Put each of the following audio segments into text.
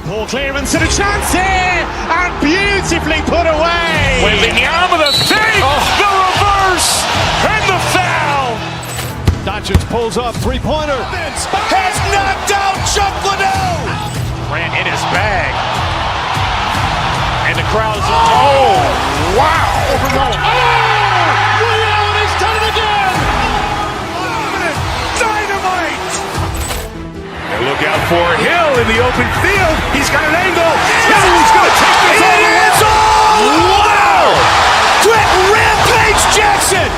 Poor clearance and a chance here, and beautifully put away. Wembanyama with a fake, the reverse, and the foul. Doncic pulls up, three-pointer. Has knocked out Chuck Liddell. Grant in his bag. And the crowd's, oh, wow. Ray Allen has done it again. Dynamite. And look out for Hill in the open field. He's got an angle. He's going to take this all the way. Wow. Quick Rampage Jackson.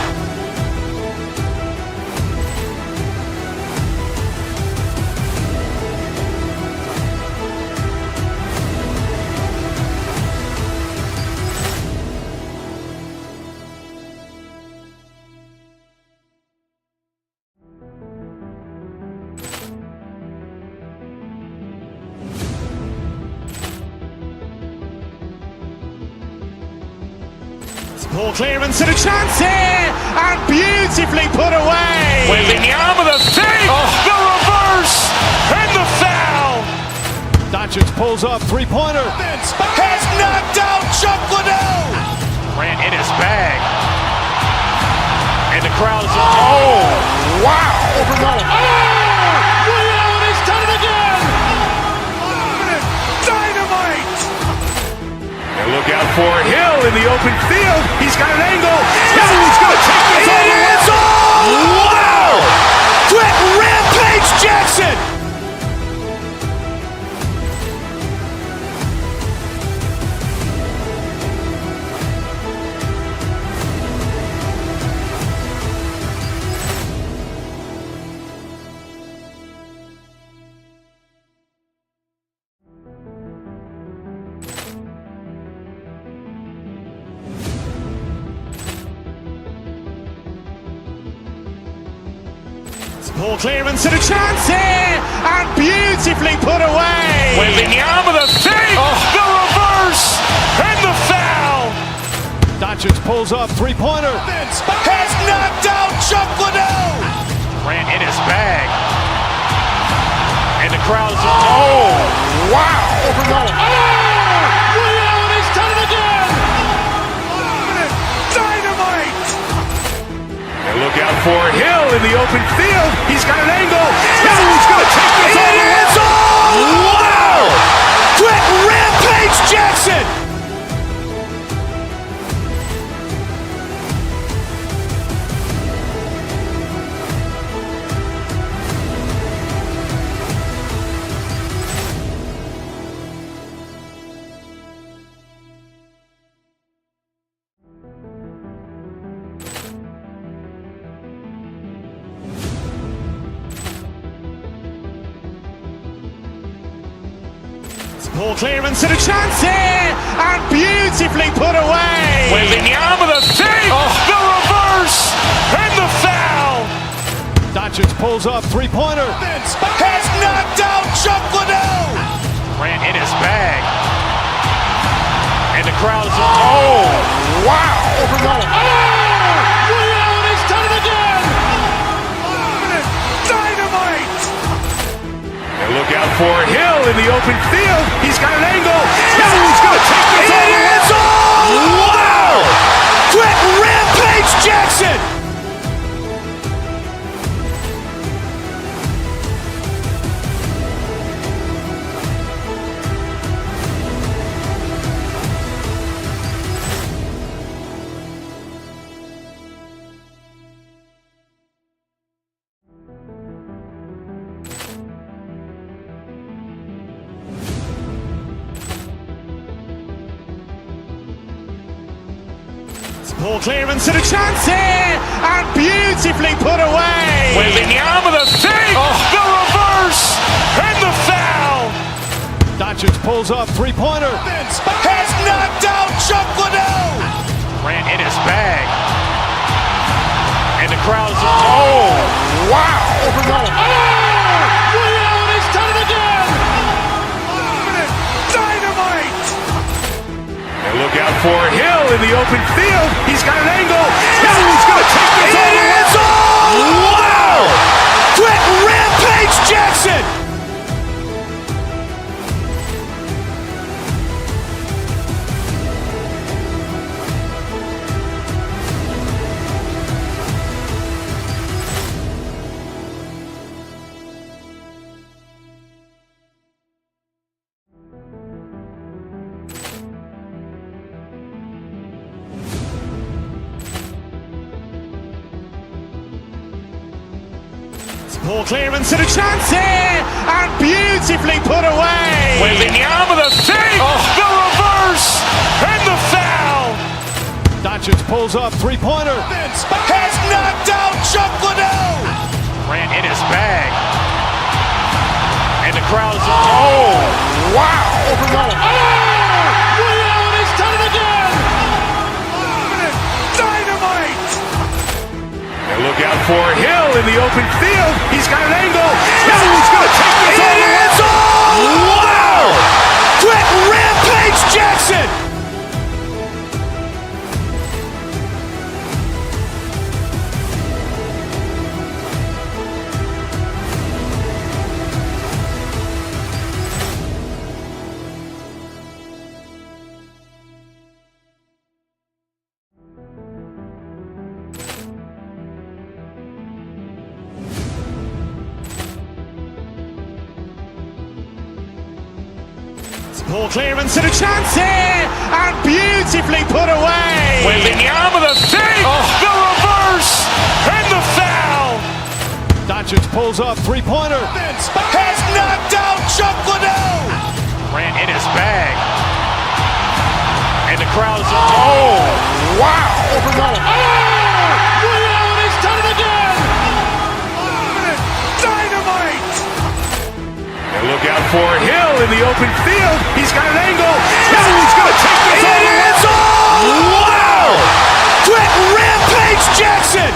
Poor clearance and a chance here, and beautifully put away. Wembanyama with a fake, the reverse, and the foul. Doncic pulls up, three-pointer. Has knocked out Chuck Liddell. Grant in his bag. And the crowd's, oh, wow. Ray Allen has done it again. Dynamite. And look out for Hill in the open field. He's got an angle. He's going to take this all the way. Wow. Quick Rampage Jackson. Poor clearance and a chance here, and beautifully put away. Wembanyama with a fake, the reverse, and the foul. Doncic pulls up, three-pointer. Has knocked out Chuck Liddell. Grant in his bag. And the crowd's, oh, wow. Ray Allen has done it again. Dynamite. And look out for Hill in the open field. He's got an angle. He's going to take this all the way. Wow. Quick Rampage Jackson. Poor clearance and a chance here, and beautifully put away. Wembanyama with a fake, the reverse, and the foul. Doncic pulls up, three-pointer. Has knocked out Chuck Liddell. Grant in his bag. And the crowd's, oh, wow. Ray Allen has done it again. Dynamite. And look out for Hill in the open field. He's got an angle. He's going to take this all the way. Wow. Quick Rampage Jackson. Poor clearance and a chance here, and beautifully put away. Wembanyama with a fake, the reverse, and the foul. Doncic pulls up, three-pointer. Has knocked out Chuck Liddell. Grant in his bag. And the crowd's, oh, wow. Ray Allen has done it again. Dynamite. And look out for Hill in the open field. He's got an angle. He's going to take this all the way. Wow. Quick Rampage Jackson. Ball clearance and a chance here, and beautifully put away. Wembanyama the fake, the reverse, and the foul. Doncic pulls up, three-pointer. Has knocked out Chuck Liddell. Ran in his bag. And the crowd is, wow. Ray Allen has done it again. Dynamite. And look out for Hill in the open field. He's got an angle. He's going to take this all the way. Wow. Quick Rampage Jackson. Ball clearance and a chance here, and beautifully put away. Wembanyama the fake, the reverse, and the foul. Doncic pulls up, three-pointer. Has knocked out Chuck Liddell. Ran in his bag. And the crowd is, wow. Ray Allen has done it again. Dynamite. And look out for Hill in the open field. He's got an angle. He's going to take this all the way. Wow. Quick Rampage Jackson.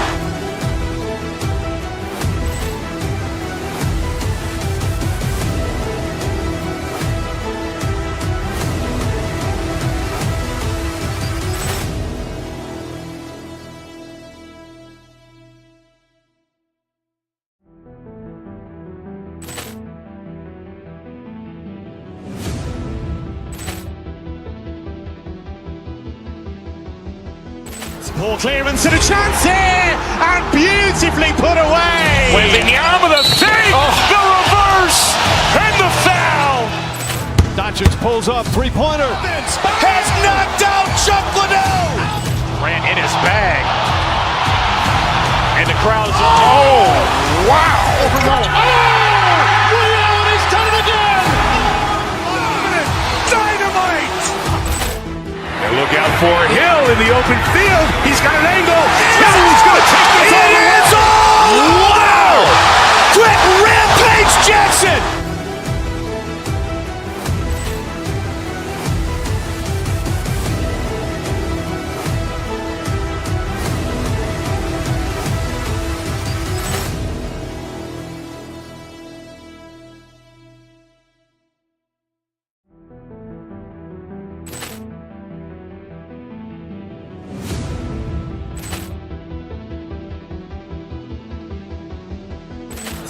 Ball clearance and a chance here, and beautifully put away. Wembanyama the fake, the reverse, and the foul. Doncic pulls up, three-pointer. Has knocked out Chuck Liddell. Ran in his bag. And the crowd is, wow. Ray Allen has done it again. Dynamite. And look out for Hill in the open field. He's got an angle. He's going to take this all the way. Wow. Quick Rampage Jackson.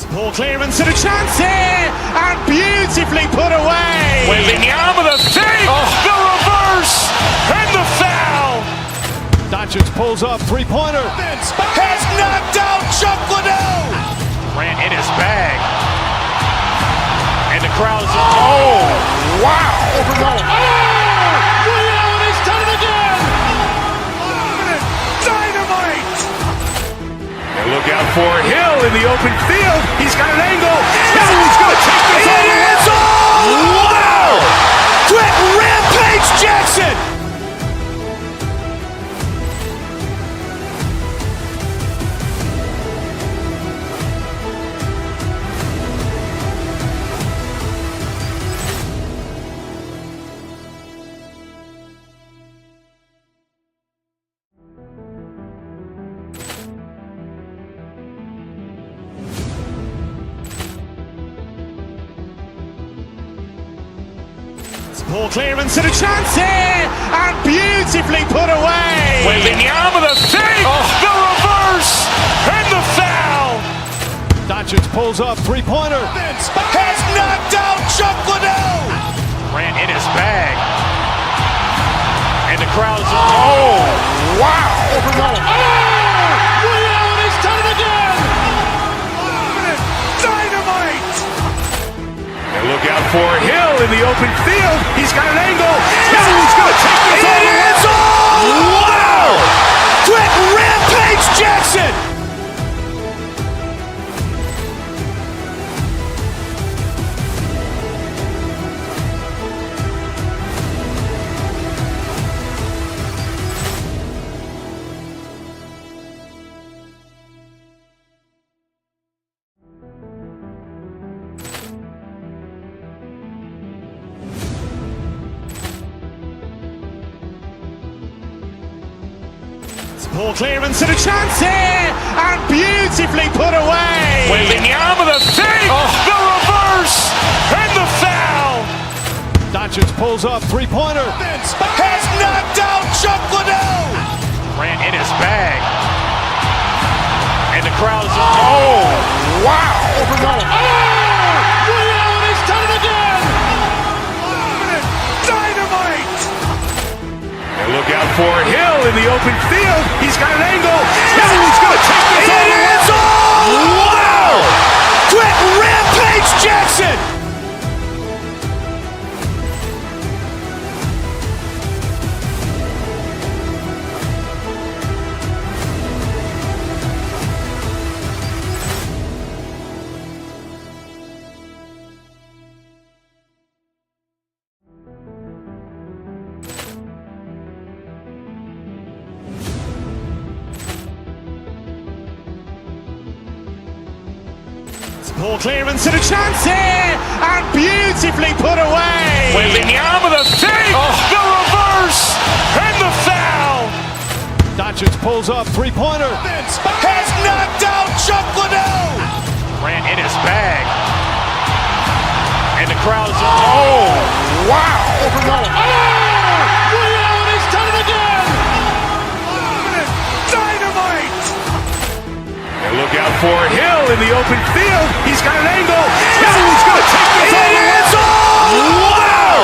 Ball clearance and a chance here, and beautifully put away. Wembanyama the fake, the reverse, and the foul. Doncic pulls up, three-pointer. Has knocked out Chuck Liddell. Ran in his bag. And the crowd is, wow. Ray Allen has done it again. Dynamite. And look out for Hill in the open field. He's got an angle. He's going to take this all the way. Wow. Quick Rampage Jackson. Ball clearance and a chance here, and beautifully put away. Wembanyama the fake, the reverse, and the foul. Doncic pulls up, three-pointer. Has knocked out Chuck Liddell. Ran in his bag. And the crowd is, wow. Ray Allen has done it again. Dynamite. And look out for Hill in the open field. He's got an angle. He's going to take this all the way. Wow. Quick Rampage Jackson. Ball clearance and a chance here, and beautifully put away. Wembanyama the fake, the reverse, and the foul. Doncic pulls up, three-pointer. Has knocked out Chuck Liddell. Grant in his bag. And the crowd's wow. Ray Allen has done it again. Dynamite. And look out for Hill in the open field. He's got an angle. He's going to take this all the way. Wow. Quick Rampage Jackson. Ball clearance and a chance here, and beautifully put away. Wembanyama the fake, the reverse, and the foul. Doncic pulls up, three-pointer. Has knocked out Chuck Liddell. Grant in his bag. And the crowd's wow. Ray Allen has done it again. Dynamite. And look out for Hill in the open field. He's got an angle. He's going to take this all the way. Wow.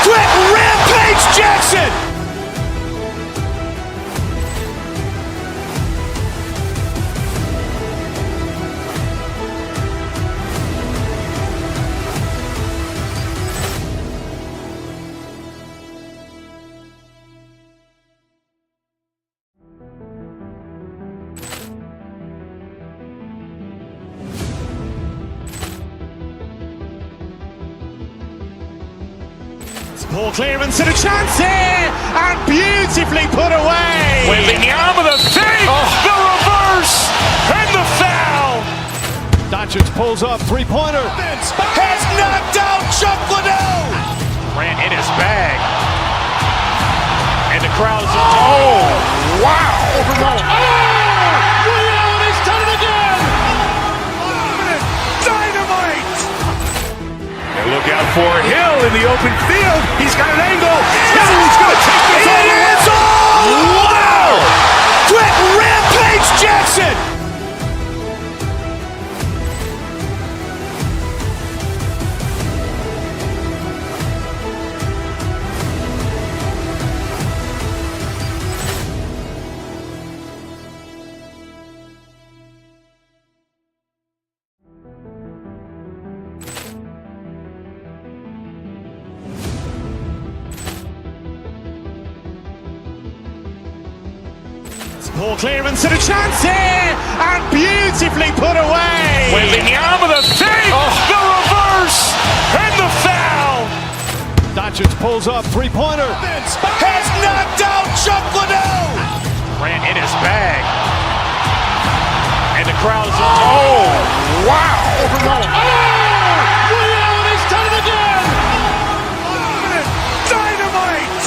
Quick Rampage Jackson. Ball clearance and a chance here, and beautifully put away. Wembanyama the fake, the reverse, and the foul. Doncic pulls up, three-pointer. Has knocked out Chuck Liddell. Grant in his bag. And the crowd's wow. Ray Allen has done it again. Dynamite. And look out for Hill in the open field. He's got an angle. He's going to take this all the way. Wow. Quick Rampage Jackson. Ball clearance and a chance here, and beautifully put away. Wembanyama the fake, the reverse, and the foul. Doncic pulls up, three-pointer. Has knocked out Chuck Liddell. Grant in his bag. And the crowd's wow. Ray Allen has done it again. Dynamite.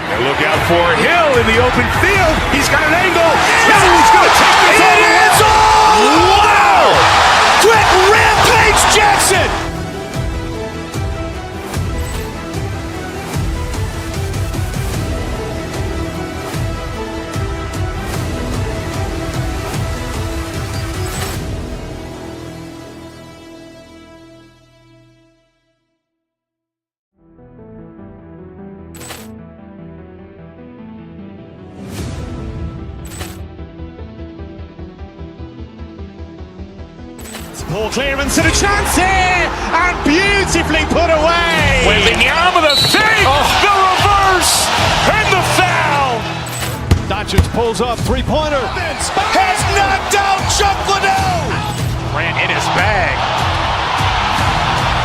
And look out for Hill in the open field. He's got an angle. He's going to take this all the way. Wow. Quick Rampage Jackson. Ball clearance and a chance here, and beautifully put away. Wembanyama the fake, the reverse, and the foul. Doncic pulls up, three-pointer. Has knocked out Chuck Liddell. Grant in his bag.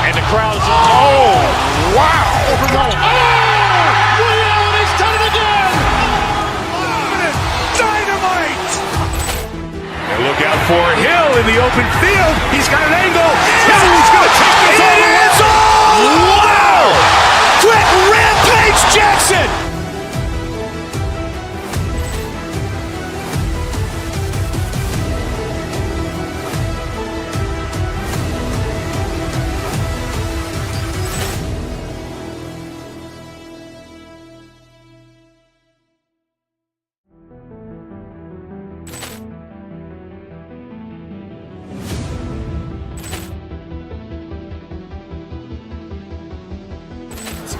And the crowd's wow. Ray Allen has done it again. Dynamite. And look out for Hill in the open field. He's got an angle. He's going to take this all the way. Wow. Quick Rampage Jackson.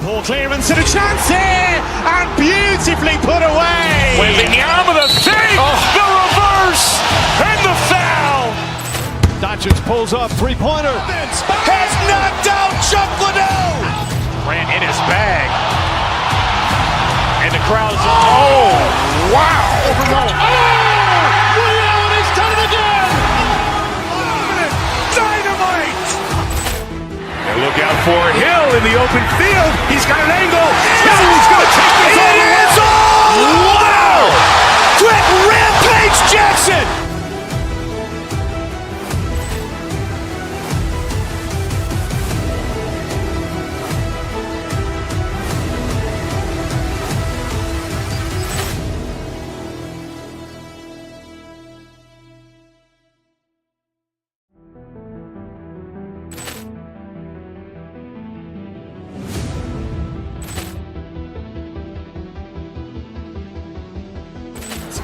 Poor clearance and a chance here, and beautifully put away. Wembanyama the fake, the reverse, and the foul. Doncic pulls up, three-pointer. Has knocked out Chuck Liddell. Ran in his bag. And the crowd is, oh, wow. Ray Allen has done it again. Dynamite. And look out for Hill in the open field. He's got an angle. He's going to take this all the way. Wow. Quick rampage Jackson.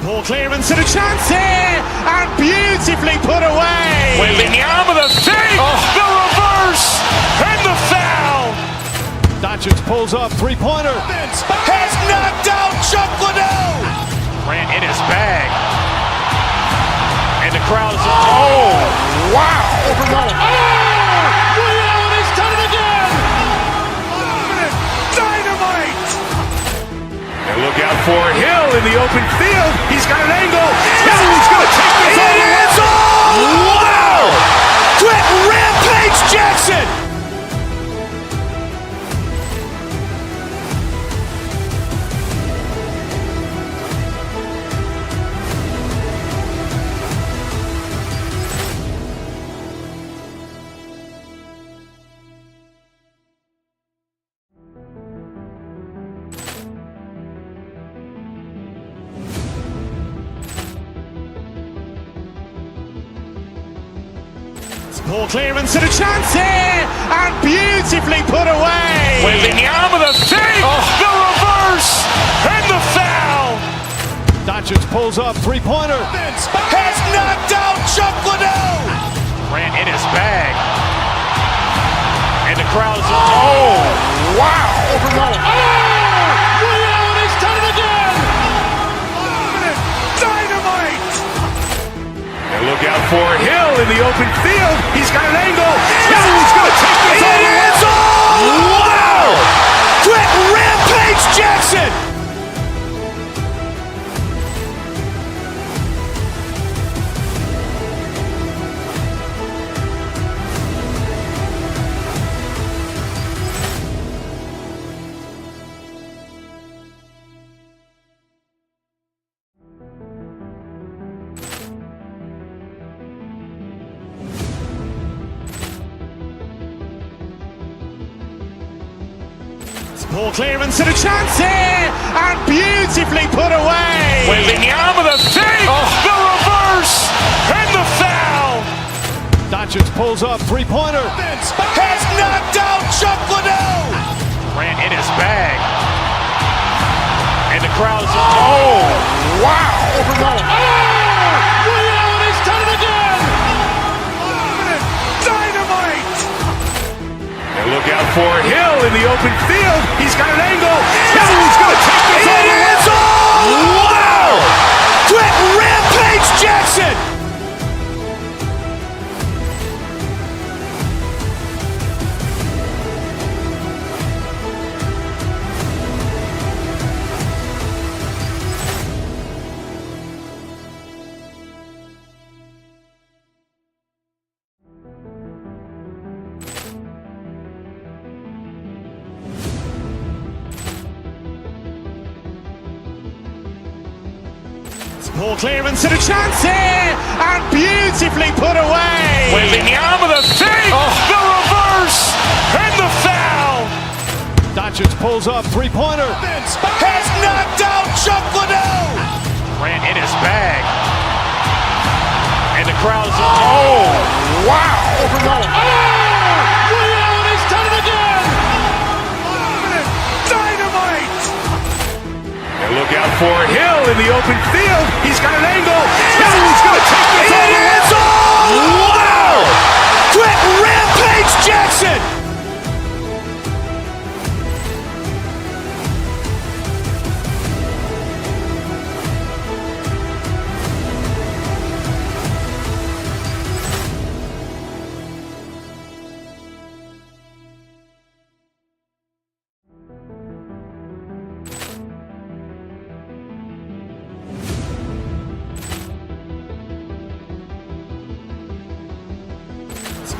Poor clearance and a chance here, and beautifully put away. Wembanyama the fake, the reverse, and the foul. Doncic pulls up, three-pointer. Has knocked out Chuck Liddell. Ran in his bag. And the crowd is, oh, wow. Ray Allen has done it again. Dynamite. And look out for Hill in the open field. He's got an angle. He's going to take this all the way. Wow. Quick rampage Jackson. Poor clearance and a chance here, and beautifully put away. Wembanyama the fake, the reverse, and the foul. Doncic pulls up, three-pointer. Has knocked out Chuck Liddell. Ran in his bag. And the crowd is, oh, wow. Ray Allen has done it again. Dynamite. And look out for Hill in the open field. He's got an angle. He's going to take this all the way. Wow. Quick rampage Jackson. Poor clearance and a chance here, and beautifully put away. Wembanyama the fake, the reverse, and the foul. Doncic pulls up, three-pointer. Has knocked out Chuck Liddell. Ran in his bag. And the crowd is, oh, wow. Ray Allen has done it again. Dynamite. And look out for Hill in the open field. He's got an angle. He's going to take this all the way. Wow. Quick rampage Jackson. Poor clearance and a chance here, and beautifully put away. Wembanyama the fake, the reverse, and the foul. Doncic pulls up, three-pointer. Has knocked out Chuck Liddell. Ran in his bag. And the crowd is, oh, wow. Ray Allen has done it again. Dynamite. And look out for Hill in the open field. He's got an angle. He's going to take this all the way. Wow. Quick rampage Jackson.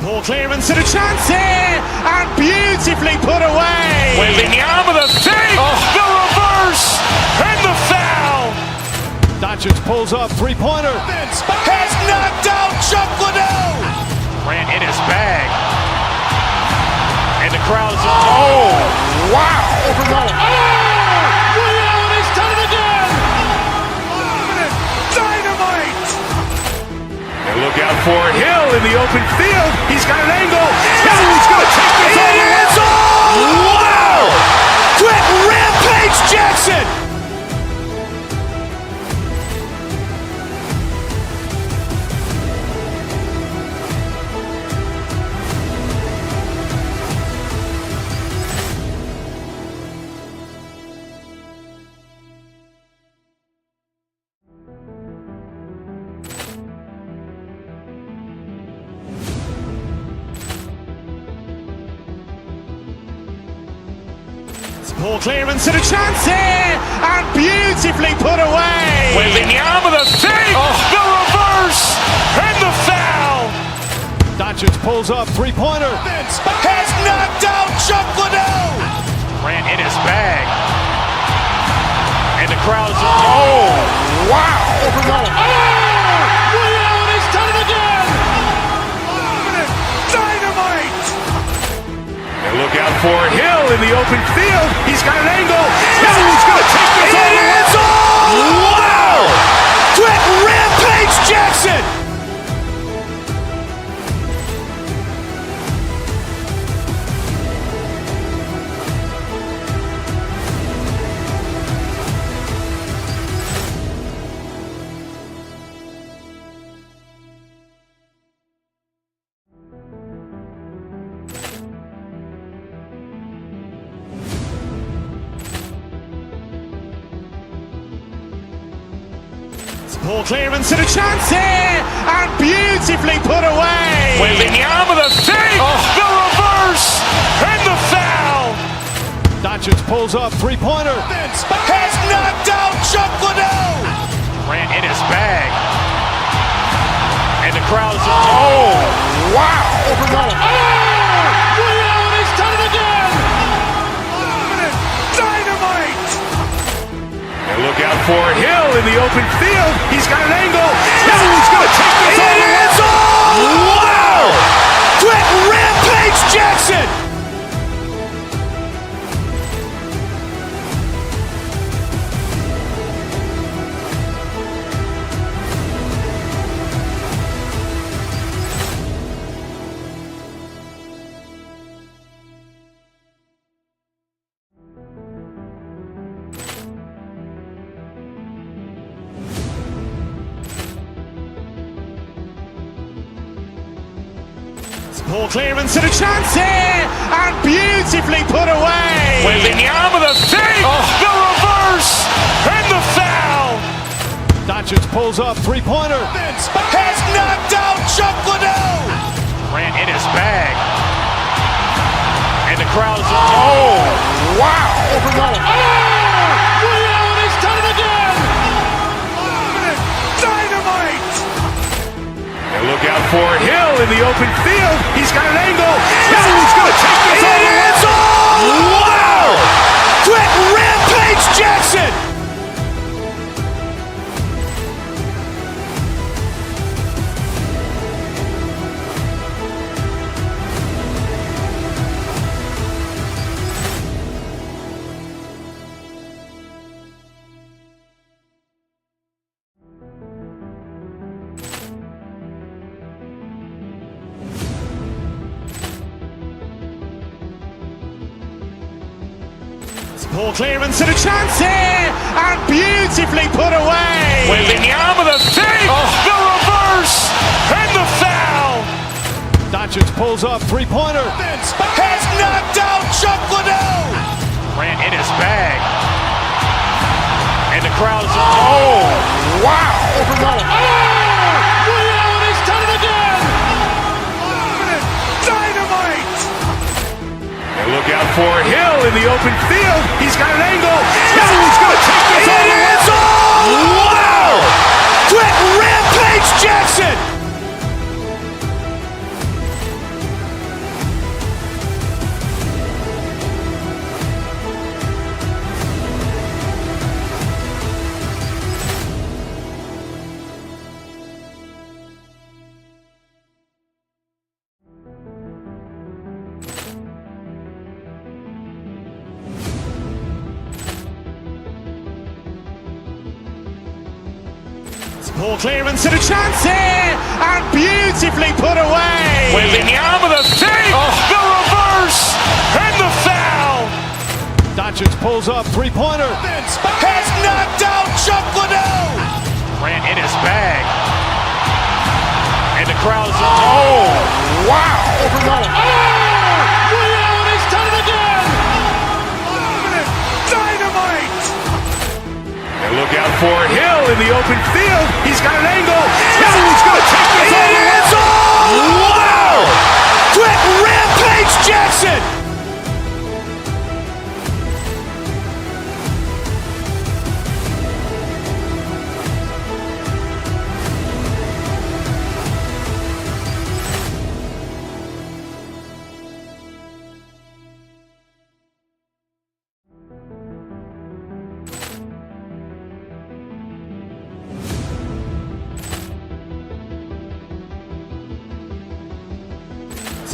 Ball clearance and a chance here, and beautifully put away. Wembanyama the fake, the reverse, and the foul. Doncic pulls up, three-pointer. Has knocked out Chuck Liddell. Ran in his bag. And the crowd is, oh, wow. Ray Allen has done it again. Dynamite. And look out for Hill in the open field. He's got an angle. He's going to take this all the way. Wow. Quick Rampage Jackson. Ball clearance and a chance here, and beautifully put away. Wembanyama the fake, the reverse, and the foul. Doncic pulls up, three-pointer. Has knocked out Chuck Liddell. Ran in his bag. And the crowd is, oh, wow. Ray Allen has done it again. Dynamite. And look out for Hill in the open field. He's got an angle. He's going to take this all the way. Wow. Quick Rampage Jackson. Ball clearance and a chance here, and beautifully put away. Wembanyama the fake, the reverse, and the foul. Doncic pulls up, three-pointer. Has knocked out Chuck Liddell. Ran in his bag. And the crowd is, oh, wow. Ray Allen has done it again. Dynamite. And look out for Hill in the open field. He's got an angle. He's going to take this all the way. Wow. Quick Rampage Jackson. Ball clearance and a chance here, and beautifully put away. Wembanyama the fake, the reverse, and the foul. Doncic pulls up, three-pointer. Has knocked out Chuck Liddell. Ran in his bag. And the crowd is, oh, wow. Ray Allen has done it again. Dynamite. And look out for Hill in the open field. He's got an angle. He's going to take this all the way. Wow. Quick Rampage Jackson. Ball clearance and a chance here, and beautifully put away. Wembanyama the fake, the reverse, and the foul. Doncic pulls up, three-pointer. Has knocked out Chuck Liddell. Ran in his bag. And the crowd is, oh, wow. Ray Allen has done it again. Dynamite. And look out for Hill in the open field. He's got an angle. He's going to take this all the way. Wow. Quick Rampage Jackson. Poor clearance and a chance here, and beautifully put away. Wembanyama the fake, the reverse, and the foul. Doncic pulls up, three-pointer. Has knocked out Chuck Liddell. Grant in his bag. And the crowd's wow. Ray Allen, he's done it again. Dynamite. And look out for Hill in the open field. He's got an angle. He's going to take this all the way. Wow. Quick rampage Jackson.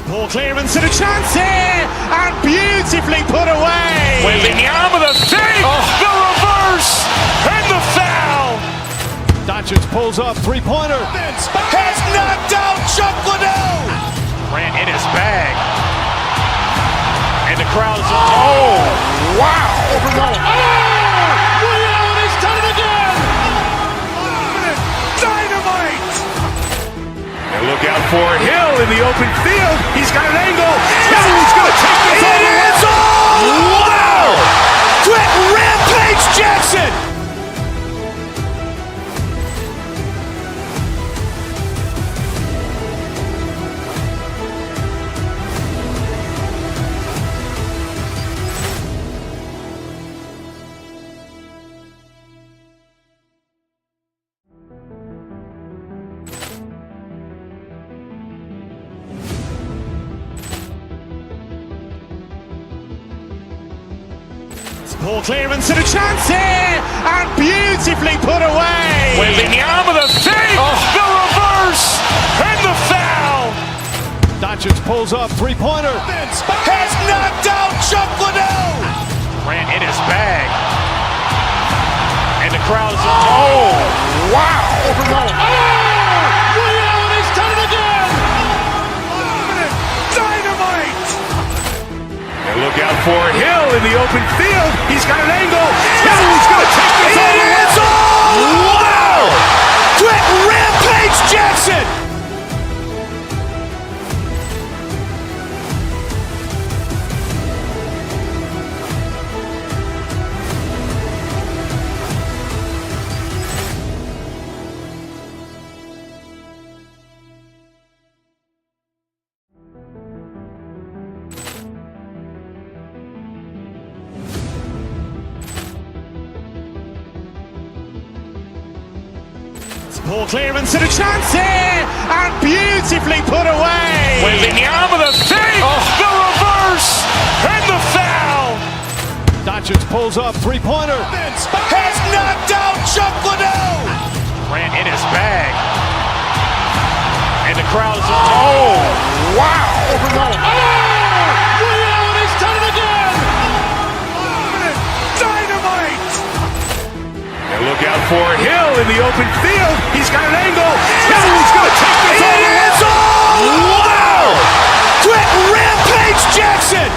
Poor clearance and a chance here, and beautifully put away. Wembanyama the fake, the reverse, and the foul. Doncic pulls up, three-pointer. Has knocked out Chuck Liddell. Grant in his bag. And the crowd's wow. Ray Allen, he's done it again. Dynamite. And look out for Hill in the open field. He's got an angle. He's going to take this all the way. Wow. Quick rampage Jackson. Poor clearance and a chance here, and beautifully put away. Wembanyama the fake, the reverse, and the foul. Doncic pulls up, three-pointer. Has knocked out Chuck Liddell. Grant in his bag. And the crowd's wow. Ray Allen, he's done it again. Dynamite. And look out for Hill in the open field. He's got an angle. He's going to take this all the way. Wow. Quick rampage Jackson. Poor clearance and a chance here, and beautifully put away. Wembanyama the fake, the reverse, and the foul. Doncic pulls up, three-pointer. Has knocked out Chuck Liddell. Grant in his bag. And the crowd's wow. Ray Allen, he's done it again. Dynamite. And look out for Hill in the open field. He's got an angle. He's going to take this all the way. Wow. Quick rampage Jackson.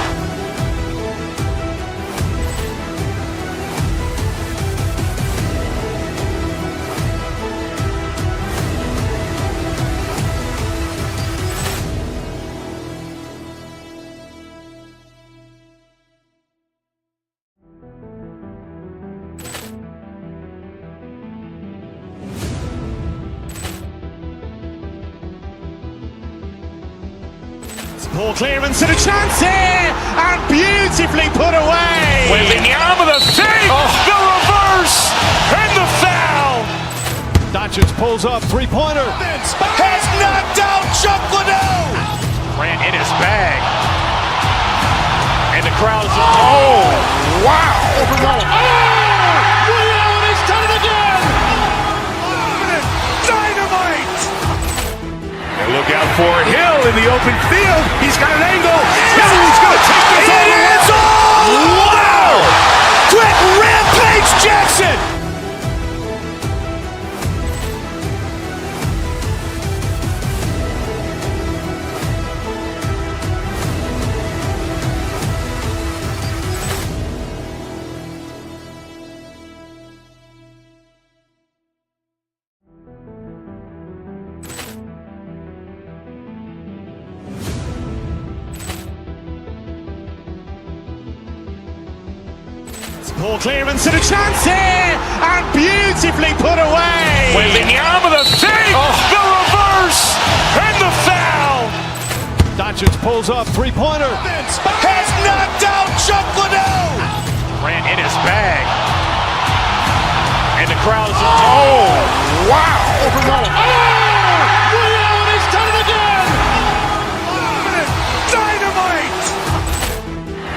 Poor clearance and a chance here, and beautifully put away. Wembanyama the fake, the reverse, and the foul. Doncic pulls up, three-pointer. Has knocked out Chuck Liddell. Grant in his bag. And the crowd's wow. Ray Allen, he's done it again. Dynamite. And look out for Hill in the open field. He's got an angle. He's going to take this all the way. Wow. Quick rampage Jackson. Ball clearance and a chance here, and beautifully put away. Wembanyama the fake, the reverse, and the foul. Doncic pulls up, three-pointer. Has knocked out Chuck Liddell. Ran in his bag. And the crowd is, oh, wow. Ray Allen has done it again. Dynamite.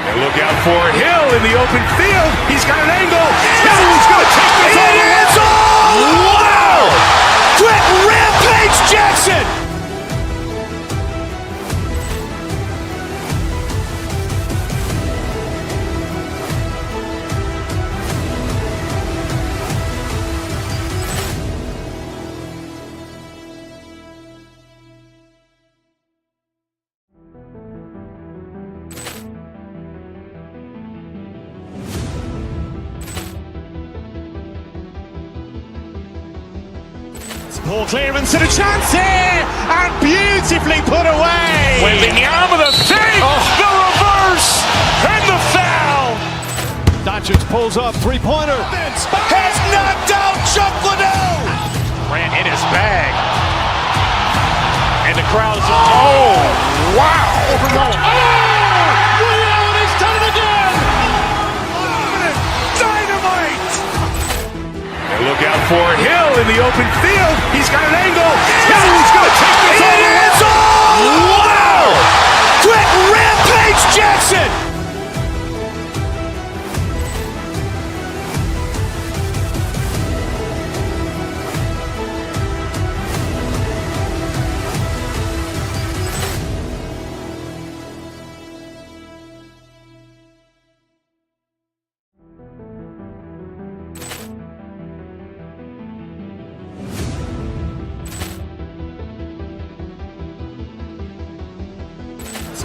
And look out for Hill in the open field. He's got an angle. He's going to take this all the way. Wow. Quick Rampage Jackson. Ball clearance and a chance here, and beautifully put away. Wembanyama the fake, the reverse, and the foul. Doncic pulls up, three-pointer. Has knocked out Chuck Liddell. Ran in his bag. And the crowd is, oh, wow. Ray Allen has done it again. Dynamite. And look out for Hill in the open field. He's got an angle. He's going to take this all the way. Wow. Quick Rampage Jackson.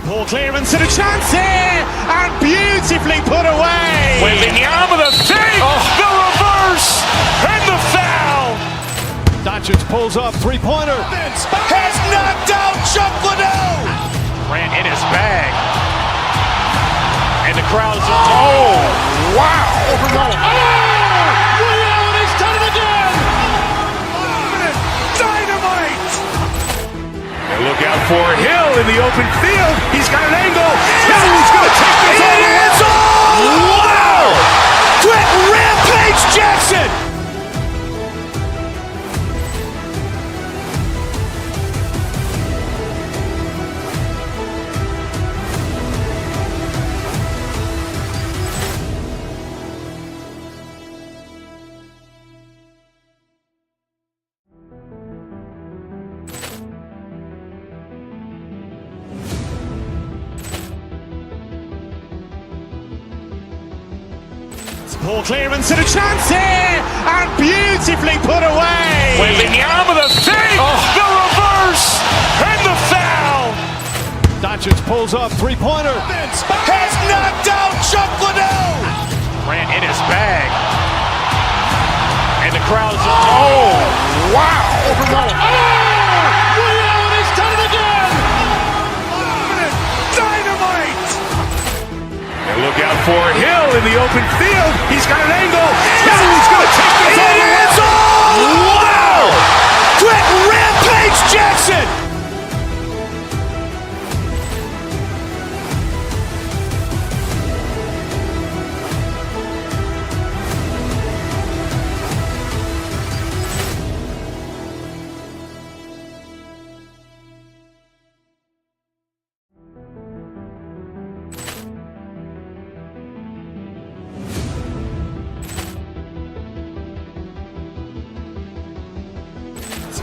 Ball clearance and a chance here, and beautifully put away. Wembanyama the fake, the reverse, and the foul. Doncic pulls up, three-pointer. Has knocked out Chuck Liddell. Ran in his bag. And the crowd is, oh, wow. Ray Allen has done it again. Dynamite. And look out for Hill in the open field. He's got an angle. He's going to take this all the way. Wow. Quick Rampage Jackson. Ball clearance and a chance here, and beautifully put away. Wembanyama the fake, the reverse, and the foul. Doncic pulls up, three-pointer. Has knocked out Chuck Liddell. Ran in his bag. And the crowd is, oh, wow. Ray Allen has done it again. Dynamite. And look out for Hill in the open field. He's got an angle. He's going to take this all the way. Wow. Quick Rampage Jackson.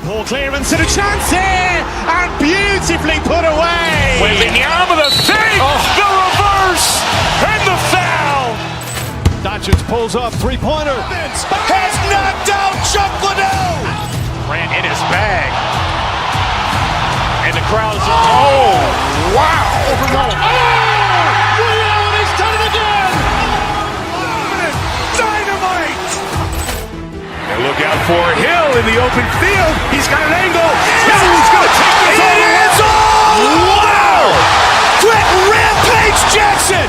Ball clearance and a chance here, and beautifully put away. Wembanyama the fake, the reverse, and the foul. Doncic pulls up, three-pointer. Has knocked out Chuck Liddell. Ran in his bag. And the crowd is, oh, wow. Ray Allen has done it again. Dynamite. And look out for Hill in the open field. He's got an angle. He's going to take this all the way. Wow. Quick Rampage Jackson.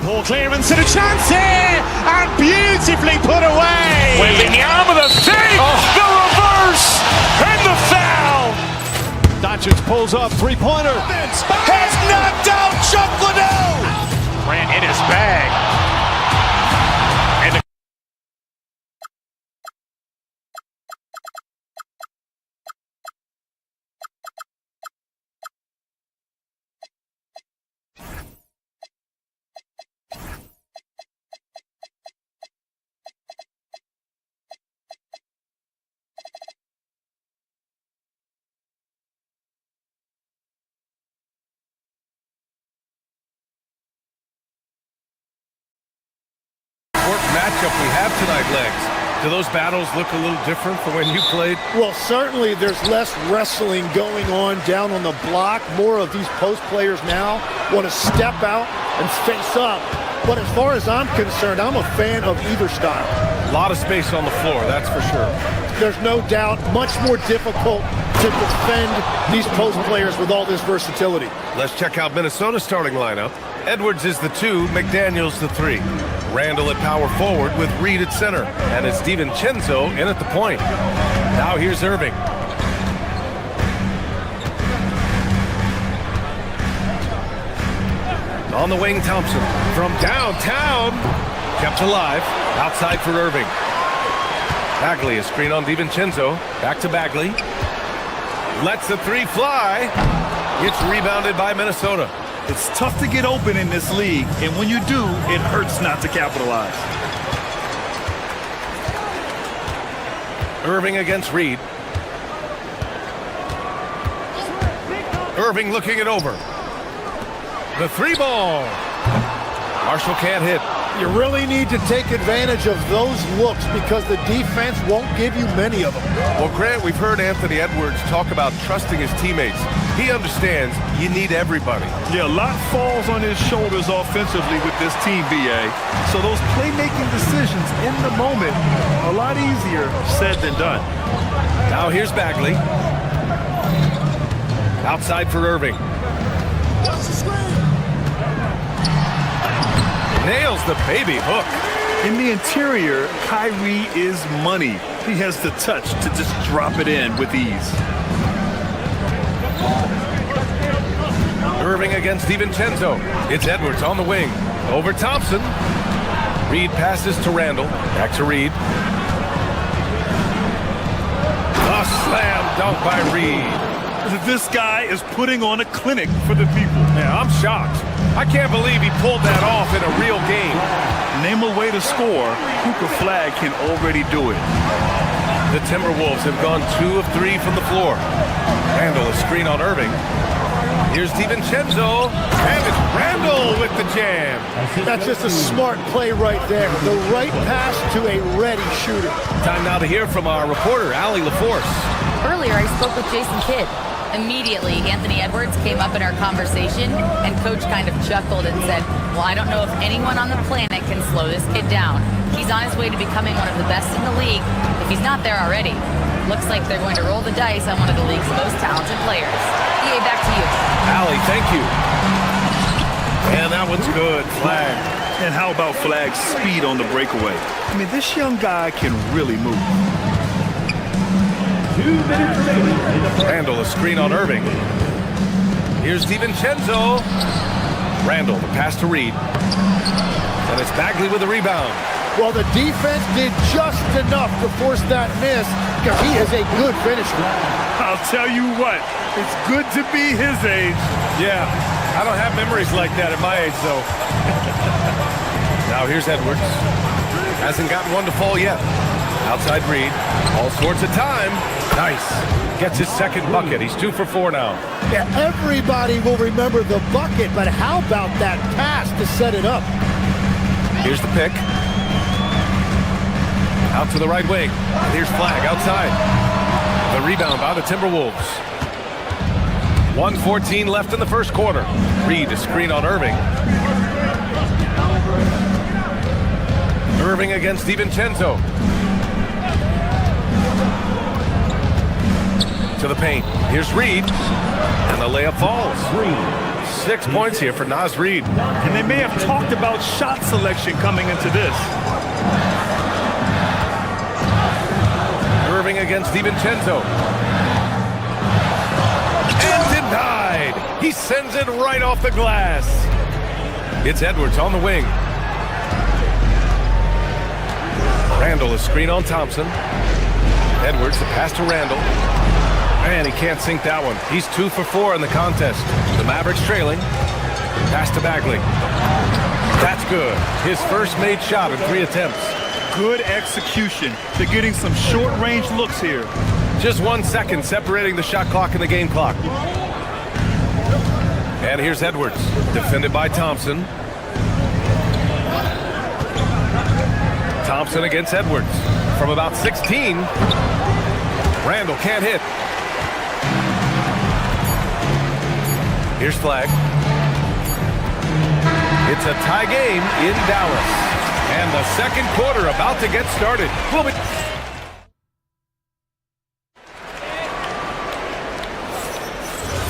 Poor clearance and a chance here, and beautifully put away. Wembanyama the save, the reverse, and the foul. Doncic pulls up, three-pointer. Has knocked out Chuck Liddell. Ran in his bag. Matchup we have tonight, Legs. Do those battles look a little different from when you played? Well, certainly there's less wrestling going on down on the block. More of these post players now want to step out and face up. But as far as I'm concerned, I'm a fan of either style. A lot of space on the floor, that's for sure. There's no doubt much more difficult to defend these post players with all this versatility. Let's check out Minnesota's starting lineup. Edwards is the 2, McDaniels the 3. Randall at power forward with Reed at center. And it's DiVincenzo in at the point. Now here's Irving. On the wing, Thompson. From downtown. Kept alive. Outside for Irving. Bagley, a screen on DiVincenzo. Back to Bagley. Lets the 3 fly. Gets rebounded by Minnesota. It's tough to get open in this league, and when you do, it hurts not to capitalize. Irving against Reed. Irving looking it over. The 3 ball. Marshall can't hit. You really need to take advantage of those looks because the defense won't give you many of them. Well, Grant, we've heard Anthony Edwards talk about trusting his teammates. He understands you need everybody. Yeah, a lot falls on his shoulders offensively with this team, BA. So those playmaking decisions in the moment are a lot easier said than done. Now here's Bagley. Outside for Irving. Nails the baby hook. In the interior, Kyrie is money. He has the touch to just drop it in with ease. Irving against DiVincenzo. It's Edwards on the wing. Over Thompson. Reed passes to Randall. Back to Reed. A slam dunk by Reed. This guy is putting on a clinic for the people. Yeah, I'm shocked. I can't believe he pulled that off in a real game. Name a way to score. Hookah flag can already do it. The Timberwolves have gone 2 of 3 from the floor. Randall, a screen on Irving. Here's DiVincenzo, and it's Randall with the jam. That's just a smart play right there. The right pass to a ready shooter. Time now to hear from our reporter, Allie LaForce. Earlier, I spoke with Jason Kidd. Immediately, Anthony Edwards came up in our conversation, and Coach kind of chuckled and said, well, I don't know if anyone on the planet can slow this kid down. He's on his way to becoming one of the best in the league, if he's not there already. Looks like they're going to roll the dice on one of the league's most talented players. EA, back to you. Allie, thank you. And that one's good. Flag. And how about Flag's speed on the breakaway? I mean, this young guy can really move. Randall, a screen on Irving. Here's DiVincenzo. Randall, the pass to Reed. And it's Bagley with the rebound. Well, the defense did just enough to force that miss because he is a good finisher. I'll tell you what, it's good to be his age. Yeah, I don't have memories like that at my age, though. Now here's Edwards. Hasn't gotten one to fall yet. Outside Reed. All sorts of time. Nice. Gets his second bucket. He's 2 for 4 now. Yeah, everybody will remember the bucket, but how about that pass to set it up? Here's the pick. Out to the right wing. And here's Flag outside. The rebound by the Timberwolves. 1:14 left in the first quarter. Reed, a screen on Irving. Irving against DiVincenzo. To the paint. Here's Reed. And the layup falls. 6 points here for Naz Reid. And they may have talked about shot selection coming into this. Irving against DiVincenzo. And denied. He sends it right off the glass. It's Edwards on the wing. Randall is screen on Thompson. Edwards, the pass to Randall. Man, he can't sink that one. He's 2 for 4 in the contest. The Mavericks trailing. Pass to Bagley. That's good. His first made shot in 3 attempts. Good execution. They're getting some short-range looks here. Just 1 second separating the shot clock and the game clock. And here's Edwards, defended by Thompson. Thompson against Edwards. From about 16, Randall can't hit. Here's Flag. It's a tie game in Dallas. And the second quarter about to get started.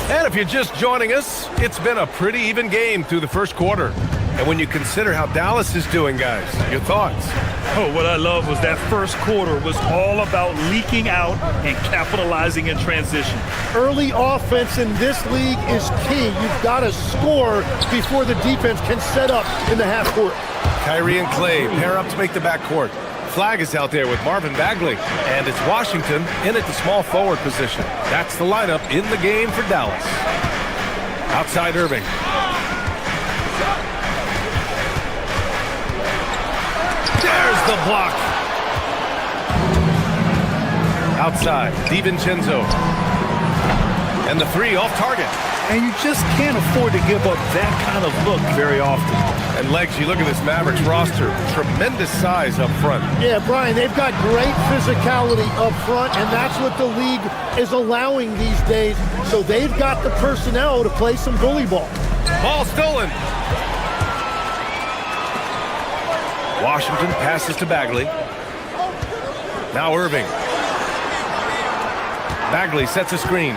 And if you're just joining us, it's been a pretty even game through the first quarter. And when you consider how Dallas is doing, guys, your thoughts? Oh, what I love was that first quarter was all about leaking out and capitalizing in transition. Early offense in this league is key. You've got to score before the defense can set up in the half court. Kyrie and Clay pair up to make the backcourt. Flag is out there with Marvin Bagley, and it's Washington in at the small forward position. That's the lineup in the game for Dallas. Outside Irving. There's the block. Outside, DiVincenzo. And the 3 off target. And you just can't afford to give up that kind of look very often. And Legs, you look at this Mavericks roster, tremendous size up front. Yeah, Brian, they've got great physicality up front, and that's what the league is allowing these days. So they've got the personnel to play some bully ball. Ball stolen. Washington passes to Bagley. Now Irving. Bagley sets a screen.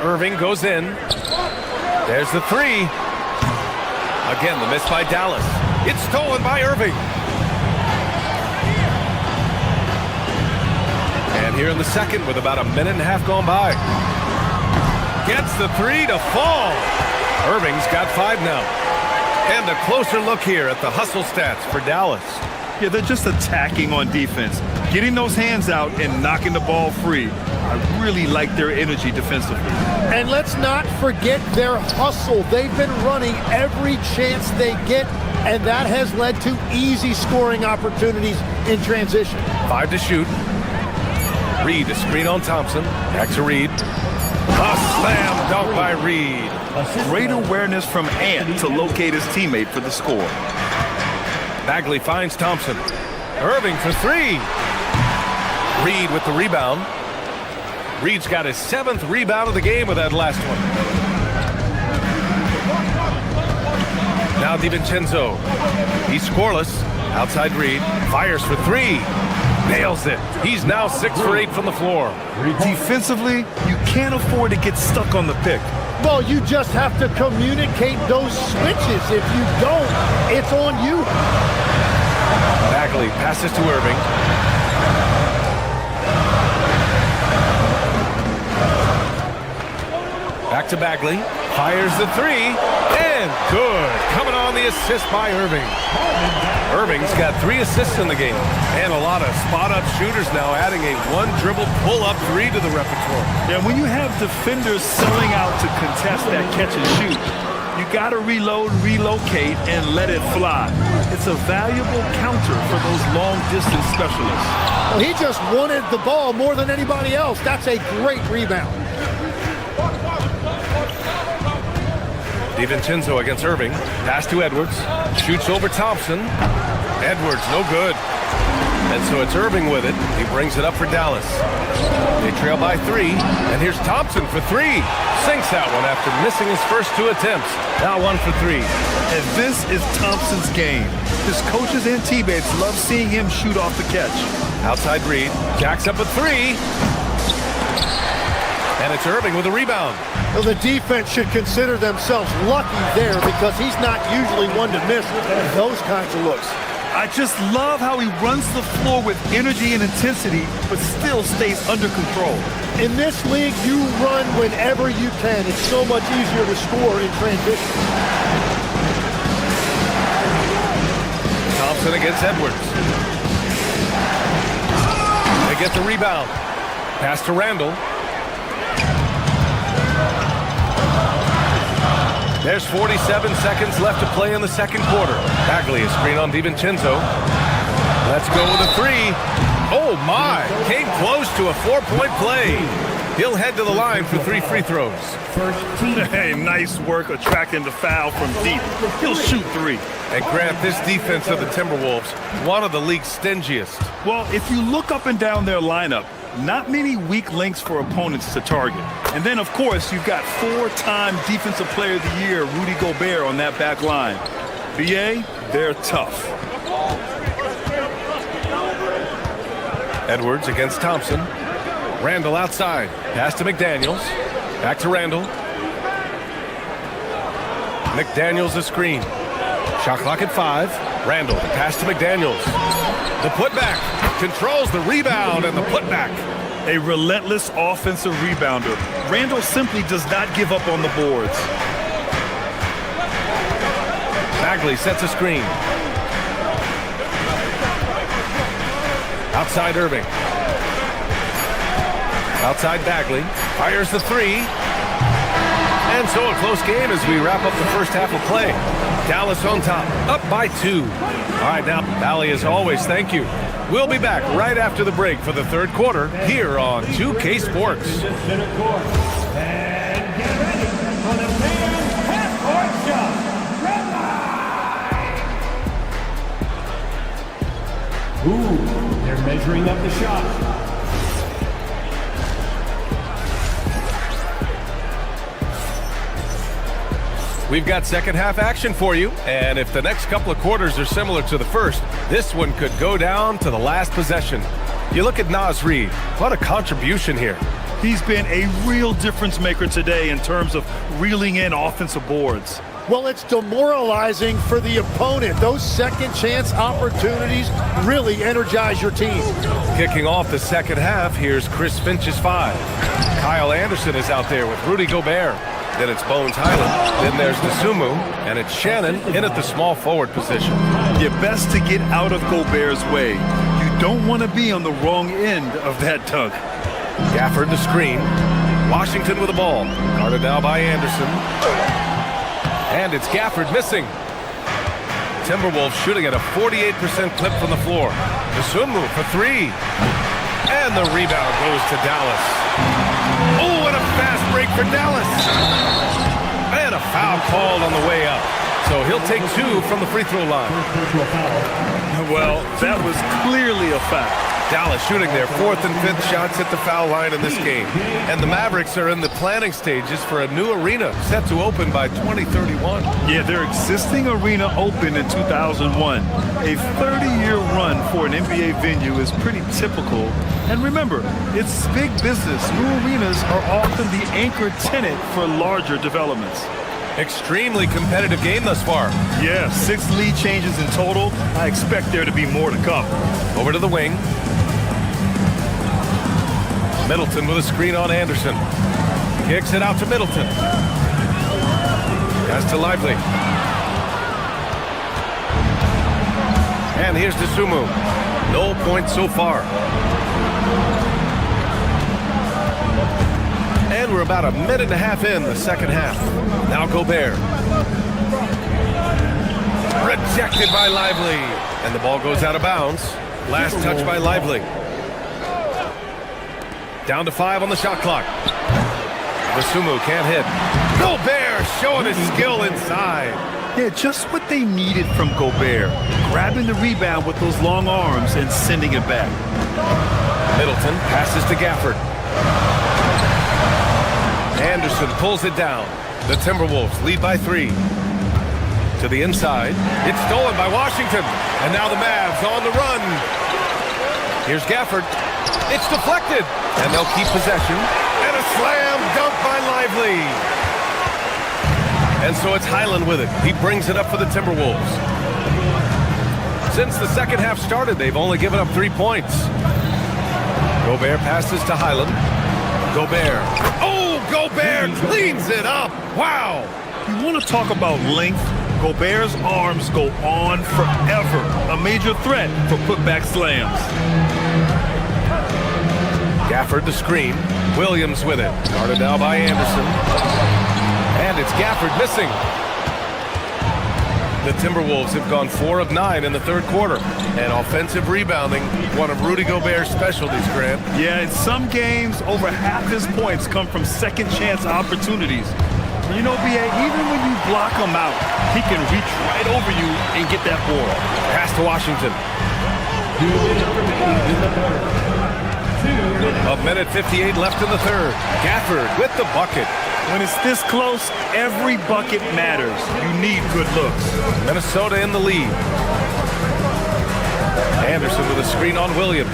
Irving goes in. There's the 3. Again, the miss by Dallas. It's stolen by Irving. And here in the second with about a minute and a half gone by. Gets the 3 to fall. Irving's got 5 now. And a closer look here at the hustle stats for Dallas. Yeah, they're just attacking on defense, getting those hands out and knocking the ball free. I really like their energy defensively. And let's not forget their hustle. They've been running every chance they get, and that has led to easy scoring opportunities in transition. 5 to shoot. Reid, a screen on Thompson. Back to Reid. A slam dunk by Reid. Great awareness from Ant to locate his teammate for the score. Bagley finds Thompson. Irving for 3. Reid with the rebound. Reid's got his 7th rebound of the game with that last one. Now DiVincenzo. He's scoreless. Outside Reid. Fires for 3. Nails it. He's now 6 for 8 from the floor. Defensively, you can't afford to get stuck on the pick. Well, you just have to communicate those switches. If you don't, it's on you. Bagley passes to Irving. Back to Bagley. Fires the 3. And good. Coming on the assist by Irving. Irving's got 3 assists in the game. And a lot of spot-up shooters now, adding a 1-dribble pull-up 3 to the repertoire. Yeah, when you have defenders selling out to contest that catch and shoot, you got to reload, relocate, and let it fly. It's a valuable counter for those long-distance specialists. Well, he just wanted the ball more than anybody else. That's a great rebound. DiVincenzo against Irving. Pass to Edwards. Shoots over Thompson. Edwards, no good. And so it's Irving with it. He brings it up for Dallas. They trail by 3. And here's Thompson for 3. Sinks that one after missing his first 2 attempts. Now 1 for 3. And this is Thompson's game. His coaches and teammates love seeing him shoot off the catch. Outside Reid. Jacks up a 3. And it's Irving with a rebound. Well, the defense should consider themselves lucky there because he's not usually one to miss those kinds of looks. I just love how he runs the floor with energy and intensity, but still stays under control. In this league, you run whenever you can. It's so much easier to score in transition. Thompson against Edwards. They get the rebound. Pass to Randall. There's 47 seconds left to play in the second quarter. Bagley is screen on DiVincenzo. Let's go with a three. Oh my! Came close to a 4-point play. He'll head to the line for 3 free throws. Hey, nice work attracting the foul from deep. He'll shoot 3. And Grant, this defense of the Timberwolves, one of the league's stingiest. Well, if you look up and down their lineup, not many weak links for opponents to target. And then, of course, you've got 4-time Defensive Player of the Year, Rudy Gobert, on that back line. BA, they're tough. Edwards against Thompson. Randall outside. Pass to McDaniels. Back to Randall. McDaniels the screen. Shot clock at 5. Randall, the pass to McDaniels. The putback. Controls the rebound and the putback. A relentless offensive rebounder. Randall simply does not give up on the boards. Bagley sets a screen. Outside Irving. Outside Bagley. Fires the 3. And so a close game as we wrap up the first half of play. Dallas on top, up by 2. All right, now, Valley, as always, thank you. We'll be back right after the break for the third quarter here on 2K Sports. Ooh, they're measuring up the shot. We've got second half action for you, and if the next couple of quarters are similar to the first, this one could go down to the last possession. You look at Naz Reid, what a contribution here. He's been a real difference maker today in terms of reeling in offensive boards. Well, it's demoralizing for the opponent. Those second chance opportunities really energize your team. Kicking off the second half, here's Chris Finch's 5. Kyle Anderson is out there with Rudy Gobert. Then it's Bones Highland. Then there's Dosunmu. And it's Shannon in at the small forward position. You're best to get out of Gobert's way. You don't want to be on the wrong end of that dunk. Gafford the screen. Washington with the ball. Guarded now by Anderson. And it's Gafford missing. Timberwolves shooting at a 48% clip from the floor. Dosunmu for 3. And the rebound goes to Dallas. Oh, and a fast break for Dallas. And a foul called on the way up. So he'll take 2 from the free throw line. Well, that was clearly a foul. Dallas shooting their 4th and 5th shots at the foul line in this game. And the Mavericks are in the planning stages for a new arena set to open by 2031. Yeah, their existing arena opened in 2001. A 30-year run for an NBA venue is pretty typical. And remember, it's big business. New arenas are often the anchor tenant for larger developments. Extremely competitive game thus far. Yeah, 6 lead changes in total. I expect there to be more to come. Over to the wing. Middleton with a screen on Anderson. Kicks it out to Middleton. Pass to Lively. And here's Dosunmu. No points so far. And we're about a minute and a half in the second half. Now Gobert. Rejected by Lively. And the ball goes out of bounds. Last touch by Lively. Down to 5 on the shot clock. Dosunmu can't hit. Gobert showing his skill inside. Yeah, just what they needed from Gobert. Grabbing the rebound with those long arms and sending it back. Middleton passes to Gafford. Anderson pulls it down. The Timberwolves lead by 3. To the inside. It's stolen by Washington. And now the Mavs on the run. Here's Gafford. It's deflected. And they'll keep possession. And a slam dunk by Lively. And so it's Highland with it. He brings it up for the Timberwolves. Since the second half started, they've only given up 3 points. Gobert passes to Highland. Gobert. Oh, Gobert cleans it up. Wow. You want to talk about length? Gobert's arms go on forever. A major threat for putback slams. Gafford the screen. Williams with it. Guarded now by Anderson. And it's Gafford missing. The Timberwolves have gone 4 of 9 in the third quarter. And offensive rebounding, one of Rudy Gobert's specialties, Grant. Yeah, in some games, over half his points come from second chance opportunities. You know, B.A., even when you block him out, he can reach right over you and get that ball. Pass to Washington. A minute 58 left in the third. Gafford with the bucket. When it's this close, every bucket matters. You need good looks. Minnesota in the lead. Anderson with a screen on Williams.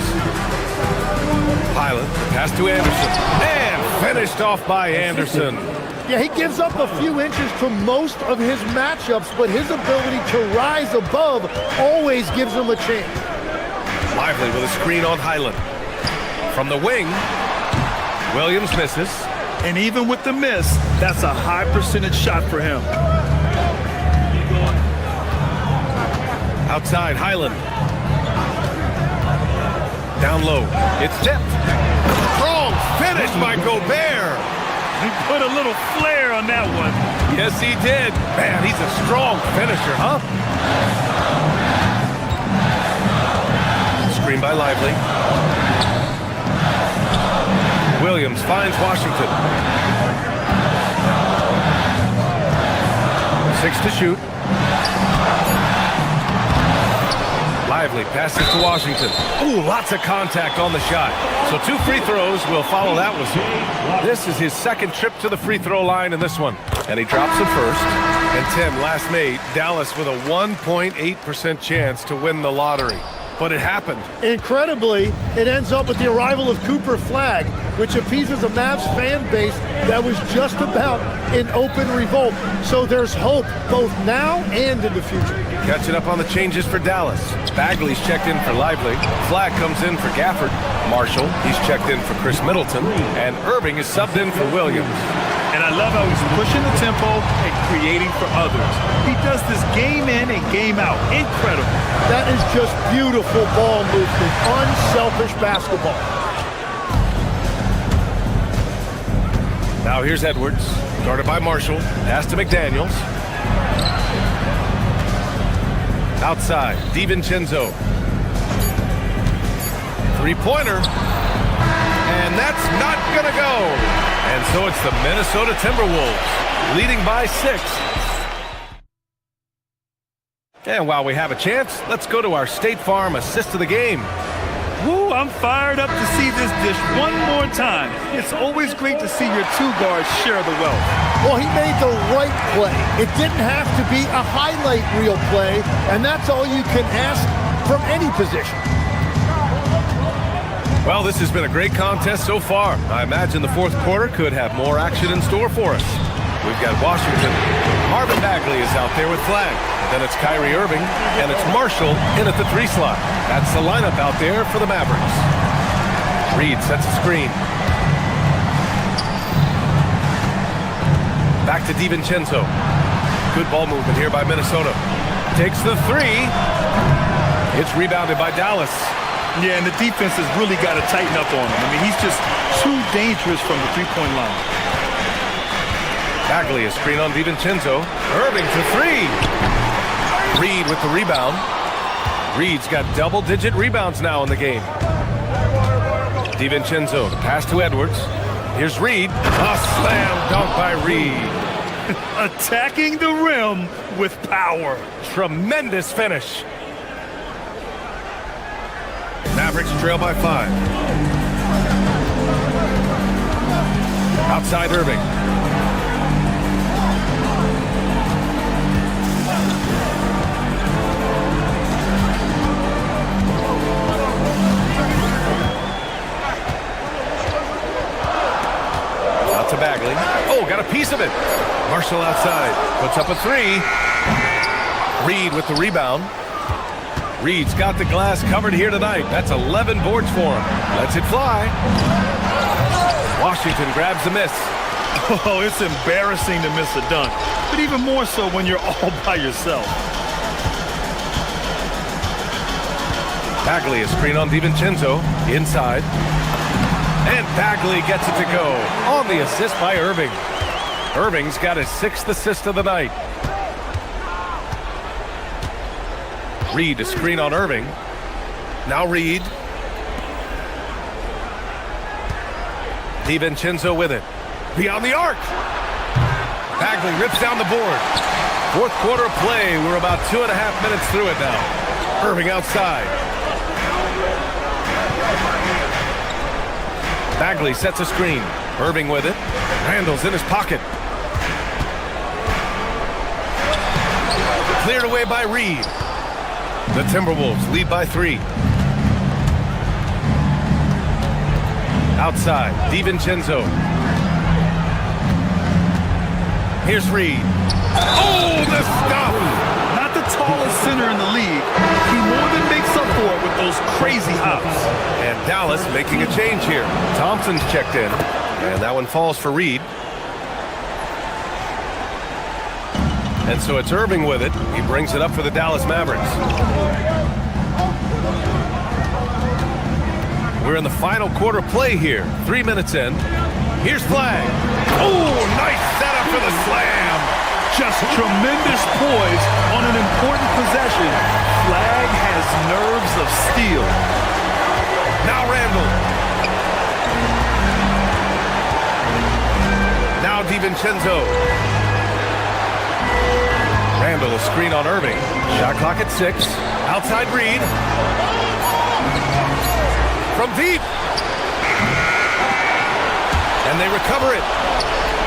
Highland, pass to Anderson. And finished off by Anderson. Yeah, he gives up a few inches to most of his matchups, but his ability to rise above always gives him a chance. Lively with a screen on Highland. From the wing, Williams misses. And even with the miss, that's a high percentage shot for him. Outside, Highland. Down low, it's tipped. Strong finish by Gobert. He put a little flair on that one. Yes, he did. Man, he's a strong finisher, huh? Screen by Lively. Williams finds Washington. 6 to shoot. Lively passes to Washington. Ooh, lots of contact on the shot. So 2 free throws will follow that one. This is his second trip to the free throw line in this one. And he drops it first. And Tim, last made, Dallas with a 1.8% chance to win the lottery. But it happened. Incredibly, it ends up with the arrival of Cooper Flagg, which appeases a Mavs fan base that was just about in open revolt. So there's hope both now and in the future. Catching up on the changes for Dallas. Bagley's checked in for Lively. Flagg comes in for Gafford. Marshall, he's checked in for Chris Middleton. And Irving is subbed in for Williams. And I love how he's pushing the tempo and creating for others. He does this game in and game out. Incredible. That is just beautiful ball movement. Unselfish basketball. Now here's Edwards. Guarded by Marshall. Pass to McDaniels. Outside, DiVincenzo. Three-pointer. And that's not going to go. And so it's the Minnesota Timberwolves, leading by 6. And while we have a chance, let's go to our State Farm assist of the game. Woo, I'm fired up to see this dish one more time. It's always great to see your 2 guards share the wealth. Well, he made the right play. It didn't have to be a highlight reel play, and that's all you can ask from any position. Well, this has been a great contest so far. I imagine the fourth quarter could have more action in store for us. We've got Washington. Marvin Bagley is out there with Flagg. Then it's Kyrie Irving, and it's Marshall in at the 3 slot. That's the lineup out there for the Mavericks. Reed sets a screen. Back to DiVincenzo. Good ball movement here by Minnesota. Takes the 3. It's rebounded by Dallas. Yeah, and the defense has really got to tighten up on him. I mean, he's just too dangerous from the three-point line. Bagley, a screen on DiVincenzo. Irving for 3. Reed with the rebound. Reed's got double-digit rebounds now in the game. DiVincenzo, the pass to Edwards. Here's Reed. A slam dunk by Reed. Attacking the rim with power. Tremendous finish. Mavericks trail by 5. Outside Irving. piece of it. Marshall outside, puts up a three. Reed with the rebound. Reed's got the glass covered here tonight. That's 11 boards for him. Lets it fly. Washington grabs the miss. Oh, it's embarrassing to miss a dunk, but even more so when you're all by yourself. Bagley, a screen on DiVincenzo, inside. And Bagley gets it to go on the assist by Irving. Irving's got his 6th assist of the night. Reed, a screen on Irving. Now Reed. DiVincenzo with it. Beyond the arc. Bagley rips down the board. 4th quarter of play. We're about 2.5 minutes through it now. Irving outside. Bagley sets a screen. Irving with it. Randall's in his pocket. Cleared away by Reed. The Timberwolves lead by 3. Outside, DiVincenzo. Here's Reed. Oh, the stuff! Not the tallest center in the league. He more than makes up for it with those crazy hops. And Dallas making a change here. Thompson's checked in. And that one falls for Reed. And so it's Irving with it. He brings it up for the Dallas Mavericks. We're in the final quarter play here. 3 minutes in. Here's Flag. Oh, nice setup for the slam. Just tremendous poise on an important possession. Flag has nerves of steel. Now Randall. Now DiVincenzo. Randall, a screen on Irving. Shot clock at 6. Outside Reed. From deep. And they recover it.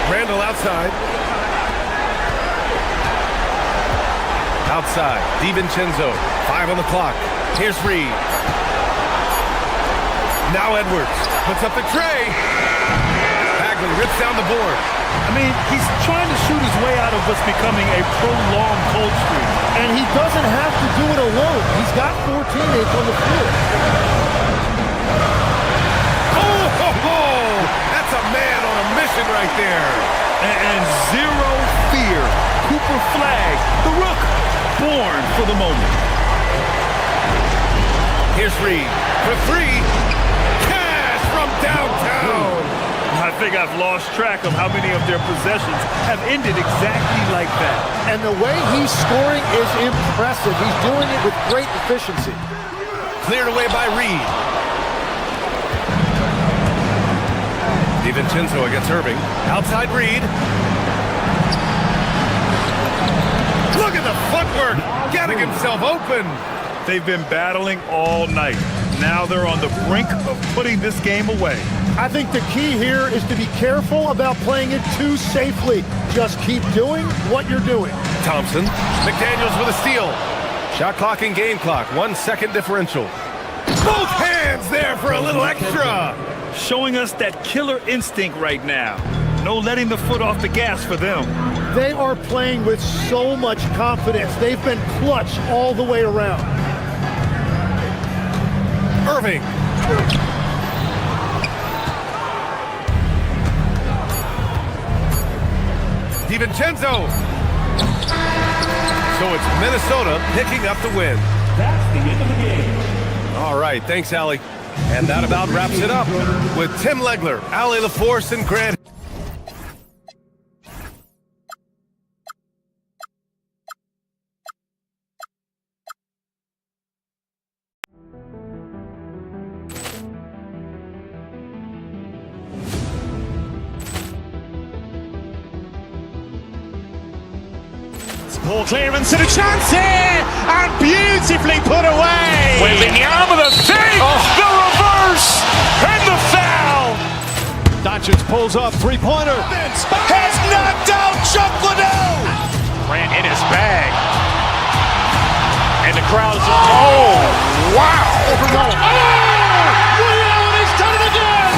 Randall outside. Outside. DiVincenzo. 5 on the clock. Here's Reed. Now Edwards. Puts up the tray. Bagley rips down the board. I mean, he's trying to shoot his way out of what's becoming a prolonged cold streak. And he doesn't have to do it alone. He's got 4 teammates on the floor. Oh, that's a man on a mission right there. And zero fear. Cooper Flag, the rook, born for the moment. Here's Reed for 3. Cash from downtown. I think I've lost track of how many of their possessions have ended exactly like that. And the way he's scoring is impressive. He's doing it with great efficiency. Cleared away by Reed. DiVincenzo against Irving. Outside Reed. Look at the footwork. Getting himself open. They've been battling all night. Now they're on the brink of putting this game away. I think the key here is to be careful about playing it too safely. Just keep doing what you're doing. Thompson. McDaniels with a steal. Shot clock and game clock. 1 second differential. Both hands there for a little extra. Showing us that killer instinct right now. No letting the foot off the gas for them. They are playing with so much confidence. They've been clutch all the way around. Irving. DiVincenzo. So it's Minnesota picking up the win. That's the end of the game. All right, thanks, Allie. And that about wraps it up with Tim Legler, Allie LaForce, and Grant. Ball clearance and a chance here, and beautifully put away. Wembanyama the fake, the reverse, and the foul. Doncic pulls up, 3-pointer. Has knocked out Chuck Liddell. Ran in his bag. And the crowd is, oh, wow. He's done it again.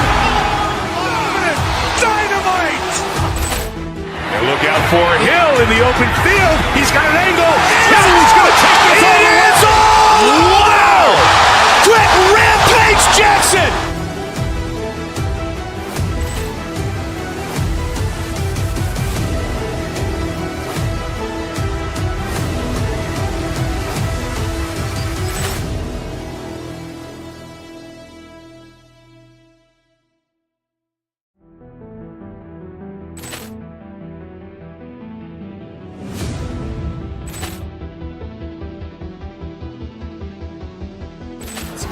Dynamite. open field. He's got an angle. He's going to take this all the way. Wow! Quick rampage Jackson!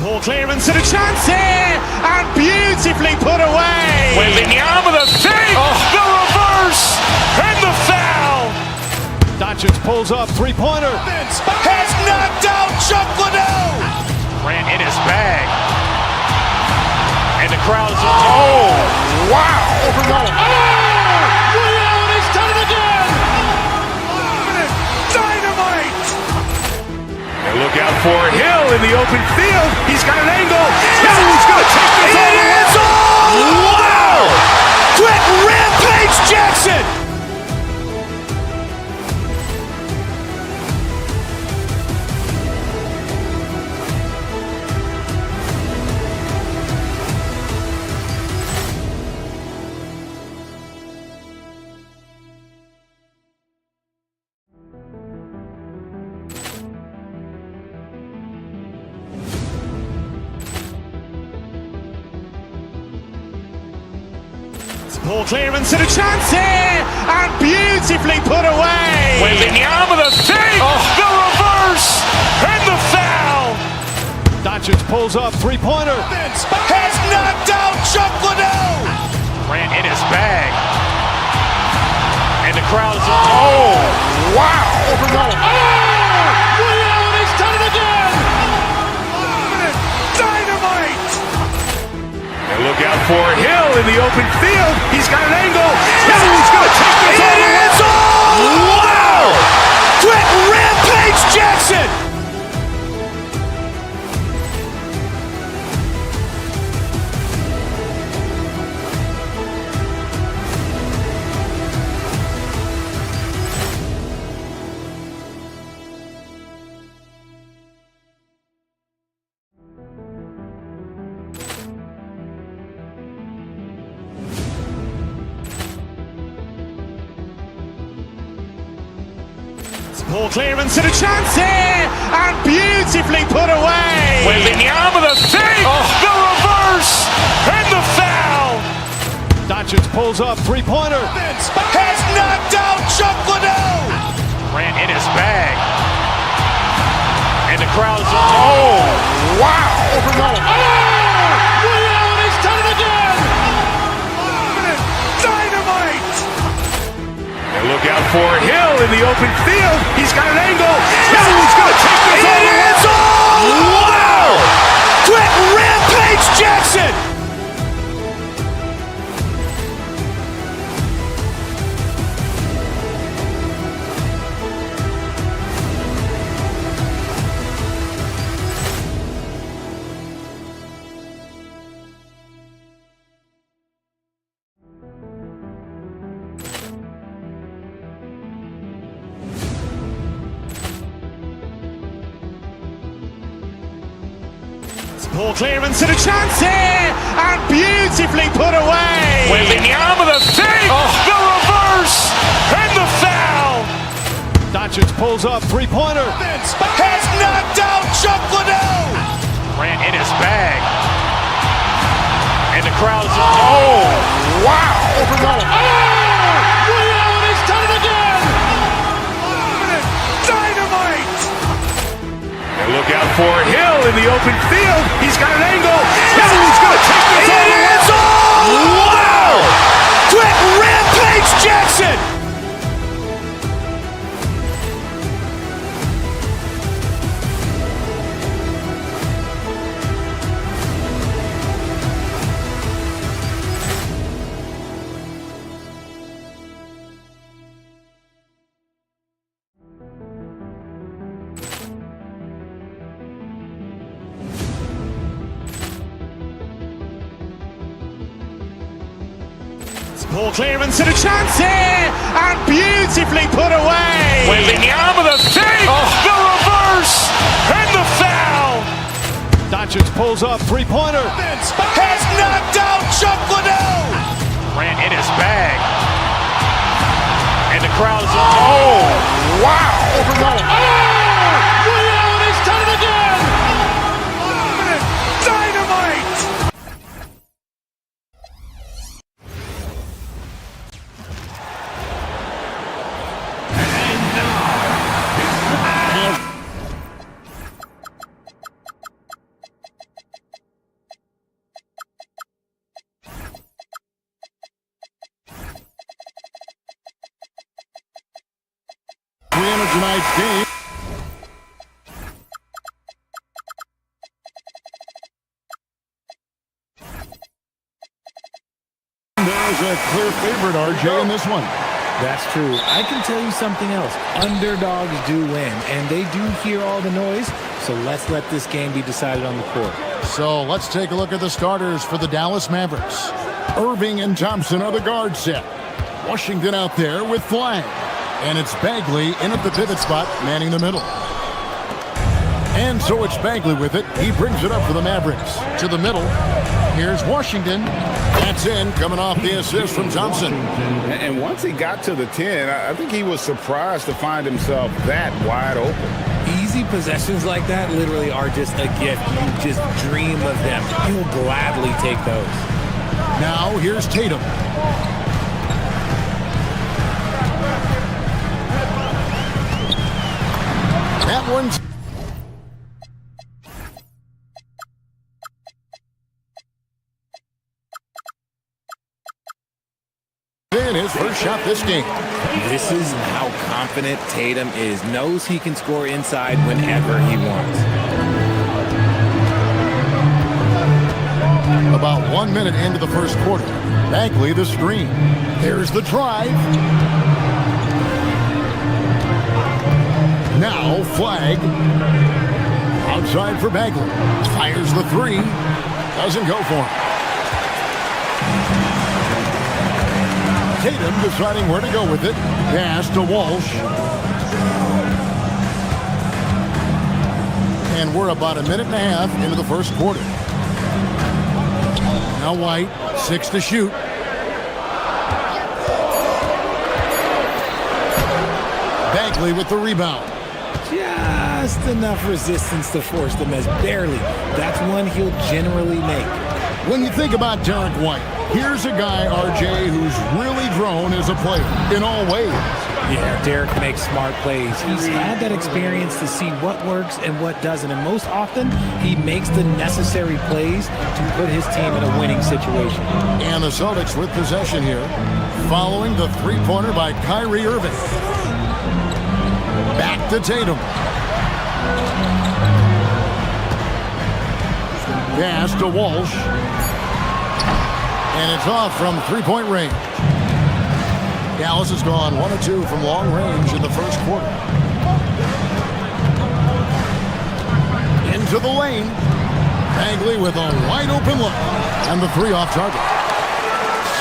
Poor clearance and a chance here, and beautifully put away. Wembanyama the fake, the reverse, and the foul. Doncic pulls up, three-pointer. Has knocked out Chuck Liddell. Grant in his bag. And the crowd's wow. Leon has done it again. Dynamite. And look out for Hill in the open field. He's got an angle. He's going to take this all the way. Wow. Quick rampage Jackson. Poor clearance and a chance here, and beautifully put away. Wembanyama the fake, the reverse, and the foul. Doncic pulls up, three-pointer. Has knocked out Chuck Liddell. Grant in his bag. And the crowd's wow. Leon has done it again. Dynamite. And look out for Hill in the open field. He's got an angle. He's going to take this all the way. Wow. Quick rampage Jackson. Poor clearance and a chance here, and beautifully put away. Wembanyama the fake, the reverse, and the foul. Doncic pulls up, three-pointer. Has knocked out Chuck Liddell. Grant in his bag. And the crowd's wow. Leon has done it again. Dynamite. And look out for Hill in the open field. He's got an angle. He's going to take this all the way. Wow. Quick rampage Jackson. Poor clearance and a chance here, and beautifully put away. Wembanyama the fake, the reverse, and the foul. Doncic pulls up, three-pointer. Has knocked out Chuck Liddell. Grant in his bag. And the crowd's wow. Leon has done it again. Dynamite. And look out for Hill in the open field. He's got an angle. He's going to take this all the way. Wow. Quick rampage Jackson. Ball clearance and a chance here, and beautifully put away. Wembanyama the save, the reverse, and the foul. Doncic pulls up, three-pointer. Has knocked out Chuck Liddell. Ran in his bag. And the crowd is wow. He's done it again. Dynamite. Winner tonight's game. There's a clear favorite, RJ, in this one. That's true. I can tell you something else. Underdogs do win, and they do hear all the noise, so let's let this game be decided on the court. So let's take a look at the starters for the Dallas Mavericks. Irving and Thompson are the guard set. Washington out there with Flag. And it's Bagley in at the pivot spot, manning the middle. And so it's Bagley with it. He brings it up for the Mavericks. To the middle. Here's Washington. That's in, coming off the assist from Thompson. And once he got to the 10, I think he was surprised to find himself that wide open. Easy possessions like that literally are just a gift. You just dream of them. You'll gladly take those. Now here's Tatum. That one's in his first shot this game. This is how confident Tatum is. Knows he can score inside whenever he wants. About 1 minute into the first quarter. Bagley the screen. There's the drive. Now Flag. Outside for Bagley. Fires the three. Doesn't go for him. Tatum deciding where to go with it. Pass to Walsh. And we're about a minute and a half into the first quarter. Now White, 6 to shoot. Bagley with the rebound. Just enough resistance to force the miss. Barely. That's one he'll generally make. When you think about Derek White, here's a guy, RJ, who's really grown as a player in all ways. Yeah, Derek makes smart plays. He's had that experience to see what works and what doesn't. And most often, he makes the necessary plays to put his team in a winning situation. And the Celtics with possession here, following the three-pointer by Kyrie Irving. Back to Tatum. Pass to Walsh. And it's off from three-point range. Dallas has gone 1 of 2 from long range in the first quarter. Into the lane. Bagley with a wide-open look. And the three off target.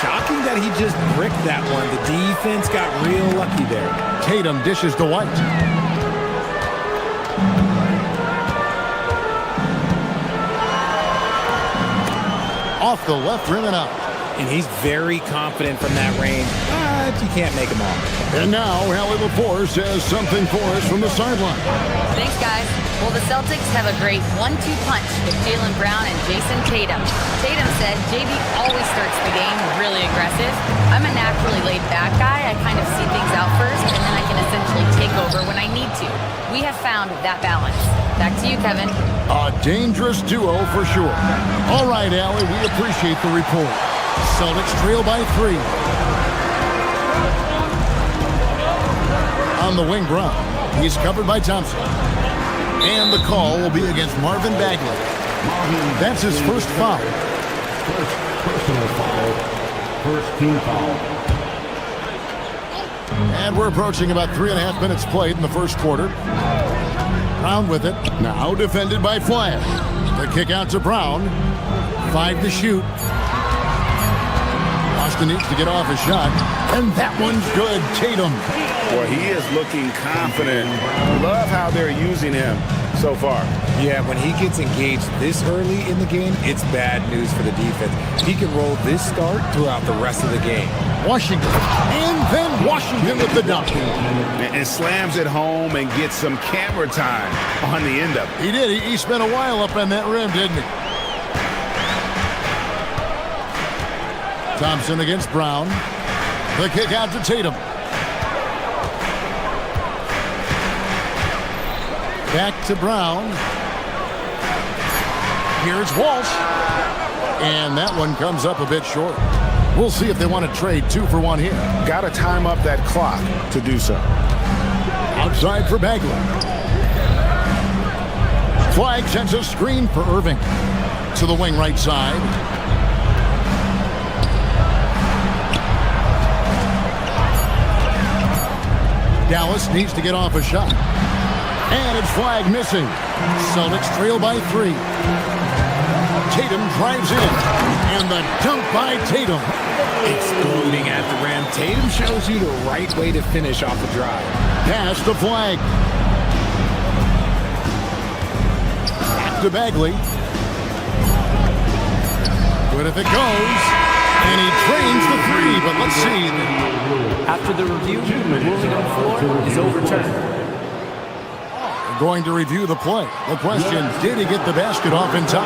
Shocking that he just bricked that one. The defense got real lucky there. Tatum dishes to White. Off the left rim and out. And he's very confident from that range, but you can't make him all. And now, Hallie LaForce says something for us from the sideline. Thanks, guys. Well, the Celtics have a great 1-2 punch with Jaylen Brown and Jason Tatum. Tatum said JB always starts the game really aggressive. I'm a naturally laid-back guy. I kind of see things out first, and then I can essentially take over when I need to. We have found that balance. Back to you, Kevin. A dangerous duo for sure. All right, Allie, we appreciate the report. Celtics trail by 3. On the wing, Brown. He's covered by Thompson. And the call will be against Marvin Bagley. That's his first foul. First personal foul. First team foul. And we're approaching about 3.5 minutes played in the first quarter. Brown with it. Now defended by Flag. The kick out to Brown. 5 to shoot. Boston needs to get off a shot, and that one's good. Tatum. Well, he is looking confident. Love how they're using him so far. Yeah, when he gets engaged this early in the game, it's bad news for the defense. He can roll this start throughout the rest of the game. Washington, and then Washington with the dunk. And slams it home and gets some camera time on the end of it. He did. He spent a while up on that rim, didn't he? Thompson against Brown. The kick out to Tatum. Back to Brown. Here's Walsh. And that one comes up a bit short. We'll see if they want to trade 2 for 1 here. Got to time up that clock to do so. Outside for Bagley. Flag sends a screen for Irving. To the wing right side. Dallas needs to get off a shot. And it's flag missing. Celtics trail by 3. Tatum drives in. And the dunk by Tatum. Exploding at the rim. Tatum shows you the right way to finish off the drive. Pass the flag. Back to Bagley. Good if it goes. And he drains the 3, but let's see. After the review, the ruling on the floor is overturned. Going to review the play. The question, did he get the basket off in time?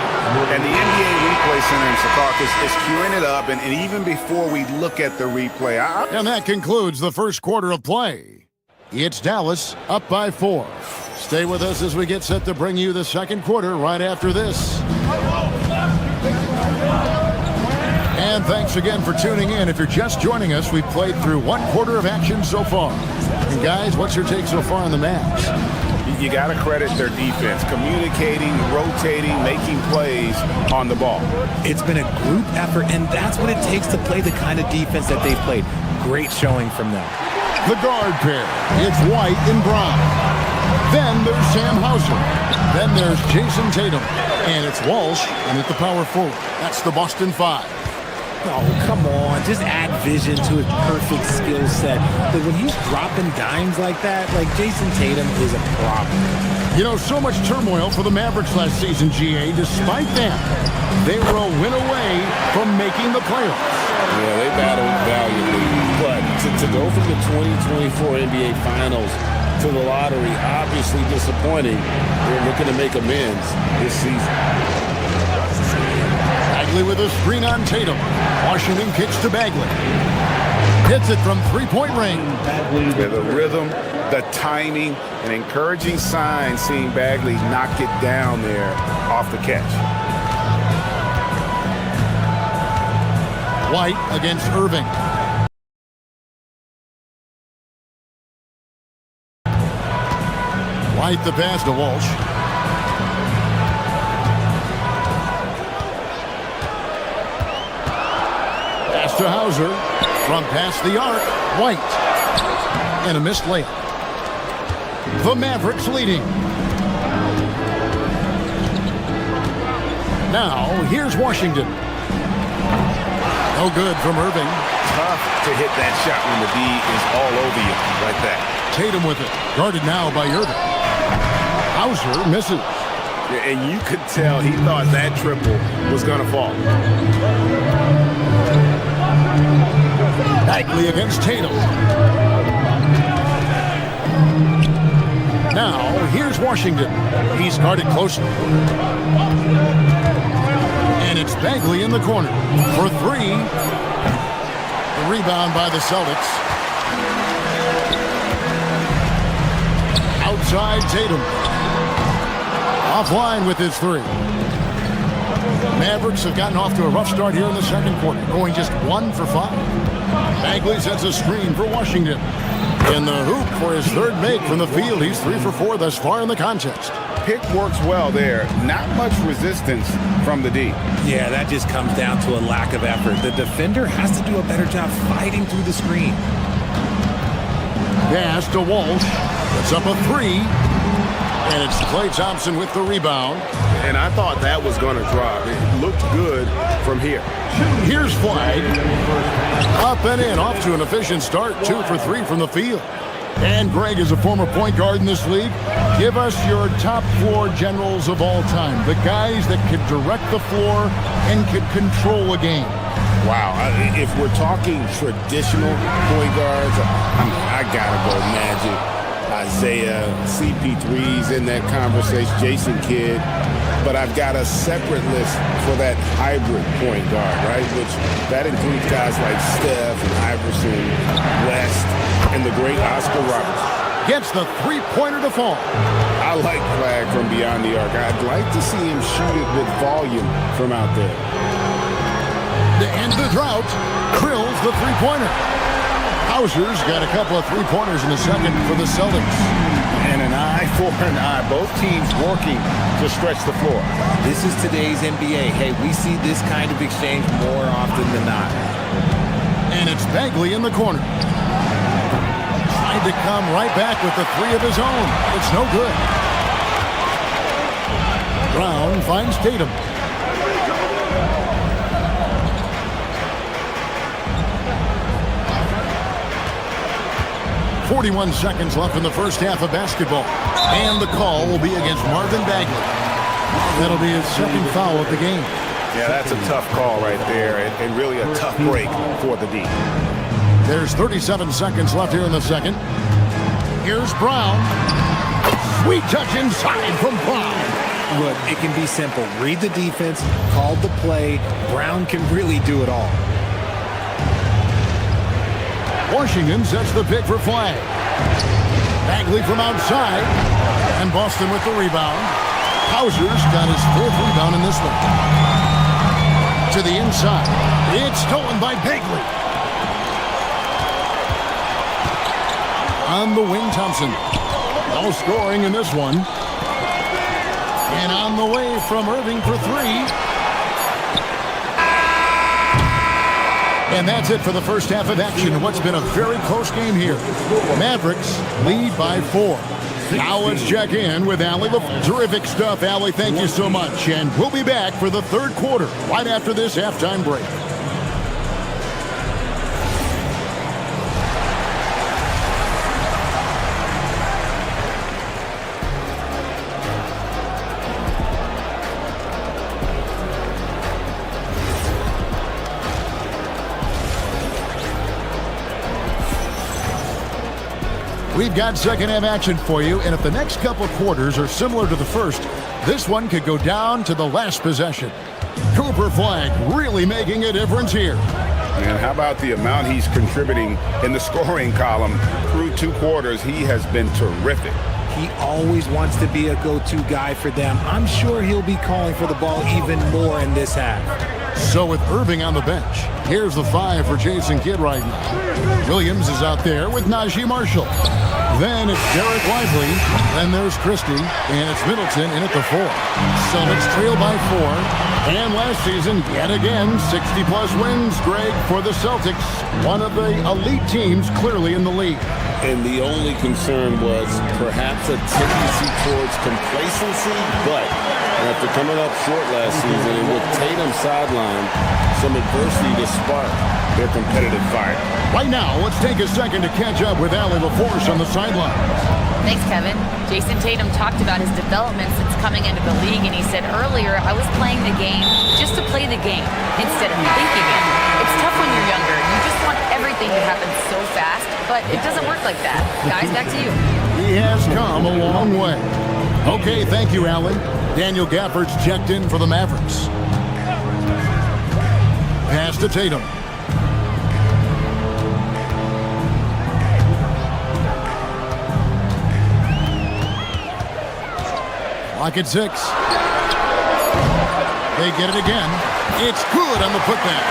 And the NBA Replay Center in Secaucus is queuing it up, and even before we look at the replay. And that concludes the first quarter of play. It's Dallas up by 4. Stay with us as we get set to bring you the second quarter right after this. And thanks again for tuning in. If you're just joining us, we've played through 1 quarter of action so far. And guys, what's your take so far on the Mavs? You got to credit their defense, communicating, rotating, making plays on the ball. It's been a group effort, and that's what it takes to play the kind of defense that they've played. Great showing from them. The guard pair. It's White and Brown. Then there's Sam Hauser. Then there's Jason Tatum. And it's Walsh, and at the power forward. That's the Boston 5. Oh, come on. Just add vision to his perfect skill set. But when he's dropping dimes like that, like Jason Tatum is a problem. You know, so much turmoil for the Mavericks last season, GA. Despite that, they were a win away from making the playoffs. Yeah, they battled valiantly. But to go from the 2024 NBA Finals to the lottery, obviously disappointing. They're looking to make amends this season. Bagley with a screen on Tatum. Washington kicks to Bagley. Hits it from 3-point range. Yeah, the rhythm, the timing, an encouraging sign seeing Bagley knock it down there off the catch. White against Irving. White the pass to Walsh. Pass to Hauser. From past the arc. White. And a missed layup. The Mavericks leading. Now, here's Washington. No good from Irving. Tough to hit that shot when the D is all over you like that. Tatum with it. Guarded now by Irving. Hauser misses. Yeah, and you could tell he thought that triple was going to fall. Bagley against Tatum. Now, here's Washington. He's guarded closely. And it's Bagley in the corner for 3. The rebound by the Celtics. Outside Tatum. Offline with his 3. Mavericks have gotten off to a rough start here in the second quarter, going just 1 for 5. Bagley sets a screen for Washington. In the hoop for his 3rd make from the field. He's 3 for 4 thus far in the contest. Pick works well there. Not much resistance from the D. Yeah, that just comes down to a lack of effort. The defender has to do a better job fighting through the screen. Pass to Walsh. It's up a 3. And it's Klay Thompson with the rebound. and I thought that was going to drop. It looked good from here. Here's Flag. Up and in, off to an efficient start. 2 for 3 from the field. And Greg is a former point guard in this league. Give us your top 4 generals of all time. The guys that could direct the floor and could control a game. Wow. If we're talking traditional point guards, I got to go Magic, Isaiah, CP3's in that conversation, Jason Kidd. But I've got a separate list for that hybrid point guard, right? Which that includes guys like Steph and Iverson, West, and the great Oscar Robertson. Gets the three-pointer to fall. I like Flag from beyond the arc. I'd like to see him shoot it with volume from out there. To end the drought, Krill's the three-pointer. Hauser's got a couple of three-pointers in the second for the Celtics. And an eye for an eye. Both teams working to stretch the floor. This is today's NBA. Hey, we see this kind of exchange more often than not. And it's Bagley in the corner. Tried to come right back with the 3 of his own. It's no good. Brown finds Tatum. .41 seconds left in the first half of basketball. And the call will be against Marvin Bagley. That'll be his second foul of the game. Yeah, that's a tough call right there, and really a tough break for the D. There's 37 seconds left here in the second. Here's Brown. Sweet touch inside from Brown. Look, it can be simple. Read the defense, call the play. Brown can really do it all. Washington sets the pick for Flag. Bagley from outside. And Boston with the rebound. Hauser's got his 4th rebound in this one. To the inside. It's stolen by Bagley. On the wing, Thompson. No scoring in this one. And on the way from Irving for 3. And that's it for the first half of action in what's been a very close game here. Mavericks lead by 4. Now let's check in with Allie. Terrific stuff, Allie. Thank you so much. And we'll be back for the third quarter right after this halftime break. We've got second half action for you, and if the next couple quarters are similar to the first, this one could go down to the last possession. Cooper Flag really making a difference here. And how about the amount he's contributing in the scoring column through 2 quarters? He has been terrific. He always wants to be a go-to guy for them. I'm sure he'll be calling for the ball even more in this half. So with Irving on the bench, here's the 5 for Jason Kidd right now. Williams is out there with Najee Marshall. Then it's Derek Lively. Then there's Christie. And it's Middleton in at the 4. Celtics trail by 4. And last season, yet again, 60-plus wins, Greg, for the Celtics. One of the elite teams clearly in the league. And the only concern was perhaps a tendency towards complacency, but after coming up short last season and with Tatum sidelined, some adversity to spark their competitive fire. Right now, let's take a second to catch up with Allie LaForce on the sideline. Thanks, Kevin. Jason Tatum talked about his development since coming into the league, and he said earlier, I was playing the game just to play the game instead of thinking it. It's tough when you're younger. You just want everything to happen so fast, but it doesn't work like that. Guys, back to you. He has come a long way. Okay, thank you, Allie. Daniel Gafford's checked in for the Mavericks. Pass to Tatum. Clock at 6. They get it again. It's good on the putback.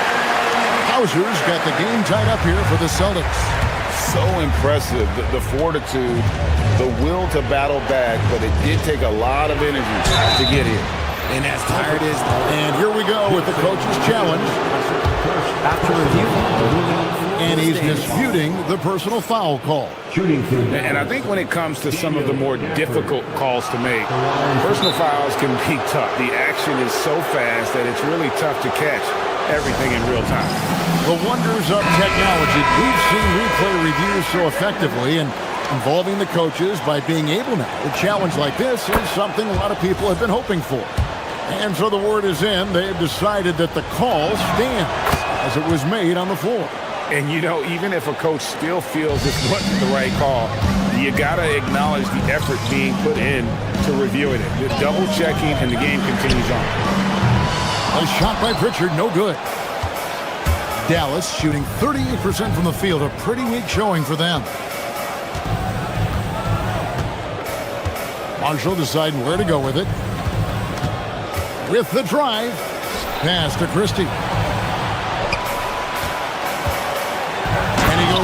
Hauser's got the game tied up here for the Celtics. So impressive, the fortitude, the will to battle back, but it did take a lot of energy to get here. And as tired as... And here we go with the coach's challenge. After review, And And he's disputing the personal foul call. And I think when it comes to some of the more difficult calls to make, personal fouls can be tough. The action is so fast that it's really tough to catch everything in real time. The wonders of technology. We've seen replay reviews so effectively and involving the coaches by being able now. A challenge like this is something a lot of people have been hoping for. And so the word is in. They've decided that the call stands as it was made on the floor. And, you know, even if a coach still feels this wasn't the right call, you got to acknowledge the effort being put in to reviewing it. The double checking, and the game continues on. A shot by Pritchard, no good. Dallas shooting 38% from the field, a pretty weak showing for them. Marshall deciding where to go with it. With the drive, pass to Christie.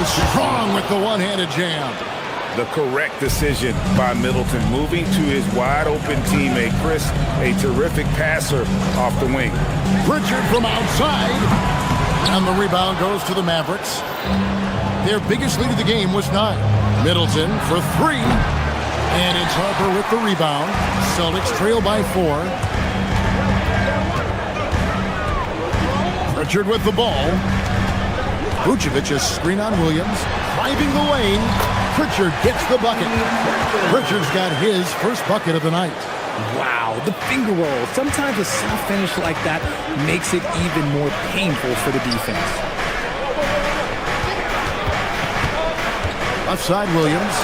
Strong with the one-handed jam. The correct decision by Middleton, moving to his wide-open teammate, Chris, a terrific passer off the wing. Pritchard from outside, and the rebound goes to the Mavericks. Their biggest lead of the game was 9. Middleton for 3, and it's Harper with the rebound. Celtics trail by 4. Pritchard with the ball. Vucevic is screen on Williams, driving the lane. Pritchard gets the bucket. Pritchard's got his first bucket of the night. Wow, the finger roll. Sometimes a soft finish like that makes it even more painful for the defense. Left side, Williams.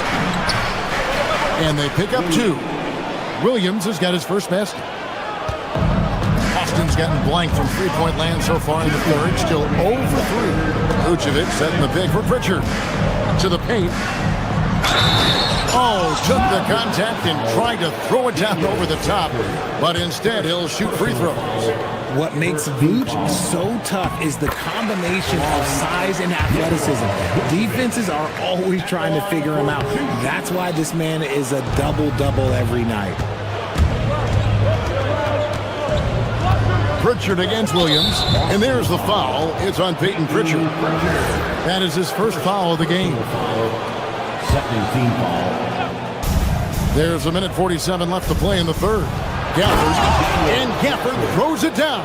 And they pick up 2. Williams has got his first basket. Austin's gotten blank from three-point land so far in the third. Still 0 for 3. Vucevic setting the pick for Pritchard. To the paint. Oh, took the contact and tried to throw it down over the top. But instead, he'll shoot free throws. What makes Vooch so tough is the combination of size and athleticism. Defenses are always trying to figure him out. That's why this man is a double-double every night. Pritchard against Williams, and there's the foul. It's on Peyton Pritchard. That is his first foul of the game. Second team foul. There's 1:47 left to play in the third. Gafford throws it down.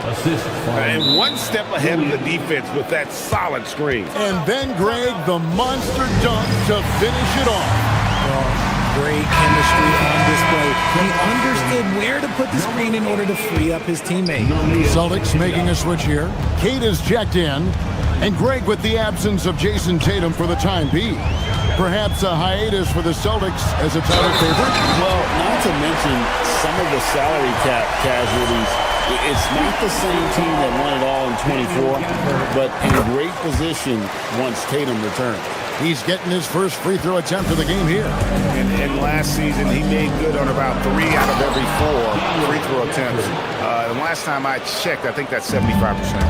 And one step ahead of the defense with that solid screen. And then Greg, the monster dunk to finish it off. Great chemistry on display. He understood where to put the screen in order to free up his teammate. Celtics making a switch here. Kate is checked in. And Greg with the absence of Jason Tatum for the time being. Perhaps a hiatus for the Celtics as a title favorite? Well, not to mention some of the salary cap casualties. It's not the same team that won it all in 24, but in great position once Tatum returned. He's getting his first free throw attempt of the game here. And last season, he made good on about 3 out of every 4 free throw attempts. And last time I checked, I think that's 75%.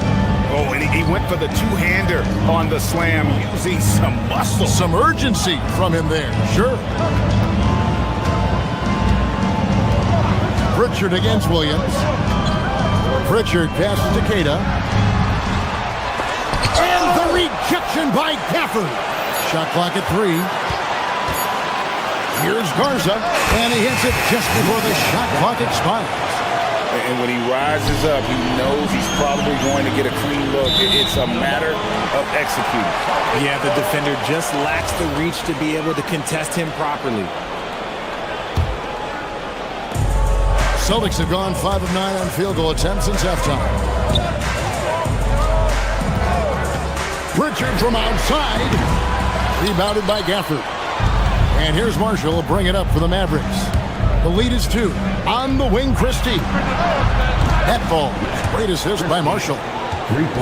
Oh, and he went for the two-hander on the slam, using some muscle. Some urgency from him there, sure. Pritchard against Williams. Pritchard passes to Queta. And the rejection by Gafford. Shot clock at 3. Here's Garza, and he hits it just before the shot clock expires. And when he rises up, he knows he's probably going to get a clean look. It's a matter of executing. Yeah, the defender just lacks the reach to be able to contest him properly. Celtics have gone 5 of 9 on field goal attempts since halftime. Pritchard from outside. Rebounded by Gafford. And here's Marshall will bring it up for the Mavericks. The lead is 2. On the wing, Christie. That ball. Great assist by Marshall.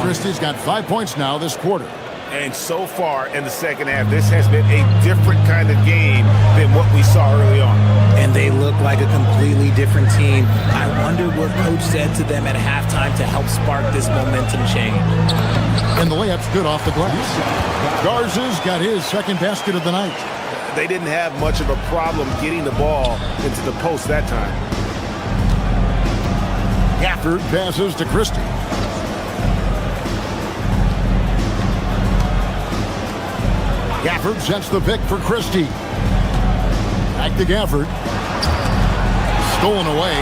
Christie's got 5 points now this quarter. And so far in the second half, this has been a different kind of game than what we saw early on. And they look like a completely different team. I wonder what Coach said to them at halftime to help spark this momentum change. And the layup's good off the glass. Garza's got his second basket of the night. They didn't have much of a problem getting the ball into the post that time. Gafford passes to Christie. Gafford sets the pick for Christie. Back to Gafford. Stolen away.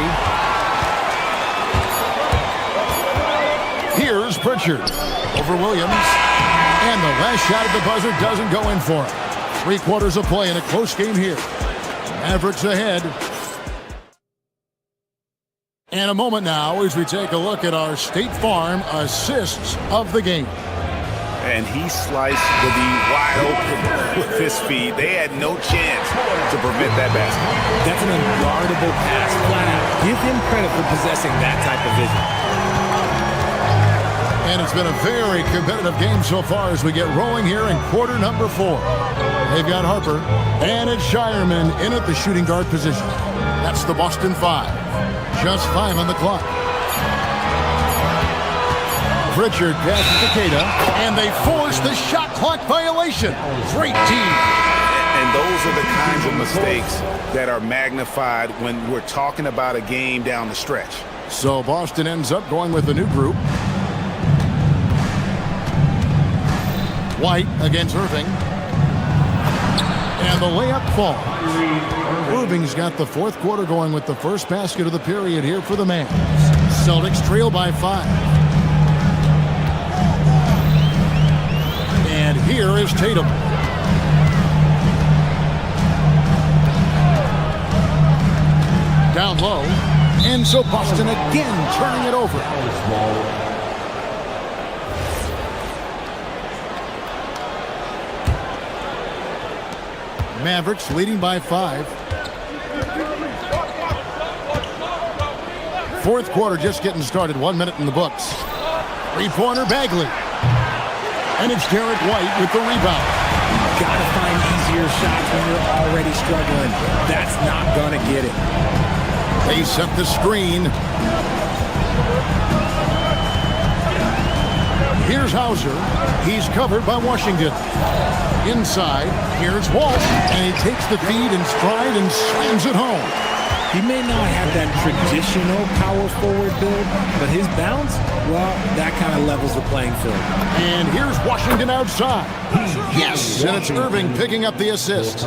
Here's Pritchard over Williams. And the last shot at the buzzer doesn't go in for him. 3 quarters of play in a close game here. Mavericks ahead. And a moment now as we take a look at our State Farm assists of the game. And he sliced the D wide open with his feet. They had no chance to prevent that basket. That's an unguardable pass, flat out. Give him credit for possessing that type of vision. And it's been a very competitive game so far as we get rolling here in quarter number 4. They've got Harper, and it's Shireman in at the shooting guard position. That's the Boston 5. Just 5 on the clock. Pritchard passes to Queta, and they force the shot clock violation. Great team. And those are the kinds of mistakes that are magnified when we're talking about a game down the stretch. So Boston ends up going with a new group. White against Irving. And the layup falls. Irving's got the 4th quarter going with the first basket of the period here for the Mavs. Celtics trail by 5. And here is Tatum. Down low. And so Boston again turning it over. Mavericks leading by 5. 4th quarter just getting started. 1 minute in the books. 3-pointer Bagley. And it's Derek White with the rebound. Gotta find easier shots when you're already struggling. That's not gonna get it. They set the screen. Here's Hauser. He's covered by Washington. Inside, here's Walsh, and he takes the feed in stride and slams it home. He may not have that traditional power forward build, but his bounce, well, that kind of levels the playing field. And here's Washington outside. Yes, and it's Irving picking up the assist.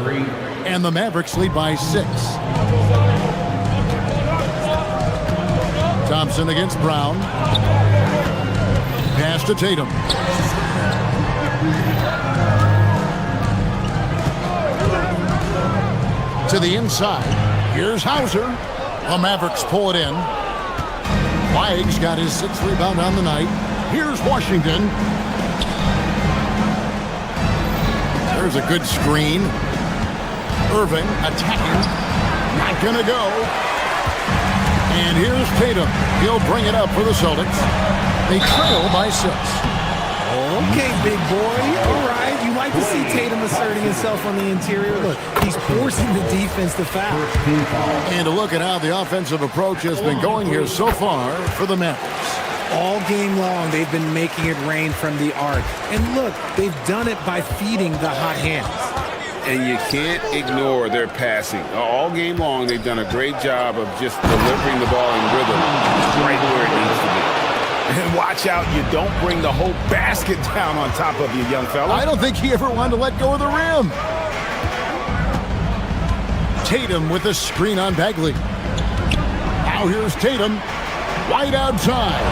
And the Mavericks lead by 6. Thompson against Brown. Pass to Tatum. To the inside. Here's Hauser. The Mavericks pull it in. Weig's got his 6th rebound on the night. Here's Washington. There's a good screen. Irving attacking. Not gonna go. And here's Tatum. He'll bring it up for the Celtics. They trail by 6. Okay, big boy. All right. You like to see Tatum asserting himself on the interior. Look, he's forcing the defense to foul. And to look at how the offensive approach has been going here so far for the Mavericks. All game long, they've been making it rain from the arc. And look, they've done it by feeding the hot hands. And you can't ignore their passing. All game long, they've done a great job of just delivering the ball in rhythm right where it needs to be. And watch out, you don't bring the whole basket down on top of you, young fella. I don't think he ever wanted to let go of the rim. Tatum with a screen on Bagley. Now here's Tatum. Wide outside.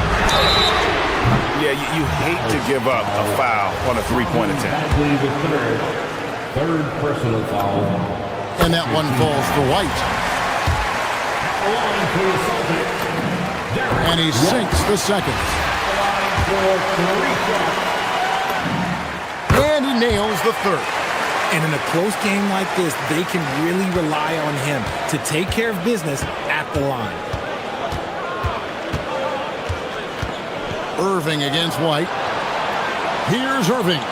Yeah, you hate to give up a foul on a 3-point attempt. Third personal foul. And that one falls for White. And he sinks the 2nd. And he nails the 3rd. And in a close game like this, they can really rely on him to take care of business at the line. Irving against White. Here's Irving.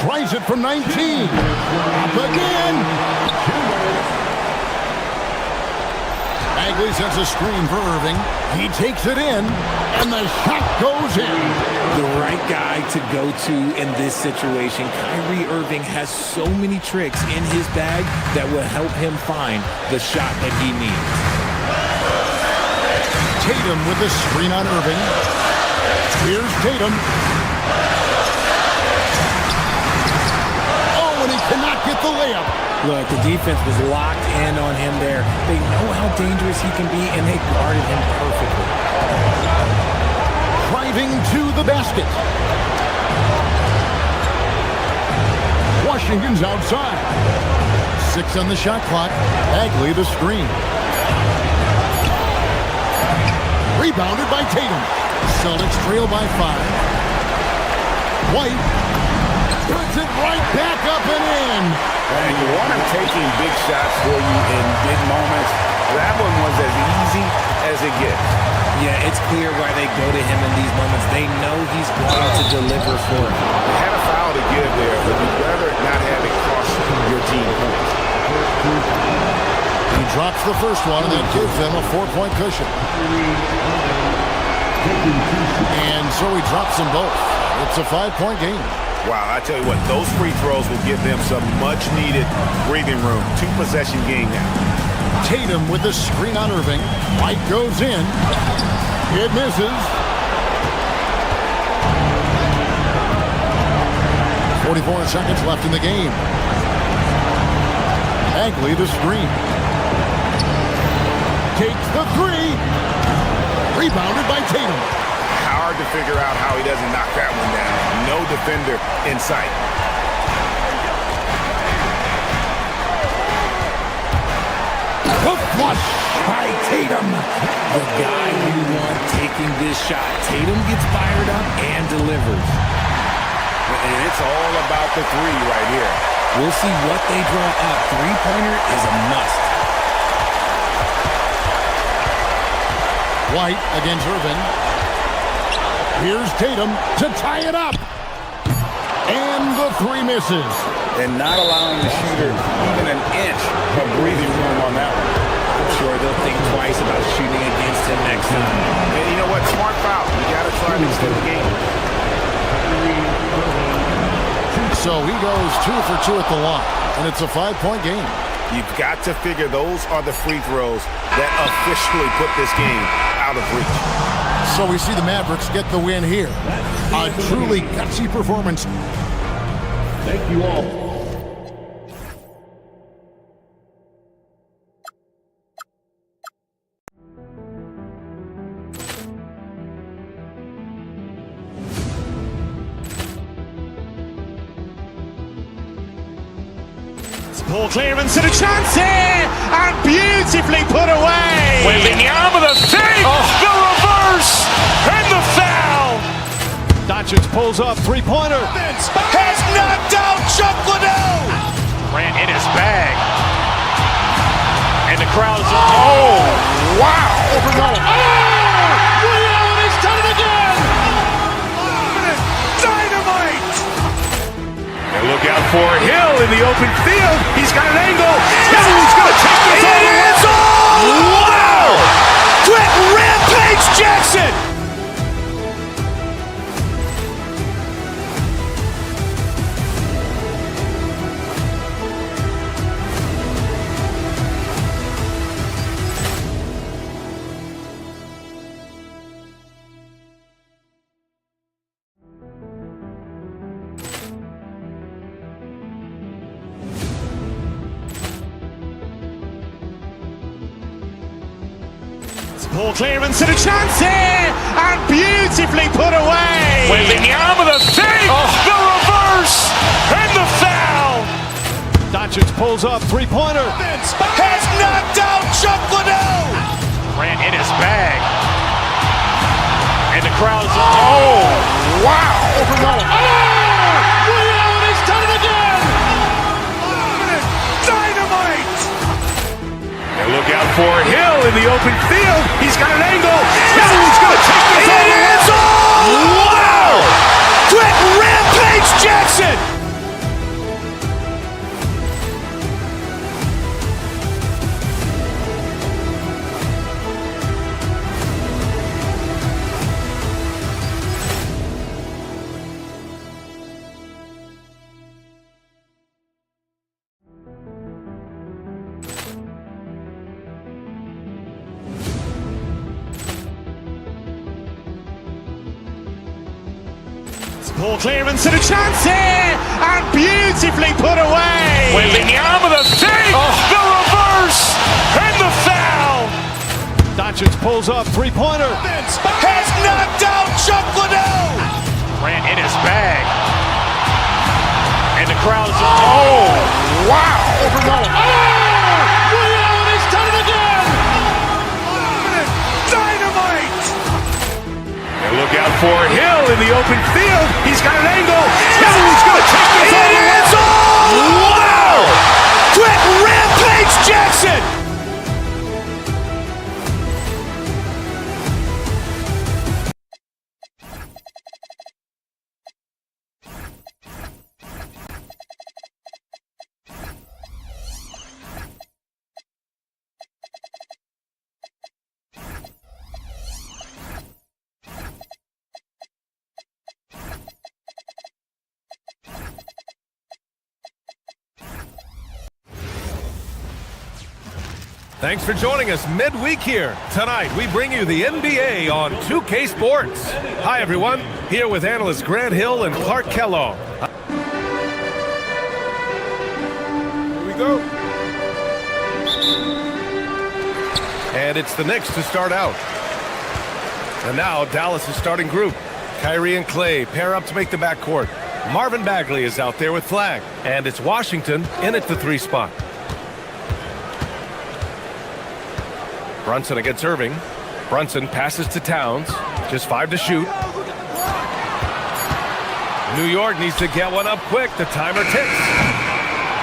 Tries it from 19. Up again. Bagley sets a screen for Irving. He takes it in, and the shot goes in. The right guy to go to in this situation. Kyrie Irving has so many tricks in his bag that will help him find the shot that he needs. Tatum with the screen on Irving. Here's Tatum. and he cannot get the layup. Look, the defense was locked in on him there. They know how dangerous he can be, and they guarded him perfectly. Driving to the basket. Washington's outside. 6 on the shot clock. Bagley the screen. Rebounded by Tatum. Celtics trail by 5. White puts it right back up and in. And you want him taking big shots for you in big moments. That one was as easy as it gets. Yeah, it's clear why they go to him in these moments. They know he's going to deliver for him. You had a foul to give there, but you'd rather not have it cost your team points. He drops the first one, and that gives them a 4-point cushion. And so he drops them both. It's a 5-point game. Wow, I tell you what, those free throws will give them some much-needed breathing room. 2-possession game now. Tatum with the screen on Irving. White goes in. It misses. 44 seconds left in the game. Bagley the screen. Takes the 3. Rebounded by Tatum. Hard to figure out how he doesn't knock that one down. No defender in sight. The flush by Tatum. The guy you want taking this shot. Tatum gets fired up and delivers. And it's all about the 3 right here. We'll see what they draw up. Three-pointer is a must. White against Irving. Here's Tatum to tie it up. And the 3 misses. And not allowing the shooter even an inch of breathing room on that one. I'm sure they'll think twice about shooting against him next time. And you know what? Smart foul. You got to try to extend the game. So he goes 2 for 2 at the line. And it's a 5-point game. You've got to figure those are the free throws that officially put this game out of reach. So we see the Mavericks get the win here. A truly gutsy performance. Thank you all. Ball clearance and a chance here, and beautifully put away. Wembanyama the save, the reverse, and the foul. Doncic pulls up, 3-pointer. Has knocked out Chuck Liddell. Ran in his bag. And the crowd is, oh, wow. He's done it again. Dynamite. And look out for Hill in the open field. He's got an angle. He's going to take this all the way. Wow. Quick rampage Jackson. Ball clearance and a chance here, and beautifully put away. Wembanyama the save, the reverse, and the foul. Doncic pulls up, 3-pointer. Has knocked out Chuck Liddell. Ran in his bag. And the crowd is, oh, wow. He's done it again. Dynamite. And look out for Hill in the open field. He's got an angle. He's going to take this all the way. Wow. Quick rampage Jackson. Ball clearance and a chance here, and beautifully put away. Wembanyama the save, the reverse, and the foul. Doncic pulls up, three-pointer. Has knocked out Chuck Liddell. Ran in his bag. And the crowd is... Oh, wow. He's done it again. Dynamite. And look out for Hill in the open field. He's got an angle. He's going to take this all the way. Wow. Quick rampage Jackson. Thanks for joining us midweek here. Tonight, we bring you the NBA on 2K Sports. Hi, everyone. Here with analysts Grant Hill and Clark Kellogg. Here we go. And it's the Knicks to start out. And now, Dallas' starting group. Kyrie and Clay pair up to make the backcourt. Marvin Bagley is out there with Flag. And it's Washington in at the 3 spot. Brunson against Irving. Brunson passes to Towns. Just 5 to shoot. New York needs to get one up quick. The timer ticks.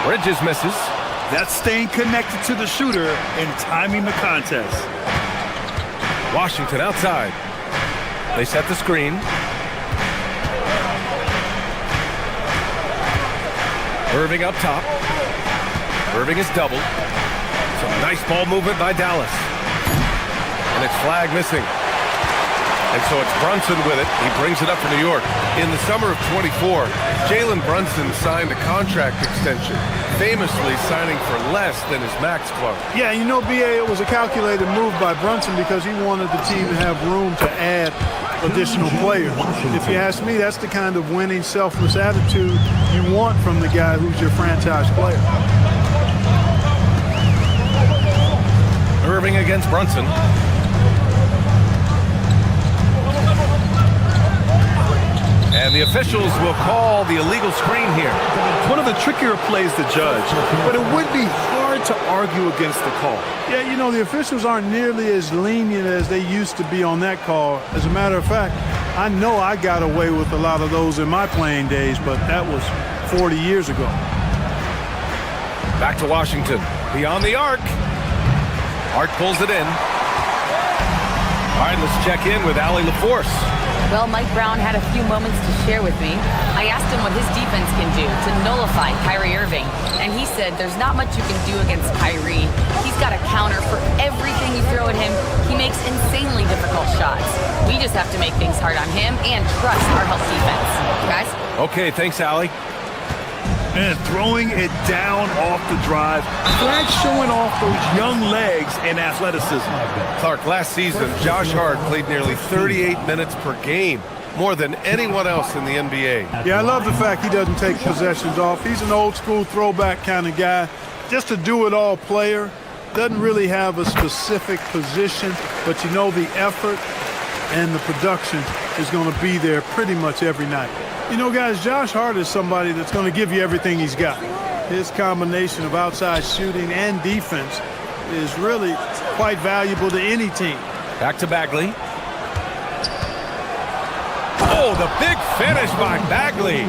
Bridges misses. That's staying connected to the shooter and timing the contest. Washington outside. They set the screen. Irving up top. Irving is doubled. Some nice ball movement by Dallas. And it's Flag missing. And so it's Brunson with it. He brings it up for New York. In the summer of 24, Jalen Brunson signed a contract extension, famously signing for less than his max club. Yeah, you know, BA, it was a calculated move by Brunson because he wanted the team to have room to add additional players. If you ask me, that's the kind of winning, selfless attitude you want from the guy who's your franchise player. Irving against Brunson. And the officials will call the illegal screen here. One of the trickier plays to judge, but it would be hard to argue against the call. Yeah, you know, the officials aren't nearly as lenient as they used to be on that call. As a matter of fact, I know I got away with a lot of those in my playing days, but that was 40 years ago. Back to Washington. Beyond the arc. Art pulls it in. All right, let's check in with Allie LaForce. Well, Mike Brown had a few moments to share with me. I asked him what his defense can do to nullify Kyrie Irving, and he said there's not much you can do against Kyrie. He's got a counter for everything you throw at him. He makes insanely difficult shots. We just have to make things hard on him and trust our help defense. Guys? Okay, thanks, Allie. And throwing it down off the drive. Flag showing off those young legs and athleticism. Clark, last season, Josh Hart played nearly 38 minutes per game, more than anyone else in the NBA. Yeah, I love the fact he doesn't take possessions off. He's an old-school throwback kind of guy. Just a do-it-all player. Doesn't really have a specific position, but you know the effort and the production is going to be there pretty much every night. You know, guys, Josh Hart is somebody that's going to give you everything he's got. His combination of outside shooting and defense is really quite valuable to any team. Back to Bagley. Oh, the big finish by Bagley.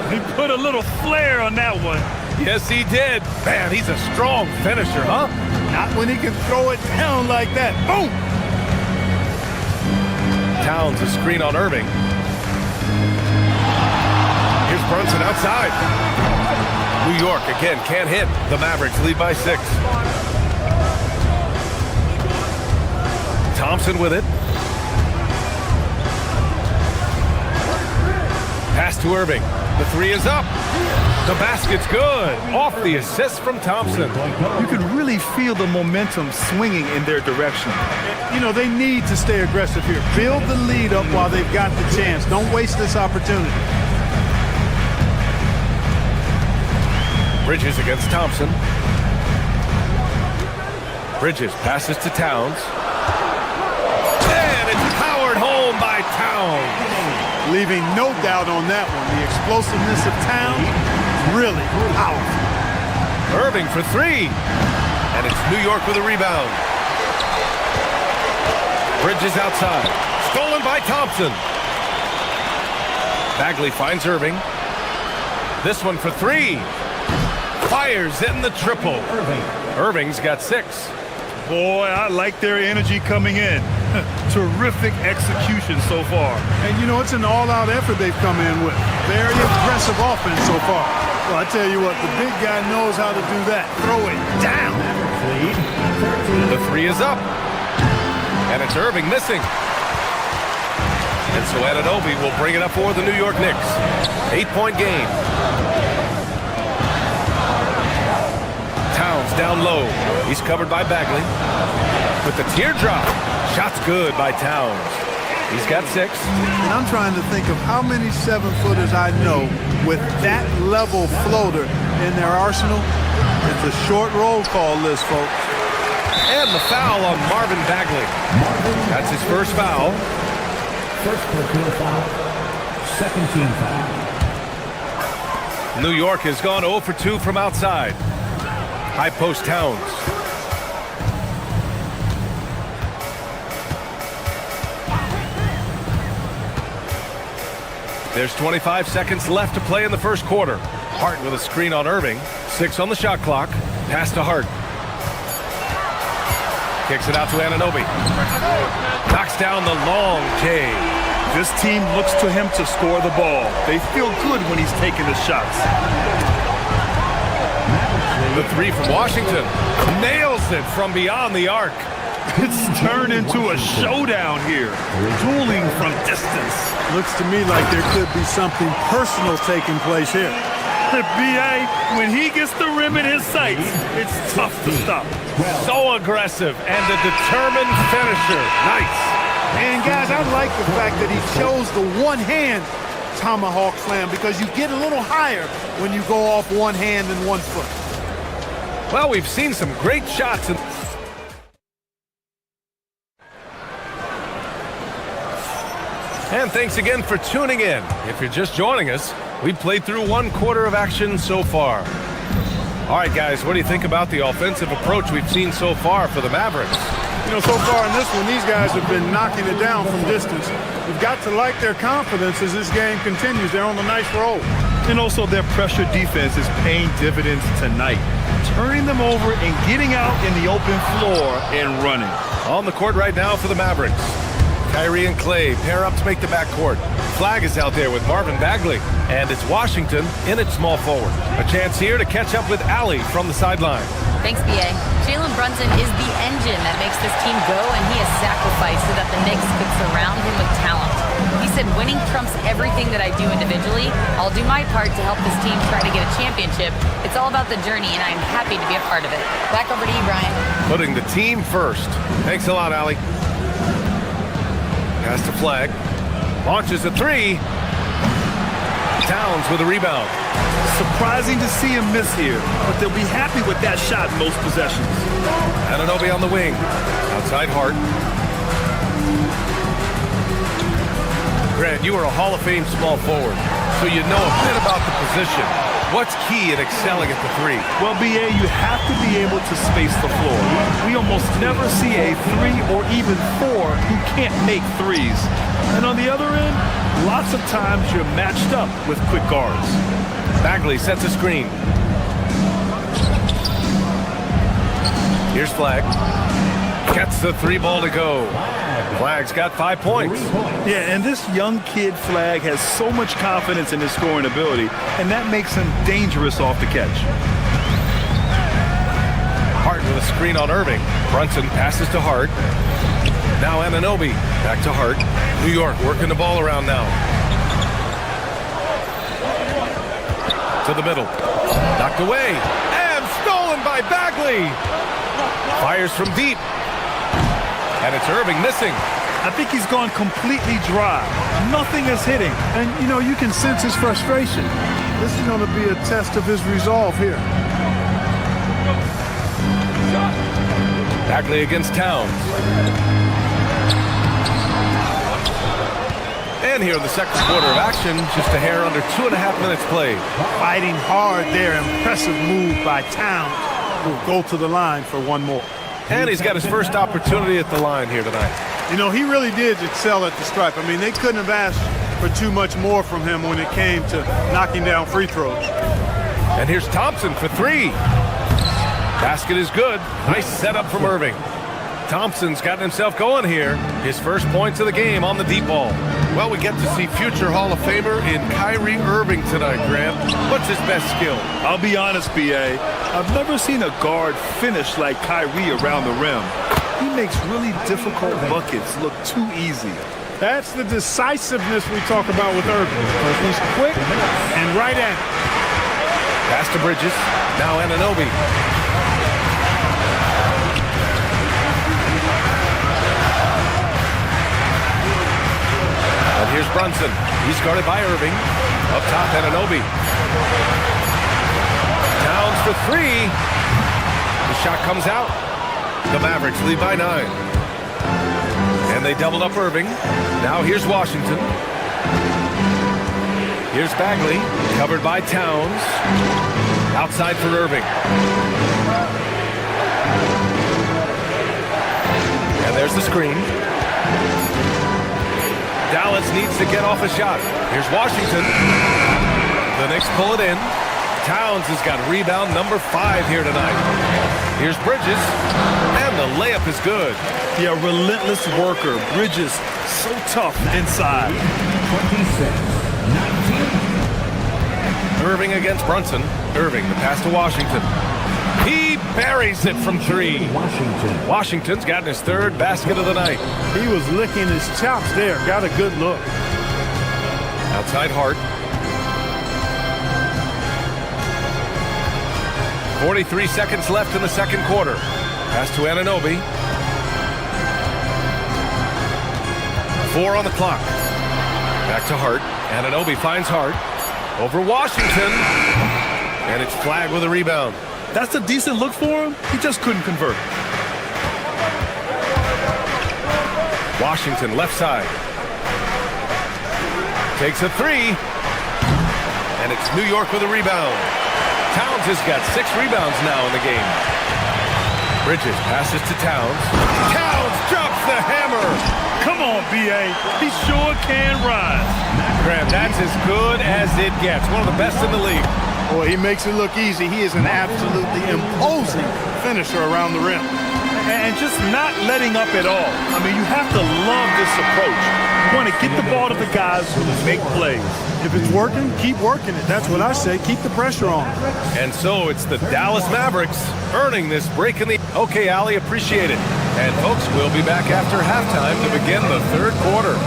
He put a little flair on that one. Yes, he did. Man, he's a strong finisher, huh? Not when he can throw it down like that. Boom! Towns a screen on Irving. Here's Brunson outside. New York again can't hit. The Mavericks lead by 6. Thompson with it. Pass to Irving. The 3 is up. The basket's good. Off the assist from Thompson. You could really feel the momentum swinging in their direction. You know, they need to stay aggressive here. Build the lead up while they've got the chance. Don't waste this opportunity. Bridges against Thompson. Bridges passes to Towns. And it's powered home by Towns. Leaving no doubt on that one. The explosiveness of Towns, really powerful. Irving for three. And it's New York with a rebound. Bridges outside. Stolen by Thompson. Bagley finds Irving. This one for three. Fires in the triple. Irving's got 6. Boy, I like their energy coming in. Terrific execution so far. And, you know, it's an all-out effort they've come in with. Very aggressive offense so far. Well, I tell you what, the big guy knows how to do that. Throw it down. The three is up. And it's Irving missing. And so AbuDhabi will bring it up for the New York Knicks. 8-point game. Towns down low. He's covered by Bagley. With the teardrop. Shot's good by Towns. He's got 6. And I'm trying to think of how many 7-footers I know with that level floater in their arsenal. It's a short roll call list, folks. And the foul on Marvin Bagley. That's his first foul. First personal foul. Second team foul. New York has gone 0 for 2 from outside. High post Towns. There's 25 seconds left to play in the first quarter. Hart with a screen on Irving. 6 on the shot clock. Pass to Hart. Kicks it out to AbuDhabi. Knocks down the long J. This team looks to him to score the ball. They feel good when he's taking the shots. The three from Washington. Nails it from beyond the arc. It's turned into a showdown here. Dueling from distance. Looks to me like there could be something personal taking place here. B.A., when he gets the rim in his sights, it's tough to stop. So aggressive and a determined finisher. Nice. And guys, I like the fact that he chose the one-hand tomahawk slam because you get a little higher when you go off one hand and 1 foot. Well, we've seen some great shots. And thanks again for tuning in. If you're just joining us, we've played through 1 quarter of action so far. All right, guys, what do you think about the offensive approach we've seen so far for the Mavericks? You know, so far in this one, these guys have been knocking it down from distance. You've got to like their confidence as this game continues. They're on a nice roll. And also their pressure defense is paying dividends tonight. Turning them over and getting out in the open floor and running. On the court right now for the Mavericks. Kyrie and Clay pair up to make the backcourt. Flag is out there with Marvin Bagley. And it's Washington in its small forward. A chance here to catch up with Allie from the sideline. Thanks, B.A. Jalen Brunson is the engine that makes this team go, and he has sacrificed so that the Knicks could surround him with talent. He said, winning trumps everything that I do individually. I'll do my part to help this team try to get a championship. It's all about the journey, and I'm happy to be a part of it. Back over to you, Brian. Putting the team first. Thanks a lot, Allie. Pass to Flag. Launches a 3. Towns with a rebound. Surprising to see him miss here, but they'll be happy with that shot in most possessions. AbuDhabi on the wing. Outside Hart. Grant, you are a Hall of Fame small forward, so you know a bit about the position. What's key in excelling at the 3? Well, B.A., you have to be able to space the floor. We almost never see a 3 or even 4 who can't make threes. And on the other end, lots of times you're matched up with quick guards. Bagley sets a screen. Here's Flag. Gets the 3 ball to go. Flag's got 5 points. Yeah, and this young kid Flag has so much confidence in his scoring ability, and that makes him dangerous off the catch. Hart with a screen on Irving. Brunson passes to Hart. Now AbuDhabi. Back to Hart. New York working the ball around now. To the middle. Knocked away. And stolen by Bagley. Fires from deep. And it's Irving missing. I think he's gone completely dry. Nothing is hitting. And, you know, you can sense his frustration. This is going to be a test of his resolve here. Bagley against Towns. And here in the second quarter of action, just a hair under 2.5 minutes played. Fighting hard there. Impressive move by Towns. Will go to the line for one more. And he's got his first opportunity at the line here tonight. You know, he really did excel at the stripe. I mean, they couldn't have asked for too much more from him when it came to knocking down free throws. And here's Thompson for three. Basket is good. Nice setup from Irving. Thompson's gotten himself going here. His first points of the game on the deep ball. Well, we get to see future Hall of Famer in Kyrie Irving tonight, Graham. What's his best skill? I'll be honest, B.A. I've never seen a guard finish like Kyrie around the rim. He makes really difficult buckets look too easy. That's the decisiveness we talk about with Irving. He's quick and right at it. Pass to Bridges. Now Anunoby. And here's Brunson. He's guarded by Irving. Up top, Anunoby. Towns for three. The shot comes out. The Mavericks lead by 9. And they doubled up Irving. Now here's Washington. Here's Bagley, covered by Towns. Outside for Irving. And there's the screen. Dallas needs to get off a shot. Here's Washington. The Knicks pull it in. Towns has got rebound number 5 here tonight. Here's Bridges, and the layup is good. Yeah, relentless worker. Bridges, so tough inside. 26-19. Irving against Brunson. Irving, the pass to Washington. He buries it from 3. Washington's gotten his 3rd basket of the night. He was licking his chops there. Got a good look. Outside Hart. 43 seconds left in the second quarter. Pass to Anunoby. 4 on the clock. Back to Hart. Anunoby finds Hart. Over Washington. And it's flagged with a rebound. That's a decent look for him. He just couldn't convert. Washington left side. Takes a 3. And it's New York with a rebound. Towns has got 6 rebounds now in the game. Bridges passes to Towns. Towns drops the hammer. Come on, B.A. He sure can rise. Graham, that's as good as it gets. One of the best in the league. Boy, he makes it look easy. He is an absolutely imposing finisher around the rim. And just not letting up at all. I mean, you have to love this approach. You want to get the ball to the guys who make plays. If it's working, keep working it. That's what I say. Keep the pressure on. And so it's the Dallas Mavericks earning this break in the... Okay, Ali, appreciate it. And folks, we'll be back after halftime to begin the third quarter.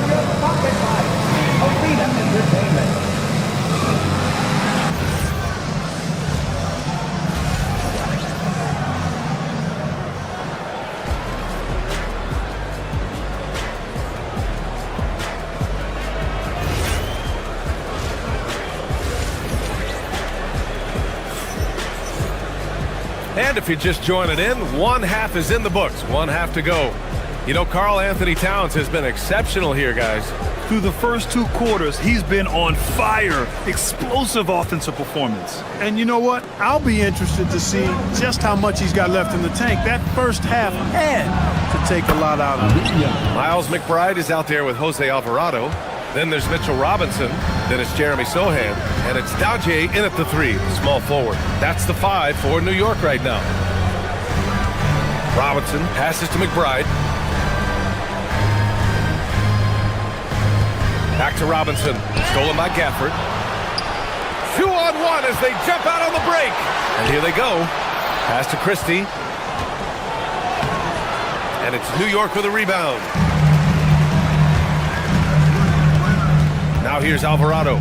And if you're just joining in, one half is in the books, one half to go. You know, Karl Anthony Towns has been exceptional here, guys. Through the first 2 quarters, he's been on fire. Explosive offensive performance. And you know what? I'll be interested to see just how much he's got left in the tank. That first half had to take a lot out of him. Miles McBride is out there with Jose Alvarado. Then there's Mitchell Robinson. Then it's Jeremy Sohan. And it's Daje in at the 3, small forward. That's the 5 for New York right now. Robinson passes to McBride. Back to Robinson. Stolen by Gafford. 2-on-1 as they jump out on the break. And here they go. Pass to Christie. And it's New York with a rebound. Now here's Alvarado.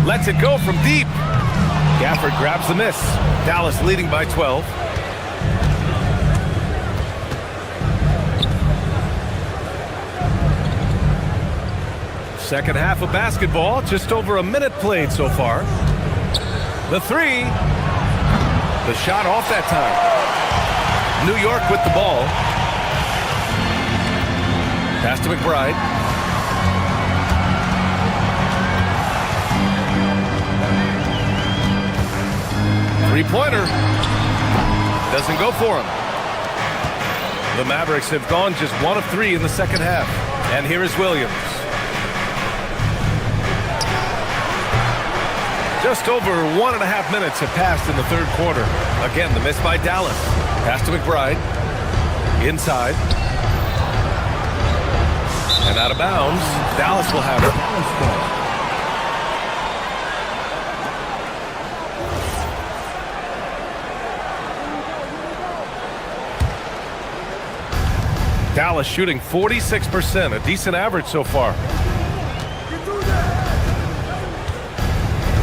Lets it go from deep. Gafford grabs the miss. Dallas leading by 12. Second half of basketball, just over a minute played so far. The three. The shot off that time. New York with the ball. Pass to McBride. Three-pointer. Doesn't go for him. The Mavericks have gone just 1 of 3 in the second half. And here is Williams. Just over 1.5 minutes have passed in the third quarter. Again, the miss by Dallas. Pass to McBride. Inside. And out of bounds. Dallas will have it. Dallas shooting 46%, a decent average so far.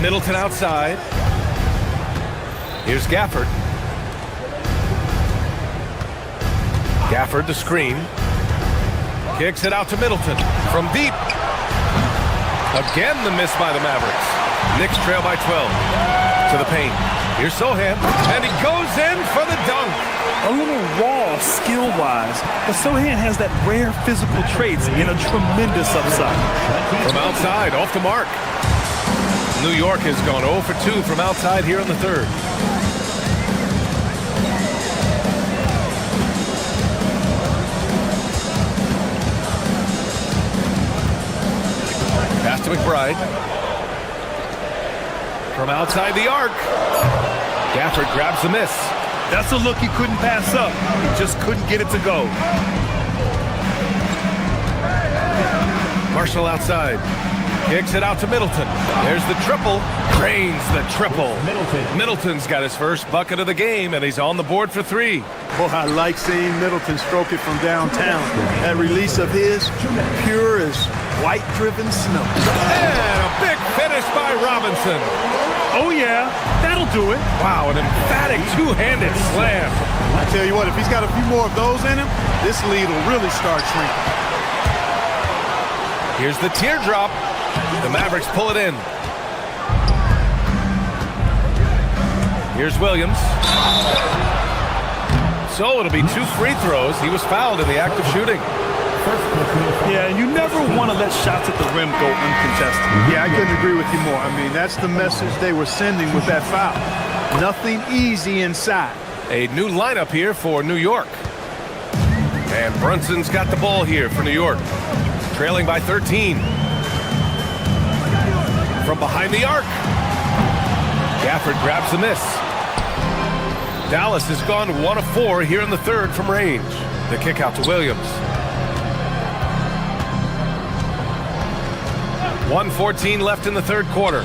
Middleton outside. Here's Gafford. Gafford the screen. Kicks it out to Middleton from deep. Again the miss by the Mavericks. Knicks trail by 12. To the paint. Here's Sohan. And he goes in for the dunk. A little raw skill-wise, but Sohan has that rare physical traits and a tremendous upside. From outside, off the mark. New York has gone 0 for 2 from outside here in the third. Pass to McBride. From outside the arc. Gafford grabs the miss. That's a look he couldn't pass up. He just couldn't get it to go. Marshall outside. Kicks it out to Middleton. There's the triple. Drains the triple. Middleton's got his first bucket of the game, and he's on the board for 3. Boy, I like seeing Middleton stroke it from downtown. That release of his, pure as white-driven snow. And a big finish by Robinson. Oh, yeah. That'll do it. Wow, an emphatic two-handed slam. I tell you what, if he's got a few more of those in him, this lead will really start shrinking. Here's the teardrop. The Mavericks pull it in. Here's Williams. So it'll be 2 free throws. He was fouled in the act of shooting. Yeah, you never want to let shots at the rim go uncontested. Yeah, I couldn't agree with you more. I mean, that's the message they were sending with that foul. Nothing easy inside. A new lineup here for New York. And Brunson's got the ball here for New York. Trailing by 13. From behind the arc. Gafford grabs the miss. Dallas has gone 1 of 4 here in the third from range. The kick out to Williams. 1:14 left in the third quarter.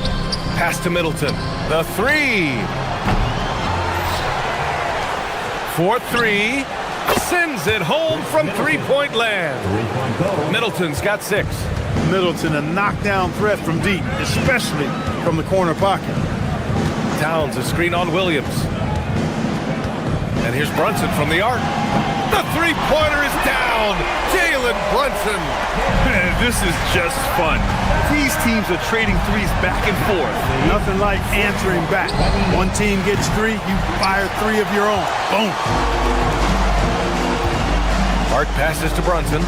Pass to Middleton. The three. 4-3. Sends it home from three-point land. Middleton's got 6. Middleton, a knockdown threat from deep, especially from the corner pocket. Towns a screen on Williams. And here's Brunson from the arc. The three-pointer is down. Jalen Brunson. This is just fun. These teams are trading threes back and forth. Nothing like answering back. One team gets 3, you fire 3 of your own. Boom. Hart passes to Brunson.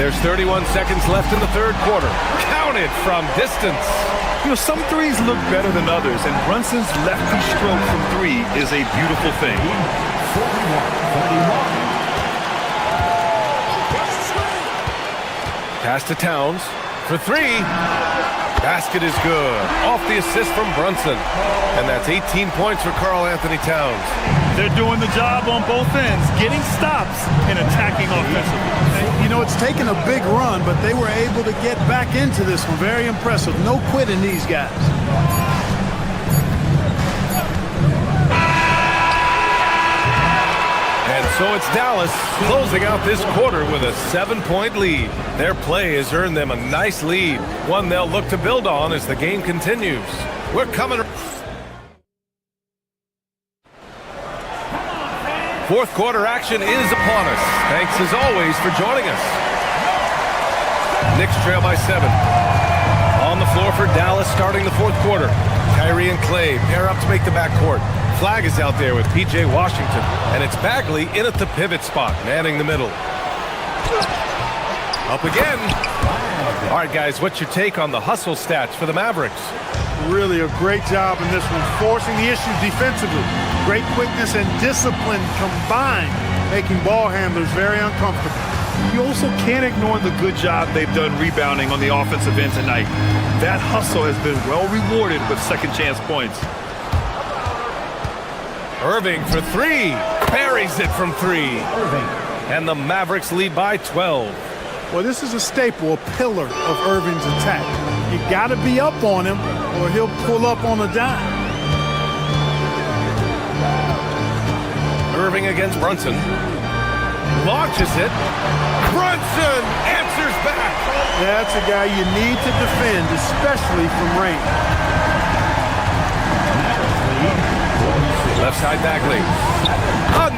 There's 31 seconds left in the third quarter. Counted from distance. You know, some threes look better than others, and Brunson's lefty stroke from 3 is a beautiful thing. Pass to Towns for 3. Basket is good. Off the assist from Brunson. And that's 18 points for Karl Anthony Towns. They're doing the job on both ends, getting stops and attacking offensively. You know, it's taken a big run, but they were able to get back into this one. Very impressive. No quitting these guys. And so it's Dallas closing out this quarter with a 7-point lead. Their play has earned them a nice lead, one they'll look to build on as the game continues. We're coming. Fourth quarter action is upon us. Thanks as always for joining us. Knicks trail by 7. On the floor for Dallas starting the fourth quarter. Kyrie and Clay pair up to make the backcourt. Flag is out there with P.J. Washington, and it's Bagley in at the pivot spot, manning the middle. Up again. All right, guys, what's your take on the hustle stats for the Mavericks? Really a great job in this one, forcing the issues defensively. Great quickness and discipline combined, making ball handlers very uncomfortable. You also can't ignore the good job they've done rebounding on the offensive end tonight. That hustle has been well rewarded with second chance points. Irving for 3. Buries it from 3. And the Mavericks lead by 12. Well, this is a staple, a pillar of Irving's attack. You got to be up on him or he'll pull up on a dime. Irving against Brunson. Launches it. Brunson answers back. That's a guy you need to defend, especially from range. Left side Bagley.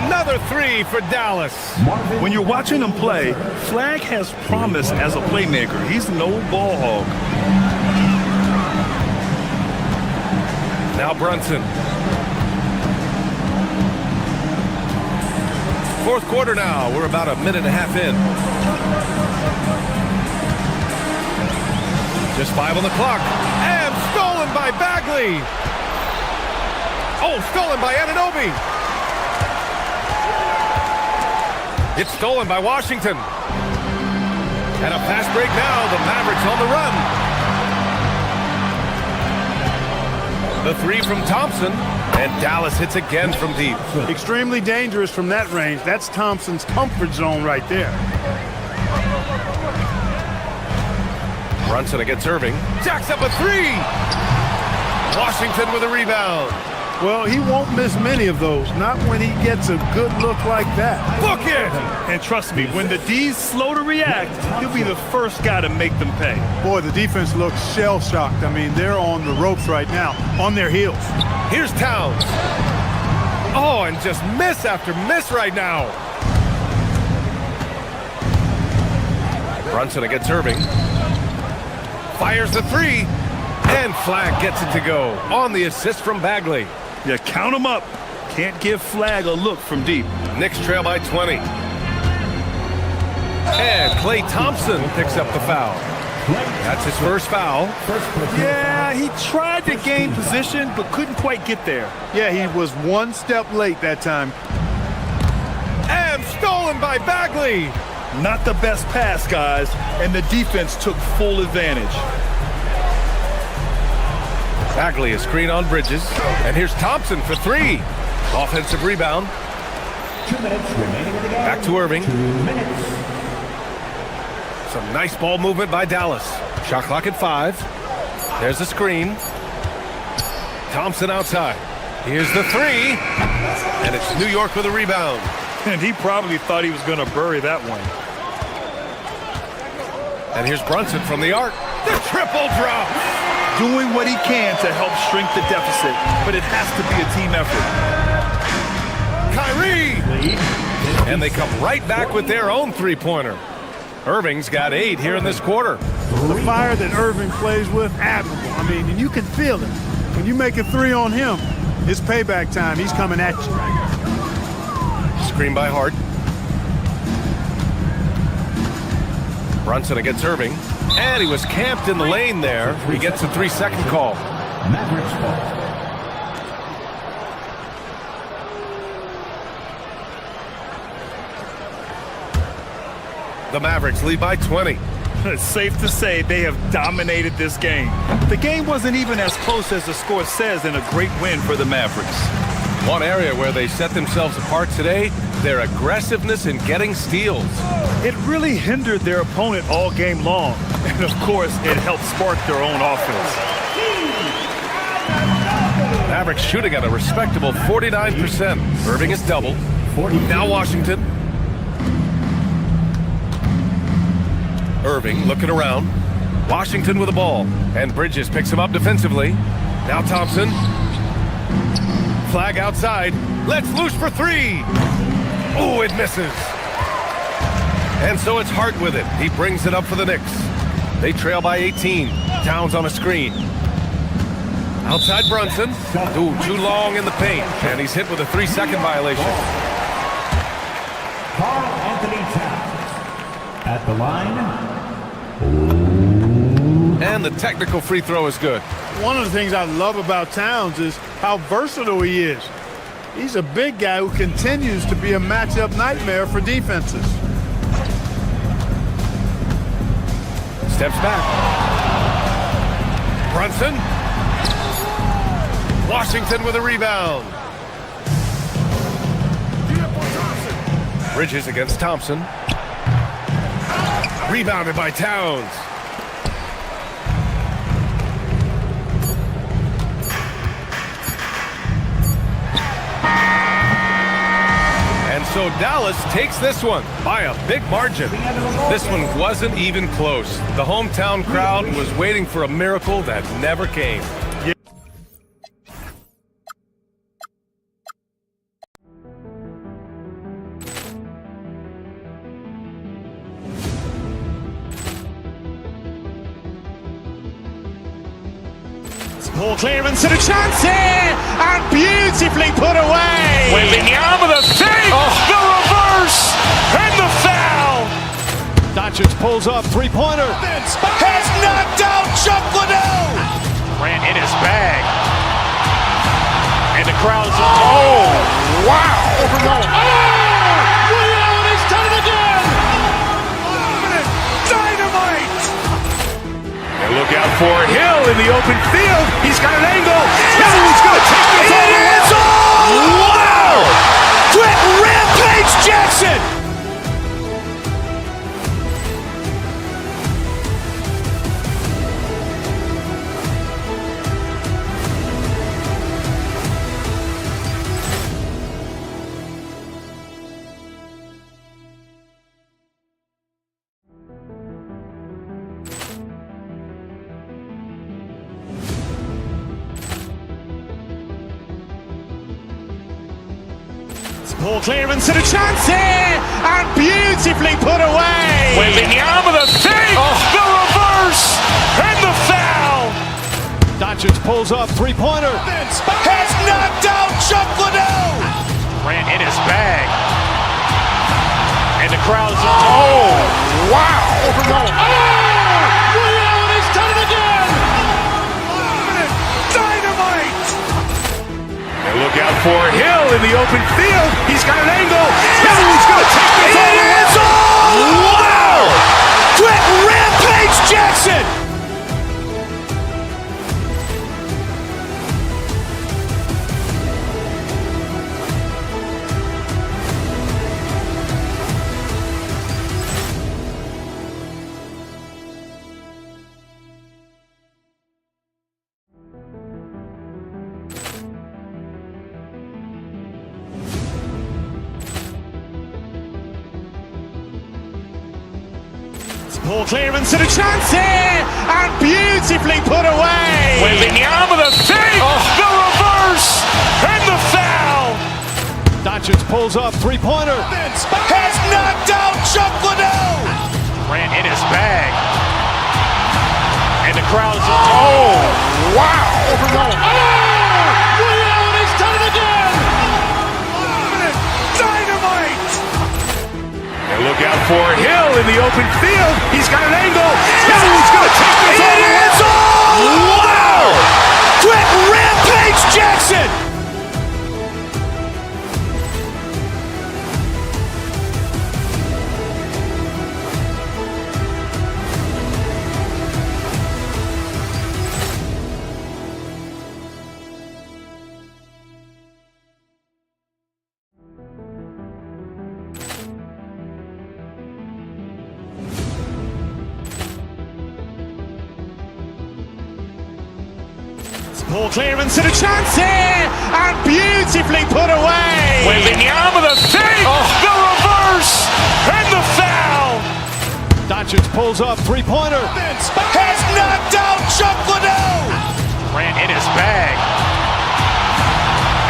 Another 3 for Dallas. When you're watching him play, Flag has promise as a playmaker. He's no ball hog. Now Brunson. Fourth quarter now. We're about a minute and a half in. Just 5 on the clock. And stolen by Bagley. Oh, stolen by Anunoby. It's stolen by Washington. And a fast break now. The Mavericks on the run. The 3 from Thompson. And Dallas hits again from deep. Extremely dangerous from that range. That's Thompson's comfort zone right there. Brunson against Irving. Jacks up a 3. Washington with a rebound. Well, he won't miss many of those. Not when he gets a good look like that. Book it! And trust me, when the D's slow to react, he'll be the first guy to make them pay. Boy, the defense looks shell-shocked. I mean, they're on the ropes right now, on their heels. Here's Towns. Oh, and just miss after miss right now. Brunson against Irving. Fires the 3. And Flag gets it to go on the assist from Bagley. Yeah, count him up. Can't give Flag a look from deep. Knicks trail by 20. And Klay Thompson picks up the foul. That's his first foul. Yeah, he tried to gain position, but couldn't quite get there. Yeah, he was one step late that time. And stolen by Bagley. Not the best pass, guys, and the defense took full advantage. Bagley a screen on Bridges. And here's Thompson for 3. Offensive rebound. 2 minutes remaining in the game. Back to Irving. 2 minutes. Some nice ball movement by Dallas. Shot clock at 5. There's the screen. Thompson outside. Here's the 3. And it's New York with a rebound. And he probably thought he was going to bury that one. And here's Brunson from the arc. The triple drop. Doing what he can to help shrink the deficit, but it has to be a team effort. Kyrie! And they come right back with their own three-pointer. Irving's got 8 here in this quarter. The fire that Irving plays with, admirable. I mean, and you can feel it. When you make a 3 on him, it's payback time. He's coming at you. Screen by Hart. Brunson against Irving. And he was camped in the lane there. He gets a 3-second call. Mavericks ball. The Mavericks lead by 20. It's safe to say they have dominated this game. The game wasn't even as close as the score says, and a great win for the Mavericks. One area where they set themselves apart today, their aggressiveness in getting steals. It really hindered their opponent all game long. And of course, it helped spark their own offense. Mavericks shooting at a respectable 49%. Irving is doubled. Now Washington. Irving looking around. Washington with the ball. And Bridges picks him up defensively. Now Thompson. Flag outside. Let's loose for 3. Oh, it misses. And so it's Hart with it. He brings it up for the Knicks. They trail by 18. Towns on a screen. Outside Brunson. Ooh, too long in the paint. And he's hit with a 3-second violation. Carl Anthony Towns at the line. And the technical free throw is good. One of the things I love about Towns is how versatile he is. He's a big guy who continues to be a matchup nightmare for defenses. Steps back. Brunson. Washington with a rebound. Bridges against Thompson. Rebounded by Towns. And so Dallas takes this one by a big margin. This one wasn't even close. The hometown crowd was waiting for a miracle that never came. Poor clearance and a chance here, and beautifully put away. Wembanyama with a save, the reverse, and the foul. Doncic pulls up, three-pointer. Has knocked out Chuck Liddell. Ran in his bag. And the crowd's, oh, wow. Liddell, he's done it again. Dynamite. And look out for Hill in the open field. He's got an angle. He's going to take this all the way. It is all. Wow. Quick Rampage Jackson. Poor clearance and a chance here, and beautifully put away. Wembanyama with a save, the reverse, and the foul. Doncic pulls up, three-pointer. Has knocked out Chuck Liddell. Ran in his bag. And the crowd's, oh, wow. Liddell, he's done it again. Dynamite. And look out for Hill in the open field. He's got an angle. He's going to take this all the way. It is all. Wow. Quick Rampage Jackson. Poor clearance and a chance here, and beautifully put away. Wembanyama with a save, the reverse, and the foul. Doncic pulls up, three-pointer. Has knocked out Chuck Liddell. Ran in his bag. And the crowd's, oh, wow. Liddell, he's done it again. Dynamite. And look out for Hill in the open field. He's got an angle. He's going to take this all the way. It is all. Wow. Quick Rampage Jackson. Poor clearance and a chance here, and beautifully put away. Wembanyama with a save, the reverse, and the foul. Doncic pulls up, three-pointer. Has knocked out Chuck Liddell. Ran in his bag.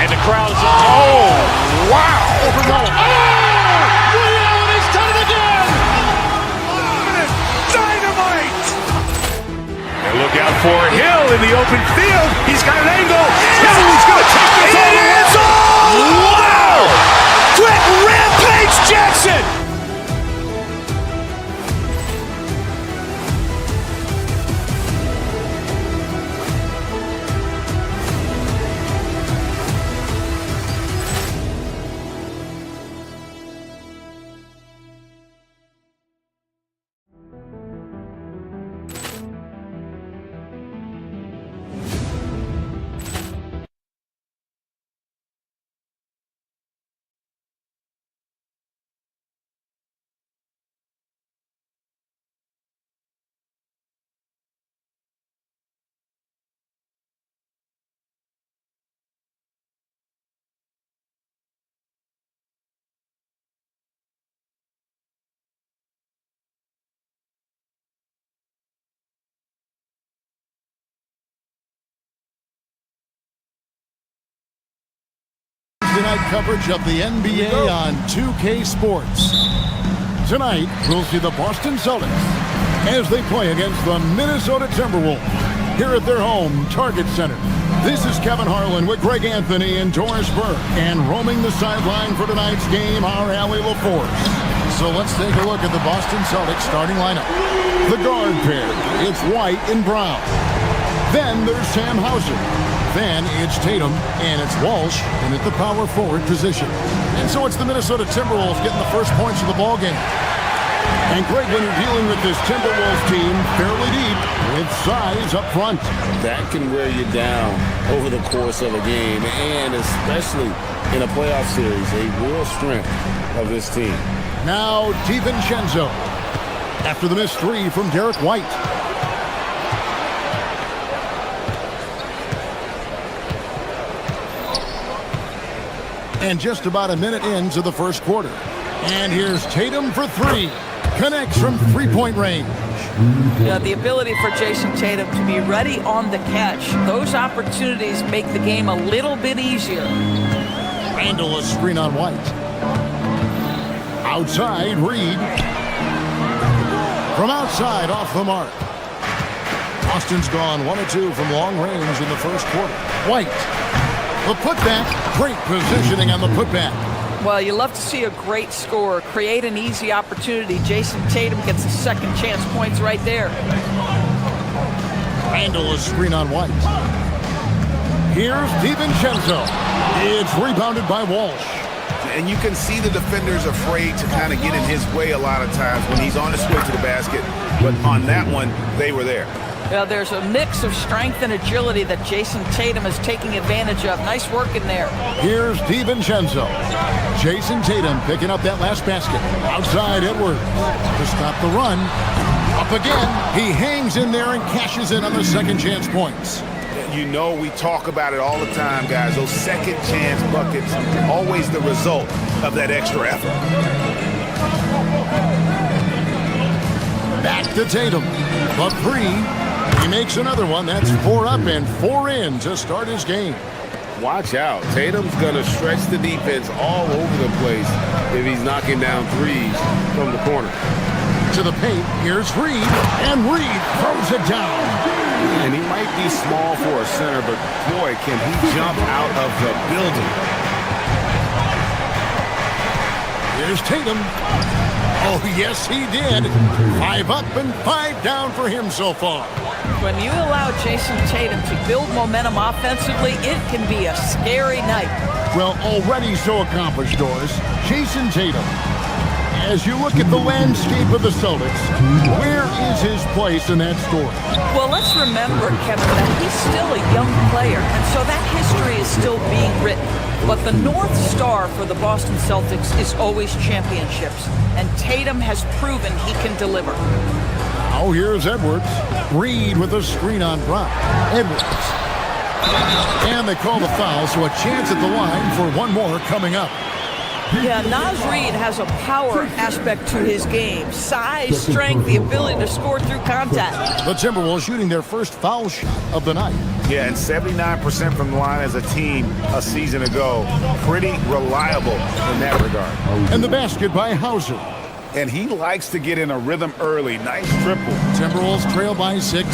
And the crowd's, oh, wow. Look out for Hill in the open field. He's got an angle. He's going to take this all the way. Wow! Quick rampage Jackson! Night coverage of the NBA on 2K Sports. Tonight, we'll see the Boston Celtics as they play against the Minnesota Timberwolves here at their home Target Center. This is Kevin Harlan with Greg Anthony and Doris Burke, and roaming the sideline for tonight's game, our Allie LaForce. So let's take a look at the Boston Celtics starting lineup. The guard pair, it's White and Brown. Then there's Sam Hauser. Then it's Tatum, and it's Walsh, and at the power forward position. And so it's the Minnesota Timberwolves getting the first points of the ball game. And Greg, when you're dealing with this Timberwolves team fairly deep, with size up front, that can wear you down over the course of a game, and especially in a playoff series, a real strength of this team. Now DiVincenzo, after the missed three from Derek White. And just about a minute into the first quarter. And here's Tatum for three. Connects from three-point range. Yeah, the ability for Jason Tatum to be ready on the catch. Those opportunities make the game a little bit easier. Randall, a screen on White. Outside, Reed. From outside, off the mark. Austin's gone 1 of 2 from long range in the first quarter. White. The putback, great positioning on the putback. Well, you love to see a great scorer create an easy opportunity. Jason Tatum gets a second chance points right there. Randall, a screen on White. Here's DiVincenzo. It's rebounded by Walsh. And you can see the defenders afraid to kind of get in his way a lot of times when he's on his way to the basket. But on that one, they were there. Yeah, there's a mix of strength and agility that Jason Tatum is taking advantage of. Nice work in there. Here's DiVincenzo. Jason Tatum picking up that last basket. Outside Edwards to stop the run. Up again. He hangs in there and cashes in on the second chance points. You know, we talk about it all the time, guys. Those second chance buckets, always the result of that extra effort. Back to Tatum. The three. He makes another one. That's 4 up and 4 in to start his game. Watch out. Tatum's going to stretch the defense all over the place if he's knocking down threes from the corner. To the paint. Here's Reed. And Reed throws it down. And he might be small for a center, but boy, can he jump out of the building. Here's Tatum. Oh, yes, he did. 5 up and 5 down for him so far. When you allow Jason Tatum to build momentum offensively, it can be a scary night. Well, already so accomplished, Doris. Jason Tatum. As you look at the landscape of the Celtics, where is his place in that story? Well, let's remember, Kevin, that he's still a young player, and so that history is still being written. But the North Star for the Boston Celtics is always championships, and Tatum has proven he can deliver. Now here's Edwards. Reed with a screen on Brown. Edwards. And they call the foul, so a chance at the line for one more coming up. Yeah, Naz Reid has a power aspect to his game. Size, strength, the ability to score through contact. The Timberwolves shooting their first foul shot of the night. Yeah, and 79% from the line as a team a season ago. Pretty reliable in that regard. And the basket by Hauser. And he likes to get in a rhythm early. Nice triple. Timberwolves trail by 6.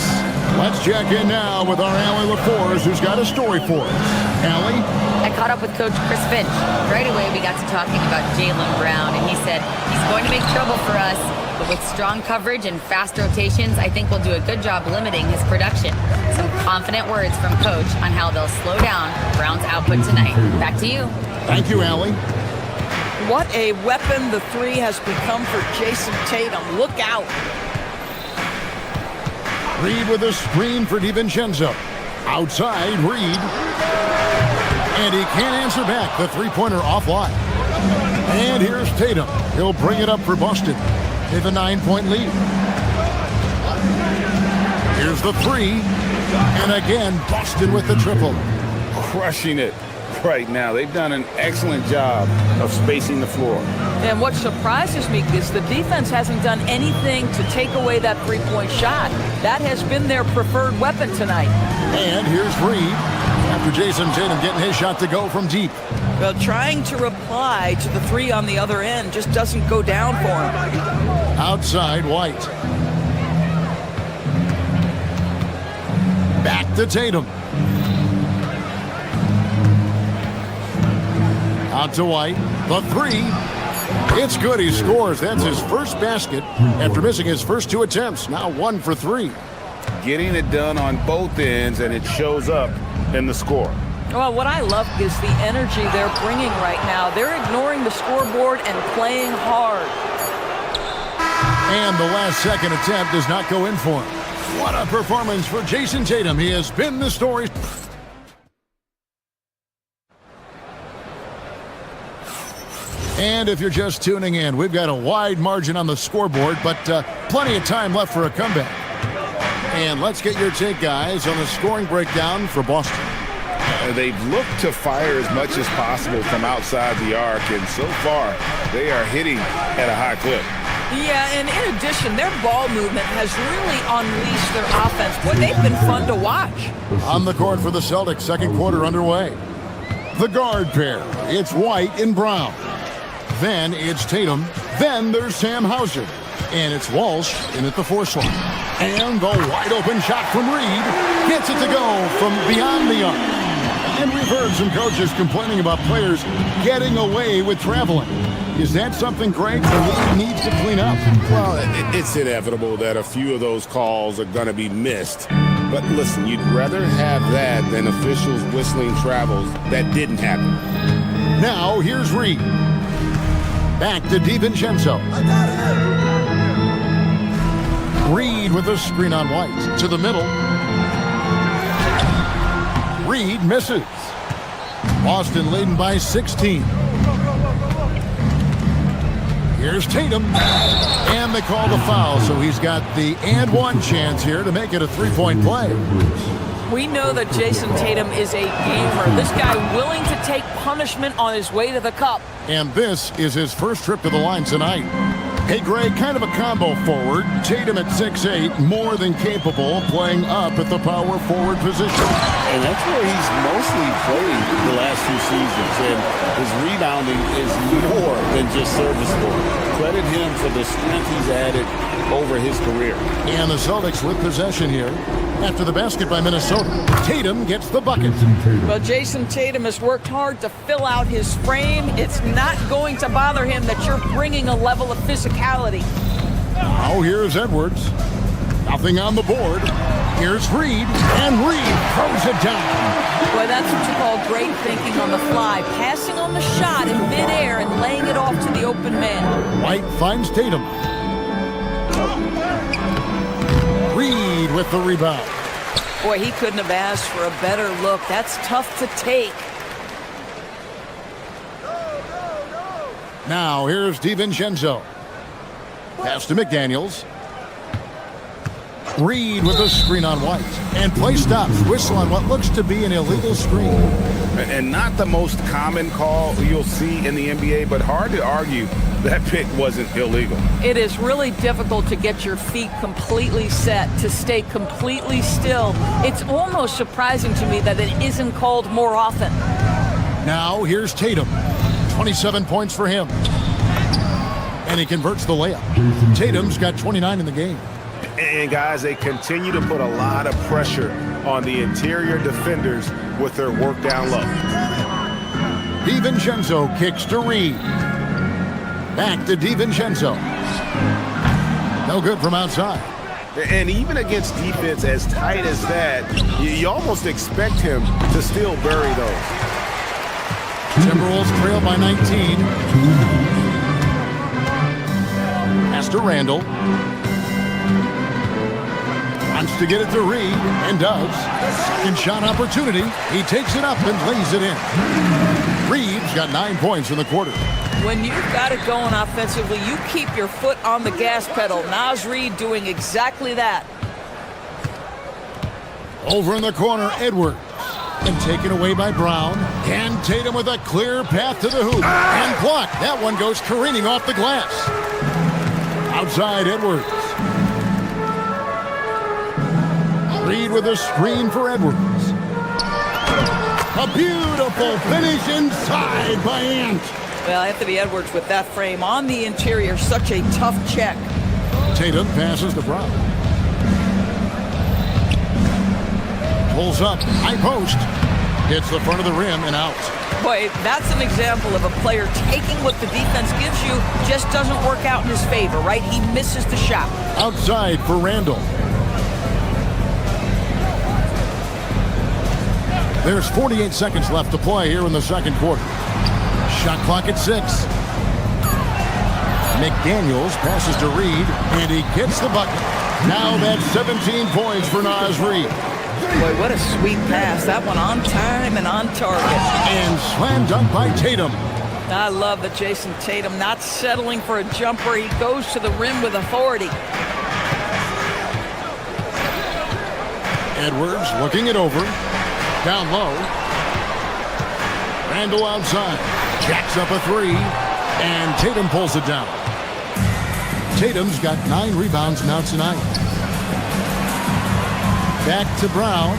Let's check in now with our Allie LaForce, who's got a story for us. Allie? I caught up with Coach Chris Finch. Right away, we got to talking about Jaylen Brown, and he said he's going to make trouble for us, but with strong coverage and fast rotations, I think we'll do a good job limiting his production. Some confident words from Coach on how they'll slow down Brown's output tonight. Back to you. Thank you, Allie. What a weapon the three has become for Jason Tatum. Look out. Reed with a screen for DiVincenzo. Outside, Reed. And he can't answer back. The three-pointer offline. And here's Tatum. He'll bring it up for Boston. They have a 9-point lead. Here's the three. And again, Boston with the triple. Crushing it right now. They've done an excellent job of spacing the floor. And what surprises me is the defense hasn't done anything to take away that three-point shot. That has been their preferred weapon tonight. And here's Reed after Jason Tatum getting his shot to go from deep. Well, trying to reply to the three on the other end just doesn't go down for him. Outside, White. Back to Tatum. Out to White. The three. It's good. He scores. That's his first basket after missing his first two attempts. Now 1 for 3. Getting it done on both ends, and it shows up in the score. Well, what I love is the energy they're bringing right now. They're ignoring the scoreboard and playing hard. And the last second attempt does not go in for him. What a performance for Jason Tatum. He has been the story. And if you're just tuning in, we've got a wide margin on the scoreboard, but plenty of time left for a comeback. And let's get your take, guys, on the scoring breakdown for Boston. They've looked to fire as much as possible from outside the arc, and so far they are hitting at a high clip. Yeah, and in addition, their ball movement has really unleashed their offense. Boy, they've been fun to watch. On the court for the Celtics, second quarter underway. The guard pair, it's White and Brown. Then it's Tatum. Then there's Sam Hauser. And it's Walsh in at the force line. And the wide open shot from Reed gets it to go from beyond the arc. And we've heard some coaches complaining about players getting away with traveling. Is that something, Greg, the league needs to clean up? Well, it's inevitable that a few of those calls are going to be missed. But listen, you'd rather have that than officials whistling travels that didn't happen. Now, here's Reed. Back to DiVincenzo. Reed with a screen on White. To the middle. Reed misses. Boston leading by 16. Here's Tatum. And they call the foul, so he's got the and one chance here to make it a three-point play. We know that Jason Tatum is a gamer. This guy willing to take punishment on his way to the cup. And this is his first trip to the line tonight. Hey, Greg, kind of a combo forward. Tatum at 6'8", more than capable of playing up at the power forward position. And that's where he's mostly played the last few seasons. And his rebounding is more than just serviceable. Credit him for the strength he's added over his career. And the Celtics with possession here. After the basket by Minnesota, Tatum gets the bucket. Well, Jason Tatum has worked hard to fill out his frame. It's not going to bother him that you're bringing a level of physicality. Now here's Edwards. Nothing on the board. Here's Reed, and Reed throws it down. Boy, that's what you call great thinking on the fly. Passing on the shot in midair and laying it off to the open man. White finds Tatum. Reed with the rebound. Boy, he couldn't have asked for a better look. That's tough to take. Now here's DiVincenzo. Pass to McDaniels. Reed with a screen on White. And play stops. Whistle on what looks to be an illegal screen. And not the most common call you'll see in the NBA, but hard to argue that pick wasn't illegal. It is really difficult to get your feet completely set, to stay completely still. It's almost surprising to me that it isn't called more often. Now here's Tatum. 27 points for him. And he converts the layup. Tatum's got 29 in the game. And guys, they continue to put a lot of pressure on the interior defenders with their work down low. DiVincenzo kicks to Reed. Back to DiVincenzo. No good from outside. And even against defense as tight as that, you almost expect him to still bury those. Timberwolves trail by 19. Pass to Randall. Wants to get it to Reed, and does. Second shot opportunity. He takes it up and lays it in. Reed's got 9 points in the quarter. When you've got it going offensively, you keep your foot on the gas pedal. Naz Reid doing exactly that. Over in the corner, Edwards. And taken away by Brown. And Tatum with a clear path to the hoop. And blocked. That one goes careening off the glass. Outside, Edwards. Reed with a screen for Edwards. A beautiful finish inside by Ant. Well, Anthony Edwards with that frame on the interior, such a tough check. Tatum passes to Brown. Pulls up, high post. Hits the front of the rim and out. Boy, that's an example of a player taking what the defense gives you, just doesn't work out in his favor, right? He misses the shot. Outside for Randall. There's 48 seconds left to play here in the second quarter. Shot clock at 6. McDaniels passes to Reed, and he gets the bucket. Now that's 17 points for Naz Reid. Boy, what a sweet pass. That one on time and on target. And slam dunk by Tatum. I love that Jason Tatum not settling for a jumper. He goes to the rim with authority. Edwards looking it over. Down low. Randall outside. Jacks up a 3. And Tatum pulls it down. Tatum's got 9 rebounds now tonight. Back to Brown.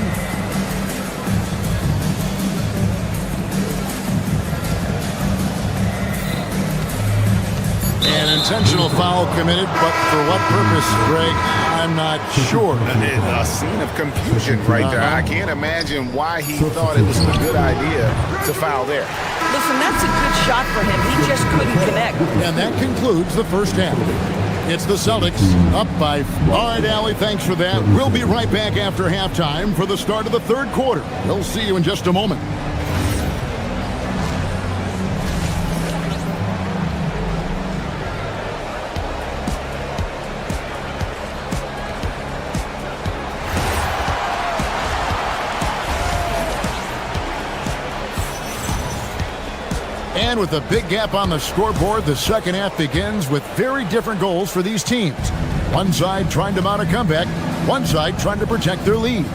An intentional foul committed, but for what purpose, Greg? I'm not sure. A scene of confusion right there. I can't imagine why he thought it was a good idea to foul there. Listen, that's a good shot for him. He just couldn't connect. And that concludes the first half. It's the Celtics up by 4. All right, Allie, thanks for that. We'll be right back after halftime for the start of the third quarter. We'll see you in just a moment. And with a big gap on the scoreboard, the second half begins with very different goals for these teams. One side trying to mount a comeback, one side trying to protect their lead.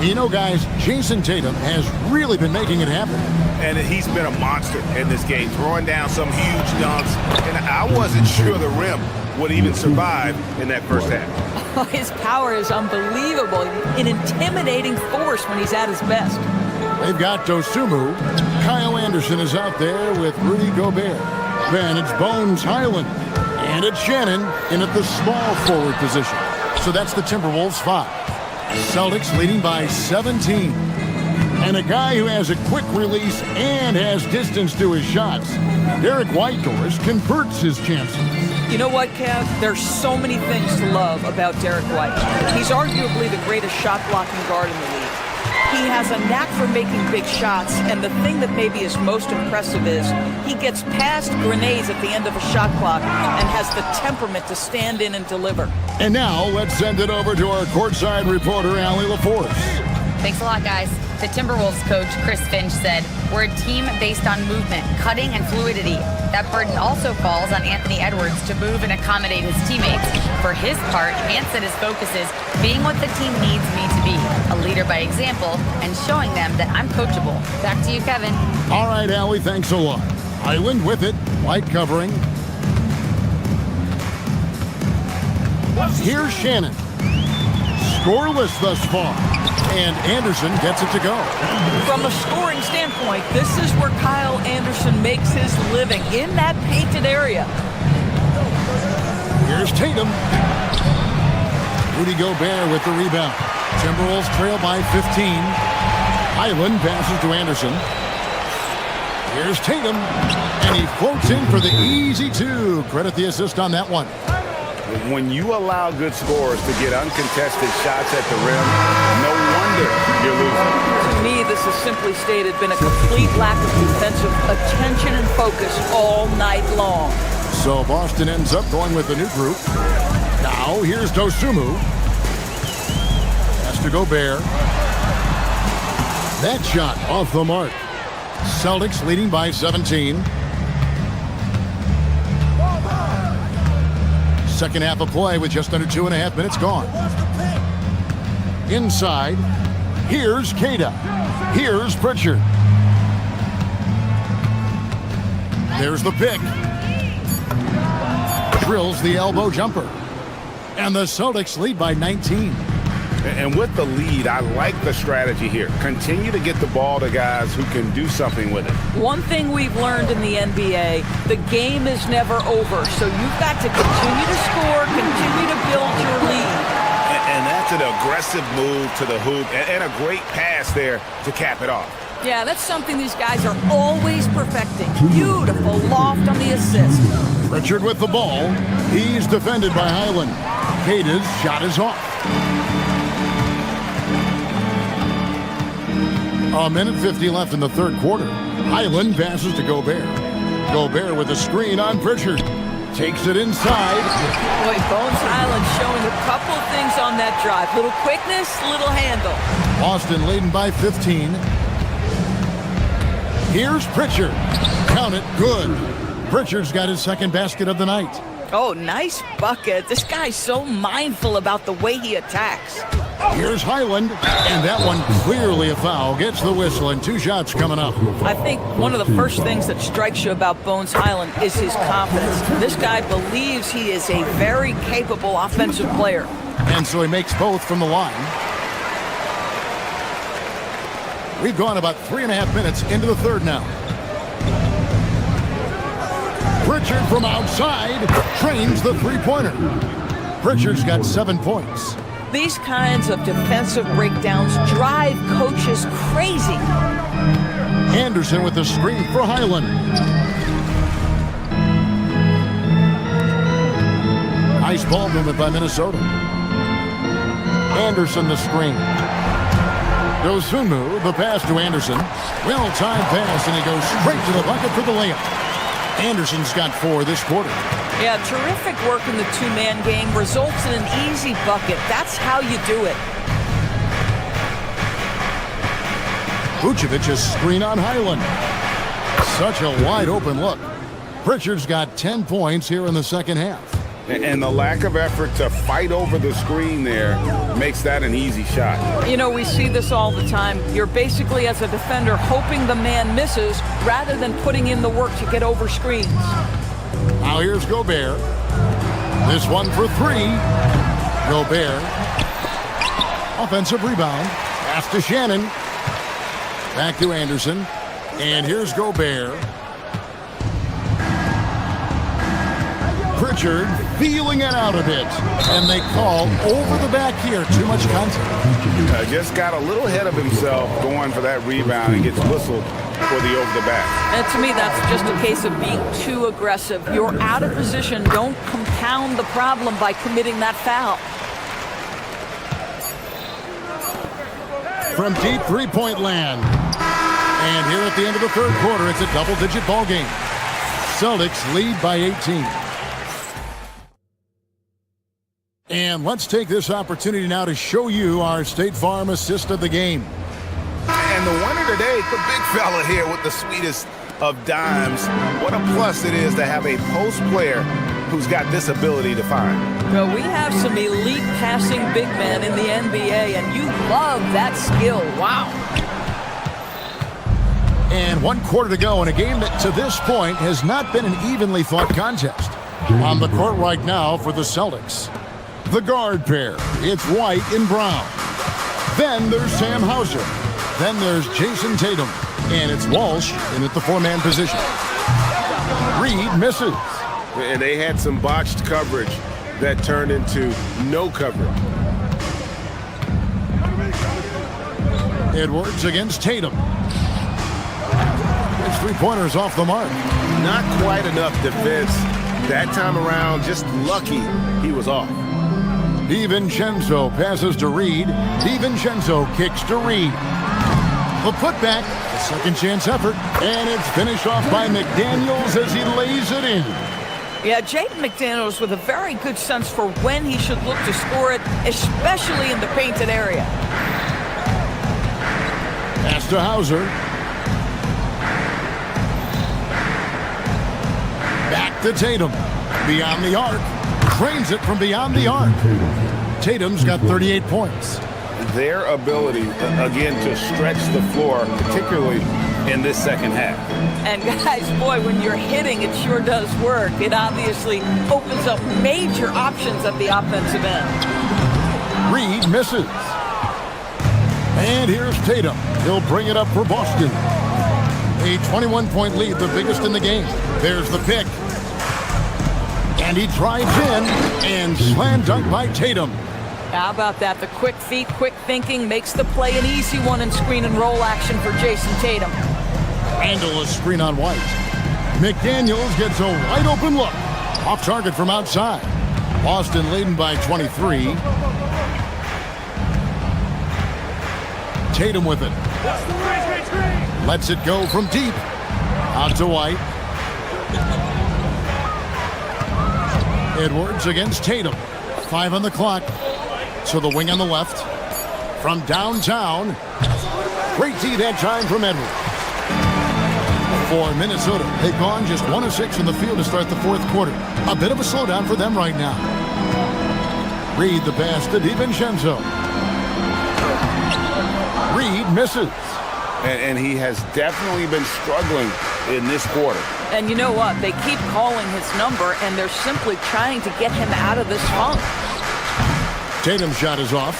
You know, guys, Jason Tatum has really been making it happen. And he's been a monster in this game, throwing down some huge dunks. And I wasn't sure the rim would even survive in that first half. His power is unbelievable. An intimidating force when he's at his best. They've got Dosunmu. Kyle Anderson is out there with Rudy Gobert. Then it's Bones Highland. And it's Shannon in at the small forward position. So that's the Timberwolves 5. Celtics leading by 17. And a guy who has a quick release and has distance to his shots. Derek Whitehorse converts his chances. You know what, Kev? There's so many things to love about Derek White. He's arguably the greatest shot-blocking guard in the league. He has a knack for making big shots, and the thing that maybe is most impressive is he gets past grenades at the end of a shot clock and has the temperament to stand in and deliver. And now let's send it over to our courtside reporter, Allie LaForce. Thanks a lot, guys. The Timberwolves coach, Chris Finch, said, "We're a team based on movement, cutting, and fluidity. That burden also falls on Anthony Edwards to move and accommodate his teammates. For his part, Ant said his focus is being what the team needs me to be, a leader by example, and showing them that I'm coachable." Back to you, Kevin. All right, Allie, thanks a lot. Highland with it, white covering. Here's Shannon. Scoreless thus far. And Anderson gets it to go. From a scoring standpoint, this is where Kyle Anderson makes his living, in that painted area. Here's Tatum. Rudy Gobert with the rebound. Timberwolves trail by 15. Highland passes to Anderson. Here's Tatum, and he floats in for the easy two. Credit the assist on that one. When you allow good scorers to get uncontested shots at the rim, no wonder you're losing. To me, this has simply stated been a complete lack of defensive attention and focus all night long. So Boston ends up going with the new group. Now here's Dosunmu. Has to Gobert. That shot off the mark. Celtics leading by 17. Second half of play with just under 2.5 minutes gone. Inside, here's Queta. Here's Pritchard. There's the pick. Drills the elbow jumper. And the Celtics lead by 19. And with the lead, I like the strategy here. Continue to get the ball to guys who can do something with it. One thing we've learned in the NBA, the game is never over. So you've got to continue to score, continue to build your lead. And that's an aggressive move to the hoop and a great pass there to cap it off. Yeah, that's something these guys are always perfecting. Beautiful loft on the assist. Pritchard with the ball. He's defended by Highland. Queta's shot is off. A minute 50 left in the third quarter. Highland passes to Gobert. Gobert with a screen on Pritchard. Takes it inside. Boy, Bones Highland showing a couple things on that drive. Little quickness, little handle. Boston leading by 15. Here's Pritchard. Count it, good. Pritchard's got his second basket of the night. Oh, nice bucket. This guy's so mindful about the way he attacks. Here's Highland, and that one clearly a foul. Gets the whistle, and 2 shots coming up. I think one of the first things that strikes you about Bones Highland is his confidence. This guy believes he is a very capable offensive player. And so he makes both from the line. We've gone about 3.5 minutes into the third now. Pritchard from outside trains the three-pointer. Pritchard's got 7 points. These kinds of defensive breakdowns drive coaches crazy. Anderson with the screen for Highland. Nice ball movement by Minnesota. Anderson the screen. Dosunmu, the pass to Anderson. Well-timed pass, and he goes straight to the bucket for the layup. Anderson's got 4 this quarter. Yeah, terrific work in the two-man game results in an easy bucket. That's how you do it. Vucevic, a screen on Highland. Such a wide-open look. Pritchard's got 10 points here in the second half. And the lack of effort to fight over the screen there makes that an easy shot. You know, we see this all the time. You're basically, as a defender, hoping the man misses rather than putting in the work to get over screens. Now here's Gobert. This one for 3. Gobert. Offensive rebound. Pass to Shannon. Back to Anderson. And here's Gobert. Pritchard feeling it out a bit. And they call over the back here. Too much contact. Just got a little ahead of himself going for that rebound and gets whistled for the over the back. And to me, that's just a case of being too aggressive. You're out of position. Don't compound the problem by committing that foul. From deep three-point land. And here at the end of the third quarter, it's a double-digit ball game. Celtics lead by 18. And let's take this opportunity now to show you our State Farm assist of the game. And the winner today, the big fella here with the sweetest of dimes. What a plus it is to have a post player who's got this ability to find. Well, we have some elite passing big men in the NBA, and you love that skill. Wow. And 1 quarter to go in a game that to this point has not been an evenly fought contest. On the court right now for the Celtics, the guard pair. It's White and Brown. Then there's Sam Hauser. Then there's Jason Tatum. And it's Walsh in at the 4-man position. Reed misses. And they had some botched coverage that turned into no coverage. Edwards against Tatum. His three-pointers off the mark. Not quite enough defense that time around. Just lucky he was off. DiVincenzo passes to Reed. DiVincenzo kicks to Reed. The putback, a second chance effort, and it's finished off by McDaniels as he lays it in. Yeah, Jaden McDaniels with a very good sense for when he should look to score it, especially in the painted area. Pass to Hauser. Back to Tatum. Beyond the arc. Drains it from beyond the arc. Tatum's got 38 points. Their ability, again, to stretch the floor, particularly in this second half. And guys, boy, when you're hitting, it sure does work. It obviously opens up major options at the offensive end. Reed misses. And here's Tatum. He'll bring it up for Boston. A 21-point lead, the biggest in the game. There's the pick. And he drives in and slam dunk by Tatum. How about that? The quick feet, quick thinking makes the play an easy one in screen and roll action for Jason Tatum. Randall is screen on White. McDaniels gets a wide open look. Off target from outside. Boston leading by 23. Tatum with it. Lets it go from deep. Out to White. Edwards against Tatum. 5 on the clock. So the wing on the left. From downtown. Great D that time from Edwards. For Minnesota, they've gone just 1 of 6 in the field to start the fourth quarter. A bit of a slowdown for them right now. Reed the pass to DiVincenzo. Reed misses. And he has definitely been struggling in this quarter. And you know what? They keep calling his number, and they're simply trying to get him out of this funk. Tatum's shot is off.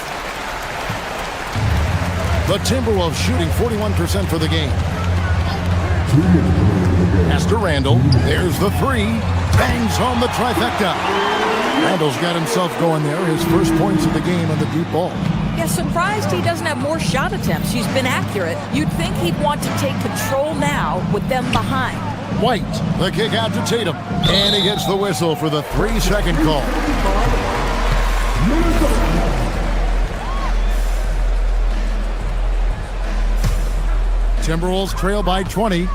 The Timberwolves shooting 41% for the game. Pass to Randall. There's the three. Bangs home the trifecta. Randall's got himself going there. His first points of the game on the deep ball. Yeah, surprised he doesn't have more shot attempts. He's been accurate. You'd think he'd want to take control now with them behind. White, the kick out to Tatum. And he gets the whistle for the 3-second call. Timberwolves trail by 20.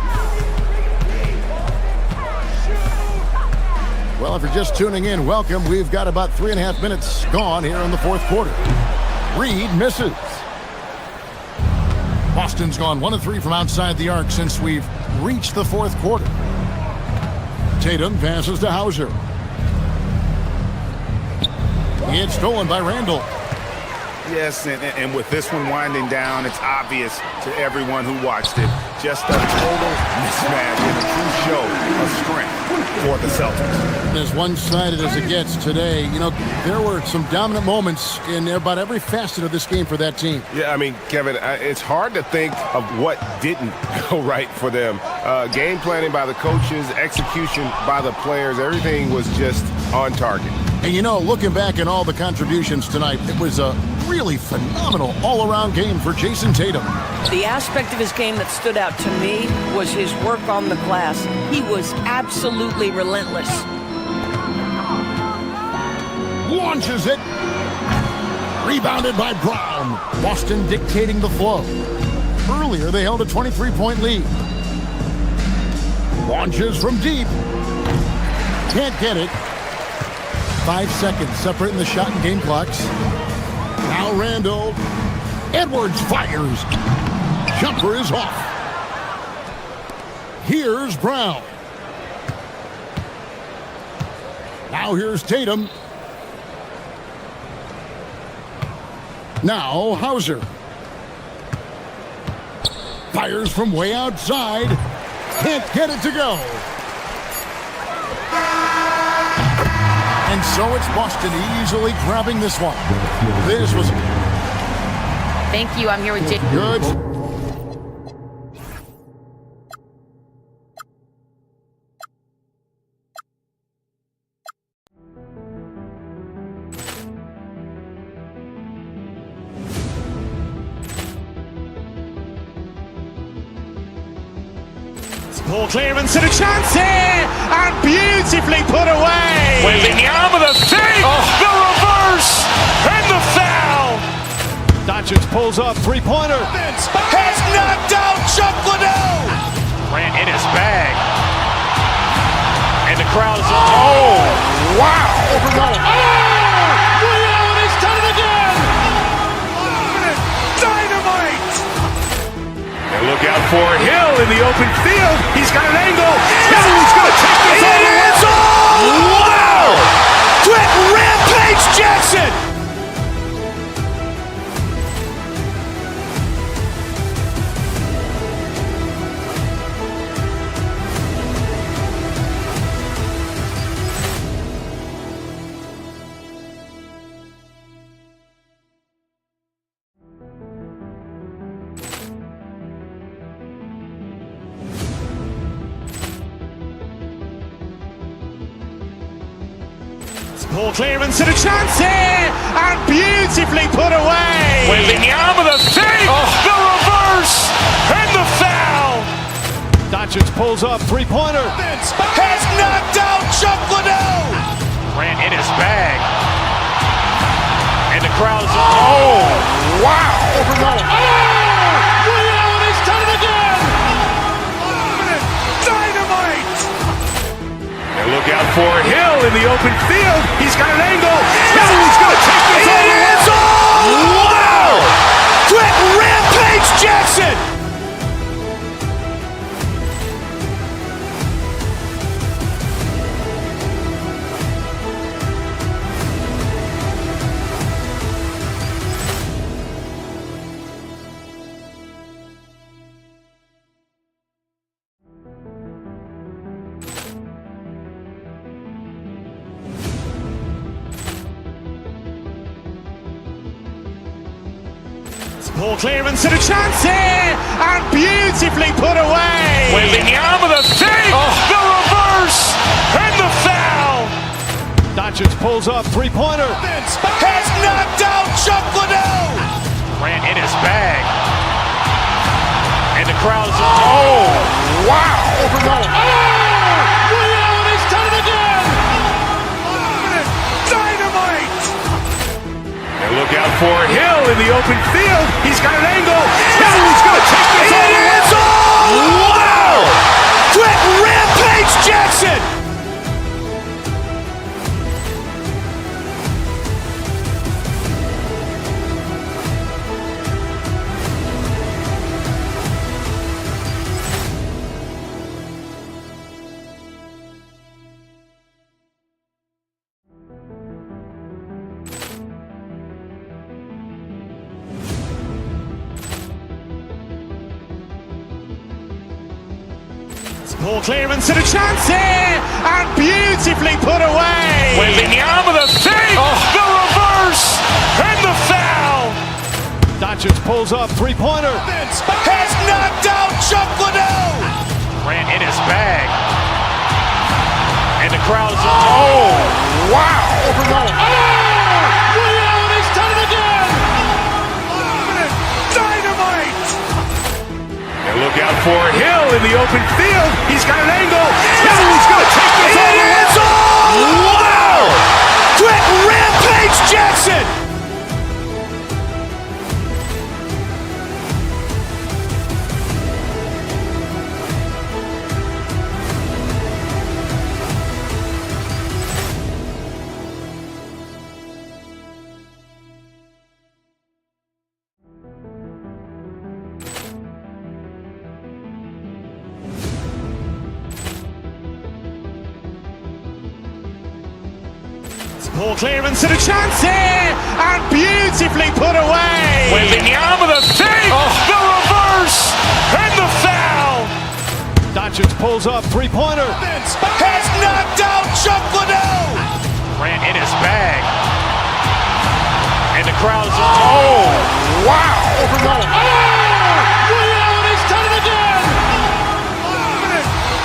Well, if you're just tuning in, welcome. We've got about 3.5 minutes gone here in the fourth quarter. Reed misses. Boston's gone 1 of 3 from outside the arc since we've reached the fourth quarter. Tatum passes to Hauser. It's stolen by Randall. Yes, and with this one winding down, it's obvious to everyone who watched it. Just a total mismatch and a true show of strength for the Celtics. As one-sided as it gets today, you know, there were some dominant moments in about every facet of this game for that team. Yeah, I mean, Kevin, it's hard to think of what didn't go right for them. Game planning by the coaches, execution by the players, everything was just on target. And you know, looking back at all the contributions tonight, it was a really phenomenal all-around game for Jason Tatum. The aspect of his game that stood out to me was his work on the glass. He was absolutely relentless. Launches it. Rebounded by Brown. Boston dictating the flow. Earlier, they held a 23-point lead. Launches from deep. Can't get it. 5 seconds separating the shot and game clocks. Now Randall. Edwards fires. Jumper is off. Here's Brown. Now here's Tatum. Now Hauser. Fires from way outside. Can't get it to go. And so it's Boston easily grabbing this one. This was... Thank you. I'm here with Jake. Good. Ball clearance and a chance here, and beautifully put away. Wembanyama the fake, the reverse, and the foul. Doncic pulls up, three-pointer. Has knocked out Chuck Liddell. Grant in his bag. And the crowd is, wow. He's done it again. Dynamite. And look out for Hill in the open field. He's got an angle. He's going to take this all the way. Wow. Quick Rampage Jackson. Ball clearance and a chance here, and beautifully put away. Wembanyama the fake, the reverse, and the foul. Doncic pulls up, three-pointer. Has knocked out Chuck Liddell. Grant in his bag. And the crowd is, wow. He's done it again. Dynamite. And look out for Hill in the open field. He's got an angle. He's going to take this all the way. Wow. Quick Rampage Jackson. Ball clearance and a chance here, and beautifully put away. Wembanyama the fake, the reverse, and the foul. Doncic pulls up, three-pointer. Has knocked out Chuck Liddell. Grant in his bag. And the crowd is, wow. He's done it again. Dynamite. And look out for Hill in the open field. He's got an angle. He's going to take this all the way. Wow. Quick Rampage Jackson. Ball clearance and a chance here, and beautifully put away. Wembanyama the fake, the reverse, and the foul. Doncic pulls up, three-pointer. Has knocked out Chuck Liddell. Grant in his bag. And the crowd is, wow. He's done it again. Dynamite. And look out for Hill in the open field. He's got an angle. He's going to take this all the way. Wow. Quick Rampage Jackson. Ball clearance and a chance here, and beautifully put away. Wembanyama the fake, the reverse, and the foul. Doncic pulls up, three-pointer. Has knocked out Chuck Liddell. Grant in his bag. And the crowd is, wow. He's done it again.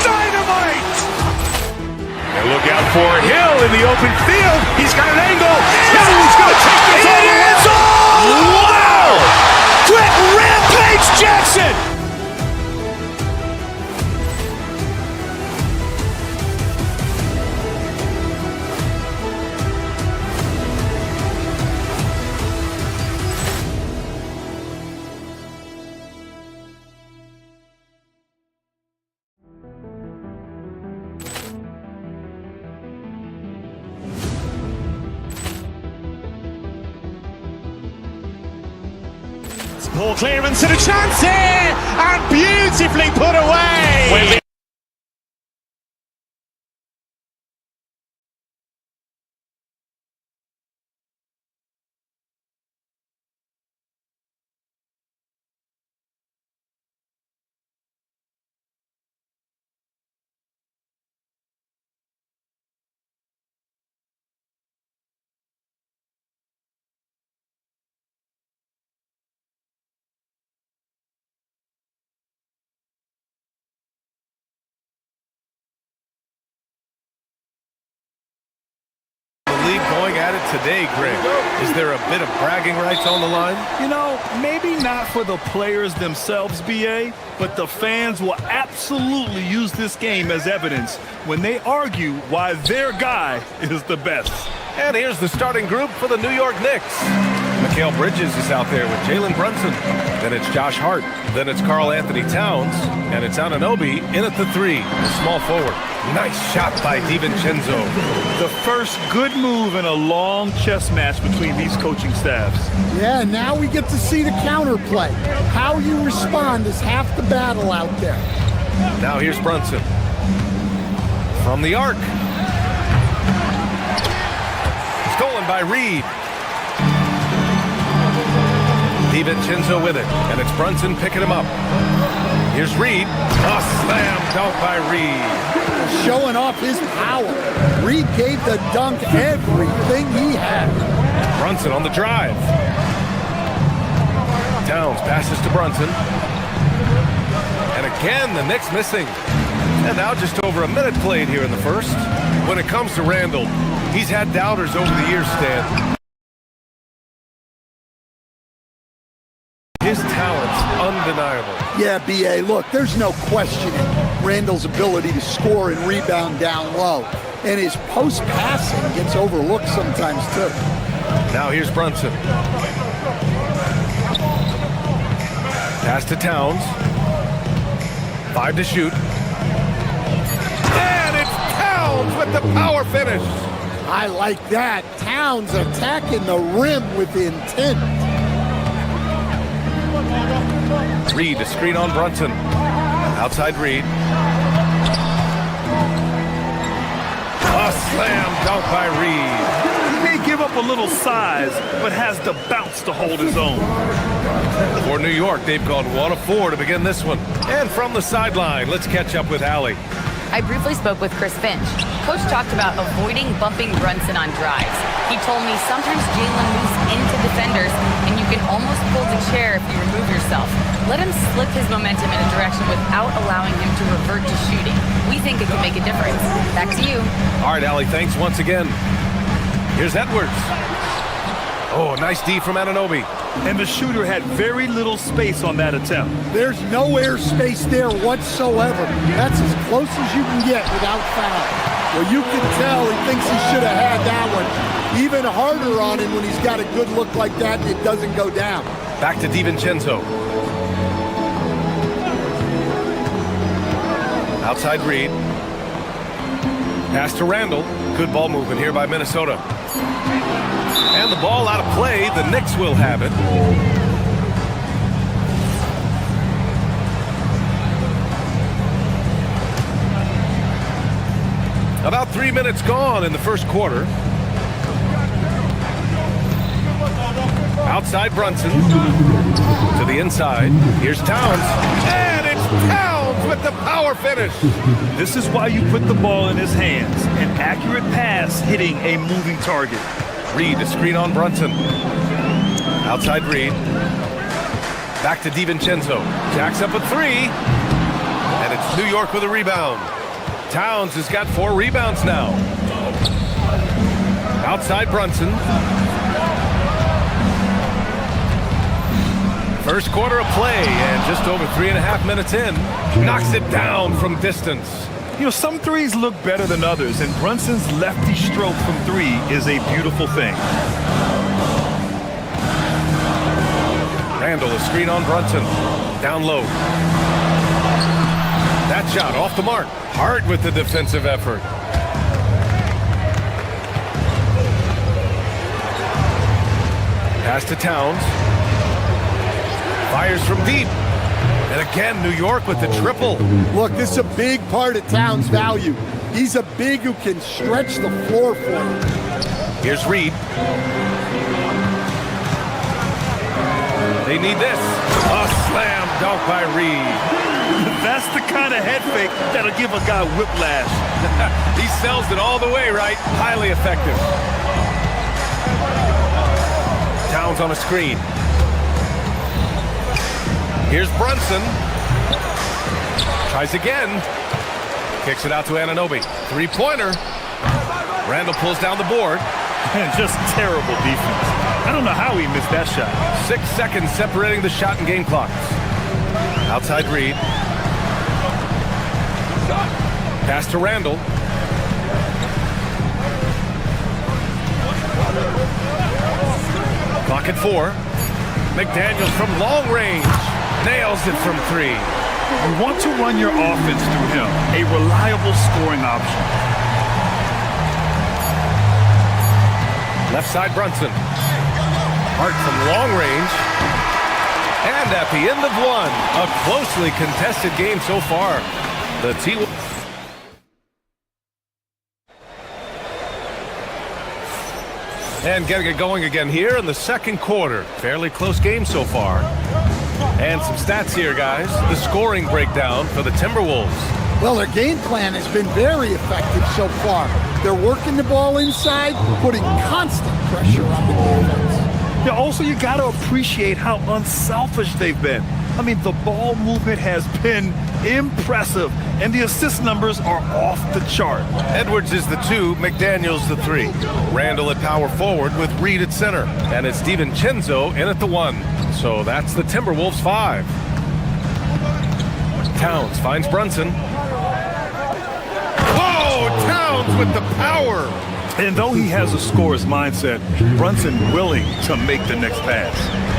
Dynamite. And look out for Hill in the open field. He's got an angle. He's going to take this all the way. Wow. Quick Rampage Jackson. Ball clearance and a chance here, and beautifully put away. League going at it today, Greg. Is there a bit of bragging rights on the line? You know, maybe not for the players themselves, BA, but the fans will absolutely use this game as evidence when they argue why their guy is the best. And here's the starting group for the New York Knicks. Mikal Bridges is out there with Jalen Brunson. Then it's Josh Hart. Then it's Karl Anthony Towns. And it's Anunoby in at the 3, the small forward. Nice shot by DiVincenzo. The first good move in a long chess match between these coaching staffs. Yeah, now we get to see the counterplay. How you respond is half the battle out there. Now here's Brunson. From the arc. Stolen by Reed. DiVincenzo with it, and it's Brunson picking him up. Here's Reed. A slam dunk by Reed. Showing off his power. Reed gave the dunk everything he had. Brunson on the drive. Towns passes to Brunson. And again, the Knicks missing. And now just over a minute played here in the first. When it comes to Randall, he's had doubters over the years, Stan. His talent's undeniable. Yeah, B.A., look, there's no questioning Randall's ability to score and rebound down low. And his post-passing gets overlooked sometimes, too. Now here's Brunson. Pass to Towns. 5 to shoot. And it's Towns with the power finish. I like that. Towns attacking the rim with intent. Reed, a screen on Brunson. Outside Reed. A slam dunk by Reed. He may give up a little size, but has the bounce to hold his own. For New York, they've gone 1 of 4 to begin this one. And from the sideline, let's catch up with Allie. I briefly spoke with Chris Finch. Coach talked about avoiding bumping Brunson on drives. He told me sometimes Jalen moves into defenders and you can almost pull the chair if you remove yourself. Let him slip his momentum in a direction without allowing him to revert to shooting. We think it can make a difference. Back to you. All right, Allie, thanks once again. Here's Edwards. Oh, nice D from Anunoby. And the shooter had very little space on that attempt. There's no air space there whatsoever. That's as close as you can get without foul. Well, you can tell he thinks he should have had that one. Even harder on him when he's got a good look like that and it doesn't go down. Back to DiVincenzo. Outside Reed. Pass to Randall. Good ball movement here by Minnesota. And the ball out of play. The Knicks will have it. About 3 minutes gone in the first quarter. Outside Brunson. To the inside. Here's Towns. And it's Towns with the power finish. This is why you put the ball in his hands. An accurate pass hitting a moving target. Reed, a screen on Brunson. Outside Reed. Back to DiVincenzo. Jacks up a 3. And it's New York with a rebound. Towns has got 4 rebounds now. Outside Brunson. First quarter of play, and just over 3.5 minutes in, knocks it down from distance. You know, some threes look better than others, and Brunson's lefty stroke from 3 is a beautiful thing. Randall, a screen on Brunson. Down low. That shot off the mark. Hart with the defensive effort. Pass to Towns. Fires from deep. And again, New York with the triple. Look, this is a big part of Towns' value. He's a big who can stretch the floor for him. Here's Reed. They need this. A slam dunk by Reed. That's the kind of head fake that'll give a guy whiplash. He sells it all the way, right? Highly effective. Towns on a screen. Here's Brunson. Tries again. Kicks it out to Anunoby. Three-pointer. Randall pulls down the board. And just terrible defense. I don't know how he missed that shot. 6 seconds separating the shot and game clocks. Outside Reed. Pass to Randall. Clock at 4. McDaniels from long range. Nails it from 3. You want to run your offense through him. A reliable scoring option. Left side Brunson. Hart from long range. And at the end of one, a closely contested game so far. The T-Wolves. And getting it going again here in the second quarter. Fairly close game so far. And some stats here, guys. The scoring breakdown for the Timberwolves. Well, their game plan has been very effective so far. They're working the ball inside, putting constant pressure on the defense. Yeah, also, you got to appreciate how unselfish they've been. I mean, the ball movement has been impressive, and the assist numbers are off the chart. Edwards is the 2, McDaniels the 3. Randall at power forward with Reed at center. And it's DiVincenzo in at the 1. So that's the Timberwolves 5. Towns finds Brunson. Whoa! Towns with the power! And though he has a scorer's mindset, Brunson willing to make the next pass.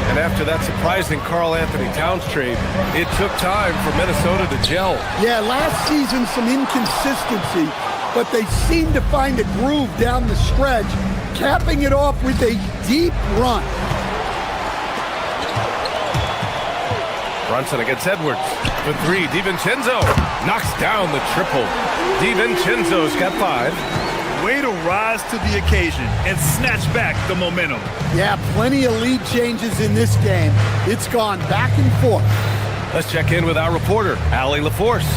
And after that surprising Karl Anthony Towns trade, it took time for Minnesota to gel. Yeah, last season some inconsistency, but they seemed to find a groove down the stretch, capping it off with a deep run. Brunson against Edwards. For 3, DiVincenzo knocks down the triple. DiVincenzo's got 5. Way to rise to the occasion and snatch back the momentum. Yeah, plenty of lead changes in this game. It's gone back and forth. Let's check in with our reporter, Allie LaForce.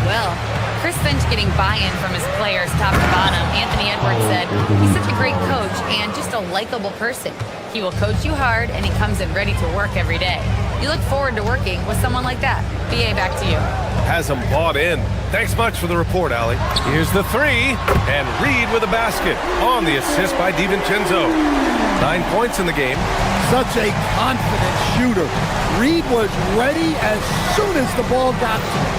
Well, Chris Finch getting buy-in from his players top to bottom. Anthony Edwards said he's such a great coach and just a likable person. He will coach you hard and he comes in ready to work every day. You look forward to working with someone like that. BA, back to you. Has him bought in. Thanks much for the report, Allie. Here's the 3, and Reed with a basket on the assist by DiVincenzo. 9 points in the game. Such a confident shooter. Reed was ready as soon as the ball got to him.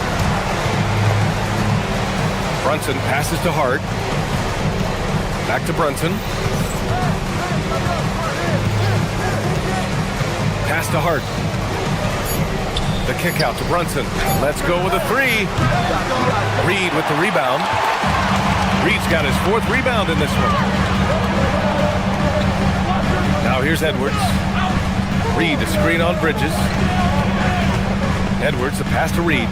Brunson passes to Hart. Back to Brunson. Pass to Hart. The kick out to Brunson. Let's go with a 3. Reed with the rebound. Reed's got his 4th rebound in this one. Now here's Edwards. Reed to screen on Bridges. Edwards, the pass to Reed.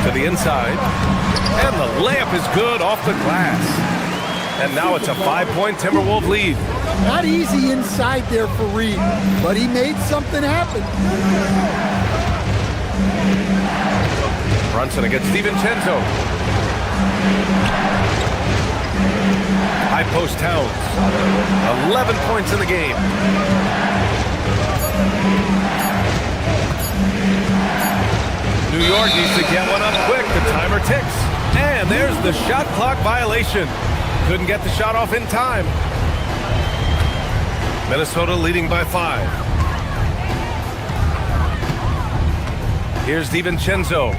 To the inside. And the layup is good off the glass. And now it's a 5-point Timberwolves lead. Not easy inside there for Reed, but he made something happen. Brunson against DiVincenzo. High post Towns. 11 points in the game. New York needs to get one up quick. The timer ticks. And there's the shot clock violation. Couldn't get the shot off in time. Minnesota leading by 5. Here's DiVincenzo.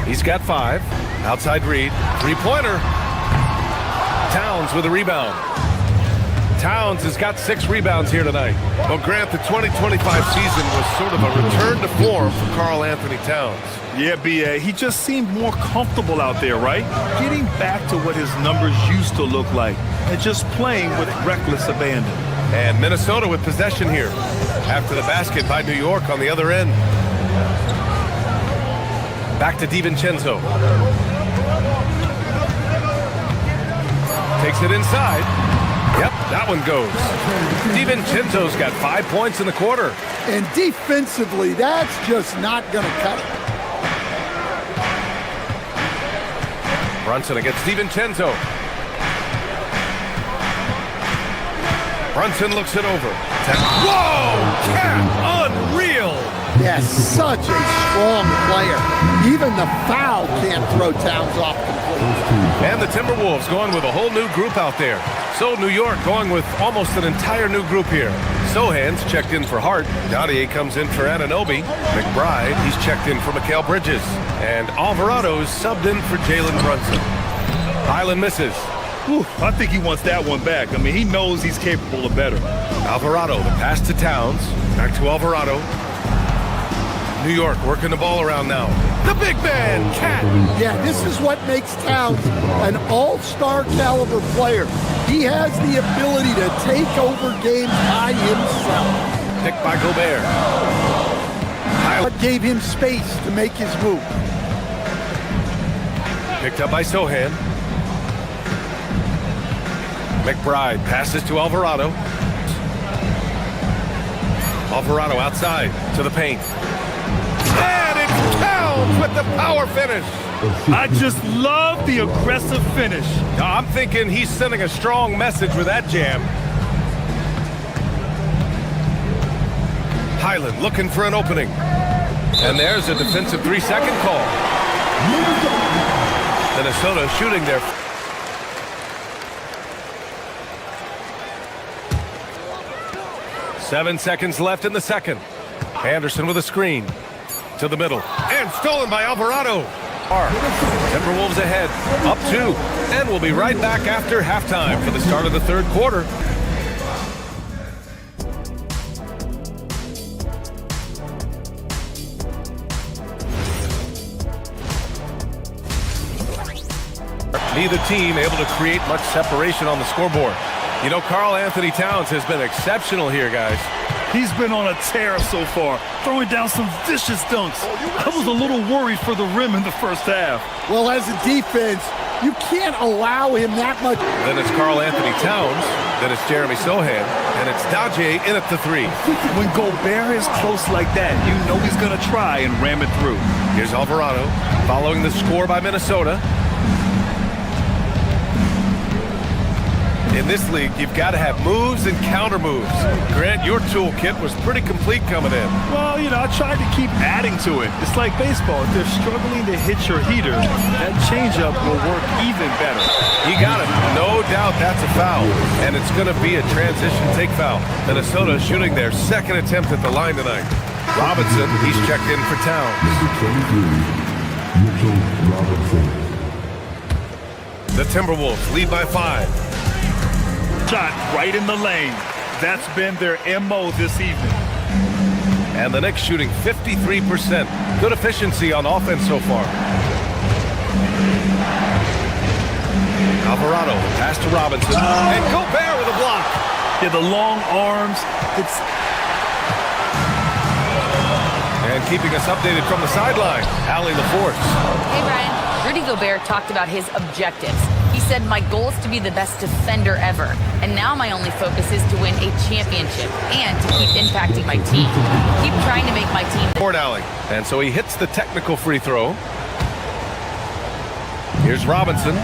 He's got 5. Outside Reed. 3-pointer. Towns with a rebound. Towns has got 6 rebounds here tonight. Well, Grant, the 2025 season was sort of a return to form for Karl Anthony Towns. Yeah, B.A., he just seemed more comfortable out there, right? Getting back to what his numbers used to look like and just playing with reckless abandon. And Minnesota with possession here. After the basket by New York on the other end. Back to DiVincenzo. Takes it inside. Yep, that one goes. DiVincenzo's got 5 points in the quarter. And defensively, that's just not going to cut it. Brunson against DiVincenzo. Brunson looks it over. Whoa! Cat! Unreal! Yes, such a strong player. Even the foul can't throw Towns off completely. And the Timberwolves going with a whole new group out there. So New York going with almost an entire new group here. Sohan's checked in for Hart. Dadier comes in for Anunoby. McBride, he's checked in for Mikal Bridges. And Alvarado's subbed in for Jalen Brunson. Highland misses. Whew, I think he wants that one back. I mean, he knows he's capable of better. Alvarado, the pass to Towns. Back to Alvarado. New York working the ball around now. The big man, Cat. Yeah, this is what makes Towns an all-star caliber player. He has the ability to take over games by himself. Picked by Gobert. What gave him space to make his move. Picked up by Sohan. McBride passes to Alvarado. Alvarado outside to the paint. And it's Towns with the power finish. I just love the aggressive finish. I'm thinking he's sending a strong message with that jam. Highland looking for an opening. And there's a defensive 3-second call. Minnesota shooting there. Seven seconds left in the second. Anderson with a screen. To the middle. And stolen by Alvarado. Timberwolves ahead. Up 2. And we'll be right back after halftime for the start of the third quarter. Neither team able to create much separation on the scoreboard. You know, Karl Anthony Towns has been exceptional here, guys. He's been on a tear so far, throwing down some vicious dunks. I was a little worried for the rim in the first half. Well, as a defense, you can't allow him that much. Then it's Karl Anthony Towns. Then it's Jeremy Sohan. And it's Dadier in at the 3. When Gobert is close like that, you know he's going to try and ram it through. Here's Alvarado following the score by Minnesota. In this league, you've got to have moves and counter moves. Grant, your toolkit was pretty complete coming in. Well, you know, I tried to keep adding to it. It's like baseball. If they're struggling to hit your heater, that changeup will work even better. You got it. No doubt that's a foul. And it's going to be a transition take foul. Minnesota shooting their second attempt at the line tonight. Robinson, he's checked in for Towns. The Timberwolves lead by 5. Shot right in the lane. That's been their MO this evening. And the Knicks shooting 53%. Good efficiency on offense so far. Alvarado, pass to Robinson. And Gobert with a block. Yeah, the long arms. And keeping us updated from the sideline, Allie LaForce. Hey, Brian. Rudy Gobert talked about his objectives. He said, my goal is to be the best defender ever. And now my only focus is to win a championship and to keep impacting my team. Keep trying to make my team... Toward Allie. And so he hits the technical free throw. Here's Robinson.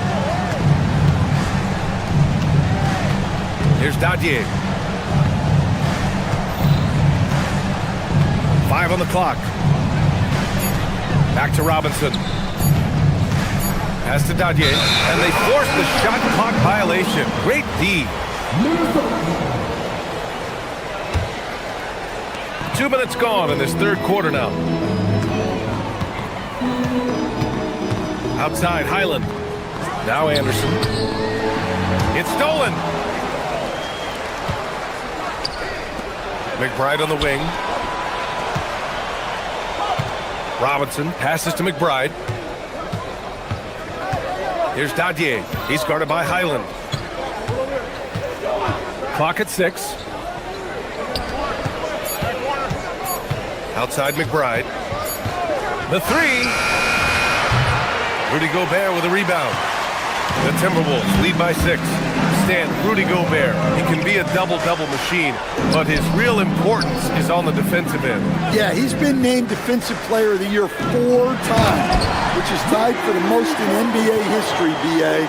Here's Dadier. 5 on the clock. Back to Robinson. Pass to Dadier, and they force the shot clock violation. Great D. 2 minutes gone in this third quarter now. Outside, Highland. Now Anderson. It's stolen. McBride on the wing. Robinson passes to McBride. Here's Dadier. He's guarded by Highland. Clock at 6. Outside McBride. The three. Rudy Gobert with a rebound. The Timberwolves lead by 6. Stan, Rudy Gobert. He can be a double-double machine, but his real importance is on the defensive end. Yeah, he's been named Defensive Player of the Year 4 times, which is tied for the most in NBA history, BA.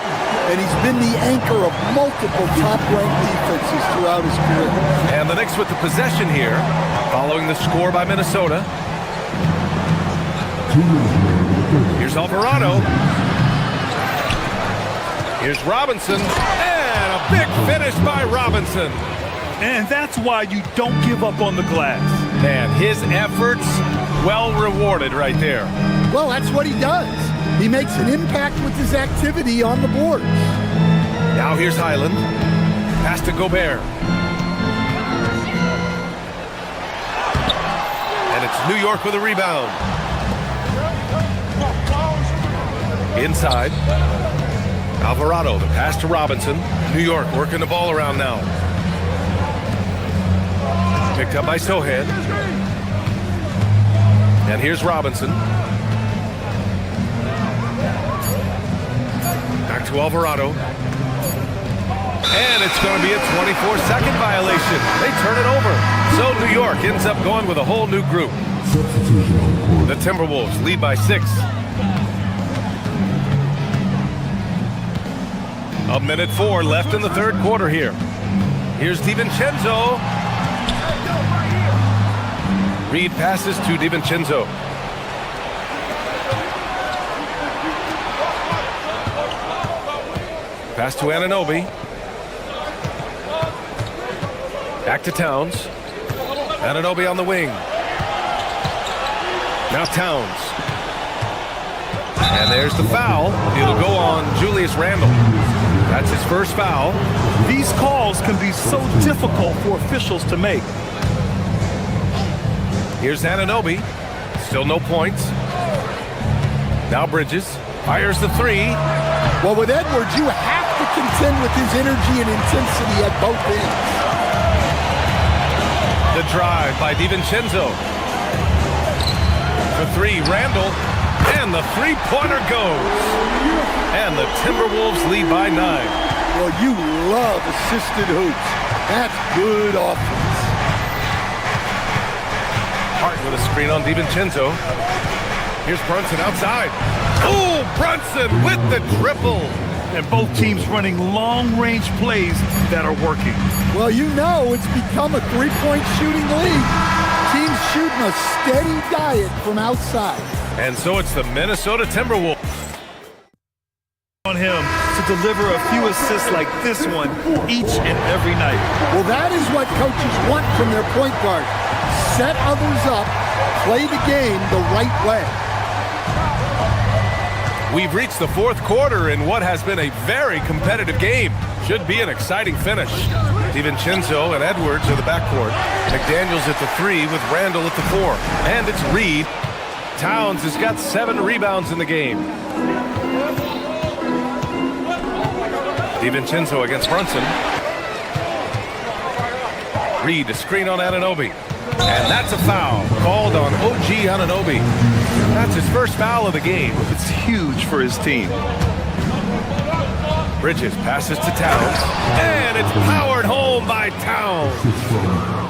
And he's been the anchor of multiple top-ranked defenses throughout his career. And the Knicks with the possession here, following the score by Minnesota. Here's Alvarado. Here's Robinson, and a big finish by Robinson. And that's why you don't give up on the glass. Man, his efforts well rewarded right there. Well, that's what he does. He makes an impact with his activity on the board. Now here's Highland. Pass to Gobert. And it's New York with a rebound. Inside. Alvarado, the pass to Robinson. New York working the ball around now. Picked up by Sohan. And here's Robinson. Back to Alvarado. And it's going to be a 24-second violation. They turn it over. So New York ends up going with a whole new group. The Timberwolves lead by 6. A minute 4 left in the third quarter here. Here's DiVincenzo. Reed passes to DiVincenzo. Pass to Anunoby. Back to Towns. Anunoby on the wing. Now Towns. And there's the foul. It'll go on Julius Randle. That's his first foul. These calls can be so difficult for officials to make. Here's Anunoby. Still no points. Now Bridges. Fires the three. Well, with Edwards, you have to contend with his energy and intensity at both ends. The drive by DiVincenzo. For three, Randle. And the three-pointer goes. And the Timberwolves lead by 9. Well, you love assisted hoops. That's good offense. Hart with a screen on DiVincenzo. Here's Brunson outside. Oh, Brunson with the triple. And both teams running long-range plays that are working. Well, you know it's become a three-point shooting league. Teams shooting a steady diet from outside. And so it's the Minnesota Timberwolves. On him to deliver a few assists like this one each and every night. Well, that is what coaches want from their point guard. Set others up, play the game the right way. We've reached the fourth quarter in what has been a very competitive game. Should be an exciting finish. DiVincenzo and Edwards are the backcourt. McDaniels at the 3 with Randle at the 4. And it's Reed. Towns has got 7 rebounds in the game. DiVincenzo against Brunson. Reed, a screen on Anunoby. And that's a foul called on OG Anunoby. That's his first foul of the game. It's huge for his team. Bridges passes to Towns. And it's powered home by Towns.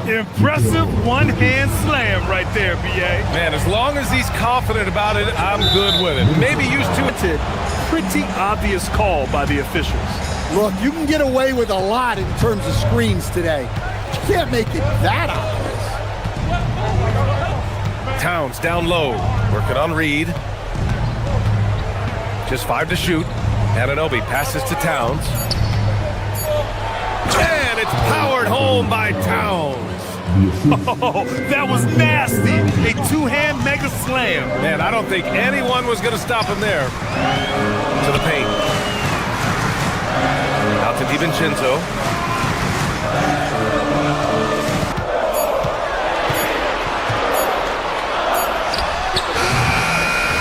Impressive one-hand slam right there, B.A. Man, as long as he's confident about it, I'm good with it. Maybe used to it. Pretty obvious call by the officials. Look, you can get away with a lot in terms of screens today. You can't make it that obvious. Towns down low, working on Reed. Just 5 to shoot. Anunoby passes to Towns. And it's powered home by Towns. Oh, that was nasty. A two-hand mega slam. Man, I don't think anyone was going to stop him there. To the paint. Out to DiVincenzo.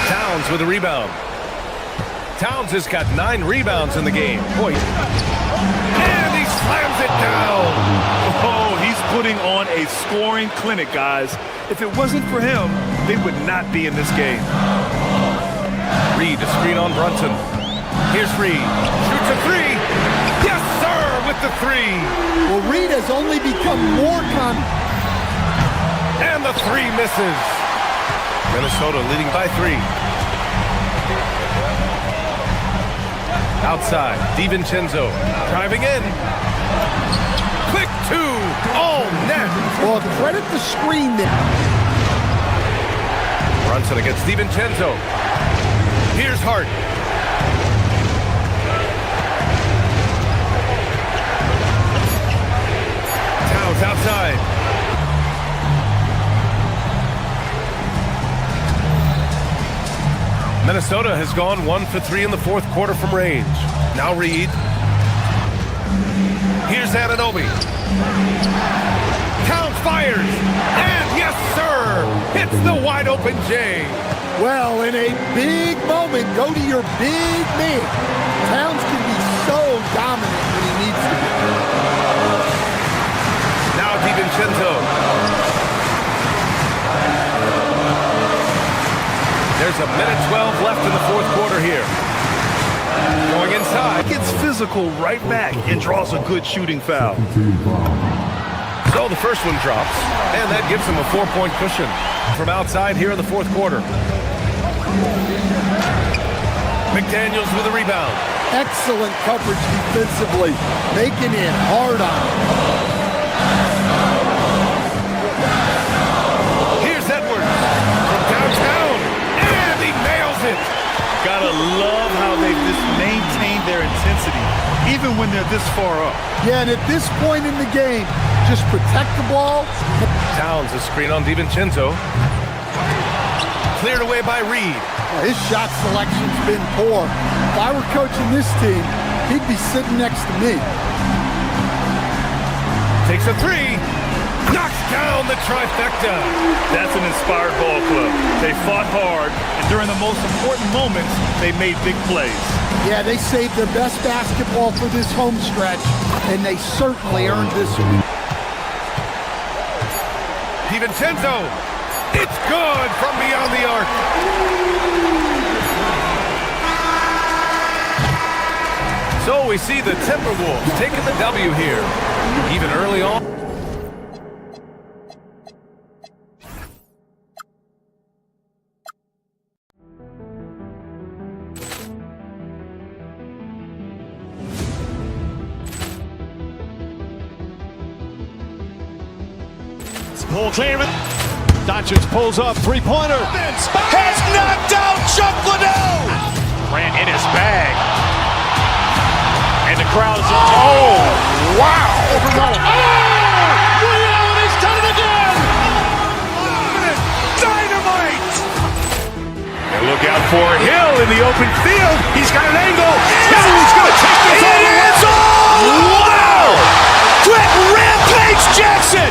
Towns with a rebound. Towns has got 9 rebounds in the game. Boy. And he slams it down. Oh, he's putting on a scoring clinic, guys. If it wasn't for him, they would not be in this game. Reed, a screen on Brunson. Here's Reed. Shoots a three. Yes, sir, with the three. Well, Reed has only become more And the three misses. Minnesota leading by 3. Outside, DiVincenzo driving in. Quick two. Oh, net. Well, credit the screen there. Brunson against DiVincenzo. Here's Hart. Towns outside. Minnesota has gone 1 for 3 in the fourth quarter from range. Now Reed. Here's Anunoby. Towns fires. And yes, sir. Hits the wide open J. Well, in a big moment, go to your big man. Towns can be so dominant when he needs to be. Now DiVincenzo. There's a minute 12 left in the fourth quarter here. Going inside. Gets physical right back and draws a good shooting foul. So the first one drops, and that gives him a 4-point cushion from outside here in the fourth quarter. McDaniels with a rebound. Excellent coverage defensively, making it hard on him. Here's Edwards from downtown, and he nails it. Gotta love how they've just maintained their intensity, even when they're this far up. Yeah, and at this point in the game, just protect the ball. Towns a screen on DiVincenzo. Cleared away by Reed. Well, his shot selection's been poor. If I were coaching this team, he'd be sitting next to me. Takes a three. Knocks down the trifecta. That's an inspired ball club. They fought hard, and during the most important moments, they made big plays. Yeah, they saved their best basketball for this home stretch, and they certainly earned this one. DiVincenzo. It's good from beyond the arc. So we see the Timberwolves taking the W here, even early on. Ball clearance. Doncic pulls up, three-pointer. Has knocked out Chuck Liddell. Ran in his bag. And the crowd is... Oh, wow. He's done it again. Dynamite. And look out for Hill in the open field. He's got an angle. He's going to take this all the way. Wow. Quick rampage Jackson.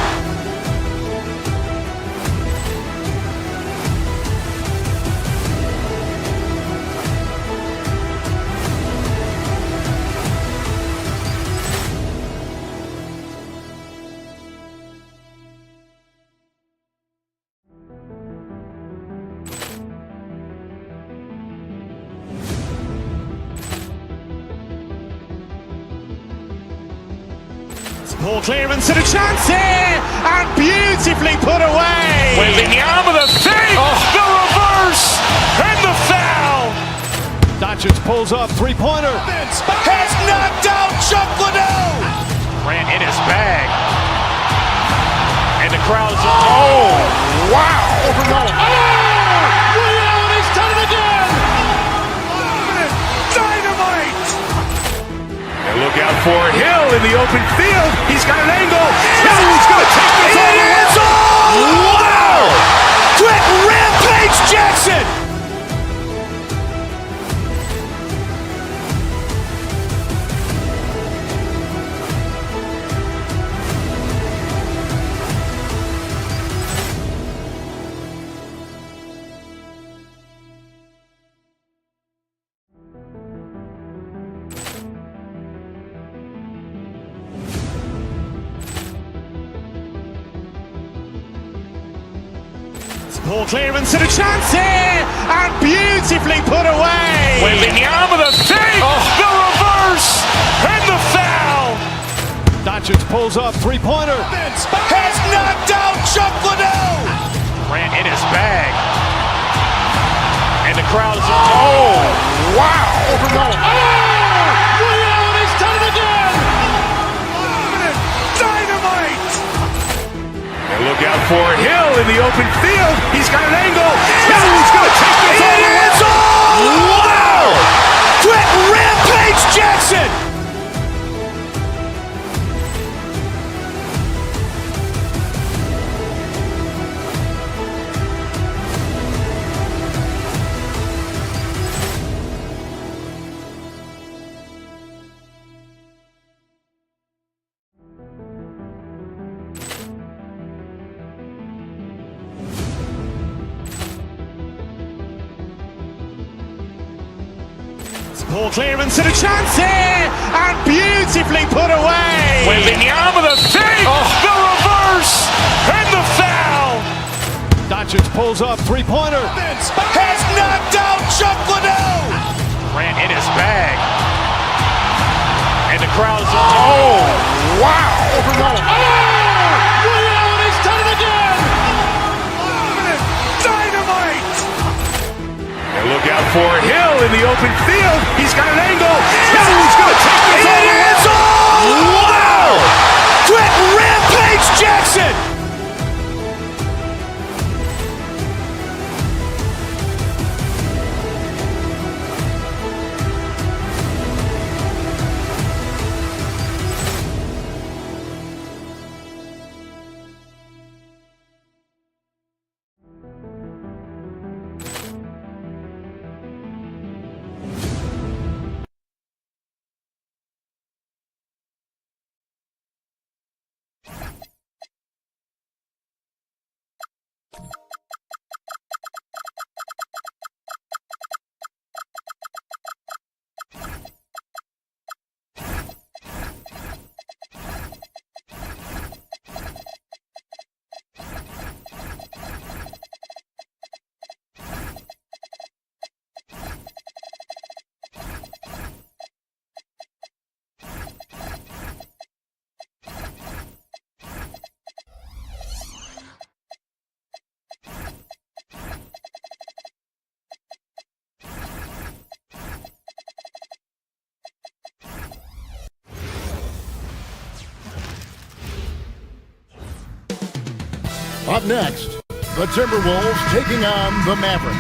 Ball clearance and a chance here, and beautifully put away. Wembanyama the fake, the reverse, and the foul. Doncic pulls up, three-pointer. Has knocked out Chuck Liddell. Ran in his bag. And the crowd is... Oh, wow. He's done it again. Dynamite. And look out for Hill in the open field. He's got an angle. He's going to take this all the way. Wow. Quick rampage Jackson. Ball clearance and a chance here, and beautifully put away. Wembanyama the fake, the reverse, and the foul. Doncic pulls up, three-pointer. Has knocked out Chuck Liddell. Ran in his bag. And the crowd is, oh, wow. He's done it again. Dynamite. And look out for Hill in the open field. He's got an angle. He's going to take this all the way. Wow. Quick Rampage Jackson. Ball clearance and a chance here, and beautifully put away. Wembanyama the fake, the reverse, and the foul. Doncic pulls up, three-pointer. Has knocked out Chuck Liddell. Ran in his bag. And the crowd is, oh, wow. He's done it again. Dynamite. And look out for Hill in the open field. He's got an angle. He's going to take this all the way. Wow. Quick Rampage Jackson. Up next, the Timberwolves taking on the Mavericks.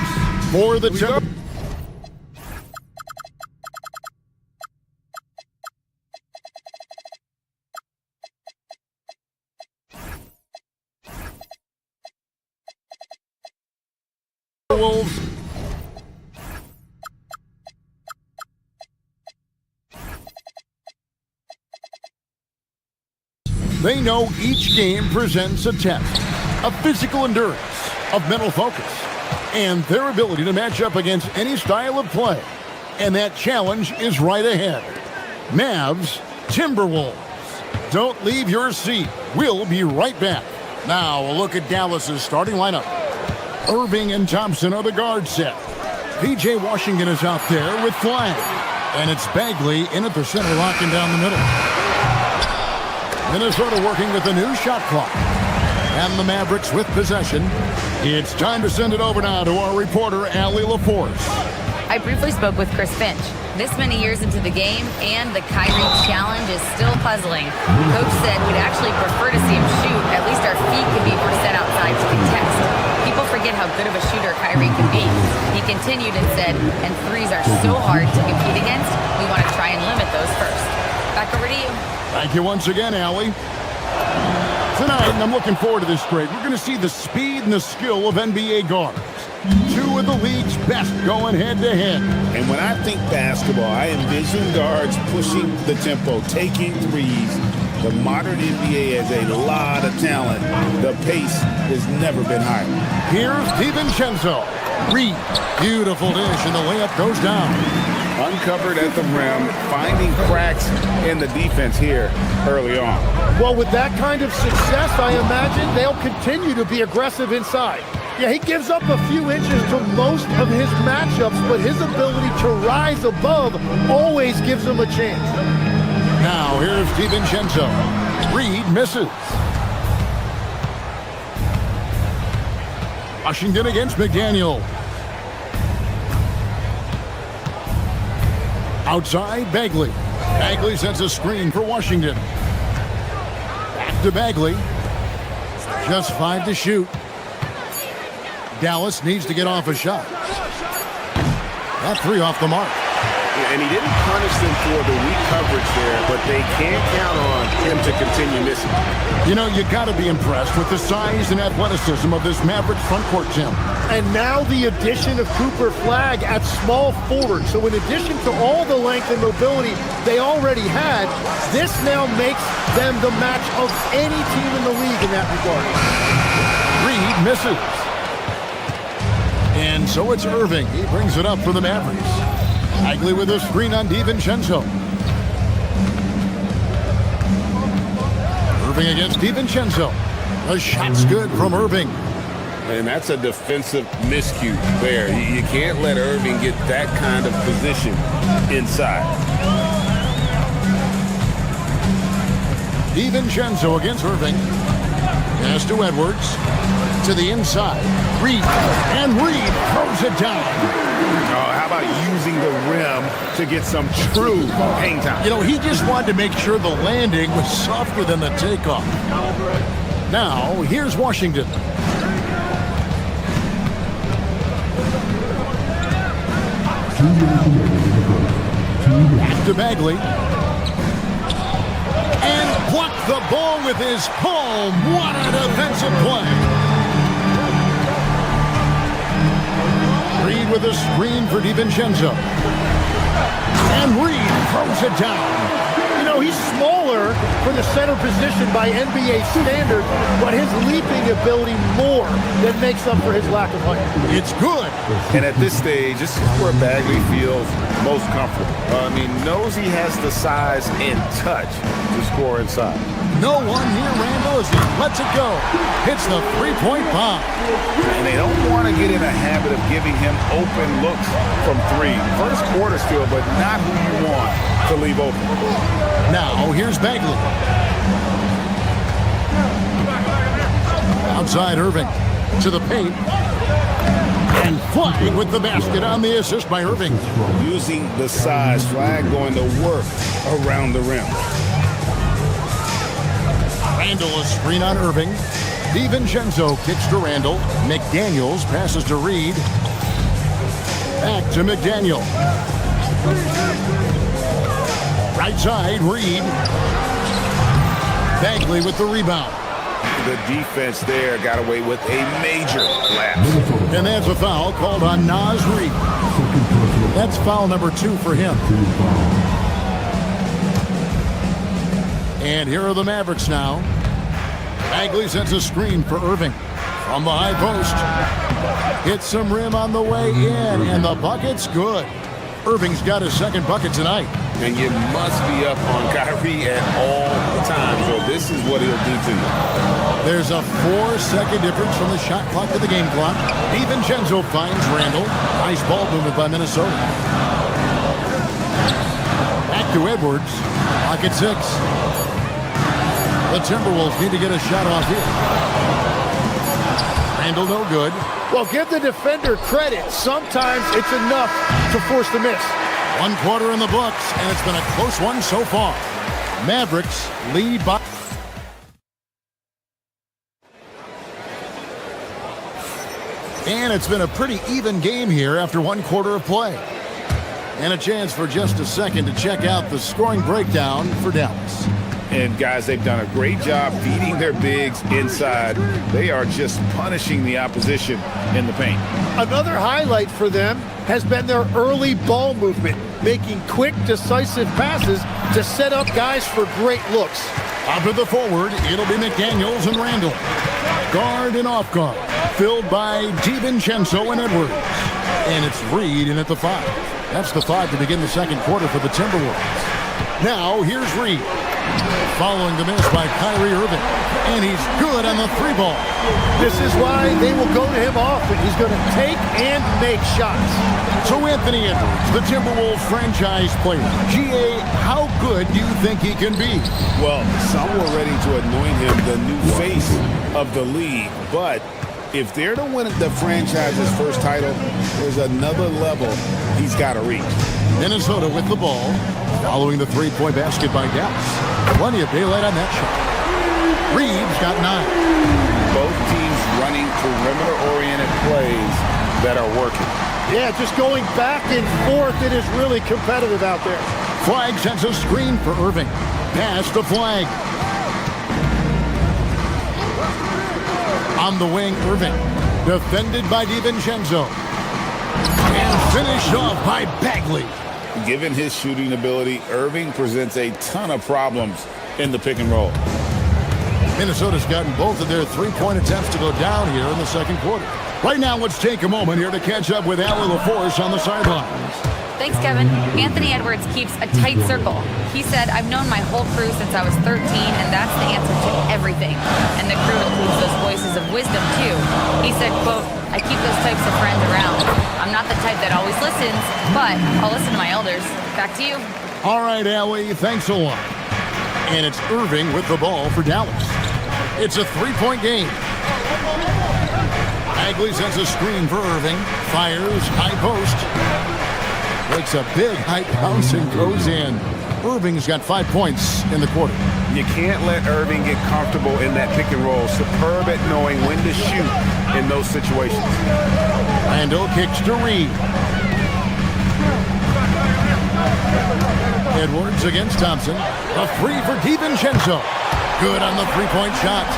For the Timberwolves. They know each game presents a test of physical endurance, of mental focus, and their ability to match up against any style of play. And that challenge is right ahead. Mavs, Timberwolves. Don't leave your seat. We'll be right back. Now a look at Dallas's starting lineup. Irving and Thompson are the guard set. P.J. Washington is out there with Flag. And it's Bagley in at the center, locking down the middle. Minnesota working with the new shot clock. And the Mavericks with possession. It's time to send it over now to our reporter, Allie LaForce. I briefly spoke with Chris Finch. This many years into the game, and the Kyrie challenge is still puzzling. Coach said we'd actually prefer to see him shoot. At least our feet could be more set outside to contest. People forget how good of a shooter Kyrie can be. He continued and said, and threes are so hard to compete against, we want to try and limit those first. Back over to you. Thank you once again, Allie. Tonight, I'm looking forward to this trade. We're going to see the speed and the skill of NBA guards. Two of the league's best going head-to-head. And when I think basketball, I envision guards pushing the tempo, taking threes. The modern NBA has a lot of talent. The pace has never been higher. Here's DiVincenzo. Reed. Beautiful dish, and the layup goes down. Uncovered at the rim, finding cracks in the defense here early on. Well, with that kind of success, I imagine they'll continue to be aggressive inside. Yeah, he gives up a few inches to most of his matchups, but his ability to rise above always gives him a chance. Now, here's DiVincenzo. Reed misses. Washington against McDaniel. Outside, Bagley. Bagley sets a screen for Washington. Back to Bagley. Just 5 to shoot. Dallas needs to get off a shot. That 3 off the mark. And he didn't punish them for the weak coverage there, but they can't count on him to continue missing. You know, you got to be impressed with the size and athleticism of this Mavericks front court, Tim. And now the addition of Cooper Flagg at small forward. So in addition to all the length and mobility they already had, this now makes them the match of any team in the league in that regard. Reed misses. And so it's Irving. He brings it up for the Mavericks. Bagley with a screen on DiVincenzo. Irving against DiVincenzo. The shot's good from Irving. And that's a defensive miscue there. You can't let Irving get that kind of position inside. DiVincenzo against Irving. Pass to Edwards. To the inside. Reed. And Reed throws it down. How about using the rim to get some true hang time? You know, he just wanted to make sure the landing was softer than the takeoff. Now, here's Washington. Back to Bagley. And blocked the ball with his palm. What a defensive play. Reed with a screen for DiVincenzo. And Reed throws it down. You know, he's smaller for the center position by NBA standards, but his leaping ability more than makes up for his lack of height. It's good. And at this stage, this is where Bagley feels most comfortable. Knows he has the size and touch to score inside. No one near Randall as he lets it go. Hits the three-point bomb. And they don't want to get in a habit of giving him open looks from 3. First quarter still, but not who you want to leave open. Now, here's Bagley. Outside Irving. To the paint. And Flagg with the basket on the assist by Irving. Using the size, Flagg going to work around the rim. Randall a screen on Irving. DiVincenzo kicks to Randall. McDaniels passes to Reed. Back to McDaniel. Right side, Reed. Bagley with the rebound. The defense there got away with a major lapse. And that's a foul called on Naz Reed. That's foul number 2 for him. And here are the Mavericks now. Bagley sets a screen for Irving. From the high post. Hits some rim on the way in, and the bucket's good. Irving's got his second bucket tonight. And you must be up on Kyrie at all times, or this is what he'll do to you. There's a 4-second difference from the shot clock to the game clock. DiVincenzo finds Randall. Nice ball movement by Minnesota. Back to Edwards. Pocket 6. The Timberwolves need to get a shot off here. Randall no good. Well, give the defender credit. Sometimes it's enough to force the miss. 1 quarter in the books, and it's been a close one so far. Mavericks lead by... And it's been a pretty even game here after 1 quarter of play. And a chance for just a second to check out the scoring breakdown for Dallas. And guys, they've done a great job feeding their bigs inside. They are just punishing the opposition in the paint. Another highlight for them has been their early ball movement, making quick, decisive passes to set up guys for great looks. Up to the forward, it'll be McDaniels and Randall. Guard and off guard, filled by DiVincenzo and Edwards. And it's Reed in at the 5. That's the 5 to begin the second quarter for the Timberwolves. Now, here's Reed. Following the miss by Kyrie Irving. And he's good on the 3-ball. This is why they will go to him often. He's going to take and make shots. So Anthony Edwards, the Timberwolves franchise player. GA, how good do you think he can be? Well, some were ready to anoint him the new face of the league, but if they're to win the franchise's first title, there's another level he's got to reach. Minnesota with the ball, following the 3-point basket by Dallas. Plenty of daylight on that shot. Reeves got 9. Both teams running perimeter-oriented plays that are working. Yeah, just going back and forth. It is really competitive out there. Flag sends a screen for Irving. Pass to Flag. On the wing, Irving. Defended by DiVincenzo. And finished off by Bagley. Given his shooting ability, Irving presents a ton of problems in the pick and roll. Minnesota's gotten both of their 3-point attempts to go down here in the second quarter. Right now, let's take a moment here to catch up with Allie LaForce on the sidelines. Thanks, Kevin. Anthony Edwards keeps a tight circle. He said, I've known my whole crew since I was 13, and that's the answer to everything. And the crew includes those voices of wisdom, too. He said, quote, I keep those types of friends around. I'm not the type that always listens, but I'll listen to my elders. Back to you. All right, Allie, thanks a lot. And it's Irving with the ball for Dallas. It's a 3-point game. Bagley sends a screen for Irving. Fires, high post. Makes a big high bounce and goes in. Irving's got 5 points in the quarter. You can't let Irving get comfortable in that pick and roll. Superb at knowing when to shoot in those situations. Randall kicks to Reed. Edwards against Thompson. A 3 for DiVincenzo. Good on the 3-point shot.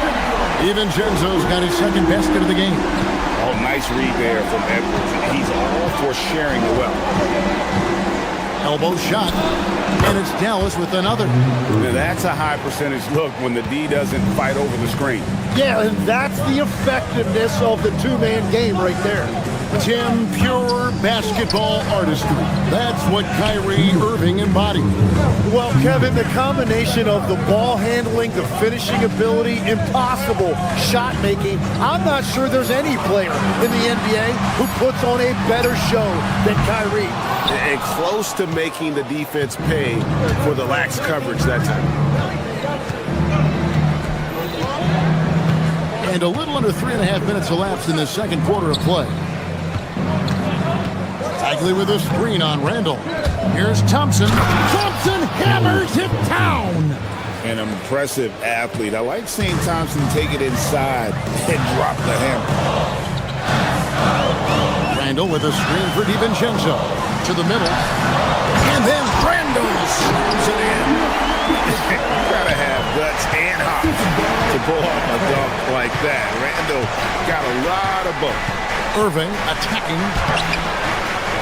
DiVincenzo's got his second basket of the game. Oh, nice read there from Edwards. He's all for sharing the wealth. Elbow shot. And it's Dallas with another. Now that's a high percentage look when the D doesn't fight over the screen. Yeah, and that's the effectiveness of the 2-man game right there. Tim, pure basketball artistry. That's what Kyrie Irving embodied. Well, Kevin, the combination of the ball handling, the finishing ability, impossible shot making. I'm not sure there's any player in the NBA who puts on a better show than Kyrie. And close to making the defense pay for the lax coverage that time. And a little under 3.5 minutes elapsed in the second quarter of play. Bagley with a screen on Randall. Here's Thompson. Thompson hammers it down. An impressive athlete. I like seeing Thompson take it inside and drop the hammer. Randall with a screen for DiVincenzo. To the middle. And then Randall slams it in. You gotta have guts and hops to pull off a dunk like that. Randall got a lot of both. Irving attacking.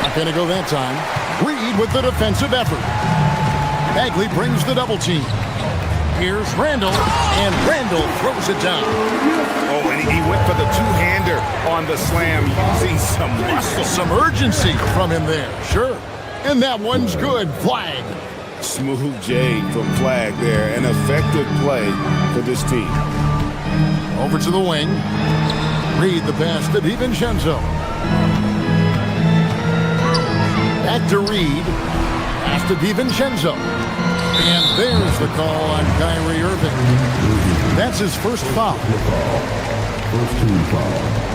Not going to go that time. Reed with the defensive effort. Bagley brings the double team. Here's Randall, and Randall throws it down. Oh, and he went for the two-hander on the slam, using some muscle. Some urgency from him there, sure. And that one's good. Flag. Smooth J from Flag there. An effective play for this team. Over to the wing. Reed the pass to DiVincenzo. Back to Reed. Pass to DiVincenzo. And there's the call on Kyrie Irving. That's his first foul. First team foul.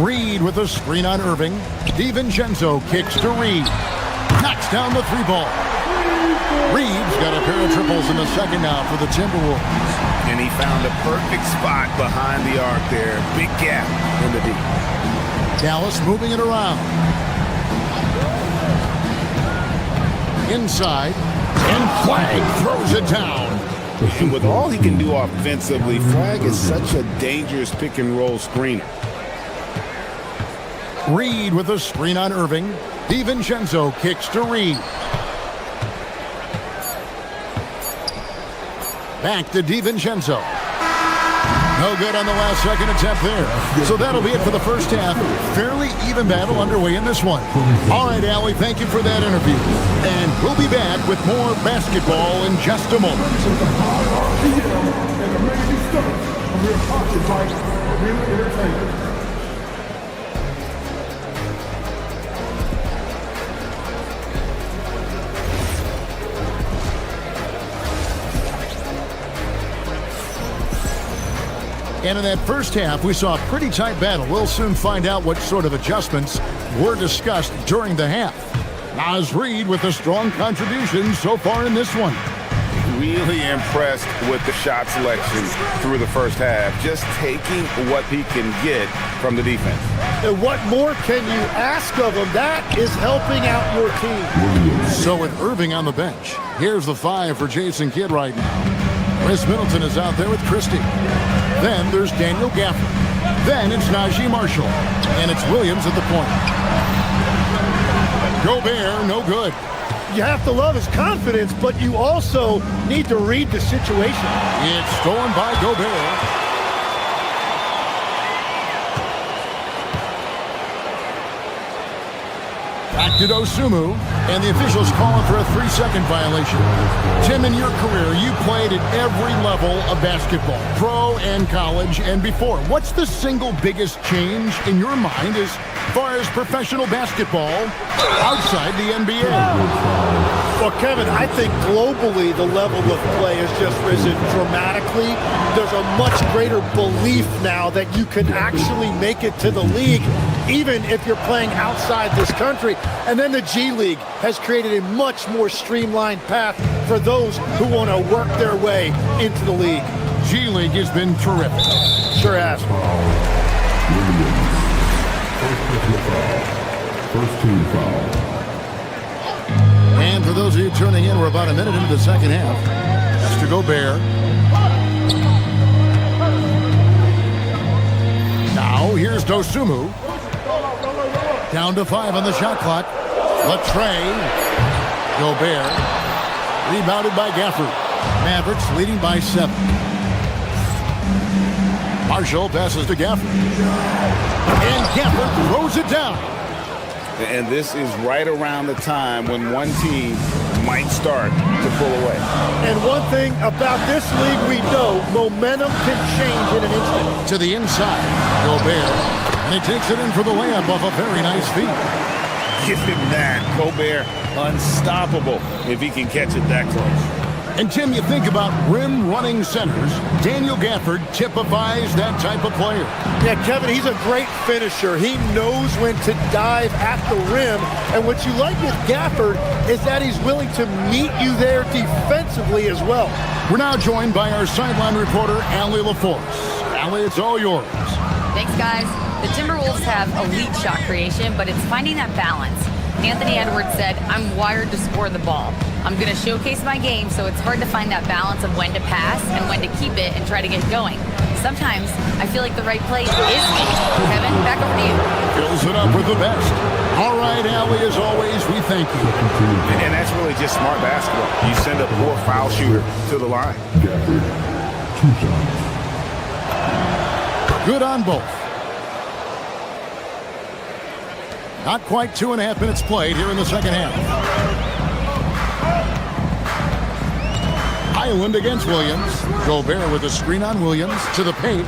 Reed with a screen on Irving. DiVincenzo kicks to Reed. Knocks down the 3-ball. Reed's got a pair of triples in the second now for the Timberwolves. And he found a perfect spot behind the arc there. Big gap in the D. Dallas moving it around. Inside. And Flag throws it down. And with all he can do offensively, Flag is such a dangerous pick-and-roll screener. Reed with a screen on Irving. DiVincenzo kicks to Reed. Back to DiVincenzo. No good on the last second attempt there. So that'll be it for the first half. Fairly even battle underway in this one. All right, Allie, thank you for that interview. And we'll be back with more basketball in just a moment. And in that first half, we saw a pretty tight battle. We'll soon find out what sort of adjustments were discussed during the half. Naz Reid with a strong contribution so far in this one. Really impressed with the shot selection through the first half. Just taking what he can get from the defense. And what more can you ask of him? That is helping out your team. So with Irving on the bench, here's the 5 for Jason Kidd right now. Chris Middleton is out there with Christie. Then there's Daniel Gafford. Then it's Najee Marshall. And it's Williams at the point. Gobert, no good. You have to love his confidence, but you also need to read the situation. It's stolen by Gobert. Back to Dosunmu, and the officials calling for a 3-second violation. Tim, in your career, you played at every level of basketball, pro and college and before. What's the single biggest change in your mind as far as professional basketball outside the NBA? Well, Kevin, I think globally the level of play has just risen dramatically. There's a much greater belief now that you can actually make it to the league, even if you're playing outside this country. And then the G League has created a much more streamlined path for those who want to work their way into the league. G League has been terrific. Sure has. First team foul. And for those of you tuning in, we're about a minute into the second half. That's to Gobert. Now here's Dosunmu. Down to 5 on the shot clock. Latrey. Gobert. Rebounded by Gafford. Mavericks leading by 7. Marshall passes to Gafford. And Gafford throws it down. And this is right around the time when one team might start to pull away. And one thing about this league we know, momentum can change in an instant. To the inside, Gobert. And he takes it in for the layup off a very nice feed. Give him that. Gobert, unstoppable if he can catch it that close. And Tim, you think about rim-running centers. Daniel Gafford typifies that type of player. Yeah, Kevin, he's a great finisher. He knows when to dive at the rim. And what you like with Gafford is that he's willing to meet you there defensively as well. We're now joined by our sideline reporter, Allie LaForce. Allie, it's all yours. Thanks, guys. The Timberwolves have elite shot creation, but it's finding that balance. Anthony Edwards said, "I'm wired to score the ball. I'm going to showcase my game, so it's hard to find that balance of when to pass and when to keep it and try to get going. Sometimes I feel like the right play is me." Kevin, back over to you. Fills it up with the best. All right, Allie, as always, we thank you. And that's really just smart basketball. You send a poor foul shooter to the line. Good on both. Not quite 2.5 minutes played here in the second half. Island against Williams. Gobert with a screen on Williams to the paint.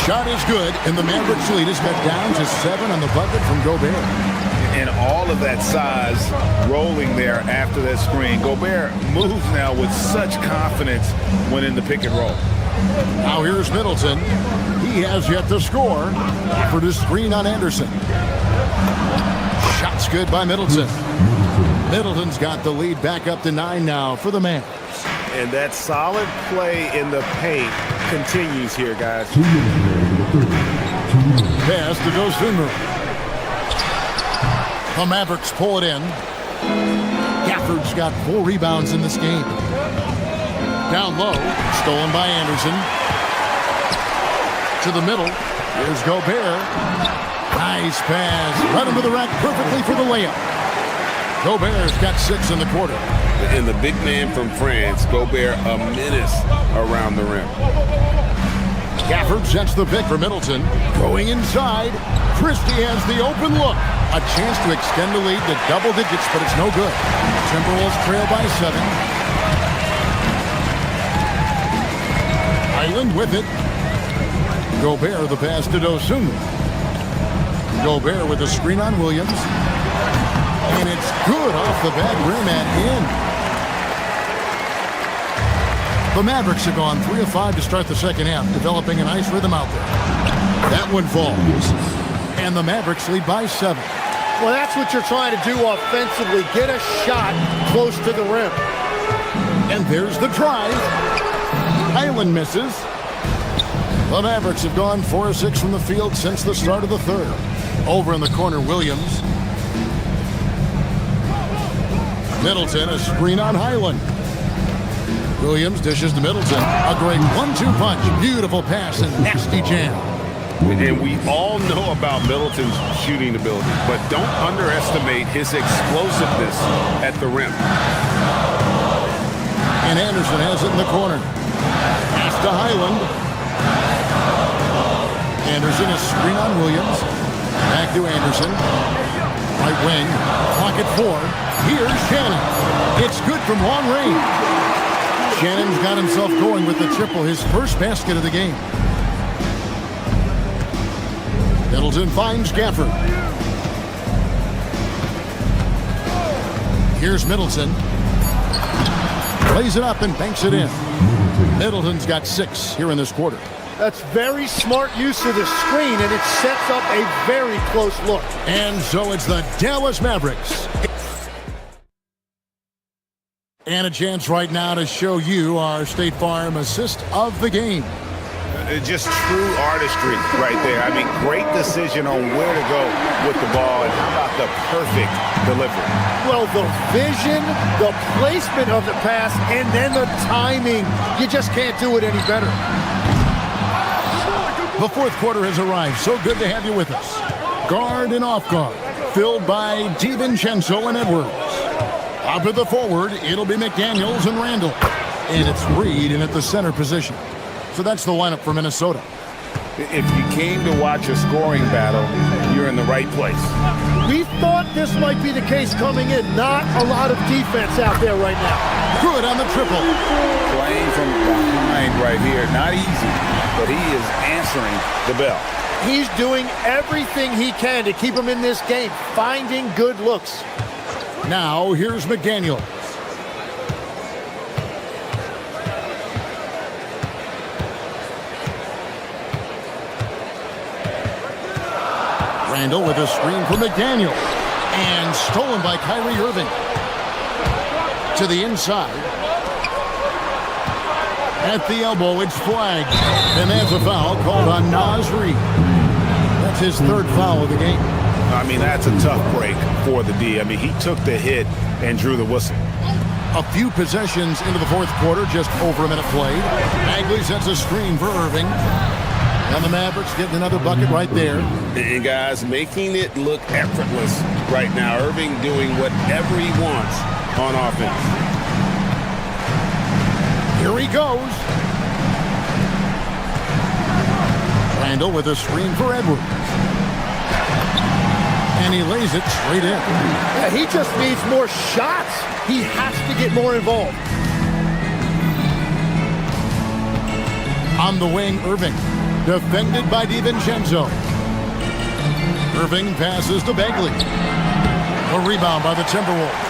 Shot is good, and the Mavericks lead is cut down to 7 on the bucket from Gobert. And all of that size rolling there after that screen. Gobert moves now with such confidence when in the pick and roll. Now here's Middleton. He has yet to score. For the screen on Anderson. Shot's good by Middleton. Middleton's got the lead back up to 9 now for the Mavs. And that solid play in the paint continues here, guys. Pass to Dosunmu. The Mavericks pull it in. Gafford's got 4 rebounds in this game. Down low, stolen by Anderson. To the middle, here's Gobert. Nice pass, right under the rack perfectly for the layup. Gobert's got 6 in the quarter. And the big man from France, Gobert, a menace around the rim. Gafford sets the pick for Middleton. Going inside. Christie has the open look. A chance to extend the lead to double digits, but it's no good. Timberwolves trail by 7. Island with it. Gobert the pass to Dosunmu. Gobert with the screen on Williams. And it's good off the back rim and in. The Mavericks have gone 3 of 5 to start the second half, developing a nice rhythm out there. That one falls. And the Mavericks lead by 7. Well, that's what you're trying to do offensively. Get a shot close to the rim. And there's the drive. Island misses. The Mavericks have gone 4 of 6 from the field since the start of the third. Over in the corner, Williams. Middleton, a screen on Highland. Williams dishes to Middleton. A great 1-2 punch. Beautiful pass and nasty jam. And we all know about Middleton's shooting ability, but don't underestimate his explosiveness at the rim. And Anderson has it in the corner. Pass to Highland. Anderson, a screen on Williams. Back to Anderson. Right wing. Clock at 4. Here's Shannon. It's good from long range. Shannon's got himself going with the triple, his first basket of the game. Middleton finds Gafford. Here's Middleton. Plays it up and banks it in. Middleton's got 6 here in this quarter. That's very smart use of the screen, and it sets up a very close look. And so it's the Dallas Mavericks. And a chance right now to show you our State Farm assist of the game. Just true artistry right there. I mean, great decision on where to go with the ball, and how about the perfect delivery? Well, the vision, the placement of the pass, and then the timing. You just can't do it any better. The fourth quarter has arrived. So good to have you with us. Guard and off guard, filled by DiVincenzo and Edwards. Up at the forward, it'll be McDaniels and Randall. And it's Reed in at the center position. So that's the lineup for Minnesota. If you came to watch a scoring battle, you're in the right place. We thought this might be the case coming in. Not a lot of defense out there right now. Good on the triple. Playing from behind right here. Not easy, but he is answering the bell. He's doing everything he can to keep him in this game, finding good looks. Now, here's McDaniel. Randall with a screen for McDaniel. And stolen by Kyrie Irving. To the inside. At the elbow, it's flagged. And that's a foul called on Naz Reid. That's his 3rd foul of the game. I mean, that's a tough break for the D. I mean, he took the hit and drew the whistle. A few possessions into the fourth quarter, just over a minute played. Bagley sets a screen for Irving. And the Mavericks getting another bucket right there. And guys, making it look effortless right now. Irving doing whatever he wants on offense. Here he goes. Randall with a screen for Edwards. And he lays it straight in. Yeah, he just needs more shots. He has to get more involved. On the wing, Irving. Defended by DiVincenzo. Irving passes to Bagley. A rebound by the Timberwolves.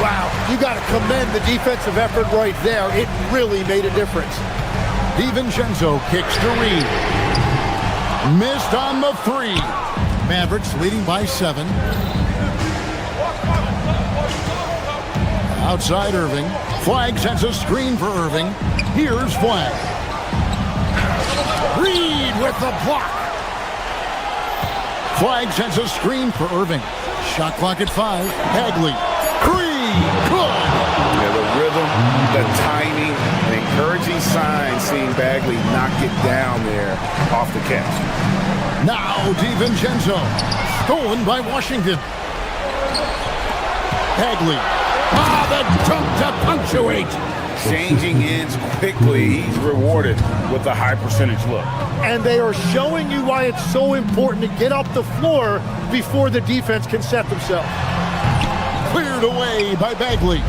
Wow, you got to commend the defensive effort right there. It really made a difference. DiVincenzo kicks to Reed. Missed on the 3. Mavericks leading by 7. Outside Irving. Flag sets a screen for Irving. Here's Flag. Reed with the block. Flag sets a screen for Irving. Shot clock at 5. Bagley. 3. Good. Yeah, the rhythm, the timing, an encouraging sign seeing Bagley knock it down there off the catch. Now DiVincenzo. Stolen by Washington. Bagley. Ah, the dunk to punctuate. Changing ends quickly. He's rewarded with a high percentage look. And they are showing you why it's so important to get up the floor before the defense can set themselves. Cleared away by Bagley.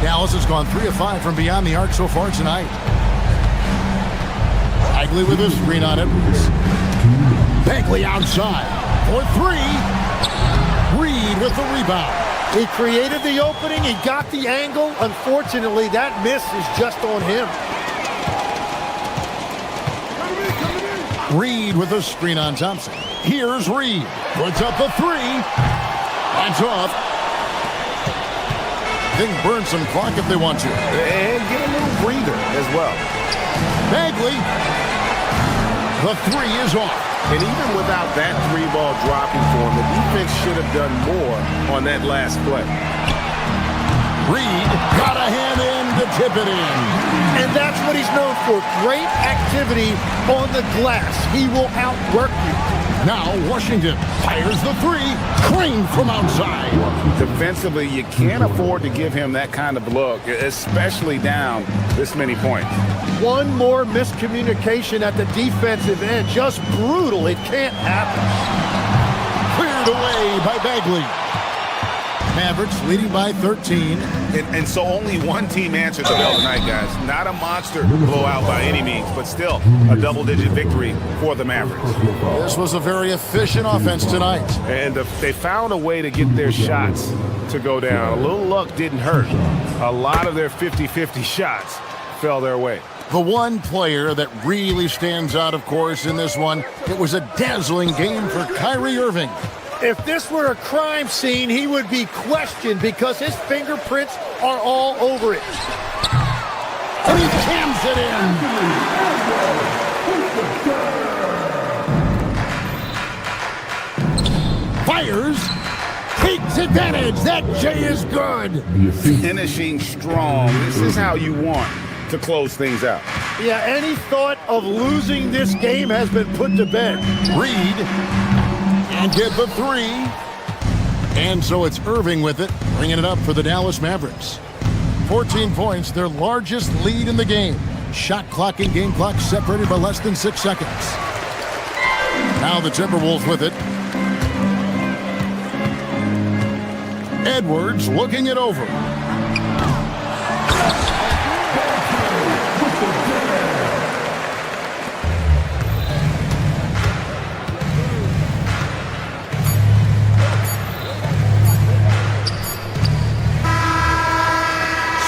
Dallas has gone 3 of 5 from beyond the arc so far tonight. Bagley with a screen on Edwards. Bagley outside for 3. Reed with the rebound. He created the opening. He got the angle. Unfortunately, that miss is just on him. Reed with a screen on Thompson. Here's Reed. Puts up the 3. That's off. They can burn some clock if they want to. And get a little breather as well. Bagley. The 3 is off. And even without that 3-ball dropping for him, the defense should have done more on that last play. Reed got a hand in to tip it in. And that's what he's known for. Great activity on the glass. He will outwork you. Now Washington fires the 3. Crane from outside. Defensively, you can't afford to give him that kind of look, especially down this many points. One more miscommunication at the defensive end. Just brutal. It can't happen. Cleared away by Bagley. Mavericks leading by 13. And so only one team answered the bell tonight, guys. Not a monster blowout by any means, but still a double-digit victory for the Mavericks. This was a very efficient offense tonight. And they found a way to get their shots to go down. A little luck didn't hurt. A lot of their 50-50 shots fell their way. The one player that really stands out, of course, in this one, it was a dazzling game for Kyrie Irving. If this were a crime scene, he would be questioned because his fingerprints are all over it. And he jams it in. Fires. Takes advantage. That J is good. Finishing strong. This is how you want to close things out. Yeah, any thought of losing this game has been put to bed. Reed. And get the 3. And so it's Irving with it, bringing it up for the Dallas Mavericks. 14 points, their largest lead in the game. Shot clock and game clock separated by less than 6 seconds. Now the Timberwolves with it. Edwards looking it over.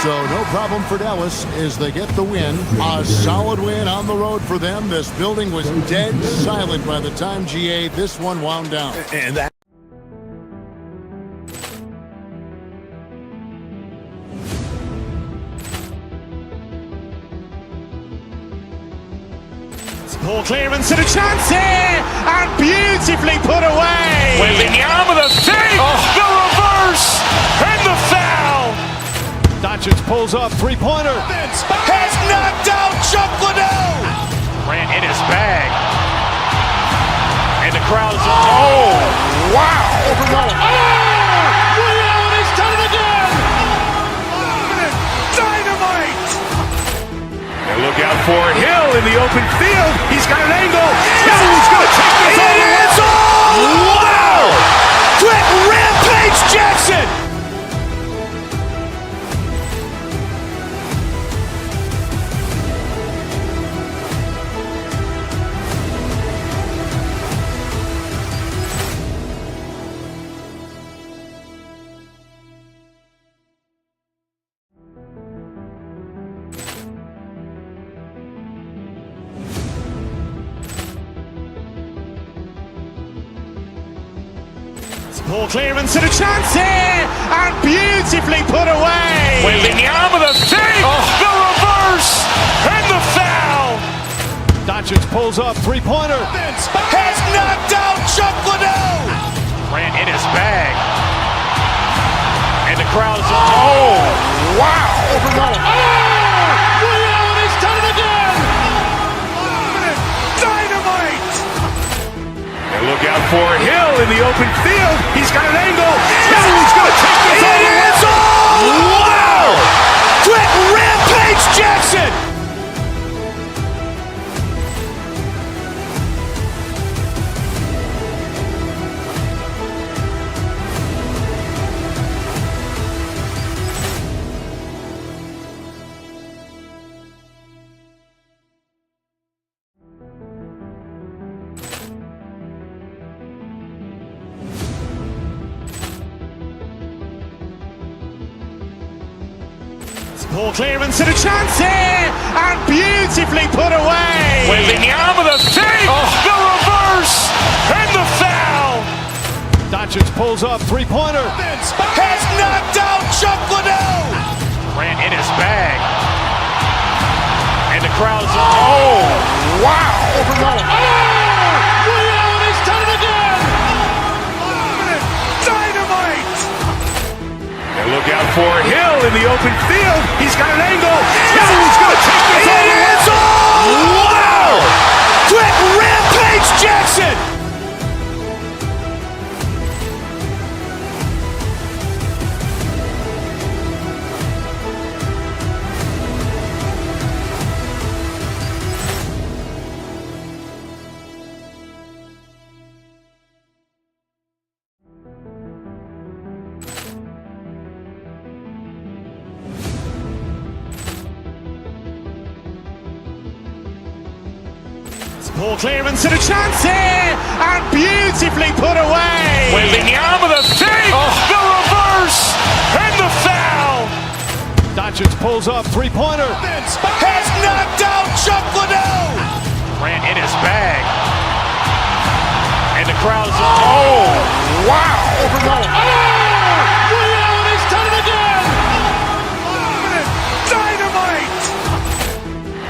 So no problem for Dallas as they get the win. A solid win on the road for them. This building was dead silent by the time, GA, this one wound down. And that Ball clearance and a chance here, and beautifully put away. Wembanyama the save, the reverse, and the foul. Doncic pulls up, 3-pointer. Has knocked out Chuck Liddell. Ran in his bag. And the crowd is, oh, wow. He's done it again. Dynamite. And look out for Hill in the open field. He's got an angle. He's going to take this all the way. Wow. Quick rampage Jackson. Ball clearance and a chance here, and beautifully put away. Wembanyama the save, the reverse, and the foul. Doncic pulls up, 3-pointer. Has knocked out Chuck Liddell. Ran in his bag. And the crowd is, oh, wow. He's done it again. Dynamite. And look out for Hill in the open field. He's got an angle. He's going to take this Ball clearance and a chance here, and beautifully put away. Wembanyama the fake, the reverse, and the foul. Doncic pulls up, three-pointer. Has knocked out Chuck Liddell. Grant in his bag. And the crowd's, oh, wow. He's done it again. Dynamite. And look out for Hill in the open field. He's got an angle. Hill's going to take this all the way. Wow! Quick Rampage Jackson. Ball clearance and a chance here, and beautifully put away. Wembanyama the fake, the reverse, and the foul. Doncic pulls up, three-pointer. Has knocked out Chuck Liddell. Grant in his bag. And the crowd's, oh, wow. He's done it again. Dynamite.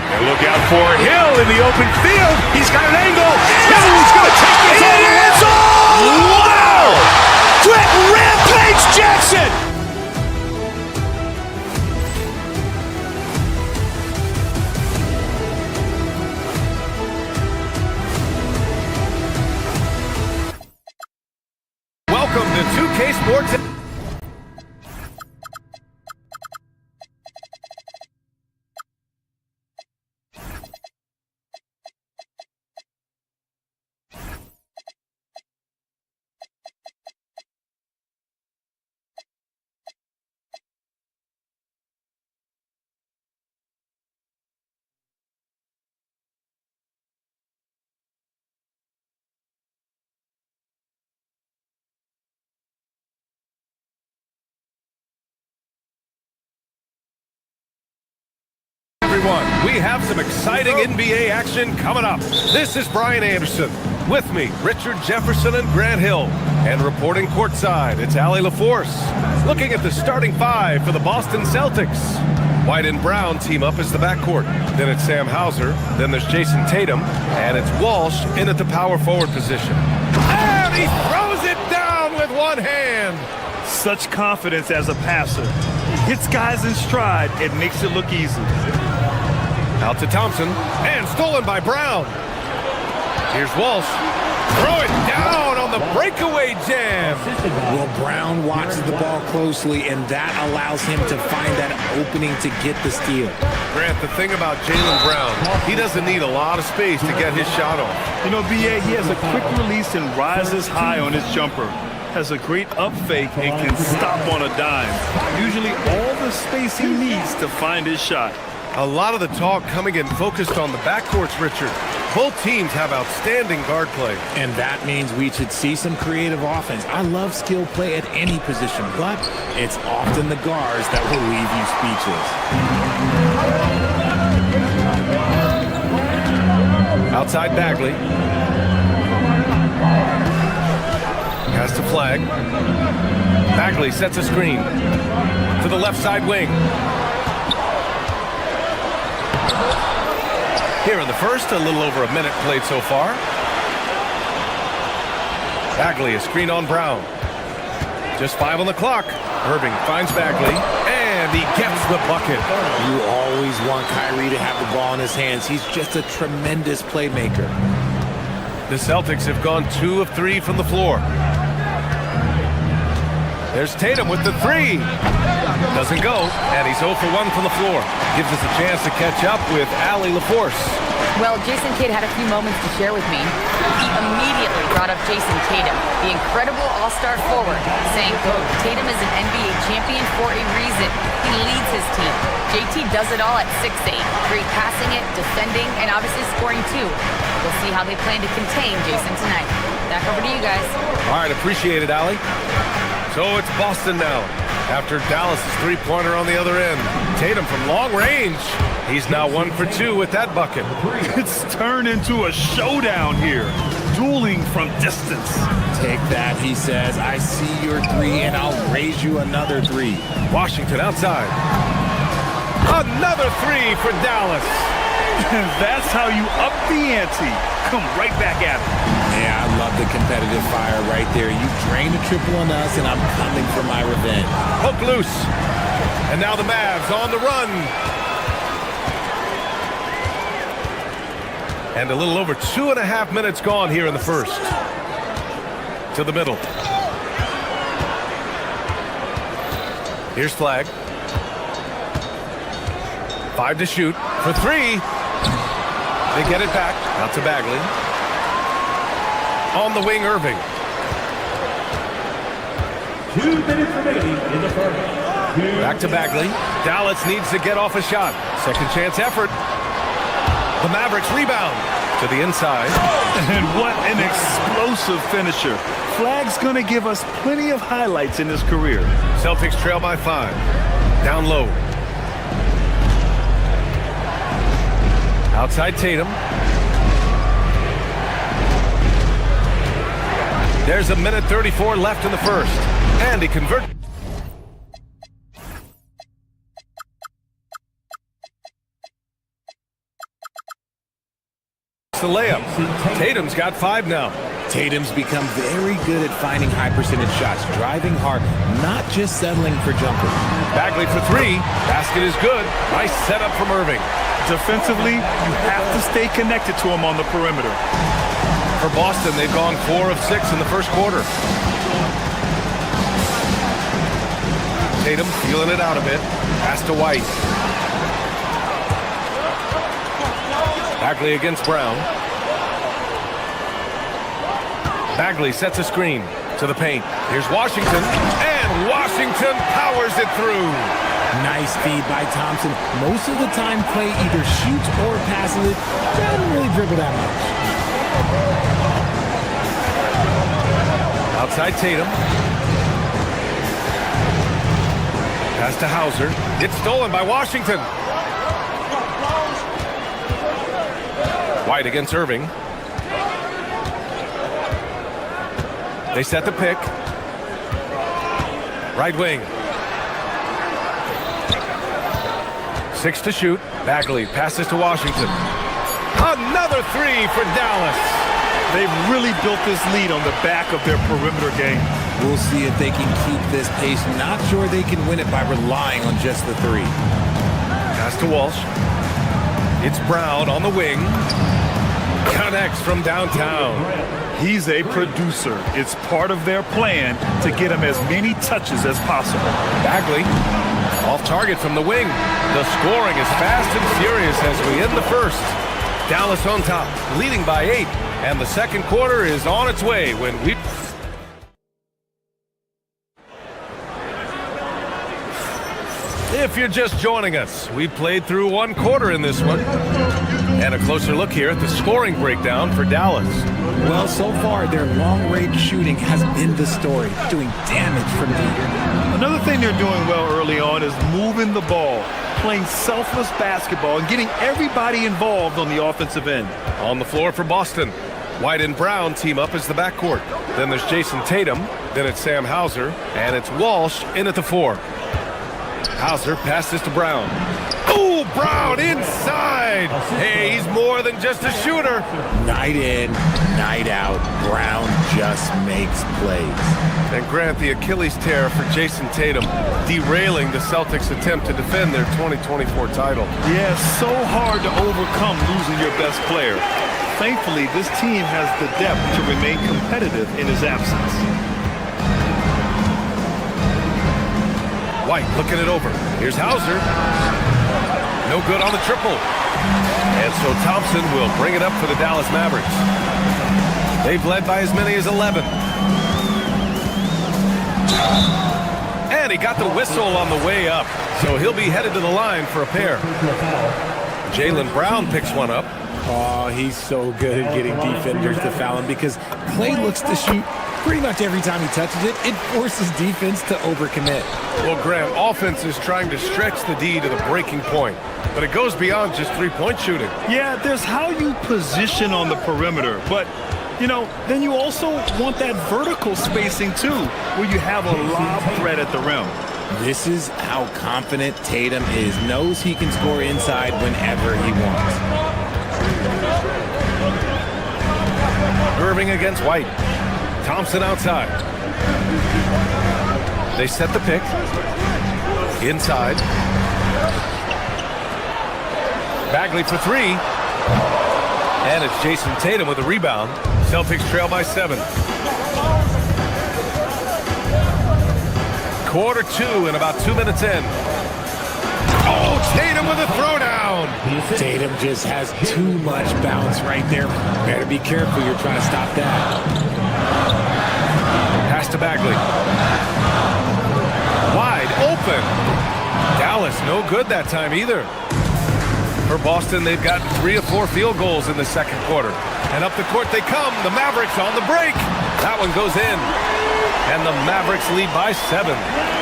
And look out for Hill in the open field. He's got an angle. Hill's going to take this all the way. Wow! Quick Rampage Jackson. Welcome to 2K Sports. Everyone, we have some exciting NBA action coming up. This is Brian Anderson. With me, Richard Jefferson and Grant Hill. And reporting courtside, it's Allie LaForce. Looking at the starting five for the Boston Celtics. White and Brown team up as the backcourt. Then it's Sam Hauser. Then there's Jason Tatum. And it's Walsh in at the power forward position. And he throws it down with one hand. Such confidence as a passer. He hits guys in stride. It makes it look easy. Out to Thompson, and stolen by Brown. Here's Walsh. Throw it down on the breakaway jam. Well, Brown watches the ball closely, and that allows him to find that opening to get the steal. Grant, the thing about Jaylen Brown, he doesn't need a lot of space to get his shot off. You know, B.A., he has a quick release and rises high on his jumper. Has a great up fake and can stop on a dime. Usually all the space he needs to find his shot. A lot of the talk coming in focused on the backcourts, Richard. Both teams have outstanding guard play. And that means we should see some creative offense. I love skill play at any position, but it's often the guards that will leave you speechless. Outside Bagley. Has to flag. Bagley sets a screen to the left side wing. Here in the first, a little over a minute played so far. Bagley, a screen on Brown. Just 5 on the clock. Irving finds Bagley, and he gets the bucket. You always want Kyrie to have the ball in his hands. He's just a tremendous playmaker. The Celtics have gone 2 of 3 from the floor. There's Tatum with the 3. Doesn't go, and he's 0 for 1 from the floor. Gives us a chance to catch up with Allie LaForce. Well, Jason Kidd had a few moments to share with me. He immediately brought up Jason Tatum, the incredible all-star forward, saying, quote, Tatum is an NBA champion for a reason. He leads his team. JT does it all at 6'8", great passing it, defending, and obviously scoring too. We'll see how they plan to contain Jason tonight. Back over to you guys. All right, appreciate it, Allie. So it's Boston now. after Dallas' three-pointer on the other end. Tatum from long range. He's now 1 for 2 with that bucket. It's turned into a showdown here. Dueling from distance. Take that, he says. I see your three, and I'll raise you another three. Washington outside. Another three for Dallas. And that's how you up the ante. Come right back at it. Yeah, I love the competitive fire right there. You drain a triple on us, and I'm coming for my revenge. Hook loose. And now the Mavs on the run. And a little over 2.5 minutes gone here in the first. To the middle. Here's Flag. 5 to shoot. For 3. They get it back. Out to Bagley. On the wing, Irving. 2 minutes remaining in the first. Back to Bagley. Dallas needs to get off a shot. Second chance effort. The Mavericks rebound to the inside. And what an explosive finisher. Flag's going to give us plenty of highlights in his career. Celtics trail by 5. Down low. Outside Tatum. There's 1:34 left in the first. And he converts. The layup. Tatum's got 5 now. Tatum's become very good at finding high percentage shots, driving hard, not just settling for jumpers. Bagley for 3. Basket is good. Nice setup from Irving. Defensively, you have to stay connected to him on the perimeter. For Boston, they've gone 4 of 6 in the first quarter. Tatum feeling it out a bit. Pass to White. Bagley against Brown. Bagley sets a screen to the paint. Here's Washington, and Washington powers it through. Nice feed by Thompson. Most of the time, Clay either shoots or passes it. Doesn't really dribble that much. Outside Tatum. Pass to Hauser. It's stolen by Washington. White against Irving. They set the pick. Right wing. 6 to shoot. Bagley passes to Washington. Another 3 for Dallas. They've really built this lead on the back of their perimeter game. We'll see if they can keep this pace. Not sure they can win it by relying on just the 3. Pass to Walsh. It's Brown on the wing. Connects from downtown. He's a producer. It's part of their plan to get him as many touches as possible. Bagley off target from the wing. The scoring is fast and furious as we end the first. Dallas on top, leading by 8. And the second quarter is on its way when we... If you're just joining us, we played through 1 quarter in this one. And a closer look here at the scoring breakdown for Dallas. Well, so far, their long-range shooting has been the story, doing damage from deep. Another thing they're doing well early on is moving the ball, playing selfless basketball, and getting everybody involved on the offensive end. On the floor for Boston, White and Brown team up as the backcourt. Then there's Jason Tatum, then it's Sam Hauser, and it's Walsh in at the 4. Hauser passes to Brown. Ooh, Brown inside! Hey, he's more than just a shooter. Night in, night out, Brown just makes plays. And Grant, the Achilles tear for Jason Tatum, derailing the Celtics' attempt to defend their 2024 title. Yeah, so hard to overcome losing your best player. Thankfully, this team has the depth to remain competitive in his absence. White looking it over. Here's Hauser. No good on the triple. And so Thompson will bring it up for the Dallas Mavericks. They've led by as many as 11. And he got the whistle on the way up. So he'll be headed to the line for a pair. Jaylen Brown picks one up. Oh, he's so good at getting defenders to foul him because Clay looks to shoot Pretty much every time he touches it, it forces defense to overcommit. Well, Graham, offense is trying to stretch the D to the breaking point, but it goes beyond just three-point shooting. Yeah, there's how you position on the perimeter, but you know, then you also want that vertical spacing too, where you have a lob threat at the rim. This is how confident Tatum is. Knows he can score inside whenever he wants. Irving against White. Thompson outside. They set the pick. Inside. Bagley for three. And it's Jason Tatum with a rebound. Celtics trail by 7. Quarter 2 and about 2 minutes in. Oh, Tatum with a throwdown. Tatum just has too much bounce right there. Better be careful. You're trying to stop that. Pass to Bagley. Wide open. Dallas no good that time either. For Boston, they've got 3 of 4 field goals in the second quarter. And up the court they come. The Mavericks on the break. That one goes in. And the Mavericks lead by 7.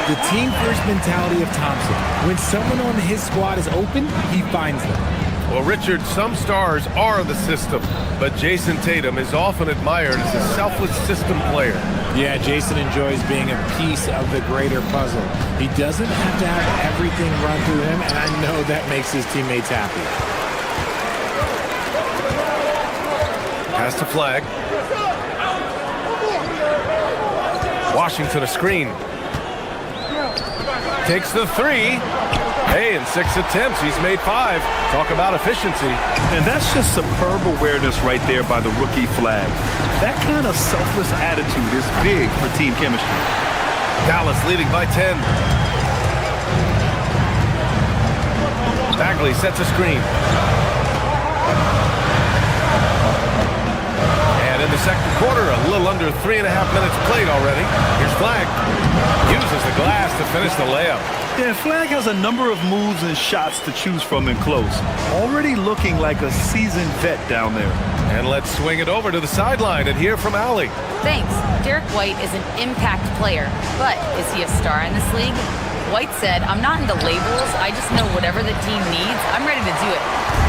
The team-first mentality of Thompson. When someone on his squad is open, he finds them. Well, Richard, some stars are the system, but Jason Tatum is often admired as a selfless system player. Yeah, Jason enjoys being a piece of the greater puzzle. He doesn't have to have everything run through him, and I know that makes his teammates happy. Pass to Flag. Washington a screen. Takes the 3. Hey, in 6 attempts, he's made 5. Talk about efficiency. And that's just superb awareness right there by the rookie Flag. That kind of selfless attitude is big for team chemistry. Dallas leading by 10. Bagley sets a screen. And in the second quarter, a little under 3.5 minutes played already. Here's Flag. Uses the glass to finish the layup. Yeah, Flag has a number of moves and shots to choose from in close. Already looking like a seasoned vet down there. And let's swing it over to the sideline and hear from Allie. Thanks. Derek White is an impact player, but is he a star in this league? White said, "I'm not into labels. I just know whatever the team needs, I'm ready to do it.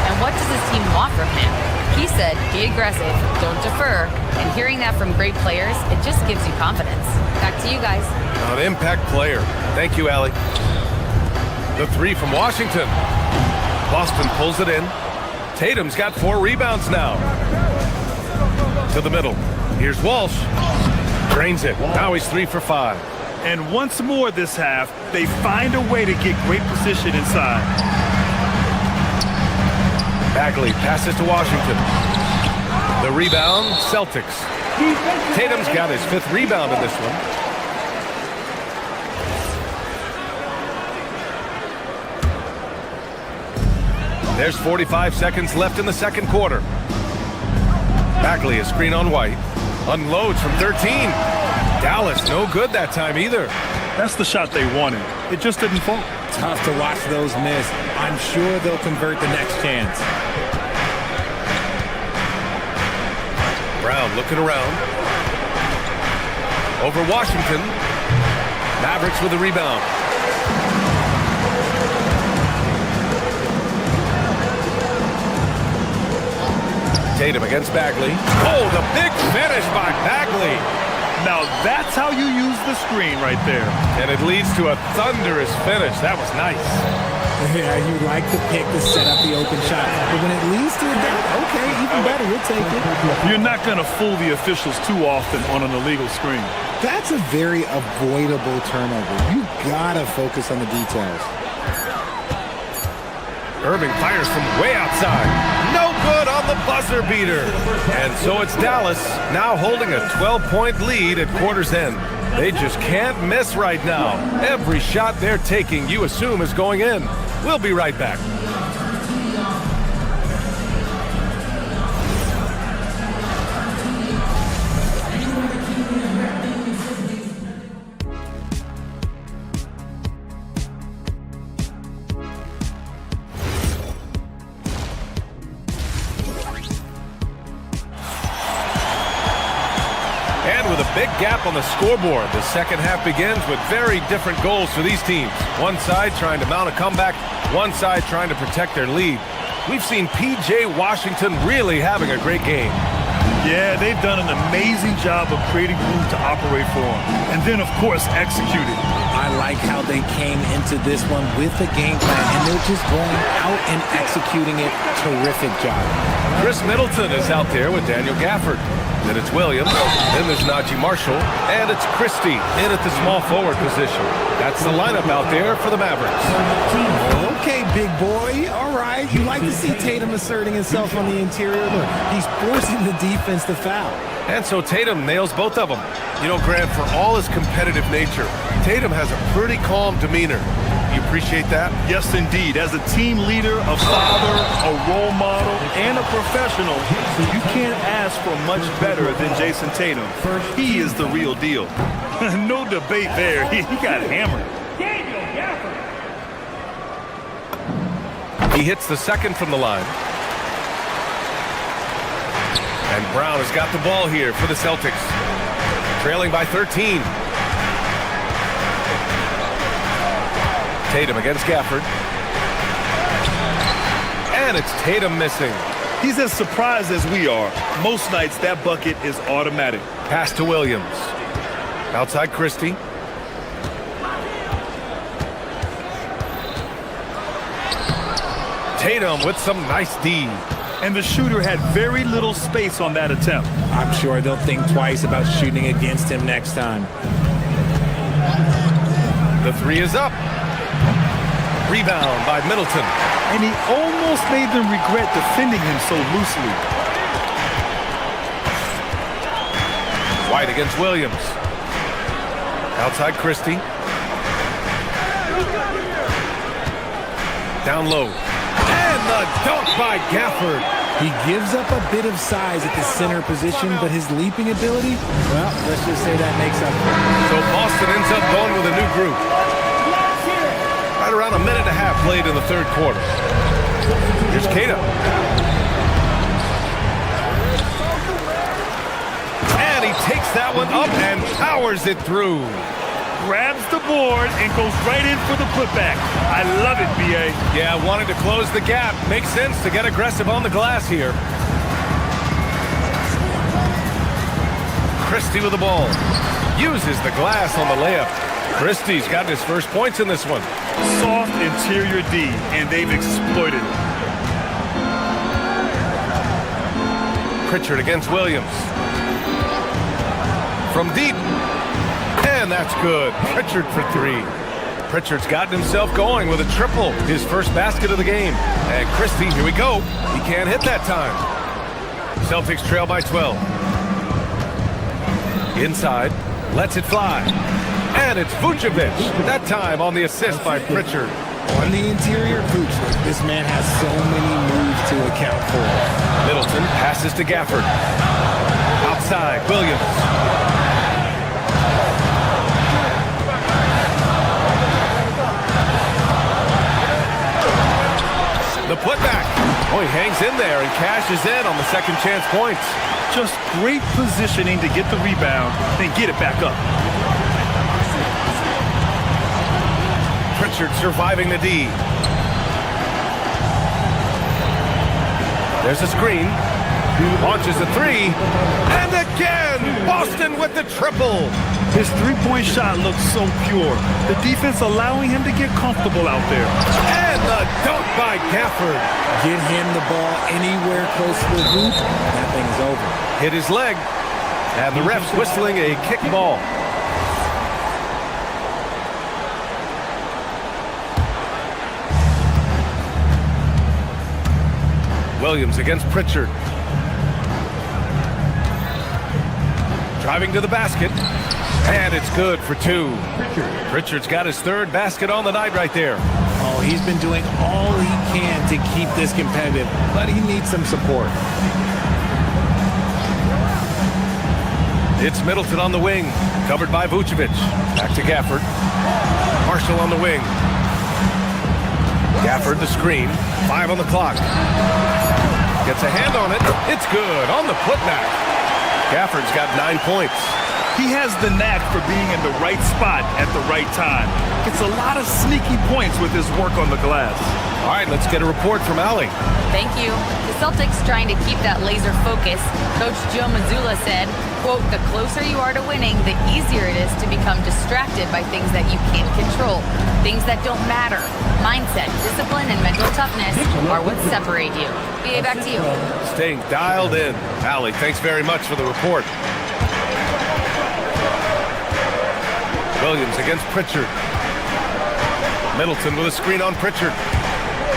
And what does his team want from him?" He said, "Be aggressive, don't defer." And hearing that from great players, it just gives you confidence. Back to you guys. An impact player. Thank you, Allie. The 3 from Washington. Boston pulls it in. Tatum's got 4 rebounds now. To the middle. Here's Walsh. Drains it. Now he's 3 for 5. And once more this half, they find a way to get great position inside. Bagley passes to Washington. The rebound, Celtics. Tatum's got his 5th rebound in this one. There's 45 seconds left in the second quarter. Bagley a screen on White. Unloads from 13. Dallas no good that time either. That's the shot they wanted. It just didn't fall. Tough to watch those miss. I'm sure they'll convert the next chance. Brown looking around. Over Washington. Mavericks with a rebound. Tatum against Bagley. Oh, the big finish by Bagley. Now that's how you use the screen right there. And it leads to a thunderous finish. That was nice. Yeah, you like the pick to set up the open shot. But when it leads to a dunk, okay, even better, we'll take it. You're not going to fool the officials too often on an illegal screen. That's a very avoidable turnover. You got to focus on the details. Irving fires from way outside. No good on the buzzer beater. And so it's Dallas now holding a 12-point lead at quarter's end. They just can't miss right now. Every shot they're taking, you assume, is going in. We'll be right back. gap on the scoreboard. The second half begins with very different goals for these teams. One side trying to mount a comeback, one side trying to protect their lead. We've seen P.J. Washington really having a great game. Yeah, they've done an amazing job of creating room to operate for him. And then, of course, executing. I like how they came into this one with a game plan, and they're just going out and executing it. Terrific job. Chris Middleton is out there with Daniel Gafford. Then it's Williams, then there's Najee Marshall, and it's Christie in at the small forward position. That's the lineup out there for the Mavericks. Okay, big boy. All right. You like to see Tatum asserting himself on the interior. Look, he's forcing the defense to foul. And so Tatum nails both of them. You know, Grant, for all his competitive nature, Tatum has a pretty calm demeanor. You appreciate that? Yes, indeed. As a team leader, a father, a role model, and a professional, you can't ask for much better than Jason Tatum. He is the real deal. No debate there. He got hammered. He hits the second from the line. And Brown has got the ball here for the Celtics. Trailing by 13. Tatum against Gafford. And it's Tatum missing. He's as surprised as we are. Most nights, that bucket is automatic. Pass to Williams. Outside Christie. Tatum with some nice D. And the shooter had very little space on that attempt. I'm sure they'll think twice about shooting against him next time. The three is up. Rebound by Middleton. And he almost made them regret defending him so loosely. White against Williams. Outside Christie. Down low. And the dunk by Gafford. He gives up a bit of size at the center position, but his leaping ability, well, let's just say that makes up for it. So Boston ends up going with a new group. Right around a minute and a half played in the third quarter. Here's Cato. And he takes that one up and powers it through. Grabs the board and goes right in for the putback. I love it, B.A. Yeah, wanting to close the gap. Makes sense to get aggressive on the glass here. Christie with the ball. Uses the glass on the layup. Christie's got his first points in this one. Soft interior D, and they've exploited it. Pritchard against Williams. From deep. And that's good. Pritchard for three. Pritchard's gotten himself going with a triple. His first basket of the game. And Christie, here we go. He can't hit that time. Celtics trail by 12. Inside. Lets it fly. And it's Vucevic. That time on the assist by Pritchard. On the interior, Vucevic. This man has so many moves to account for. Middleton passes to Gafford. Outside, Williams. The putback. Oh, he hangs in there and cashes in on the second chance points. Just great positioning to get the rebound, then get it back up. Pritchard surviving the D. There's a screen. Launches a three. And again, Boston with the triple. His three-point shot looks so pure. The defense allowing him to get comfortable out there. And the dunk by Gafford. Get him the ball anywhere close to the hoop, that thing's over. Hit his leg. And the ref's whistling a kick ball. Williams against Pritchard. Driving to the basket. And it's good for two. Pritchard's got his third basket on the night right there. Oh, he's been doing all he can to keep this competitive, but he needs some support. It's Middleton on the wing, covered by Vucevic. Back to Gafford. Marshall on the wing. Gafford the screen. 5 on the clock. Gets a hand on it. It's good on the putback. Gafford's got 9 points. He has the knack for being in the right spot at the right time. Gets a lot of sneaky points with his work on the glass. All right, let's get a report from Allie. Thank you. The Celtics trying to keep that laser focus. Coach Joe Mazzulla said, quote, "The closer you are to winning, the easier it is to become distracted by things that you can't control, things that don't matter. Mindset, discipline, and mental toughness are what separate you." BA, back to you. Staying dialed in. Allie, thanks very much for the report. Williams against Pritchard. Middleton with a screen on Pritchard.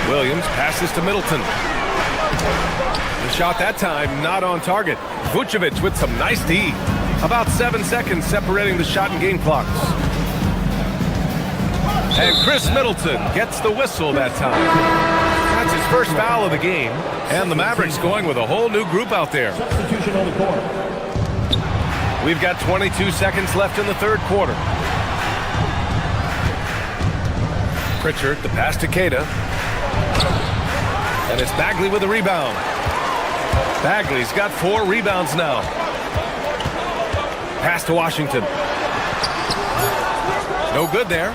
Williams passes to Middleton. The shot that time not on target. Vucevic with some nice D. About 7 seconds separating the shot and game clocks. And Chris Middleton gets the whistle that time. That's his first foul of the game. And the Mavericks going with a whole new group out there. Substitution on the court. We've got 22 seconds left in the third quarter. Pritchard, the pass to Queta. And it's Bagley with a rebound. Bagley's got 4 rebounds now. Pass to Washington. No good there.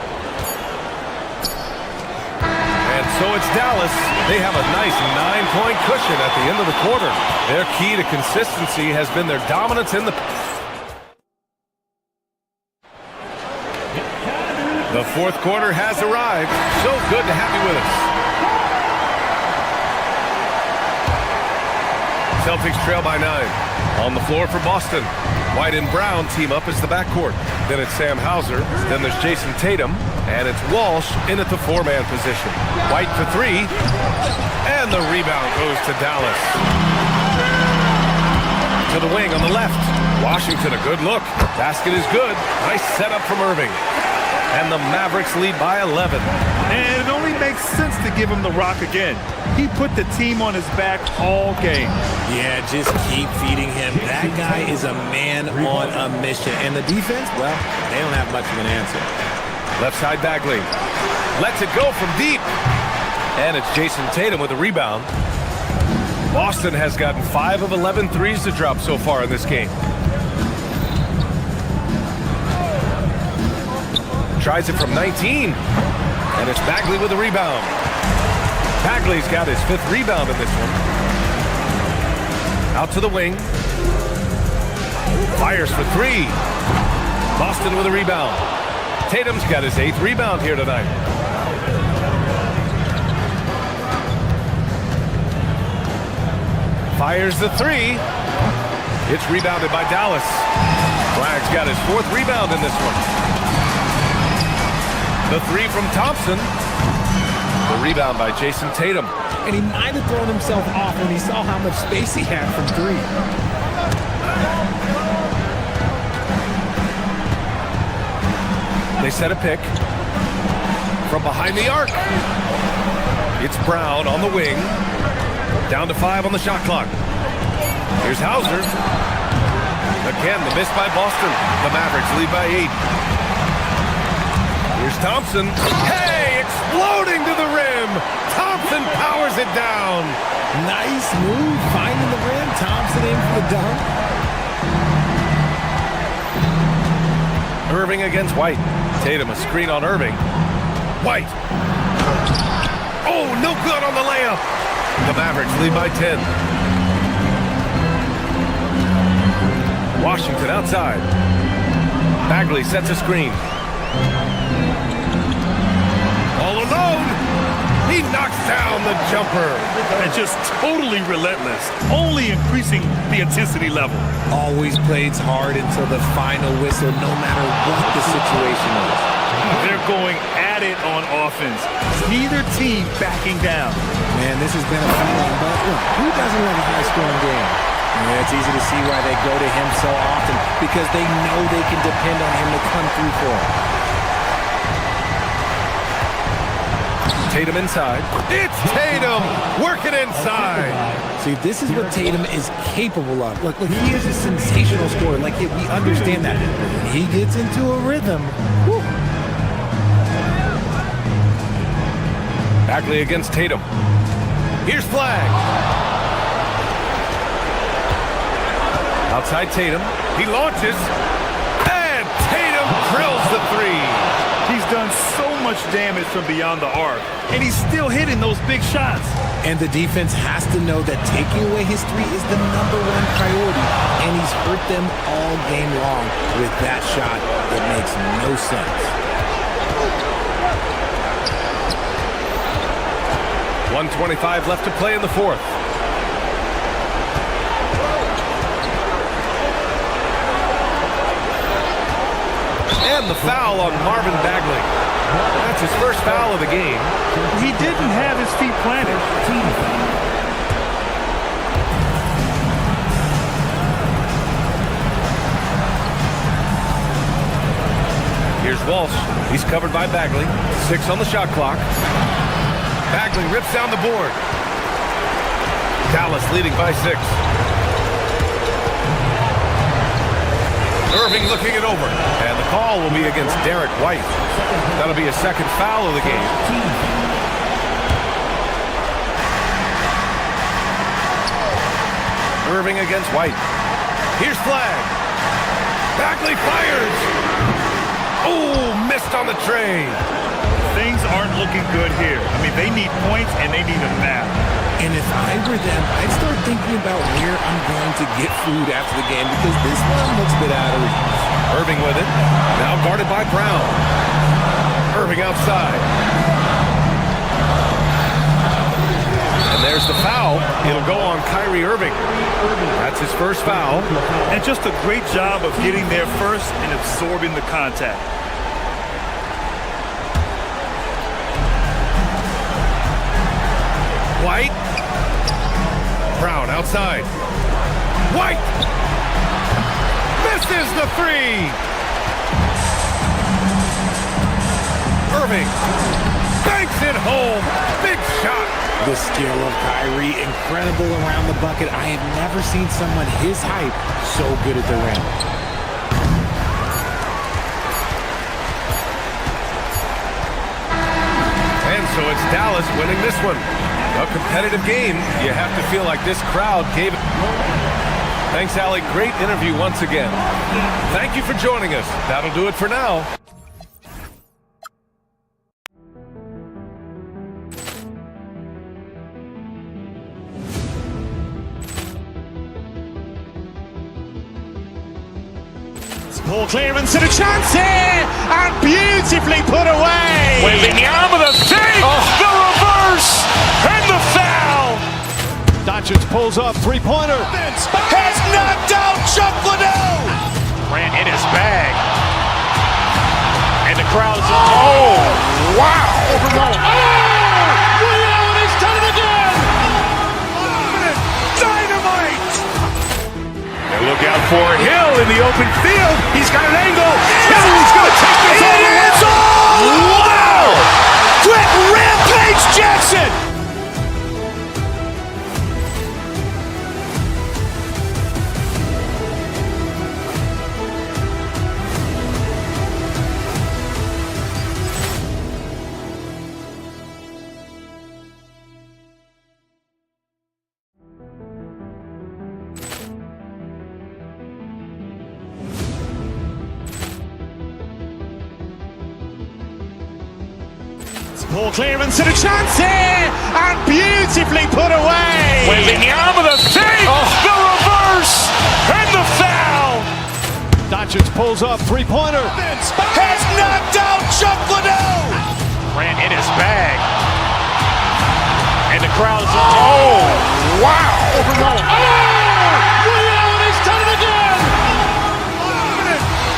And so it's Dallas. They have a nice 9-point cushion at the end of the quarter. Their key to consistency has been their dominance in the... The fourth quarter has arrived. So good to have you with us. Celtics trail by 9. On the floor for Boston. White and Brown team up as the backcourt. Then it's Sam Hauser. Then there's Jason Tatum. And it's Walsh in at the 4-man position. White for 3. And the rebound goes to Dallas. To the wing on the left. Washington, a good look. Basket is good. Nice setup from Irving. And the Mavericks lead by 11. And it only makes sense to give him the rock again. He put the team on his back all game. Yeah, just keep feeding him. That guy is a man on a mission. And the defense, well, they don't have much of an answer. Left side Bagley. Lets it go from deep. And it's Jason Tatum with a rebound. Boston has gotten 5 of 11 threes to drop so far in this game. Tries it from 19. And it's Bagley with a rebound. Bagley's got his 5th rebound in this one. Out to the wing. Fires for 3. Boston with a rebound. Tatum's got his 8th rebound here tonight. Fires the 3. It's rebounded by Dallas. Flagg's got his 4th rebound in this one. The 3 from Thompson. The rebound by Jason Tatum. And he might have thrown himself off when he saw how much space he had from 3. They set a pick. From behind the arc. It's Brown on the wing. Down to 5 on the shot clock. Here's Hauser. Again, the miss by Boston. The Mavericks lead by 8. Here's Thompson. Hey, exploding to the rim. Thompson powers it down. Nice move, finding the rim. Thompson in for the dunk. Irving against White. Tatum a screen on Irving. White. Oh, no good on the layup. The Mavericks lead by 10. Washington outside. Bagley sets a screen. All alone. He knocks down the jumper. And just totally relentless, only increasing the intensity level. Always plays hard until the final whistle, no matter what the situation is. They're going at it on offense. Neither team backing down. Man, this has been a fun one, but look, who doesn't love a high-scoring game? Yeah, it's easy to see why they go to him so often, because they know they can depend on him to come through for them. Tatum inside. It's Tatum working inside. See, this is what Tatum is capable of. Look, he is a sensational scorer. Like, we understand that. When he gets into a rhythm, whew. Bagley against Tatum. Here's Flag. Outside Tatum. He launches. damage from beyond the arc, and he's still hitting those big shots. And the defense has to know that taking away his three is the #1 priority, and he's hurt them all game long with that shot. It makes no sense. 1:25 left to play in the fourth. And the foul on Marvin Bagley. That's his first foul of the game. He didn't have his feet planted. Here's Walsh. He's covered by Bagley. 6 on the shot clock. Bagley rips down the board. Dallas leading by 6. Irving looking it over. And the call will be against Derek White. That'll be a second foul of the game. Irving against White. Here's flag. Bagley fires. Oh, missed on the tray. Things aren't looking good here. I mean, they need points and they need them now. And if I were them, I'd start thinking about where I'm going to get food after the game because this one looks a bit out of reach. Irving with it. Now guarded by Brown. Irving outside. And there's the foul. It'll go on Kyrie Irving. That's his first foul. And just a great job of getting there first and absorbing the contact. White. Brown outside. White. Misses the three. Irving banks it home. Big shot. The skill of Kyrie, incredible around the bucket. I have never seen someone his height so good at the rim. And so it's Dallas winning this one. A competitive game. You have to feel like this crowd gave it. Thanks, Allie. Great interview once again. Thank you for joining us. That'll do it for now. Ball clearance and a chance here, and beautifully put away. Wembanyama the save, the reverse, and the foul. Doncic pulls up, three-pointer. Has knocked out Chuck Liddell. Ran in his bag. And the crowd is, oh, wow. Overall. Allen has done it again. Dynamite. And look out for Hill in the open field. He's got an angle. He's going to take this all the way. Wow. Quick Rampage Jackson. Ball clearance and a chance here, and beautifully put away. Wembanyama the save, the reverse, and the foul. Doncic pulls up, three-pointer. Has knocked out Chuck Liddell. Ran in his bag. And the crowd is, oh, wow. Overall. Allen has done it again.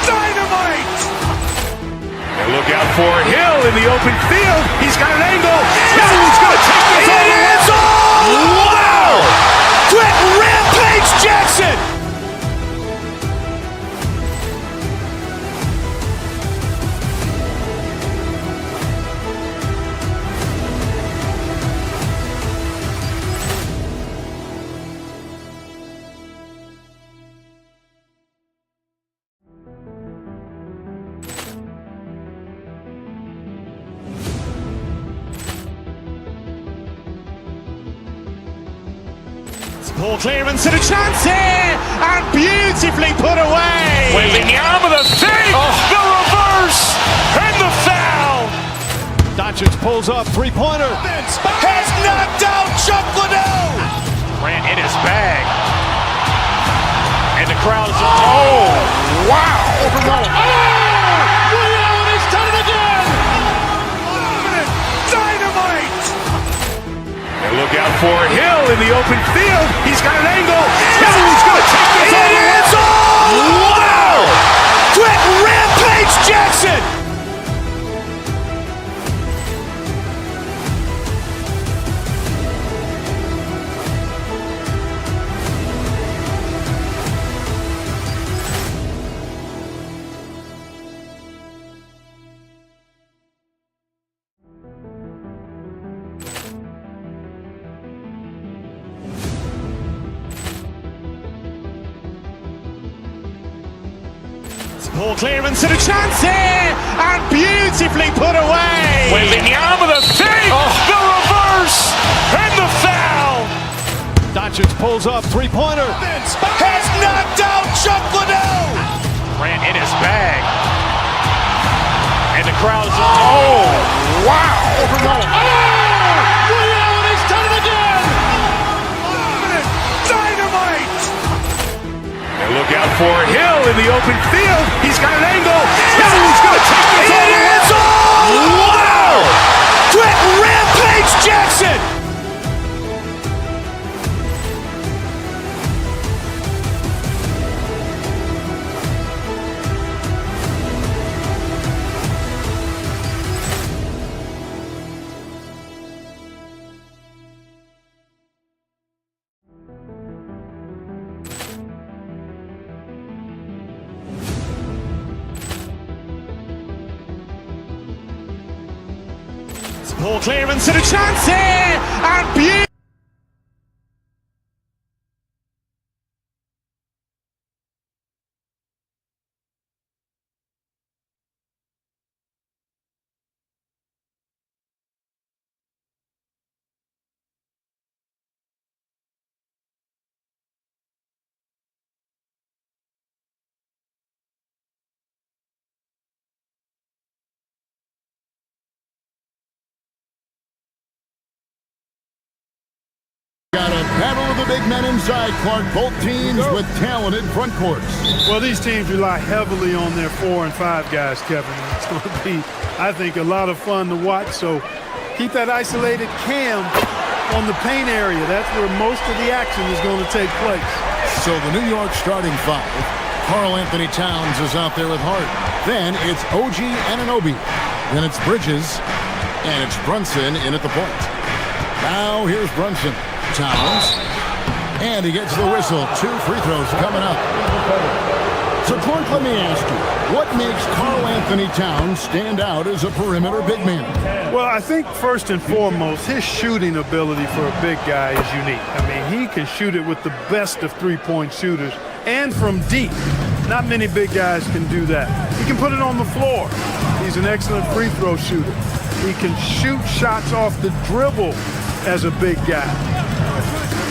Dynamite. And look out for Hill in the open field. He's got an angle. He's going to take this all the way. Wow. Quick Rampage Jackson. Ball clearance and a chance here, and beautifully put away. Wembanyama the save, the reverse, and the foul. Doncic pulls up, three-pointer. Has knocked out Chuck Liddell. Ran in his bag. And the crowd is, oh, wow. Allen has done it again! Dynamite. And look out for Hill in the open field. He's got an angle. Hill's going to take this all the way. Wow! Quick Rampage Jackson. Ball clearance and a chance here, and beautifully put away. Wembanyama the fake, the reverse, and the foul. Doncic pulls up, three-pointer. Has knocked out Chuck Liddell. Ran in his bag. And the crowd is, oh, wow. Allen has done it again! Dynamite. And look out for Hill in the open field. He's got an angle. Hill's going to take this all the way. Wow! Quick Rampage Jackson. Ball clearance and a chance here, and beautifully. Got a battle of the big men inside, Clark. Both teams with talented front courts. Well, these teams rely heavily on their 4 and 5 guys, Kevin. It's going to be, I think, a lot of fun to watch. So keep that isolated cam on the paint area. That's where most of the action is going to take place. So the New York starting five. Karl Anthony Towns is out there with Hart. Then it's OG Anunoby. Then it's Bridges. And it's Brunson in at the point. Now here's Brunson. Towns. And he gets the whistle. 2 free throws coming up. So, Clark, let me ask you, what makes Karl Anthony Towns stand out as a perimeter big man? Well, I think first and foremost, his shooting ability for a big guy is unique. I mean, he can shoot it with the best of three-point shooters and from deep. Not many big guys can do that. He can put it on the floor. He's an excellent free throw shooter. He can shoot shots off the dribble as a big guy.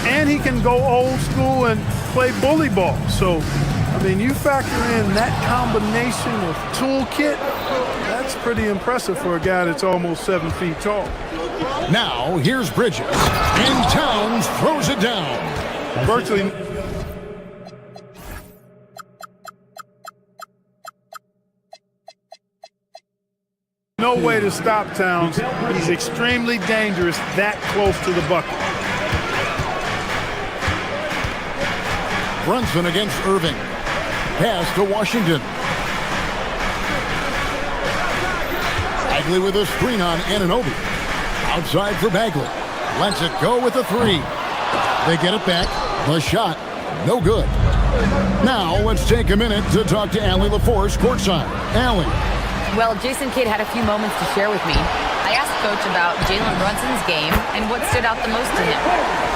And he can go old school and play bully ball. So, I mean, you factor in that combination of toolkit, that's pretty impressive for a guy that's almost 7 feet tall. Now, here's Bridges. And Towns throws it down. Virtually. No way to stop Towns. He's extremely dangerous that close to the bucket. Brunson against Irving. Pass to Washington. Bagley with a screen on Anunoby. Outside for Bagley. Lets it go with a 3. They get it back. The shot, no good. Now let's take a minute to talk to Allie LaForce courtside. Allie. Well, Jason Kidd had a few moments to share with me. I asked Coach about Jalen Brunson's game and what stood out the most to him.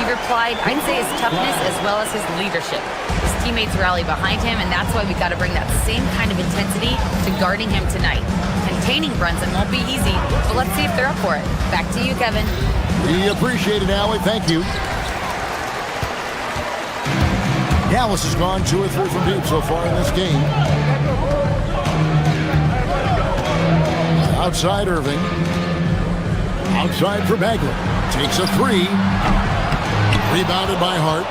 He replied, I'd say his toughness as well as his leadership. His teammates rally behind him, and that's why we got to bring that same kind of intensity to guarding him tonight. Containing Brunson won't be easy, but let's see if they're up for it. Back to you, Kevin. We appreciate it, Allie. Thank you. Dallas has gone 2 or 3 from deep so far in this game. Outside Irving. Outside for Bagley. Takes a three. Rebounded by Hart.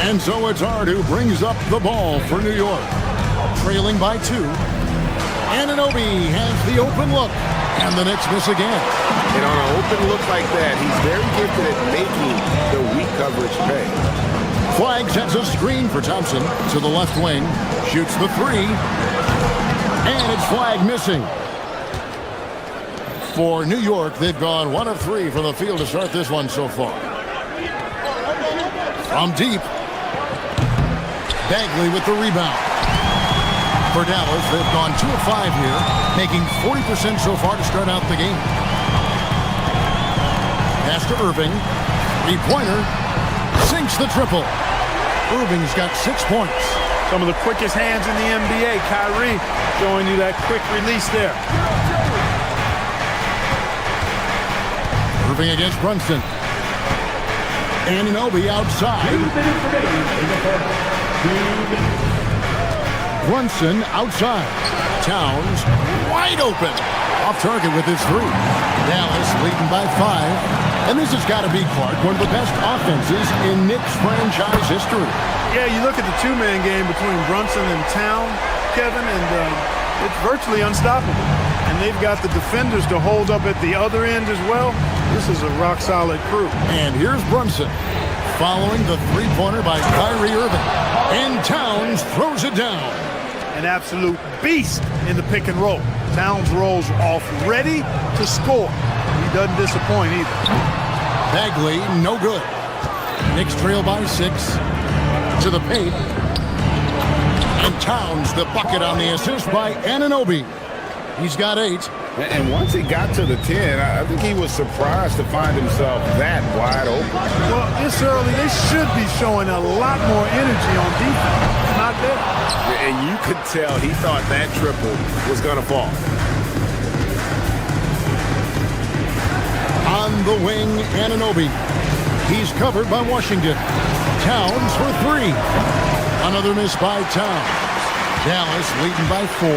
And so it's Hart who brings up the ball for New York. Trailing by 2. Anunoby has the open look. And the Knicks miss again. And on an open look like that, he's very gifted at making the weak coverage pay. Flag sets a screen for Thompson to the left wing. Shoots the three. And it's Flag missing. For New York, they've gone 1 of 3 from the field to start this one so far. From deep. Bagley with the rebound. For Dallas, they've gone 2 of 5 here, making 40% so far to start out the game. Pass to Irving. Three-pointer. Sinks the triple. Irving's got 6 points. Some of the quickest hands in the NBA. Kyrie showing you that quick release there. Irving against Brunson. Anunoby outside. Brunson outside. Towns wide open. Off target with his three. Dallas leading by 5. And this has got to be, Clark, one of the best offenses in Knicks franchise history. Yeah, you look at the two-man game between Brunson and Town, Kevin, and it's virtually unstoppable. And they've got the defenders to hold up at the other end as well. This is a rock-solid crew. And here's Brunson following the three-pointer by Kyrie Irving. And Towns throws it down. An absolute beast in the pick and roll. Towns rolls off ready to score. He doesn't disappoint either. Bagley, no good. Knicks trail by 6 to the paint. And Towns, the bucket on the assist by Anunoby. He's got 8. And once he got to the 10, I think he was surprised to find himself that wide open. Well, this early, they should be showing a lot more energy on defense. It's not there. And you could tell he thought that triple was going to fall. On the wing, Anunoby. He's covered by Washington. Towns for 3. Another miss by Towns. Dallas leading by 4.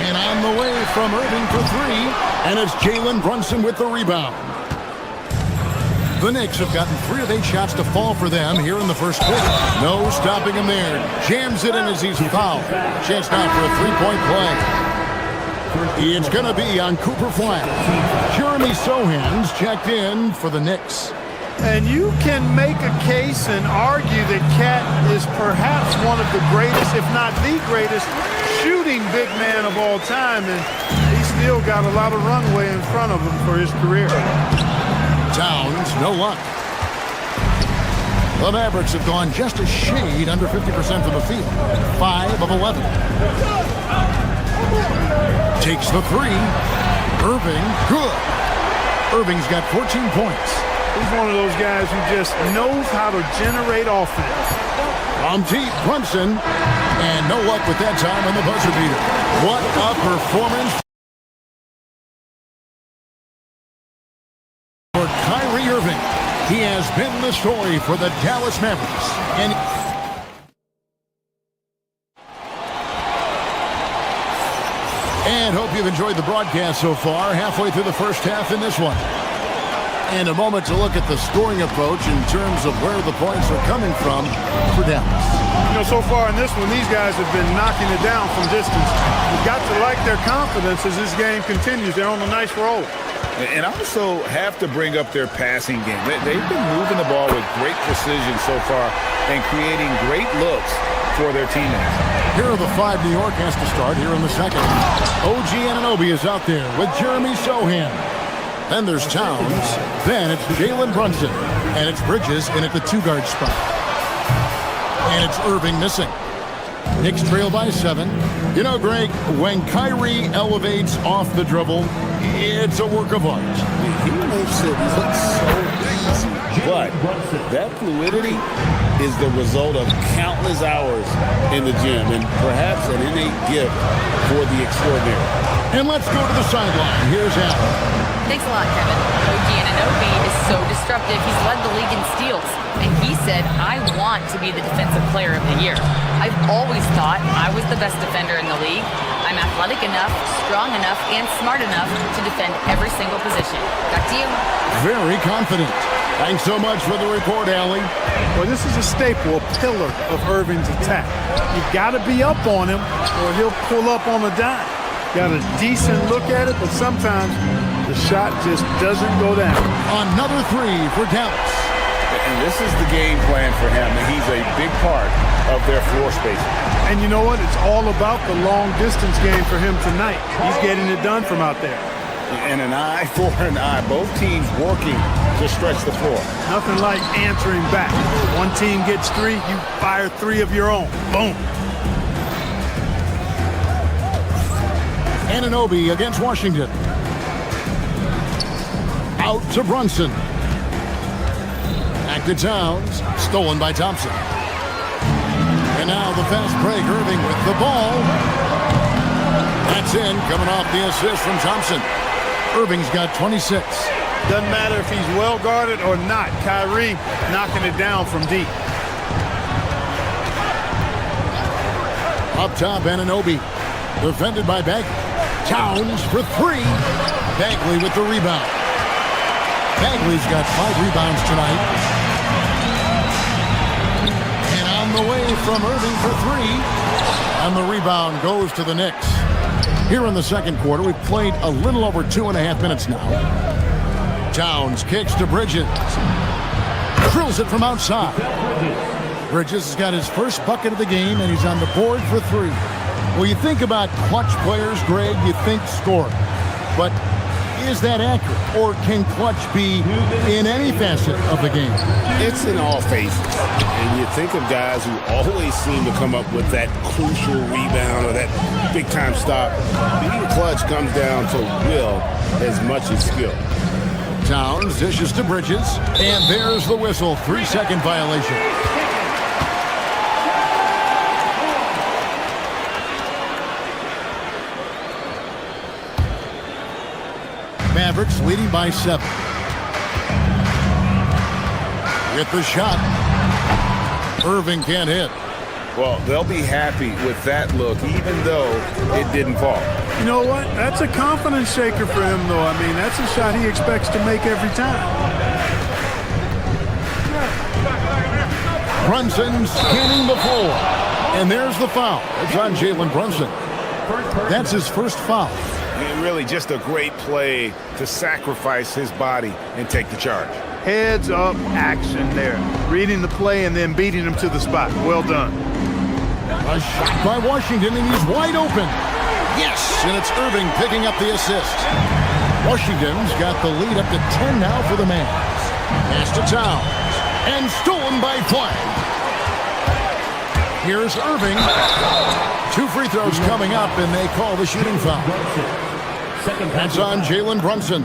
And on the way from Irving for 3. And it's Jalen Brunson with the rebound. The Knicks have gotten 3 of 8 shots to fall for them here in the first quarter. No stopping him there. Jams it in as he's fouled. Chance now for a 3-point play. It's going to be on Cooper Flag. Jeremy Sohan's checked in for the Knicks. And you can make a case and argue that Cat is perhaps one of the greatest, if not the greatest, shooting big man of all time. And he's still got a lot of runway in front of him for his career. Towns, no luck. The Mavericks have gone just a shade under 50% from the field. 5 of 11. Takes the 3. Irving, good. Irving's got 14 points. He's one of those guys who just knows how to generate offense. From deep, Brunson. And no luck with that time on the buzzer beater. What a performance for Kyrie Irving. He has been the story for the Dallas Mavericks. And hope you've enjoyed the broadcast so far. Halfway through the first half in this one. And a moment to look at the scoring approach in terms of where the points are coming from for Dallas. You know, so far in this one, these guys have been knocking it down from distance. You've got to like their confidence as this game continues. They're on a nice roll. And I also have to bring up their passing game. They've been moving the ball with great precision so far and creating great looks for their teammates. Here are the 5 New York has to start here in the second. OG Anunoby is out there with Jeremy Sohan. Then there's Towns. Then it's Jalen Brunson. And it's Bridges in at the 2-guard spot. And it's Irving missing. Knicks trail by 7. You know, Greg, when Kyrie elevates off the dribble, it's a work of art. He makes it look so easy. But that fluidity is the result of countless hours in the gym and perhaps an innate gift for the extraordinary. And let's go to the sideline. Here's Allen. Thanks a lot, Kevin. OG Anunoby is so disruptive. He's led the league in steals. And he said, I want to be the defensive player of the year. I've always thought I was the best defender in the league. I I'm athletic enough, strong enough, and smart enough to defend every single position. Back to you. Very confident. Thanks so much for the report, Allie. Well, this is a staple, a pillar of Irving's attack. You've got to be up on him or he'll pull up on a dime. Got a decent look at it, but sometimes the shot just doesn't go down. Another three for Dallas. And this is the game plan for him, and he's a big part of their floor spacing. And you know what? It's all about the long distance game for him tonight. He's getting it done from out there. And an eye for an eye. Both teams working to stretch the floor. Nothing like answering back. One team gets three, you fire three of your own. Boom. Anunoby against Washington. Out to Brunson. Back to Towns. Stolen by Thompson. And now the fast break. Irving with the ball. That's in. Coming off the assist from Thompson. Irving's got 26. Doesn't matter if he's well guarded or not. Kyrie knocking it down from deep. Up top, Anunoby. Defended by Bagley. Towns for three. Bagley with the rebound. Bagley's got 5 rebounds tonight. And on the way from Irving for three. And the rebound goes to the Knicks. Here in the second quarter, we've played a little over 2.5 minutes now. Towns kicks to Bridges. Drills it from outside. Bridges has got his first bucket of the game, and he's on the board for three. Well, you think about clutch players, Greg, you think scoring. But is that accurate? Or can clutch be in any facet of the game? It's in all phases. And you think of guys who always seem to come up with that crucial rebound or that big-time stop. Being clutch comes down to will as much as skill. Towns dishes to Bridges, and there's the whistle. 3-second violation. Mavericks leading by 7. With the shot. Irving can't hit. Well, they'll be happy with that look, even though it didn't fall. You know what? That's a confidence shaker for him, though. I mean, that's a shot he expects to make every time. Brunson scanning the floor. And there's the foul. It's on Jalen Brunson. That's his first foul. And really just a great play to sacrifice his body and take the charge. Heads up action there. Reading the play and then beating him to the spot. Well done. A shot by Washington, and he's wide open. Yes, and it's Irving picking up the assist. Washington's got the lead up to 10 now for the Mavs. Pass to Towns, and stolen by Flagg. Here's Irving. 2 free throws coming up, and they call the shooting foul. That's on Jalen Brunson.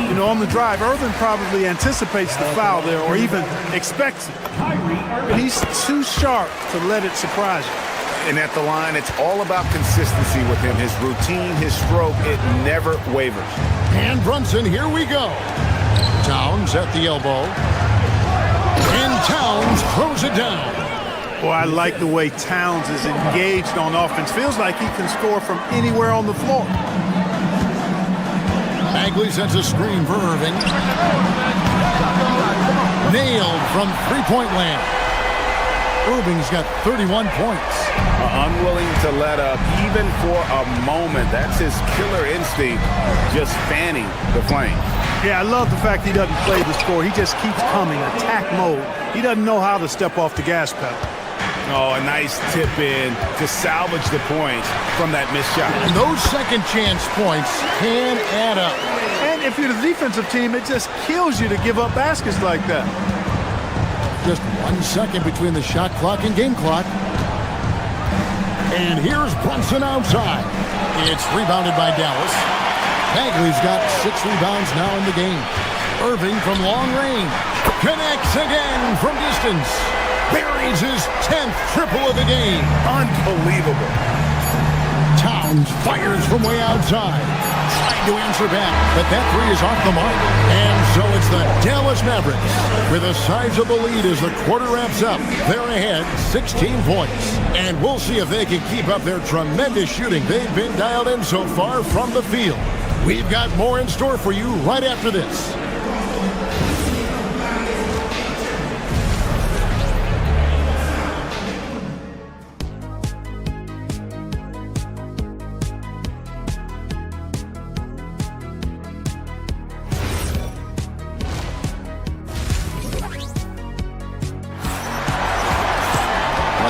You know, on the drive, Irving probably anticipates the foul there or even expects it. But he's too sharp to let it surprise you. And at the line, it's all about consistency with him. His routine, his stroke, it never wavers. And Brunson, here we go. Towns at the elbow. And Towns throws it down. Boy, I like the way Towns is engaged on offense. Feels like he can score from anywhere on the floor. Bagley sets a screen for Irving. Nailed from three-point land. Irving's got 31 points. Unwilling to let up even for a moment. That's his killer instinct, just fanning the flame. Yeah, I love the fact he doesn't play the score. He just keeps coming, attack mode. He doesn't know how to step off the gas pedal. Oh, a nice tip in to salvage the points from that missed shot. And those second chance points can add up. And if you're the defensive team, it just kills you to give up baskets like that. Just 1 second between the shot clock and game clock. And here's Brunson outside. It's rebounded by Dallas. Bagley's got 6 rebounds now in the game. Irving from long range. Connects again from distance. Buries his 10th triple of the game. Unbelievable. Towns fires from way outside. Tried to answer back, but that three is off the mark. And so it's the Dallas Mavericks with a sizable lead as the quarter wraps up. They're ahead 16 points. And we'll see if they can keep up their tremendous shooting they've been dialed in so far from the field. We've got more in store for you right after this.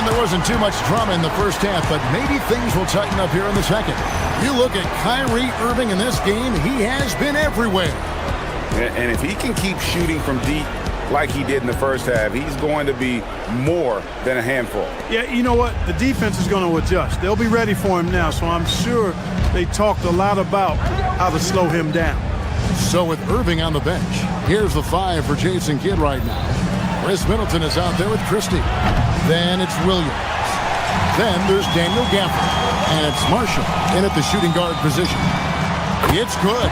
There wasn't too much drama in the first half, but maybe things will tighten up here in the second. You look at Kyrie Irving in this game, he has been everywhere. And if he can keep shooting from deep like he did in the first half, he's going to be more than a handful. Yeah, you know what? The defense is going to adjust. They'll be ready for him now, so I'm sure they talked a lot about how to slow him down. So with Irving on the bench, here's the 5 for Jason Kidd right now. Chris Middleton is out there with Christie. Then it's Williams. Then there's Daniel Gafford. And it's Marshall in at the shooting guard position. It's good.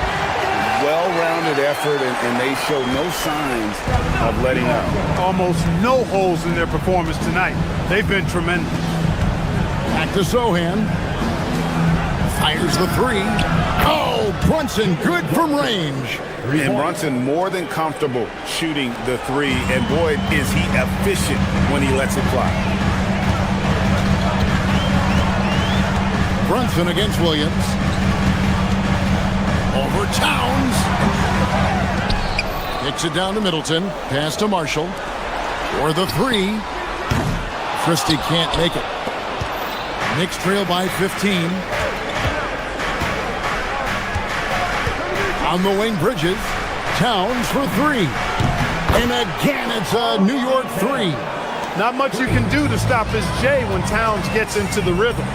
Well-rounded effort, and they show no signs of letting up. Almost no holes in their performance tonight. They've been tremendous. Back to Sohan. Fires the 3. Oh, Brunson good from range. And Brunson more than comfortable shooting the 3, and boy, is he efficient when he lets it fly. Brunson against Williams. Over Towns. Kicks it down to Middleton. Pass to Marshall. For the 3. Christie can't make it. Knicks trail by 15. On the wing, Bridges. Towns for 3. And again, it's a New York 3. Not much you can do to stop this Jay when Towns gets into the rhythm.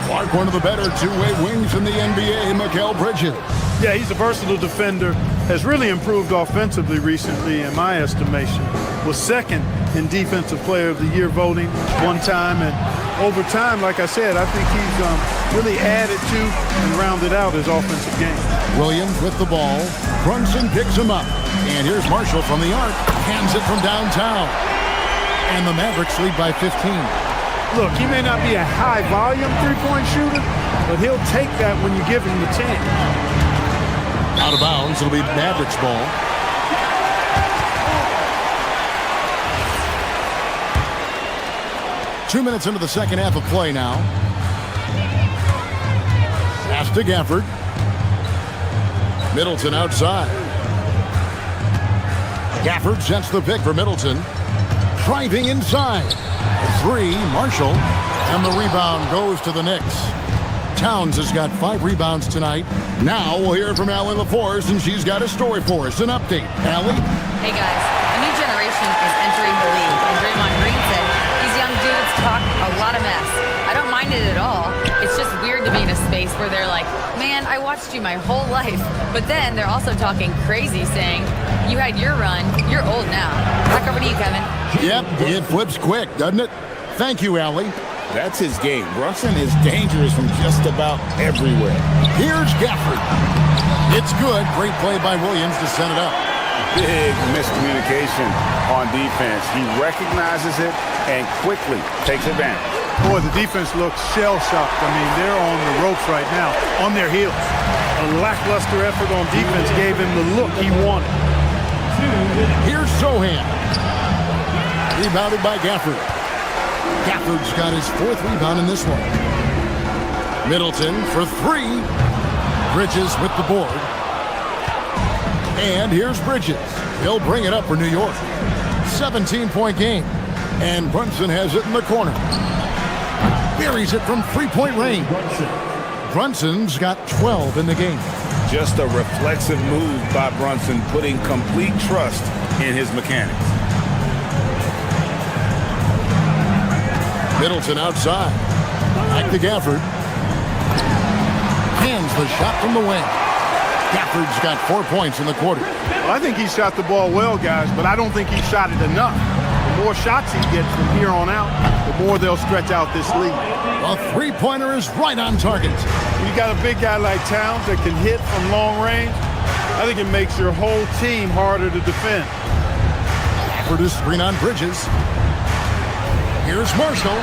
Clark, one of the better two-way wings in the NBA, Mikal Bridges. Yeah, he's a versatile defender. Has really improved offensively recently, in my estimation. Was second in Defensive Player of the Year voting one time. And over time, like I said, I think he's really added to and rounded out his offensive game. Williams with the ball. Brunson picks him up. And here's Marshall from the arc. Hands it from downtown. And the Mavericks lead by 15. Look, he may not be a high-volume three-point shooter, but he'll take that when you give him the chance. Out of bounds, it'll be Mavericks ball. Two minutes into the second half of play now. Pass to Gafford. Middleton outside. Gafford sets the pick for Middleton. Driving inside. 3, Marshall. And the rebound goes to the Knicks. Towns has got 5 rebounds tonight. Now we'll hear from Allie LaForce, and she's got a story for us. An update. Allie? Hey, guys. A new generation is entering the league, and Draymond Green said these young dudes talk a lot of mess. I don't mind it at all. It's just weird to be in a space where they're like, man, I watched you my whole life. But then they're also talking crazy, saying, you had your run, you're old now. Back over to you, Kevin. Yep, it flips quick, doesn't it? Thank you, Allie. That's his game. Brunson is dangerous from just about everywhere. Here's Gafford. It's good. Great play by Williams to set it up. Big miscommunication on defense. He recognizes it and quickly takes advantage. Boy, the defense looks shell-shocked. I mean, they're on the ropes right now, on their heels. A lackluster effort on defense gave him the look he wanted. Here's Sohan. Rebounded by Gafford. Gafford's got his 4th rebound in this one. Middleton for 3. Bridges with the board. And here's Bridges. He'll bring it up for New York. 17-point game. And Brunson has it in the corner. Buries it from 3-point range. Brunson's got 12 in the game. Just a reflexive move by Brunson, putting complete trust in his mechanics. Middleton outside. Back to Gafford. Hands the shot from the wing. Gafford's got 4 points in the quarter. Well, I think he shot the ball well, guys, but I don't think he shot it enough. The more shots he gets from here on out, the more they'll stretch out this lead. A three-pointer is right on target. When you got a big guy like Towns that can hit from long range, I think it makes your whole team harder to defend. Produce screen on Bridges. Here's Marshall,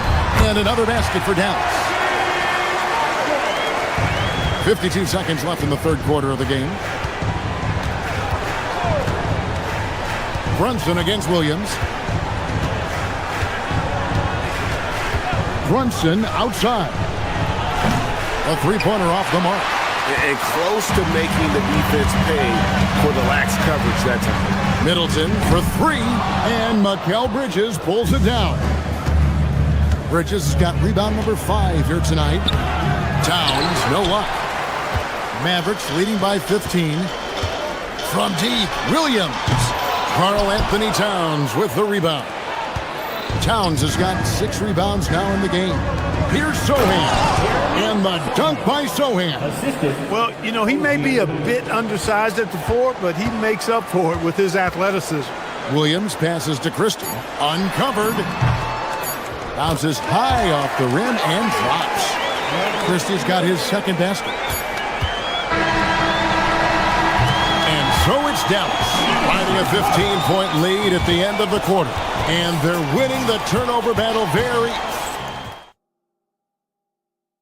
and another basket for Dallas. 52 seconds left in the third quarter of the game. Brunson against Williams. Brunson outside. A three-pointer off the mark. And close to making the defense pay for the lax coverage that time. Middleton for three, and Mikal Bridges pulls it down. Bridges has got rebound number 5 here tonight. Towns, no luck. Mavericks leading by 15. From deep, Williams. Karl Anthony Towns with the rebound. Towns has got 6 rebounds now in the game. Here's Sohan. And the dunk by Sohan. Well, you know, he may be a bit undersized at the 4, but he makes up for it with his athleticism. Williams passes to Christie. Uncovered. Bounces high off the rim and drops. Christie's got his second basket. And so it's Dallas, finding a 15-point lead at the end of the quarter. And they're winning the turnover battle very...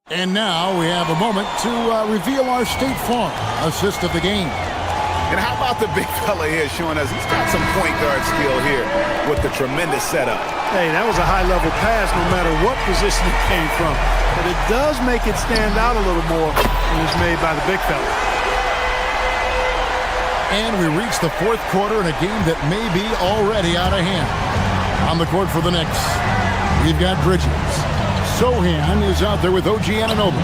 And now we have a moment to reveal our State Farm assist of the game. And how about the big fella here showing us he's got some point guard skill here with the tremendous setup. Hey, that was a high-level pass no matter what position it came from. But it does make it stand out a little more when it's made by the big fella. And we reach the fourth quarter in a game that may be already out of hand. On the court for the Knicks, we've got Bridges. Sohan is out there with OG Anunoby.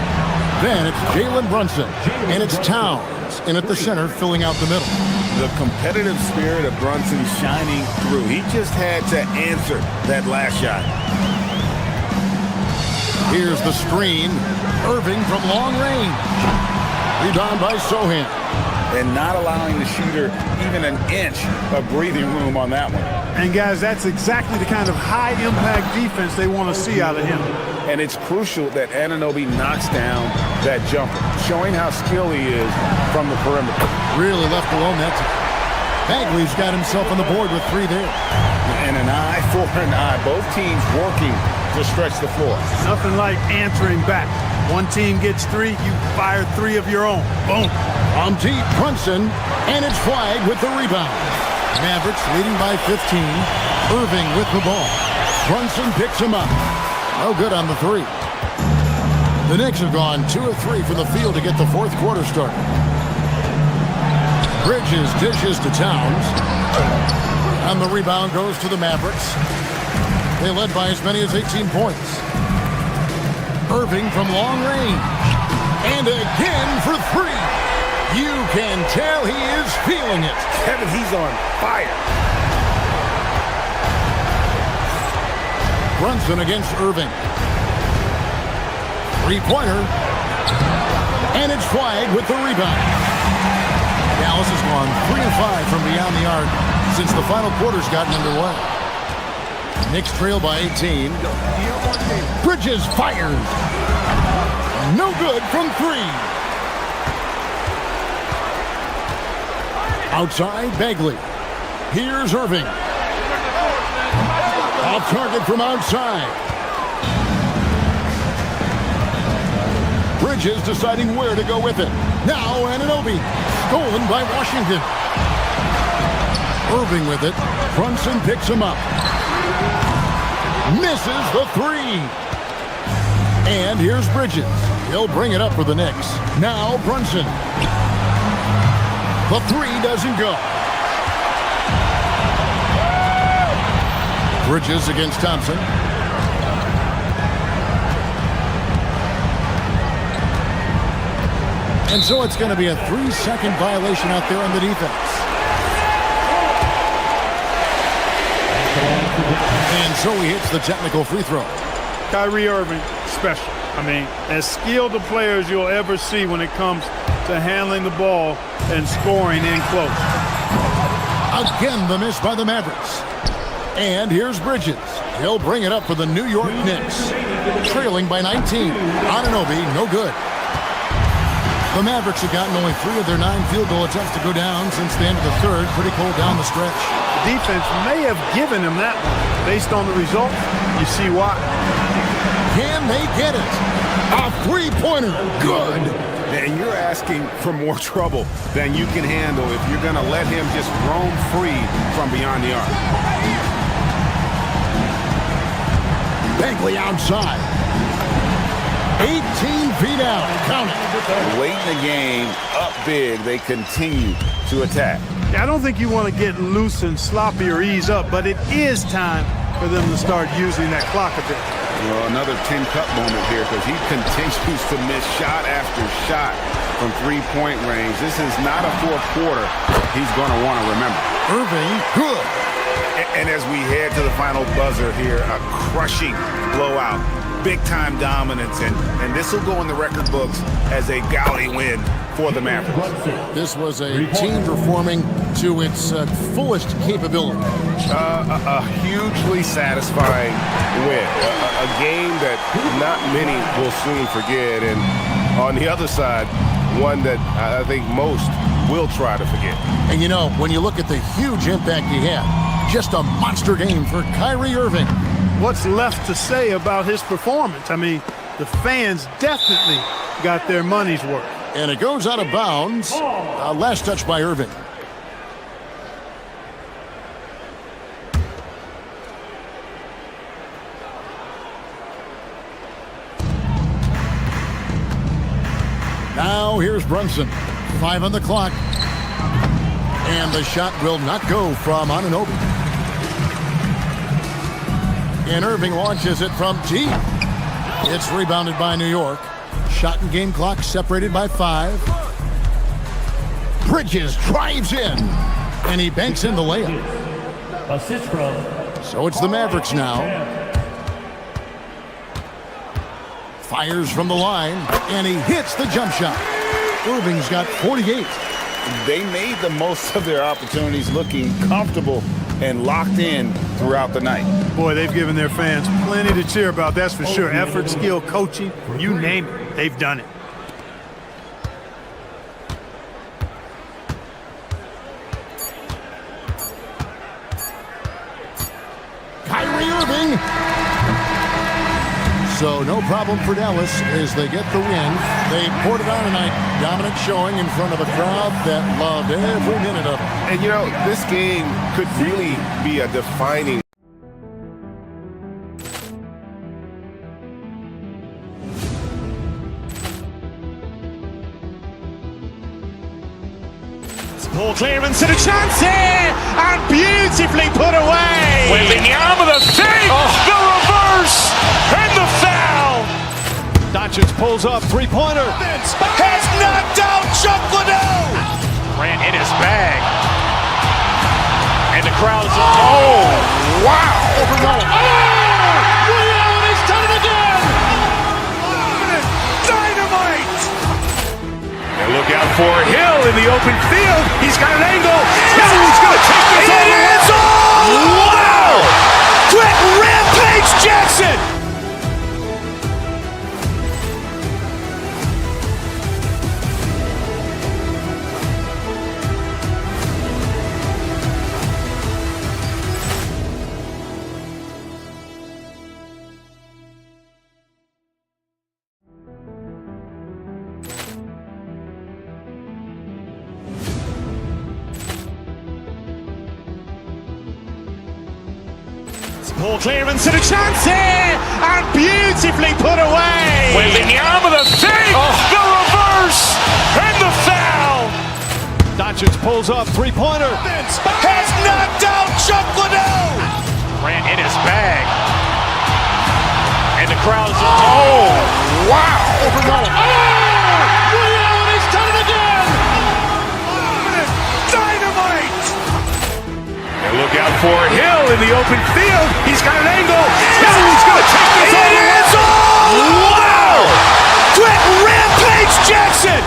Then it's Jalen Brunson. And it's Towns in at the center, filling out the middle. The competitive spirit of Brunson shining through. He just had to answer that last shot. Here's the screen. Irving from long range. Rebound by Sohan. And not allowing the shooter even an inch of breathing room on that one. And guys, that's exactly the kind of high-impact defense they want to see out of him. And it's crucial that Anunoby knocks down that jumper, showing how skilled he is from the perimeter. Really left alone that time. Bagley's got himself on the board with 3 there. And an eye for an eye. Both teams working to stretch the floor. Nothing like answering back. One team gets 3, you fire 3 of your own. Boom. From deep, Brunson, and it's flagged with the rebound. Mavericks leading by 15. Irving with the ball. Brunson picks him up. No good on the 3. The Knicks have gone 2 of 3 from the field to get the fourth quarter started. Bridges dishes to Towns. And the rebound goes to the Mavericks. They led by as many as 18 points. Irving from long range. And again for 3. You can tell he is feeling it. Kevin, he's on fire. Brunson against Irving. 3-pointer. And it's flagged with the rebound. Dallas has gone 3 of 5 from beyond the arc since the final quarter's gotten underway. Knicks trail by 18. Bridges fires. No good from 3. Outside, Bagley. Here's Irving. Off target from outside. Bridges deciding where to go with it. Now Anunoby. Stolen by Washington. Irving with it. Brunson picks him up. Misses the 3. And here's Bridges. He'll bring it up for the Knicks. Now Brunson. The 3 doesn't go. Bridges against Thompson. And so it's going to be a 3-second violation out there on the defense. And so he hits the technical free throw. Kyrie Irving, special. I mean, as skilled a player as you'll ever see when it comes to handling the ball and scoring in close. Again, the miss by the Mavericks. And here's Bridges. He'll bring it up for the New York Knicks. Trailing by 19. Anunoby, no good. The Mavericks have gotten only 3 of their 9 field goal attempts to go down since the end of the third. Pretty cold down the stretch. The defense may have given him that one. Based on the result, you see why. Can they get it? A three-pointer. Good. And you're asking for more trouble than you can handle if you're going to let him just roam free from beyond the arc. Bagley outside. 18 feet out. Count it. Late in the game, up big, they continue to attack. I don't think you want to get loose and sloppy or ease up, but it is time for them to start using that clock a bit. Well, another 10-cup moment here because he continues to miss shot after shot from three-point range. This is not a fourth quarter he's going to want to remember. Irving, good. And as we head to the final buzzer here, a crushing blowout. Big-time dominance, and this will go in the record books as a gaudy win for the Mavericks. This was a team performing to its fullest capability. A hugely satisfying win. A game that not many will soon forget, and on the other side, one that I think most will try to forget. And you know, when you look at the huge impact he had, just a monster game for Kyrie Irving. What's left to say about his performance? I mean, the fans definitely got their money's worth. And it goes out of bounds. Last touch by Irving. Now here's Brunson. 5 on the clock. And the shot will not go from Anunoby. And Irving launches it from deep. It's rebounded by New York. Shot and game clock separated by 5. Bridges drives in. And he banks in the layup. Assist from. So it's the Mavericks now. Fires from the line. And he hits the jump shot. Irving's got 48. They made the most of their opportunities, looking comfortable and locked in throughout the night. Boy, they've given their fans plenty to cheer about, that's for sure. Effort, skill, coaching, you name it, they've done it. Kyrie Irving. So no problem for Dallas as they get the win. They poured it on tonight. Dominant showing in front of a crowd that loved every minute of it. And you know, this game could really be a defining. Ball clearance and a chance here, and beautifully put away. Wembanyama the fake, the reverse, and the foul. Doncic pulls up, three-pointer. Has knocked out Chuck Liddell. Ran in his bag. And the crowd is, oh, wow. He's done it again. Dynamite. And look out for Hill in the open field. He's got an angle. No, he's going to take this all the way. Wow! Quick rampage Jackson. Ball clearance and a chance here, and beautifully put away. Wembanyama the fake, the reverse, and the foul. Doncic pulls up, three-pointer. Has knocked out Chuck Liddell. Ran in his bag. And the crowd is, oh, wow. He's done it again. Dynamite. And look out for Hill in the open field. He's got an angle. No, he's going to take this all the way. Wow! Quick rampage Jackson.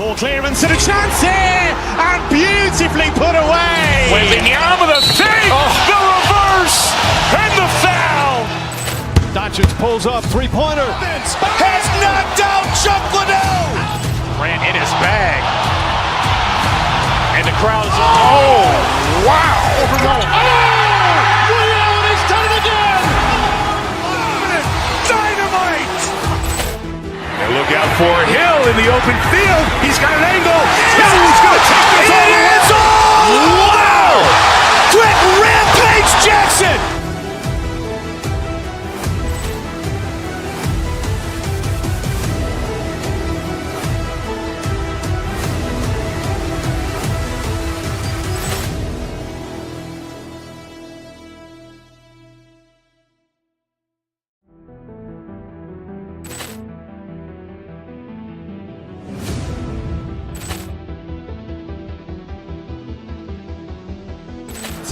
Ball clearance and a chance here, and beautifully put away. Wembanyama the fake, the reverse, and the foul. Doncic pulls up, three-pointer. Has knocked out Chuck Liddell. Ran in his bag. And the crowd is, oh, wow. He's done it again. Dynamite. And look out for Hill in the open field. He's got an angle. Hill's going to take this all the way. Wow. Quick rampage Jackson.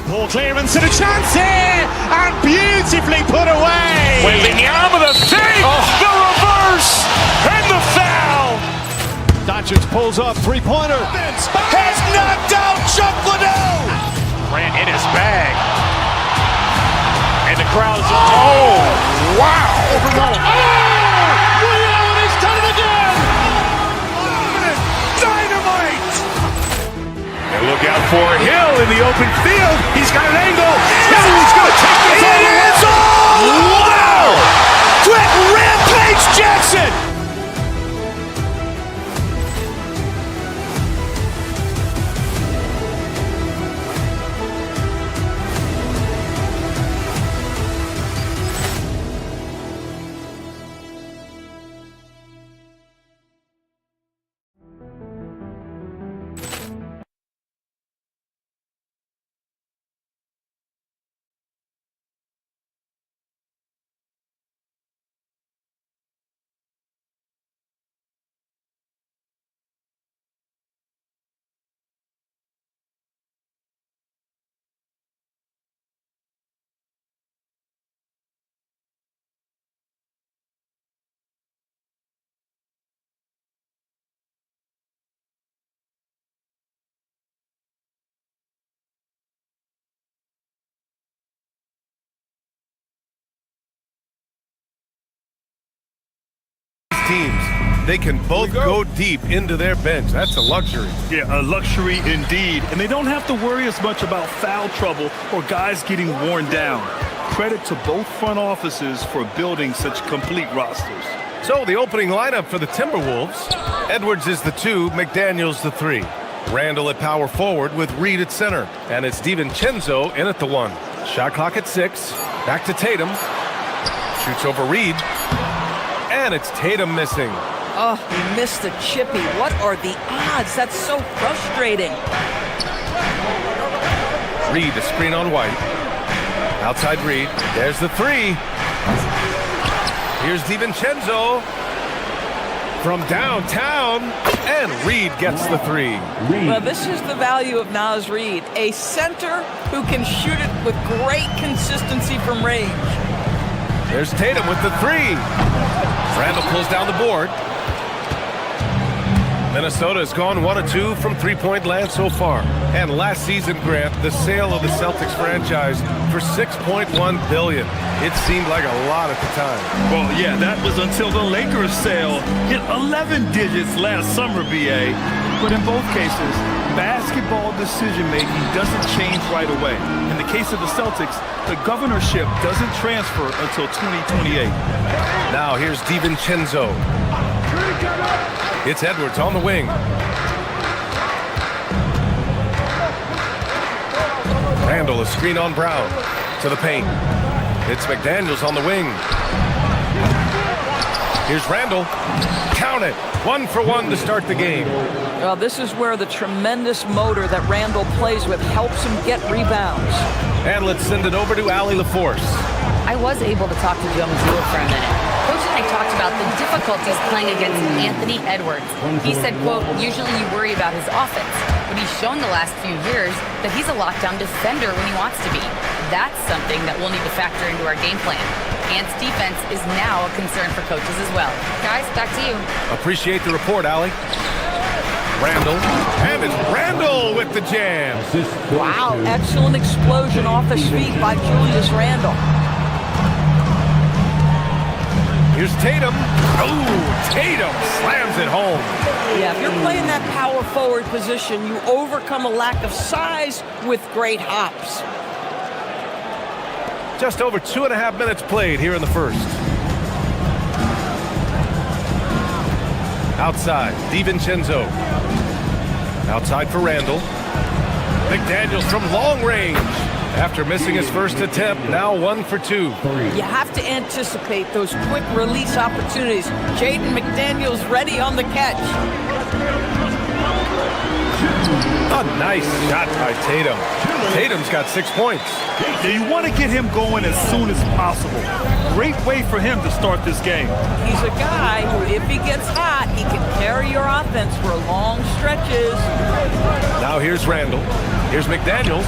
Ball clearance and a chance here, and beautifully put away. Wembanyama the fake, the reverse, and the foul. Doncic pulls up, three-pointer. Has knocked out Chuck Liddell. Ran in his bag. And the crowd is, oh, wow. He's done it again. Dynamite. And look out for Hill in the open field. He's got an angle. Hill's going to take this all the way. Wow. Quick rampage Jackson. Teams, they can both go deep into their bench. That's a luxury. Yeah, a luxury indeed. And they don't have to worry as much about foul trouble or guys getting worn down. Credit to both front offices for building such complete rosters. So the opening lineup for the Timberwolves. Edwards is the 2, McDaniels the 3. Randall at power forward with Reed at center. And it's DiVincenzo in at the 1. Shot clock at 6. Back to Tatum. Shoots over Reed. And it's Tatum missing. Oh, he missed the chippy. What are the odds? That's so frustrating. Reed, the screen on White. Outside Reed. There's the 3. Here's DiVincenzo from downtown. And Reed gets the 3. Well, this is the value of Naz Reid, a center who can shoot it with great consistency from range. There's Tatum with the 3. Randall pulls down the board. Minnesota has gone 1 of 2 from three-point land so far. And last season, Grant, the sale of the Celtics franchise for $6.1 billion. It seemed like a lot at the time. Well, yeah, that was until the Lakers sale hit 11 digits last summer, BA. But in both cases, basketball decision-making doesn't change right away. In the case of the Celtics, the governorship doesn't transfer until 2028. Now here's DiVincenzo. It's Edwards on the wing. Randall, a screen on Brown. To the paint. It's McDaniels on the wing. Here's Randall. Count it. 1 for 1 to start the game. Well, this is where the tremendous motor that Randall plays with helps him get rebounds. And let's send it over to Allie LaForce. I was able to talk to Joe Mazzulla for a minute. Coach and I talked about the difficulties playing against Anthony Edwards. He said, quote, usually you worry about his offense, but he's shown the last few years that he's a lockdown defender when he wants to be. That's something that we'll need to factor into our game plan. Ant's defense is now a concern for coaches as well. Guys, back to you. Appreciate the report, Allie. Randall. And it's Randall with the jam. Wow, excellent explosion off his feet by Julius Randle. Here's Tatum. Oh, Tatum slams it home. Yeah, if you're playing that power forward position, you overcome a lack of size with great hops. Just over 2.5 minutes played here in the first. Outside, DiVincenzo. Outside for Randall. McDaniels from long range. After missing his first attempt, now 1 for 2. You have to anticipate those quick release opportunities. Jaden McDaniels ready on the catch. A nice shot by Tatum. Tatum's got 6 points. You want to get him going as soon as possible. Great way for him to start this game. He's a guy who, if he gets hot, he can carry your offense for long stretches. Now here's Randall. Here's McDaniels.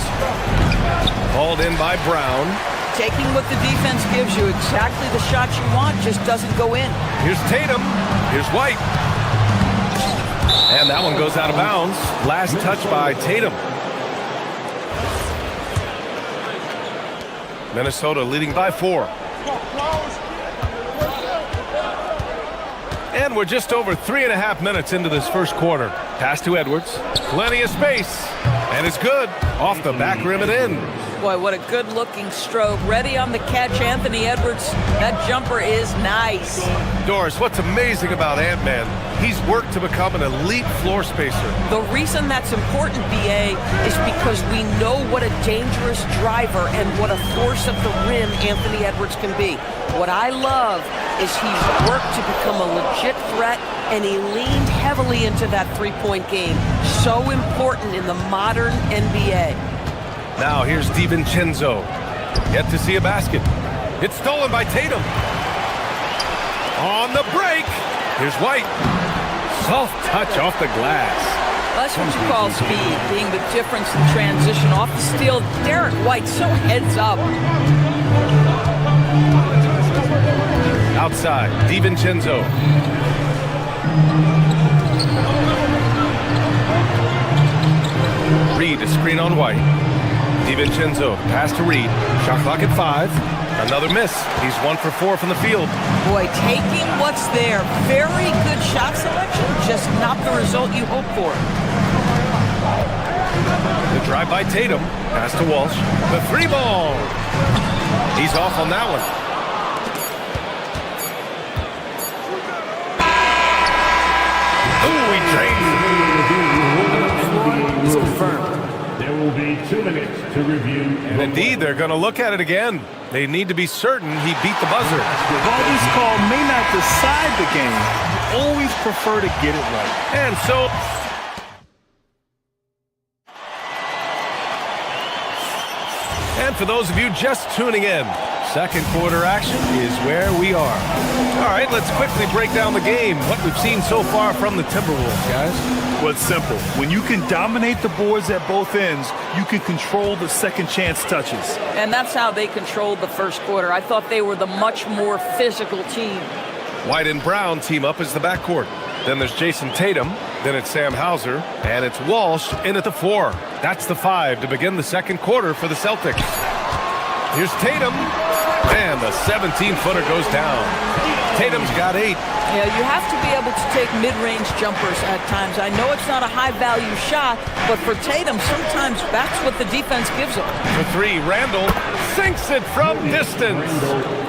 Called in by Brown. Taking what the defense gives you, exactly the shot you want, just doesn't go in. Here's Tatum. Here's White. And that one goes out of bounds. Last touch by Tatum. Minnesota leading by 4. And we're just over 3.5 minutes into this first quarter. Pass to Edwards. Plenty of space. And it's good. Off the back rim and in. Boy, what a good-looking stroke. Ready on the catch, Anthony Edwards. That jumper is nice. Doris, what's amazing about Ant-Man, he's worked to become an elite floor spacer. The reason that's important, BA, is because we know what a dangerous driver and what a force at the rim Anthony Edwards can be. What I love is he's worked to become a legit threat, and he leaned heavily into that three-point game. So important in the modern NBA. Now here's DiVincenzo. Yet to see a basket. It's stolen by Tatum. On the break. Here's White. Soft touch off the glass. That's what you call speed, being the difference in transition. Off the steal, Derek White so heads up. Outside, DiVincenzo. Reed, a screen on White. DiVincenzo, pass to Reed. Shot clock at 5. Another miss. He's 1 for 4 from the field. Boy, taking what's there. Very good shot selection, just not the result you hope for. The drive by Tatum. Pass to Walsh. The 3-ball. He's off on that one. Ooh, he drains it. It's confirmed. There will be 2 minutes to review. And indeed, they're going to look at it again. They need to be certain he beat the buzzer. The ball this call may not decide the game. Always prefer to get it right. And so... And for those of you just tuning in, second quarter action is where we are. All right, let's quickly break down the game. What we've seen so far from the Timberwolves, guys. Well, it's simple. When you can dominate the boards at both ends, you can control the second chance touches. And that's how they controlled the first quarter. I thought they were the much more physical team. White and Brown team up as the backcourt. Then there's Jason Tatum. Then it's Sam Hauser. And it's Walsh in at the 4. That's the 5 to begin the second quarter for the Celtics. Here's Tatum. And the 17-footer goes down. Tatum's got 8. Yeah, you have to be able to take mid-range jumpers at times. I know it's not a high-value shot, but for Tatum, sometimes that's what the defense gives him. For 3, Randall sinks it from distance.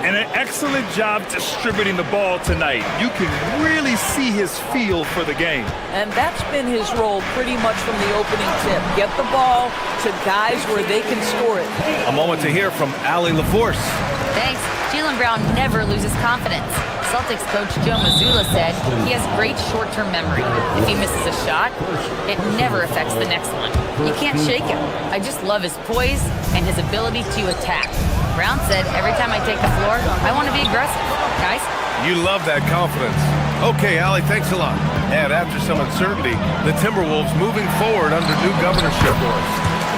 And an excellent job distributing the ball tonight. You can really see his feel for the game. And that's been his role pretty much from the opening tip. Get the ball to guys where they can score it. A moment to hear from Allie LaForce. Thanks. Jaylen Brown never loses confidence. Celtics coach Joe Mazzulla said he has great short-term memory. If he misses a shot, it never affects the next one. You can't shake him. I just love his poise and his ability to attack. Brown said, every time I take the floor, I want to be aggressive. Guys? You love that confidence. Okay, Allie, thanks a lot. And after some uncertainty, the Timberwolves moving forward under new governorship.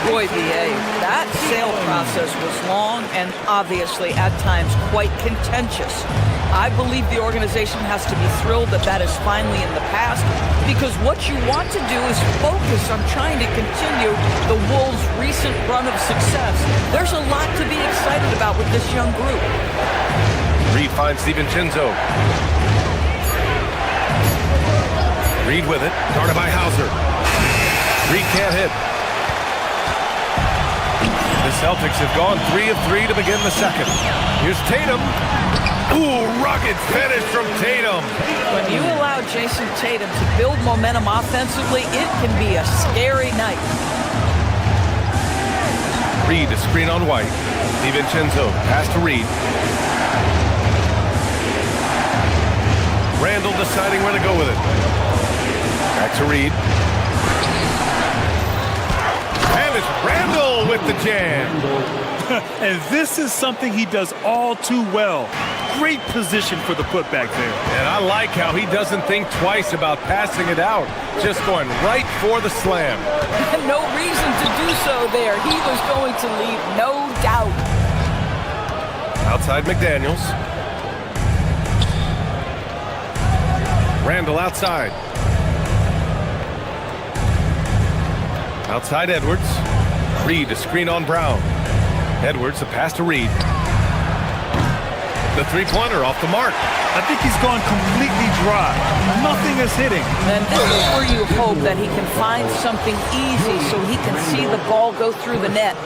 Boy, BA, that sale process was long and obviously at times quite contentious. I believe the organization has to be thrilled that that is finally in the past, because what you want to do is focus on trying to continue the Wolves' recent run of success. There's a lot to be excited about with this young group. Reed finds DiVincenzo. Reed with it, guarded by Hauser. Reed can't hit. The Celtics have gone 3 of 3 to begin the second. Here's Tatum. Ooh, rugged finish from Tatum. When you allow Jason Tatum to build momentum offensively, it can be a scary night. Reed, a screen on White. DiVincenzo, pass to Reed. Randall deciding where to go with it. Back to Reed. And it's Randall with the jam. And this is something he does all too well. Great position for the putback there. And I like how he doesn't think twice about passing it out. Just going right for the slam. No reason to do so there. He was going to leave, no doubt. Outside McDaniels. Randall outside. Outside Edwards. Reed, a screen on Brown. Edwards, a pass to Reed. The three-pointer off the mark. I think he's gone completely dry. Nothing is hitting. And this is where you hope that he can find something easy so he can see the ball go through the net.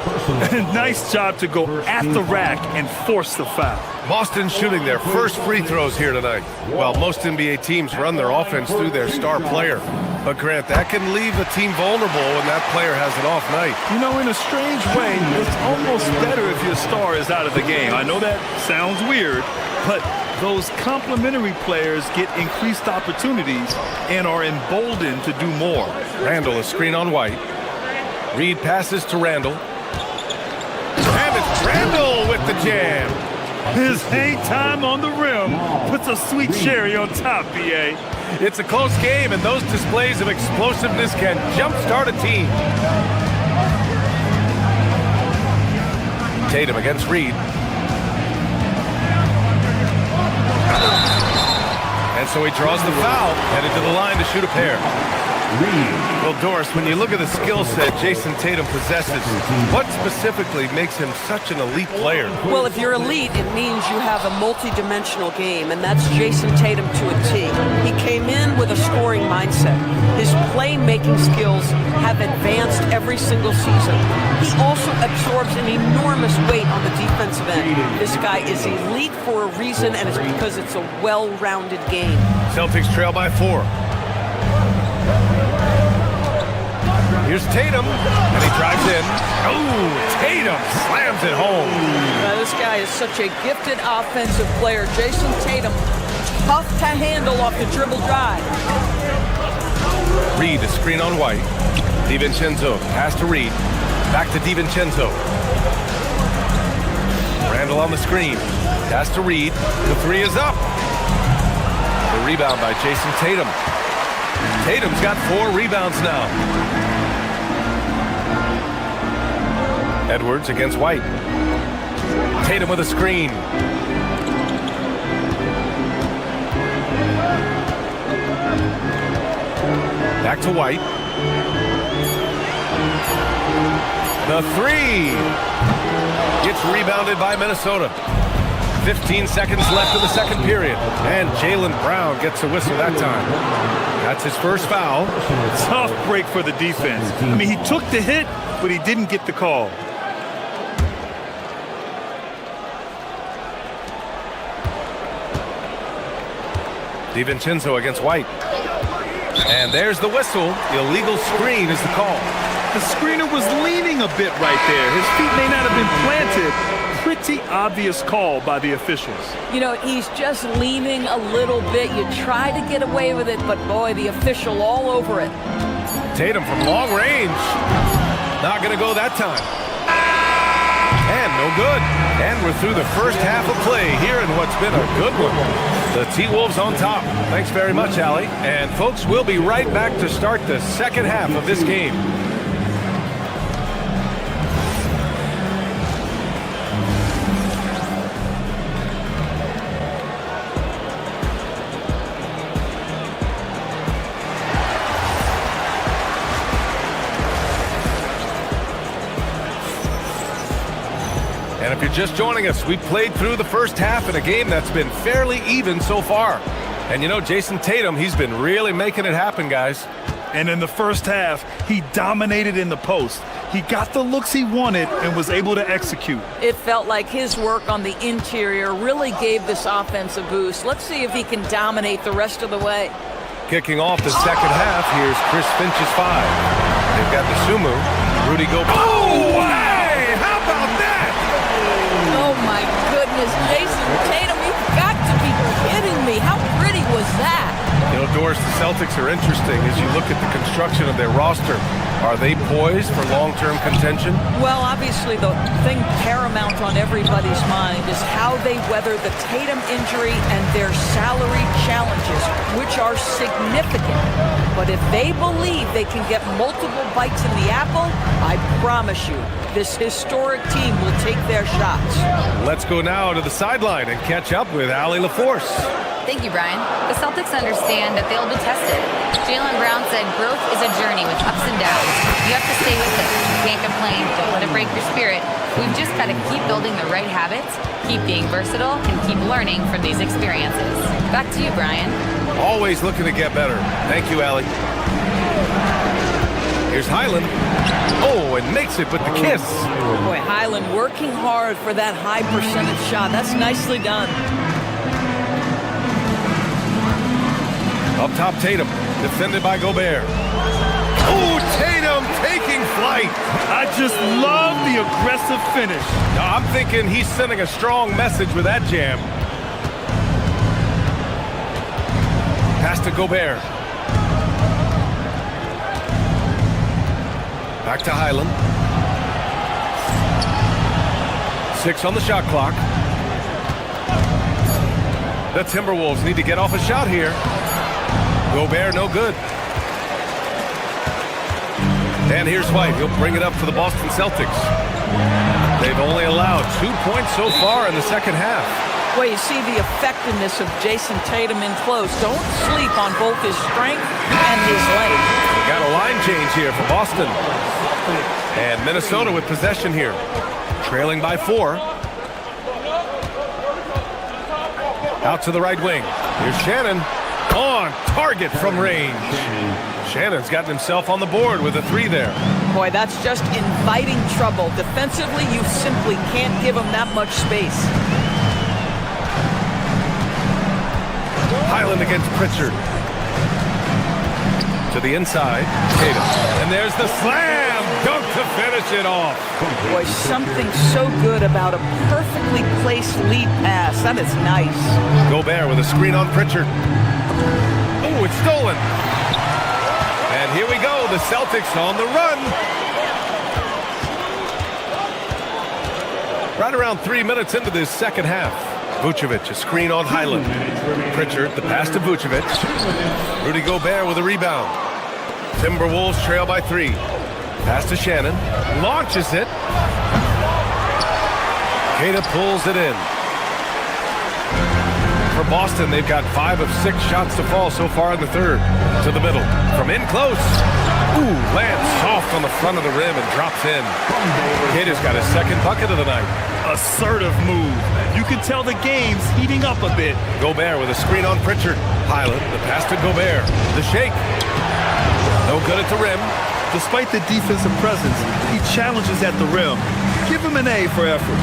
Nice job to go at the rack and force the foul. Boston shooting their first free throws here tonight. Well, most NBA teams run their offense through their star player. But Grant, that can leave a team vulnerable when that player has an off night. You know, in a strange way, it's almost better if your star is out of the game. I know that sounds weird, but those complementary players get increased opportunities and are emboldened to do more. Randall, a screen on White. Reed passes to Randall. And it's Randall with the jam. His hang time on the rim puts a sweet cherry on top, B.A. It's a close game, and those displays of explosiveness can jumpstart a team. Tatum against Reed. And so he draws the foul, headed to the line to shoot a pair. Well, Doris, when you look at the skill set Jason Tatum possesses, what specifically makes him such an elite player? Well, if you're elite, it means you have a multi-dimensional game, and that's Jason Tatum to a T. He came in with a scoring mindset. His playmaking skills have advanced every single season. He also absorbs an enormous weight on the defensive end. This guy is elite for a reason, and it's because it's a well-rounded game. Celtics trail by 4. Here's Tatum, and he drives in. Oh, Tatum slams it home. This guy is such a gifted offensive player. Jason Tatum, tough to handle off the dribble drive. Reed, a screen on White. DiVincenzo, pass to Reed. Back to DiVincenzo. Randall on the screen. Pass to Reed. The three is up. The rebound by Jason Tatum. Tatum's got 4 rebounds now. Edwards against White. Tatum with a screen. Back to White. The three gets rebounded by Minnesota. 15 seconds left in the second period. And Jaylen Brown gets a whistle that time. That's his first foul. Tough break for the defense. I mean, he took the hit, but he didn't get the call. DiVincenzo against White. And there's the whistle. Illegal screen is the call. The screener was leaning a bit right there. His feet may not have been planted. Pretty obvious call by the officials. You know, he's just leaning a little bit. You try to get away with it, but boy, the official all over it. Tatum from long range. Not going to go that time. And no good. And we're through the first half of play here in what's been a good one. The T-Wolves on top. Thanks very much, Allie. And folks, we'll be right back to start the second half of this game. And if you're just joining us, we played through the first half in a game that's been fairly even so far. And you know, Jason Tatum, he's been really making it happen, guys. And in the first half, he dominated in the post. He got the looks he wanted and was able to execute. It felt like his work on the interior really gave this offense a boost. Let's see if he can dominate the rest of the way. Kicking off the second half, here's Chris Finch's 5. They've got the Sumu, Rudy Gobert. Oh, hey! How about that? Oh, my goodness. Jason Tatum, you've got to be kidding me. How pretty was that? You know, Doris, the Celtics are interesting as you look at the construction of their roster. Are they poised for long-term contention? Well, obviously the thing paramount on everybody's mind is how they weather the Tatum injury and their salary challenges, which are significant. But if they believe they can get multiple bites in the apple, I promise you, this historic team will take their shots. Let's go now to the sideline and catch up with Allie LaForce. Thank you, Brian. The Celtics understand that they'll be tested. Jaylen Brown said growth is a journey with ups and downs. You have to stay with it. You can't complain. Don't let it break your spirit. We've just got to keep building the right habits, keep being versatile, and keep learning from these experiences. Back to you, Brian. Always looking to get better. Thank you, Allie. Here's Highland. Oh, and makes it with the kiss. Boy, Highland working hard for that high percentage shot. That's nicely done. Up top, Tatum, defended by Gobert. Oh, Tatum taking flight. I just love the aggressive finish. Now, I'm thinking he's sending a strong message with that jam. Pass to Gobert. Back to Highland. 6 on the shot clock. The Timberwolves need to get off a shot here. Gobert, no good. And here's White. He'll bring it up for the Boston Celtics. They've only allowed 2 points so far in the second half. Well, you see the effectiveness of Jason Tatum in close. Don't sleep on both his strength and his length. Got a line change here for Boston. And Minnesota with possession here. Trailing by 4. Out to the right wing. Here's Shannon. On target from range. Shannon's gotten himself on the board with a 3 there. Boy, that's just inviting trouble. Defensively, you simply can't give him that much space. Highland against Pritchard. To the inside, Tatum. And there's the slam dunk to finish it off. Boy, something so good about a perfectly placed lead pass. That is nice. Gobert with a screen on Pritchard. Oh, it's stolen. And here we go, the Celtics on the run. Right around 3 minutes into this second half. Vucevic, a screen on Highland. Pritchard, the pass to Vucevic. Rudy Gobert with a rebound. Timberwolves trail by 3. Pass to Shannon. Launches it. Queta pulls it in. For Boston, they've got 5 of 6 shots to fall so far in the third. To the middle. From in close. Ooh, lands soft on the front of the rim and drops in. Queta's got his second bucket of the night. Assertive move. You can tell the game's heating up a bit. Gobert with a screen on Pritchard. Highland, the pass to Gobert. The shake. No good at the rim. Despite the defensive presence, he challenges at the rim. Give him an A for effort.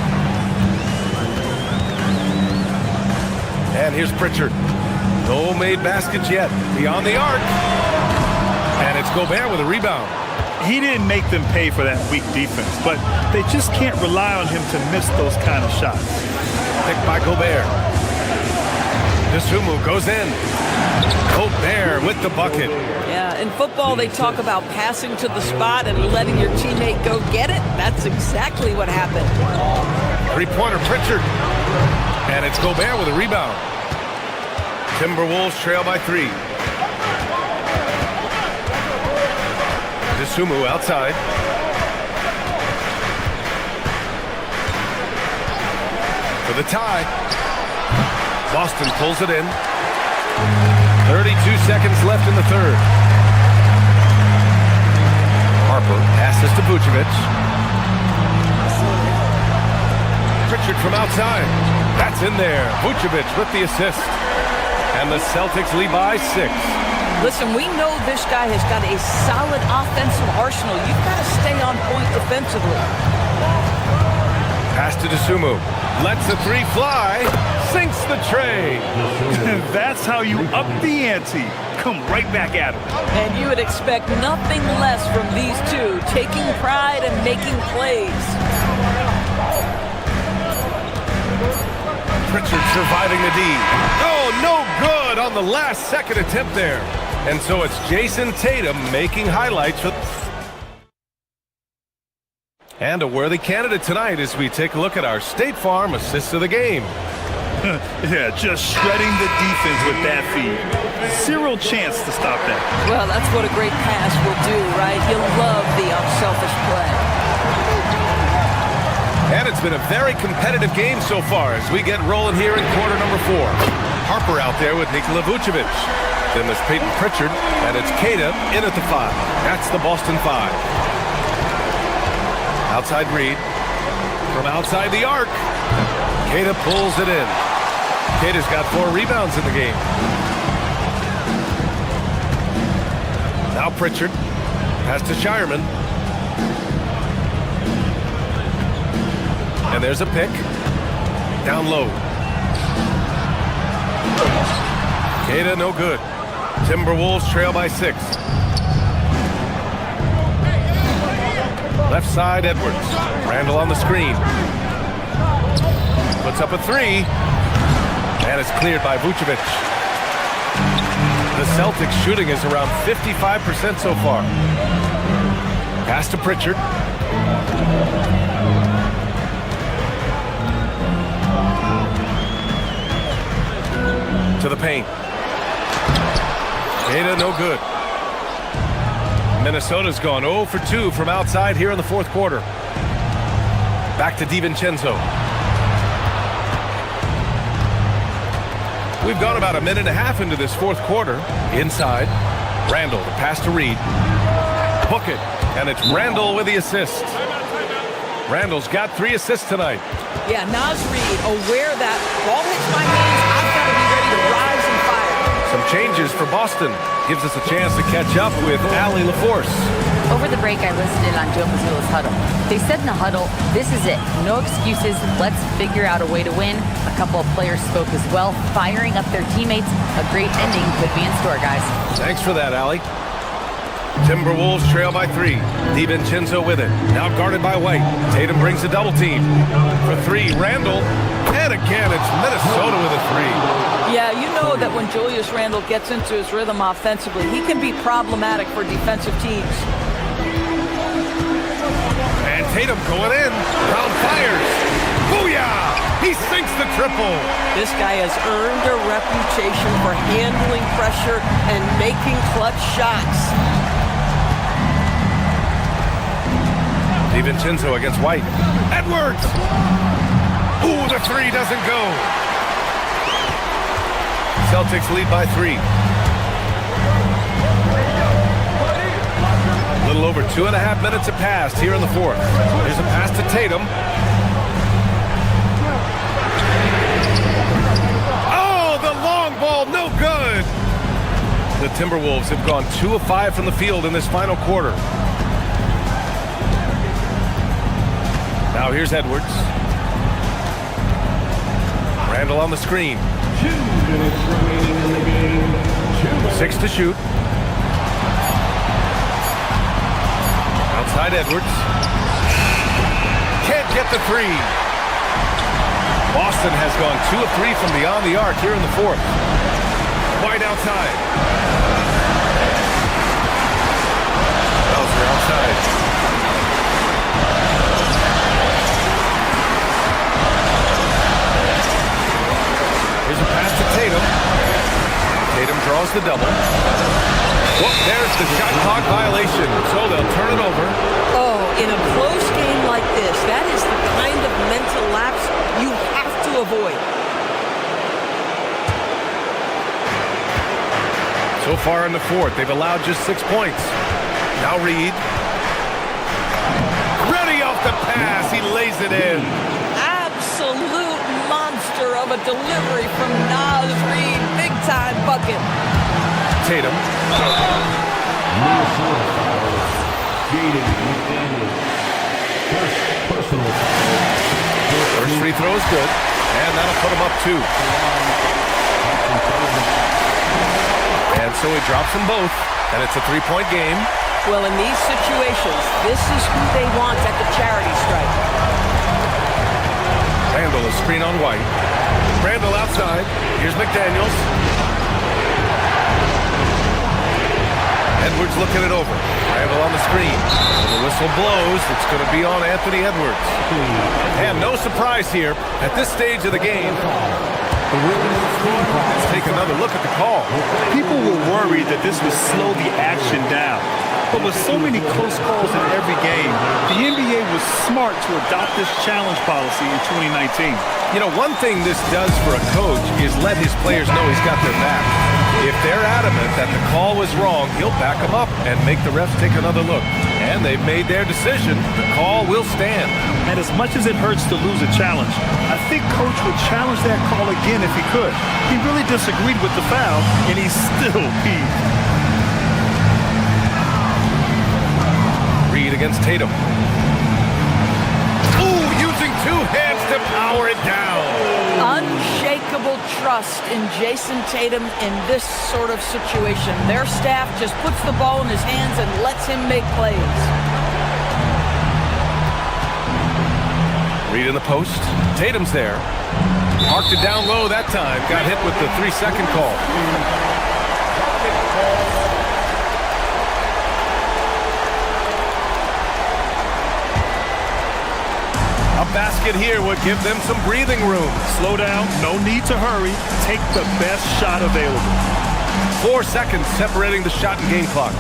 And here's Pritchard. No made baskets yet. Beyond the arc. And it's Gobert with a rebound. He didn't make them pay for that weak defense, but they just can't rely on him to miss those kind of shots. Picked by Gobert. Sumu goes in. Gobert with the bucket. Yeah, in football they talk about passing to the spot and letting your teammate go get it. That's exactly what happened. 3-pointer Pritchard. And it's Gobert with a rebound. Timberwolves trail by 3. Sumu outside. For the tie. Boston pulls it in. 32 seconds left in the third. Harper passes to Vucevic. Pritchard from outside. That's in there. Vucevic with the assist. And the Celtics lead by 6. Listen, we know this guy has got a solid offensive arsenal. You've got to stay on point defensively. Pass to Dosunmu. Lets the 3 fly. Sinks the tray. That's how you up the ante. Come right back at him. And you would expect nothing less from these two, taking pride and making plays. Pritchard surviving the D. Oh, no good on the last second attempt there. And so it's Jason Tatum making highlights for... And a worthy candidate tonight as we take a look at our State Farm assists of the game. Yeah, just shredding the defense with that feed. Zero chance to stop that. Well, that's what a great pass will do, right? You'll love the unselfish play. And it's been a very competitive game so far as we get rolling here in quarter number 4. Harper out there with Nikola Vucevic. Then there's Peyton Pritchard, and it's Queta in at the 5. That's the Boston 5. Outside Reed. From outside the arc. Queta pulls it in. Queta's got 4 rebounds in the game. Now Pritchard. Pass to Shireman. And there's a pick. Down low. Queta no good. Timberwolves trail by 6. Left side, Edwards. Randall on the screen. Puts up a 3. And it's cleared by Vucevic. The Celtics shooting is around 55% so far. Pass to Pritchard. To the paint. Queta no good. Minnesota's gone 0 for 2 from outside here in the 4th quarter. Back to DiVincenzo. We've gone about a minute and a half into this 4th quarter. Inside. Randall, the pass to Reed. Book it. And it's Randall with the assist. Randall's got 3 assists tonight. Yeah, Naz Reid, aware that ball hits my hands, I've got to be ready to rise and fire. Some changes for Boston. Gives us a chance to catch up with Allie LaForce. Over the break, I listened in on Joe Mazzulla's huddle. They said in the huddle, this is it. No excuses. Let's figure out a way to win. A couple of players spoke as well, firing up their teammates. A great ending could be in store, guys. Thanks for that, Allie. Timberwolves trail by 3. DiVincenzo with it. Now guarded by White. Tatum brings a double team. For 3, Randall. And again, it's Minnesota with a 3. Yeah, you know that when Julius Randle gets into his rhythm offensively, he can be problematic for defensive teams. And Tatum going in. Brown fires. Booyah! He sinks the triple. This guy has earned a reputation for handling pressure and making clutch shots. DiVincenzo against White. Edwards! Ooh, the 3 doesn't go. Celtics lead by 3. A little over 2.5 minutes have passed here in the 4th. Here's a pass to Tatum. Oh, the long ball, no good. The Timberwolves have gone 2 of 5 from the field in this final quarter. Now here's Edwards. Randall on the screen. 2 minutes remaining in the game. 6 to shoot. Outside Edwards. Can't get the 3. Boston has gone 2 of 3 from beyond the arc here in the 4th. White outside. Belzer outside. Here's a pass to Tatum. Tatum draws the double. Whoop, there's the shot clock violation. So they'll turn it over. Oh, in a close game like this, that is the kind of mental lapse you have to avoid. So far in the 4th, they've allowed just 6 points. Now Reed. Ready off the pass. He lays it in. Absolutely of a delivery from Naz Reid. Big time bucket. Tatum. Minnesota foul. Jaden McDaniels. First personal foul. First free throw is good, and that'll put him up 2. And so he drops them both, and it's a 3-point game. Well, in these situations, this is who they want at the charity stripe. Randall is screen on White. Randall outside. Here's McDaniels. Edwards looking it over. Randall on the screen. When the whistle blows, it's going to be on Anthony Edwards. And no surprise here at this stage of the game. Let's take another look at the call. People were worried that this would slow the action down. But with so many close calls in every game, the NBA was smart to adopt this challenge policy in 2019. You know, one thing this does for a coach is let his players know he's got their back. If they're adamant that the call was wrong, he'll back them up and make the refs take another look. And they've made their decision. The call will stand. And as much as it hurts to lose a challenge, I think Coach would challenge that call again if he could. He really disagreed with the foul, and he's still peeved. Reed against Tatum. Ooh, using 2 hands to power it down. Unshakable trust in Jason Tatum in this sort of situation. Their staff just puts the ball in his hands and lets him make plays. Reed in the post. Tatum's there. Marked it down low that time. Got hit with the 3-second call. A basket here would give them some breathing room. Slow down, no need to hurry. Take the best shot available. 4 seconds separating the shot and game clocks.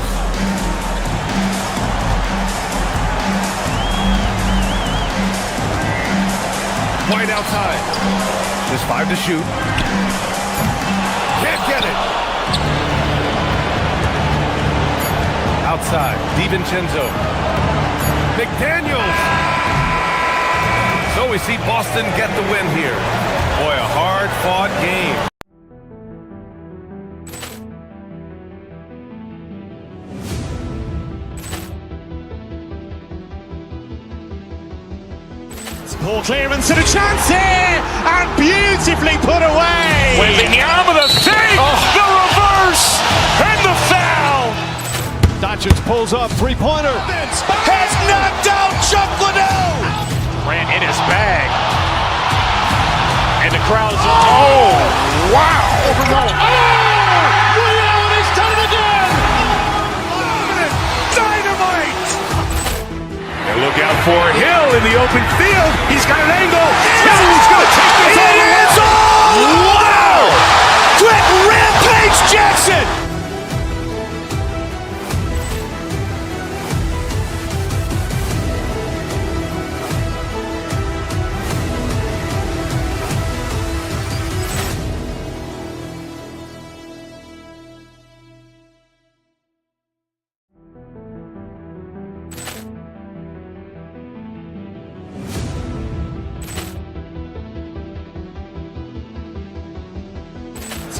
White outside. There's 5 to shoot. Can't get it. Outside, DiVincenzo. McDaniels. So we see Boston get the win here. Boy, a hard-fought game. Ball clearance and a chance here, and beautifully put away. Wembanyama with a save, the reverse, and the foul. Doncic pulls up, 3-pointer. Has knocked out Chuck Liddell. Ran in his bag. And the crowd is, oh, wow. Leon has done it again. Dynamite. And look out for Hill in the open field. He's got an angle. He's going to take this all the way. Wow. Quick rampage Jackson.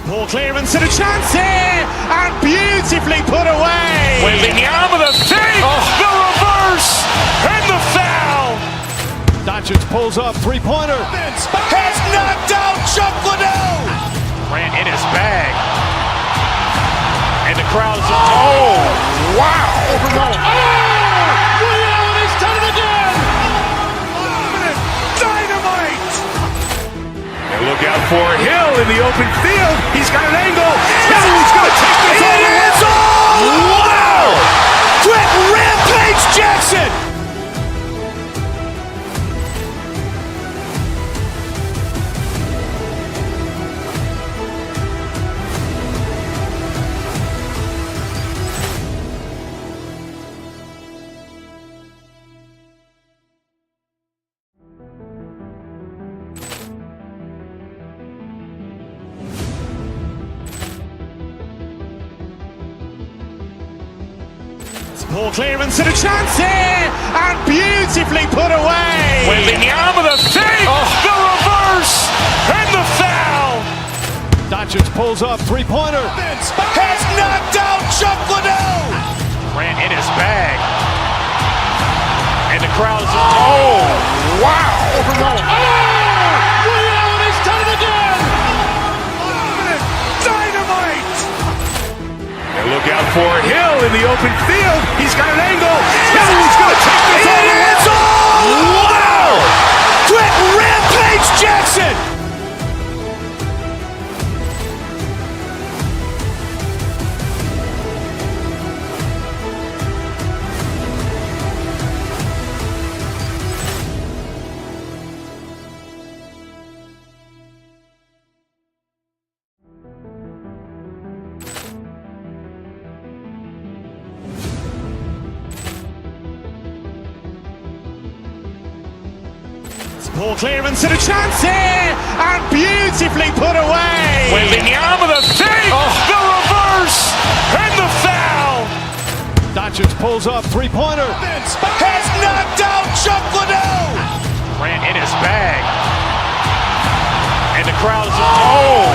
Ball clearance and a chance here, and beautifully put away. Wembanyama with a save, the reverse, and the foul. Doncic pulls up, 3-pointer. Has knocked out Chuck Liddell. Ran in his bag. And the crowd is, oh, wow. Leon has done it again. Dynamite. And look out for Hill in the open field. He's got an angle. He's going to take this all the way. Wow. Quick rampage Jackson. Ball clearance and a chance here, and beautifully put away. Wembanyama with a save, the reverse, and the foul. Doncic pulls up, three-pointer. Has knocked out Chuck Liddell. Ran in his bag. And the crowd is, oh, wow. Ray Allen has done it again. Dynamite. And look out for Hill in the open field. He's got an angle. He's going to take this all the way. Wow. Quick rampage Jackson. Ball clearance and a chance here, and beautifully put away. Wembanyama the fake, the reverse, and the foul. Doncic pulls up, three-pointer. Has knocked out Chuck Liddell. Ran in his bag. And the crowd is, oh,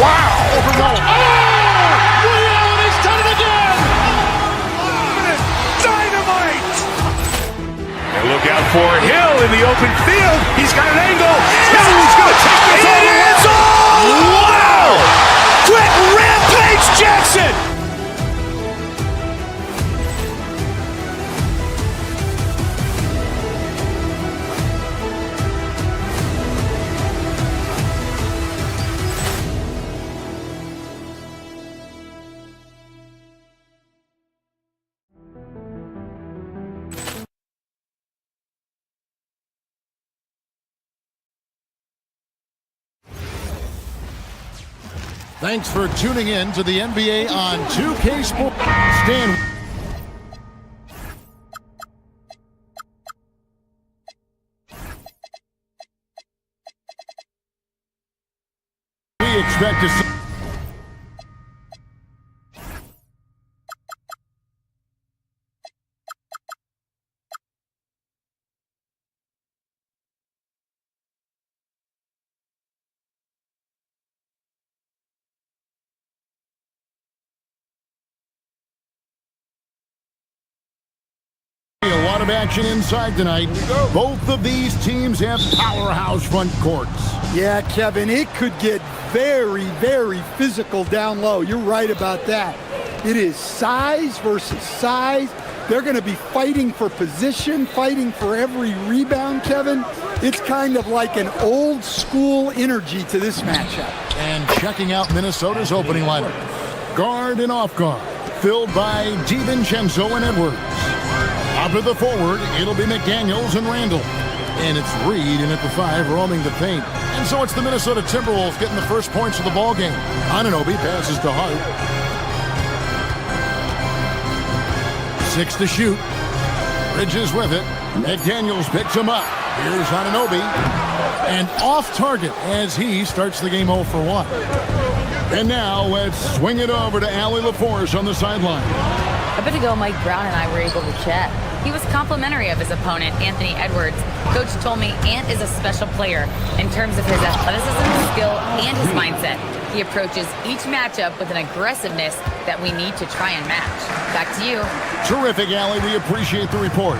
wow. Ray Allen has done it again. Dynamite. And look out for Hill in the open field. He's got an angle. He's going to take this all the way. Wow. Quick rampage Jackson. Thanks for tuning in to the NBA on 2K Sports. Stan. We expect to see. A lot of action inside tonight. Both of these teams have powerhouse front courts. Yeah, Kevin, it could get very, very physical down low. You're right about that. It is size versus size. They're going to be fighting for position, fighting for every rebound, Kevin. It's kind of like an old school energy to this matchup. And checking out Minnesota's opening lineup. Guard and off guard, filled by DiVincenzo and Edwards. Up at the forward, it'll be McDaniels and Randall. And it's Reed in at the 5, roaming the paint. And so it's the Minnesota Timberwolves getting the first points of the ball game. Anunoby passes to Hart. 6 to shoot. Bridges with it. McDaniels picks him up. Here's Anunoby. And off target as he starts the game 0 for 1. And now let's swing it over to Allie LaForce on the sideline. A bit ago, Mike Brown and I were able to chat. He was complimentary of his opponent, Anthony Edwards. Coach told me Ant is a special player in terms of his athleticism, skill, and his mindset. He approaches each matchup with an aggressiveness that we need to try and match. Back to you. Terrific, Allie. We appreciate the report.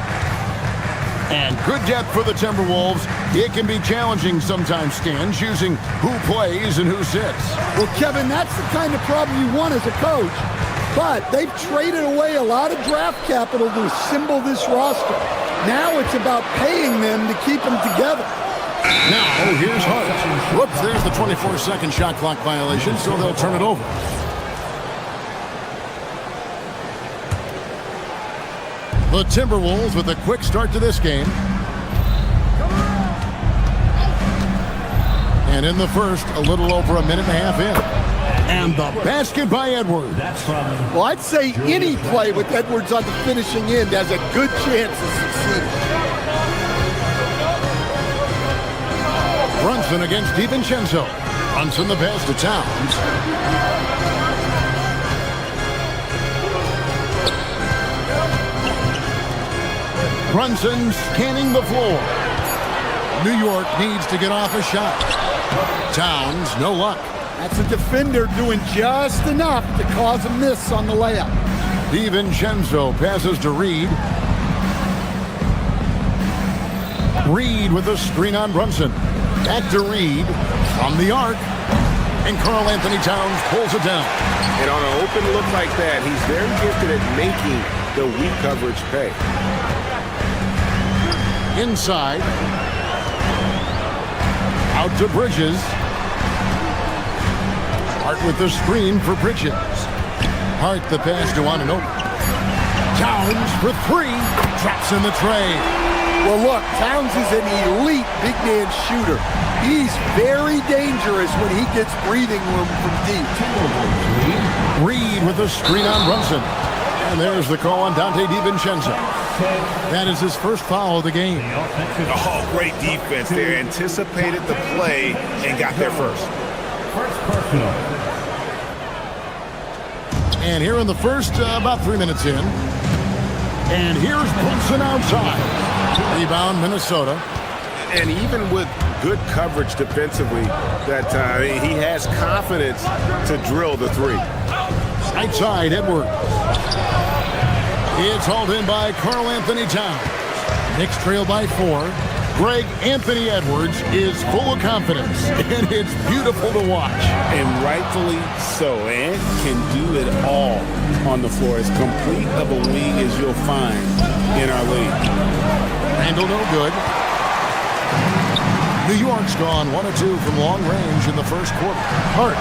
And good depth for the Timberwolves. It can be challenging sometimes, Stan, choosing who plays and who sits. Well, Kevin, that's the kind of problem you want as a coach. But they've traded away a lot of draft capital to assemble this roster. Now it's about paying them to keep them together. Now, here's Hart. Whoops, there's the 24-second shot clock violation, so they'll turn it over. The Timberwolves with a quick start to this game. And in the first, a little over a minute and a half in. And the basket by Edwards. Well, I'd say any play with Edwards on the finishing end has a good chance of succeeding. Brunson against DiVincenzo. Brunson the pass to Towns. Brunson scanning the floor. New York needs to get off a shot. Towns, no luck. That's a defender doing just enough to cause a miss on the layup. DiVincenzo passes to Reed. Reed with a screen on Brunson. Back to Reed from the arc. And Karl Anthony Towns pulls it down. And on an open look like that, he's very gifted at making the weak coverage pay. Inside. Out to Bridges. Hart with the screen for Bridges. Hart the pass to Anunoby. Towns for three. Drops in the tray. Well, look, Towns is an elite big man shooter. He's very dangerous when he gets breathing room from deep. Reed with a screen on Brunson. And there's the call on Dante DiVincenzo. That is his first foul of the game. Oh, great defense there. Anticipated the play and got there first. First personal. And here in the first, about 3 minutes in. And here's Brunson outside. Rebound, Minnesota. And even with good coverage defensively that time, he has confidence to drill the three. Outside, Edwards. It's hauled in by Karl Anthony Towns. Knicks trail by 4. Greg Anthony Edwards is full of confidence, and it's beautiful to watch. And rightfully so. Ant can do it all on the floor. As complete of a wing as you'll find in our league. Randall no good. New York's gone 1 of 2 from long range in the first quarter. Hart.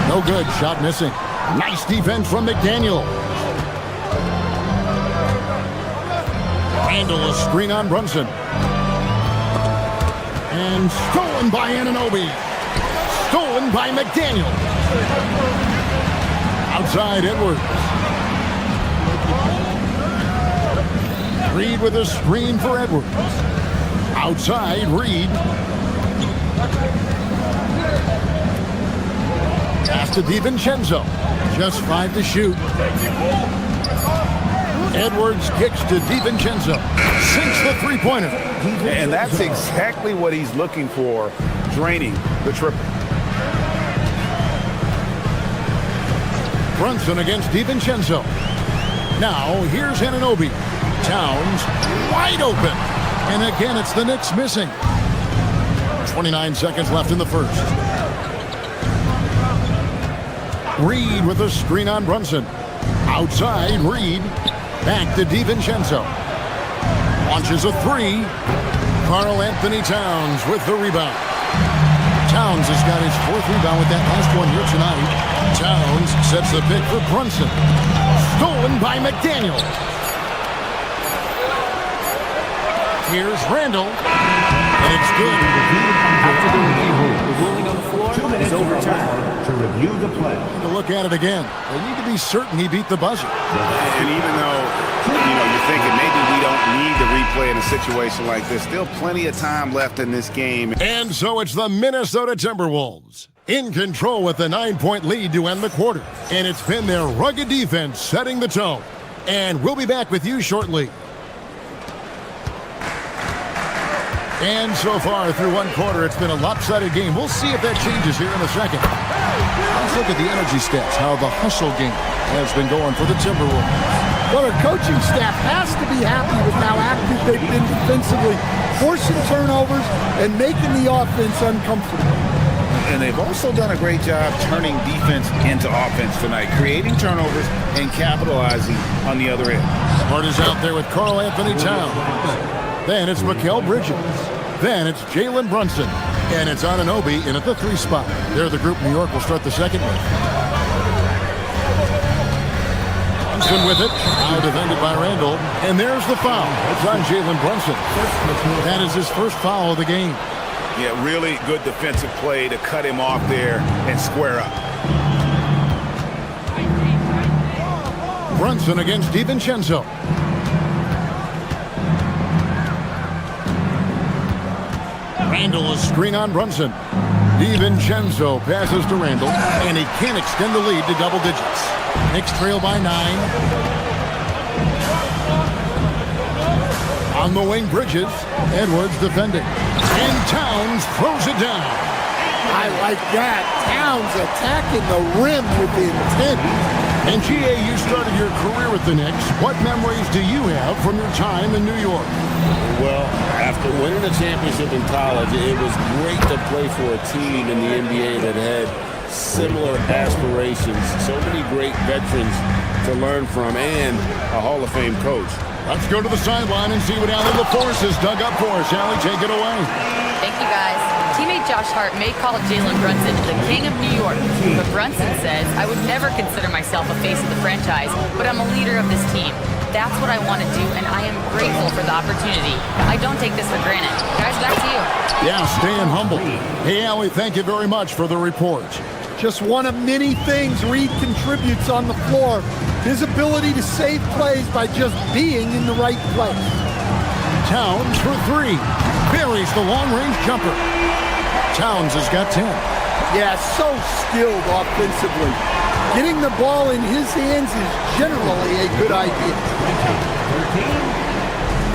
No good. Shot missing. Nice defense from McDaniel. Randall a screen on Brunson. And stolen by Anunoby. Stolen by McDaniel. Outside Edwards. Reed with a screen for Edwards. Outside Reed. Pass to DiVincenzo. Just 5 to shoot. Edwards kicks to DiVincenzo. Sinks the three-pointer. And that's exactly what he's looking for, draining the triple. Brunson against DiVincenzo. Now, here's Anunoby. Towns wide open. And again, it's the Knicks missing. 29 seconds left in the first. Reed with a screen on Brunson. Outside, Reed. Back to DiVincenzo. Launches a three. Karl Anthony Towns with the rebound. Towns has got his 4th rebound with that last one here tonight. Towns sets the pick for Brunson. Stolen by McDaniel. Here's Randall. And it's good. After the review, The ruling on the floor is overturned. to review the play. To look at it again. They need to be certain he beat the buzzer. And even though, you're thinking maybe we don't need to replay in a situation like this, still plenty of time left in this game. And so it's the Minnesota Timberwolves in control with a 9-point lead to end the quarter. And it's been their rugged defense setting the tone. And we'll be back with you shortly. And so far through one quarter, it's been a lopsided game. We'll see if that changes here in a second. Let's look at the energy stats, how the hustle game has been going for the Timberwolves. Well, our coaching staff has to be happy with how active they've been defensively, forcing turnovers and making the offense uncomfortable. And they've also done a great job turning defense into offense tonight, creating turnovers and capitalizing on the other end. Hart is out there with Karl Anthony Towns. Then it's Mikal Bridges. Then it's Jalen Brunson. And it's Anunoby in at the 3 spot. They're the group New York will start the second with. Brunson with it. Now defended by Randall. And there's the foul. It's on Jalen Brunson. That is his first foul of the game. Yeah, really good defensive play to cut him off there and square up. Brunson against DiVincenzo. Randall a screen on Brunson. DiVincenzo passes to Randall, and he can't extend the lead to double digits. Knicks trail by 9. On the wing, Bridges. Edwards defending. And Towns throws it down. I like that. Towns attacking the rim with intent. And GA, you started your career with the Knicks. What memories do you have from your time in New York? Well, after winning a championship in college, it was great to play for a team in the NBA that had similar aspirations. So many great veterans to learn from and a Hall of Fame coach. Let's go to the sideline and see what Allie LaForce has dug up for us. Allie, take it away. Thank you, guys. Teammate Josh Hart may call Jalen Brunson the king of New York, but Brunson says, I would never consider myself a face of the franchise, but I'm a leader of this team. That's what I want to do, and I am grateful for the opportunity. I don't take this for granted. Guys, back to you. Yeah, staying humble. Hey, Allie, thank you very much for the report. Just one of many things Reed contributes on the floor. His ability to save plays by just being in the right place. Towns for three. Buries the long-range jumper. Towns has got 10. Yeah, so skilled offensively. Getting the ball in his hands is generally a good idea.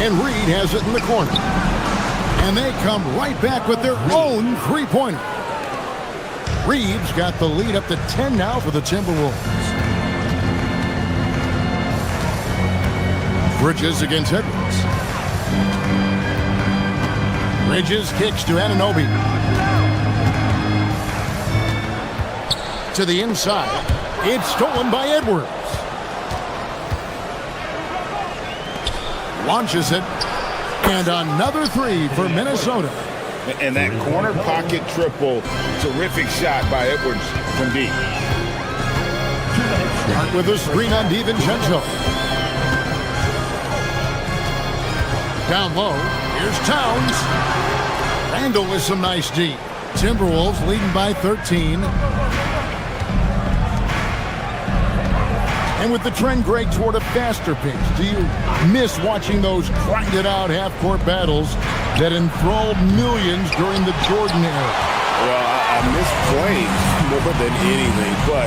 And Reed has it in the corner. And they come right back with their own three-pointer. Reed's got the lead up to 10 now for the Timberwolves. Bridges against Edwards. Bridges kicks to Anunoby. To the inside. It's stolen by Edwards. Launches it. And another three for Minnesota. And that corner pocket triple, terrific shot by Edwards from deep. Start with a screen on DiVincenzo. Down low, here's Towns. Randall with some nice D. Timberwolves leading by 13. And with the trend, Greg, toward a faster pace, do you miss watching those grinded-out half-court battles that enthralled millions during the Jordan era? Well, I miss playing more than anything, but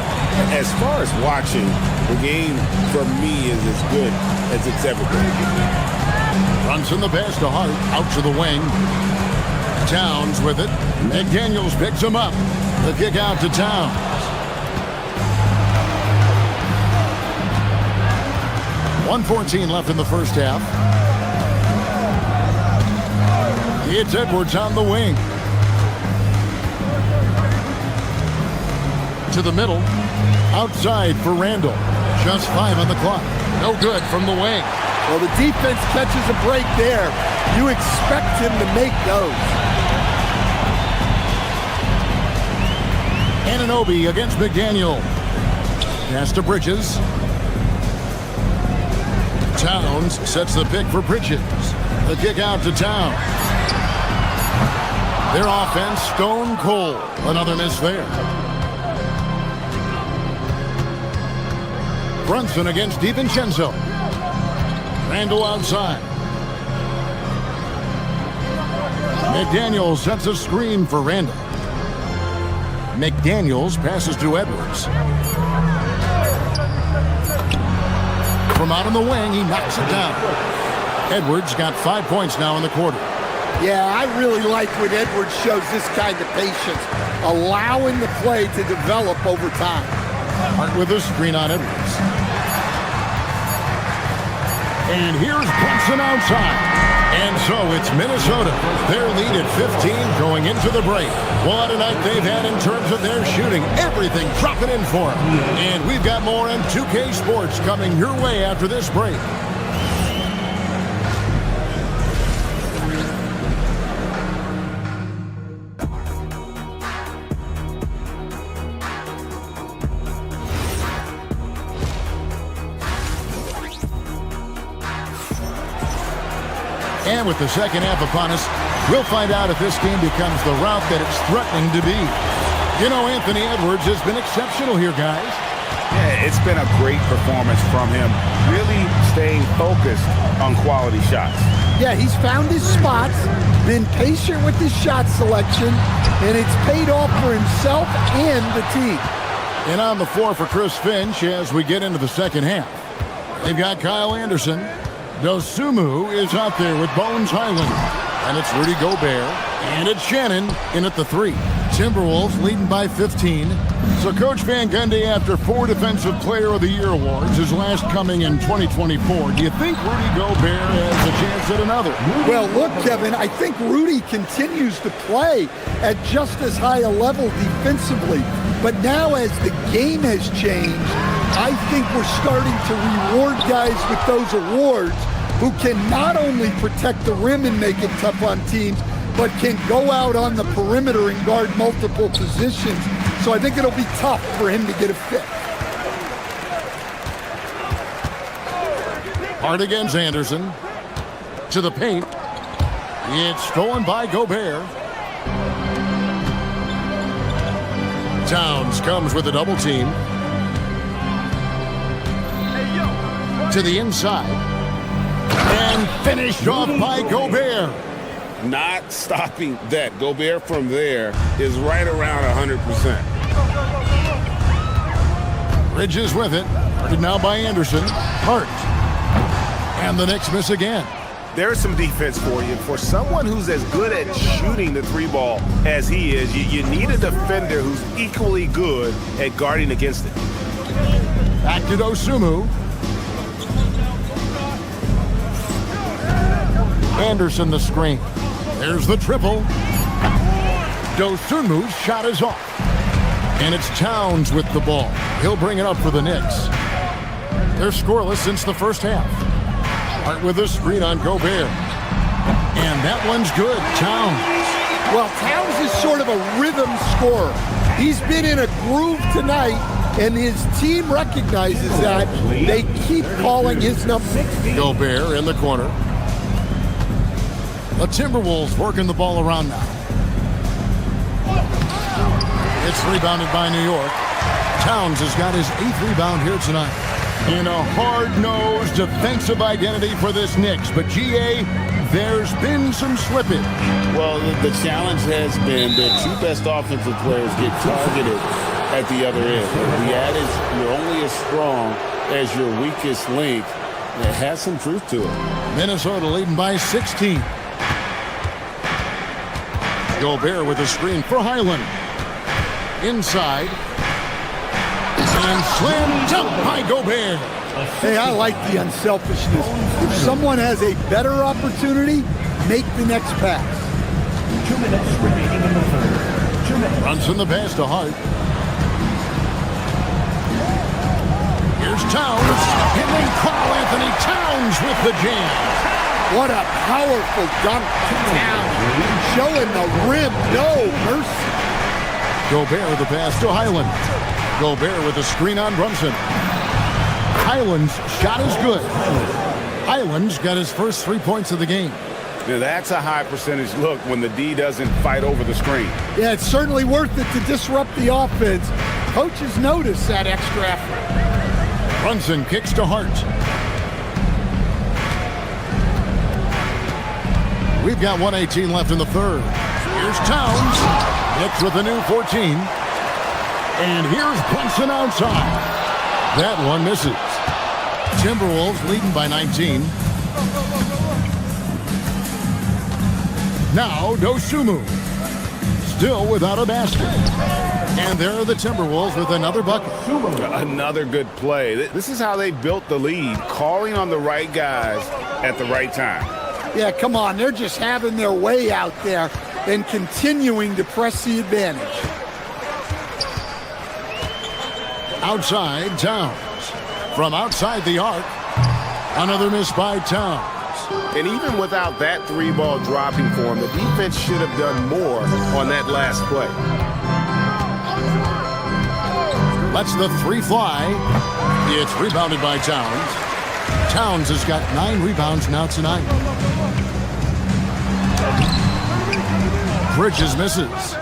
as far as watching, the game for me is as good as it's ever been. Brunson the pass to Hart, out to the wing. Towns with it. McDaniels picks him up. The kick out to Towns. .114 left in the first half. It's Edwards on the wing. To the middle. Outside for Randall. Just 5 on the clock. No good from the wing. Well, the defense catches a break there. You expect him to make those. Anunoby against McDaniel. Pass to Bridges. Towns sets the pick for Bridges. The kick out to Towns. Their offense stone cold. Another miss there. Brunson against DiVincenzo. Randall outside. McDaniels sets a screen for Randall. McDaniels passes to Edwards. From out on the wing, he knocks it down. Edwards got 5 points now in the quarter. Yeah, I really like when Edwards shows this kind of patience, allowing the play to develop over time. Hart with a screen on Edwards. And here's Brunson outside. And so it's Minnesota. Their lead at 15 going into the break. What a night they've had in terms of their shooting. Everything dropping in for them. And we've got more on 2K Sports coming your way after this break. And with the second half upon us, we'll find out if this game becomes the route that it's threatening to be. You know, Anthony Edwards has been exceptional here, guys. Yeah, it's been a great performance from him. Really staying focused on quality shots. Yeah, he's found his spots, been patient with his shot selection, and it's paid off for himself and the team. And on the floor for Chris Finch as we get into the second half. They've got Kyle Anderson. Dosumu is out there with Bones Highland. And it's Rudy Gobert. And it's Shannon in at the 3. Timberwolves leading by 15. So Coach Van Gundy, after 4 Defensive Player of the Year awards, his last coming in 2024, do you think Rudy Gobert has a chance at another? Well, look, Kevin, I think Rudy continues to play at just as high a level defensively. But now as the game has changed, I think we're starting to reward guys with those awards who can not only protect the rim and make it tough on teams, but can go out on the perimeter and guard multiple positions. So I think it'll be tough for him to get a fit. Hard against Anderson. To the paint. It's stolen by Gobert. Towns comes with a double team. To the inside. And finished off by Gobert. Not stopping that. Gobert from there is right around 100%. Bridges with it. Guarded now by Anderson. Hart. And the Knicks miss again. There's some defense for you. For someone who's as good at shooting the three ball as he is, you need a defender who's equally good at guarding against it. Back to Dosunmu. Anderson the screen. There's the triple. Dosunmu's shot is off. And it's Towns with the ball. He'll bring it up for the Knicks. They're scoreless since the first half. Hart with a screen on Gobert. And that one's good. Towns. Well, Towns is sort of a rhythm scorer. He's been in a groove tonight, and his team recognizes that. They keep calling his number. Gobert in the corner. The Timberwolves working the ball around now. It's rebounded by New York. Towns has got his 8th rebound here tonight. In a hard-nosed defensive identity for this Knicks. But, GA, there's been some slippage. Well, the challenge has been their 2 best offensive players get targeted at the other end. The adage, you're only as strong as your weakest link. It has some truth to it. Minnesota leading by 16. Gobert with a screen for Highland. Inside. And slam dunk by Gobert. Hey, I like the unselfishness. If someone has a better opportunity, make the next pass. 2 minutes remaining in the third. 2 minutes. Brunson the pass to Hart. Here's Towns. And then Karl Anthony Towns with the jam. What a powerful dunk to Towns. Showing the rim, no mercy. Gobert with the pass to Highland. Gobert with a screen on Brunson. Highland's shot is good. Highland's got his first 3 points of the game. Now that's a high percentage look when the D doesn't fight over the screen. Yeah, it's certainly worth it to disrupt the offense. Coaches notice that extra effort. Brunson kicks to Hart. We've got 1:18 left in the third. Here's Towns. Knicks with a new 14. And here's Brunson outside. That one misses. Timberwolves leading by 19. Now Dosunmu. Still without a basket. And there are the Timberwolves with another bucket. Another good play. This is how they built the lead, calling on the right guys at the right time. Yeah, come on. They're just having their way out there and continuing to press the advantage. Outside, Towns. From outside the arc, another miss by Towns. And even without that 3-ball dropping for him, the defense should have done more on that last play. Lets the 3 fly. It's rebounded by Towns. Towns has got 9 rebounds now tonight. Bridges misses.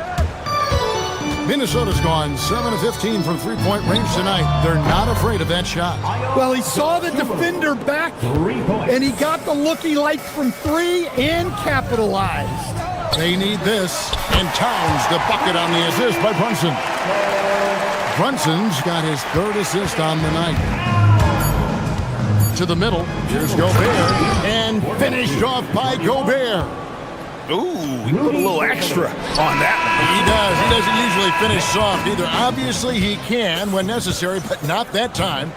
Minnesota's gone 7 of 15 from 3-point range tonight. They're not afraid of that shot. Well, he saw the defender back, and he got the look he liked from 3 and capitalized. They need this. And Towns the bucket on the assist by Brunson. Brunson's got his 3rd assist on the night. To the middle. Here's Gobert. And finished off by Gobert. Ooh, he put a little extra on that one. He does. He doesn't usually finish soft either. Obviously, he can when necessary, but not that time.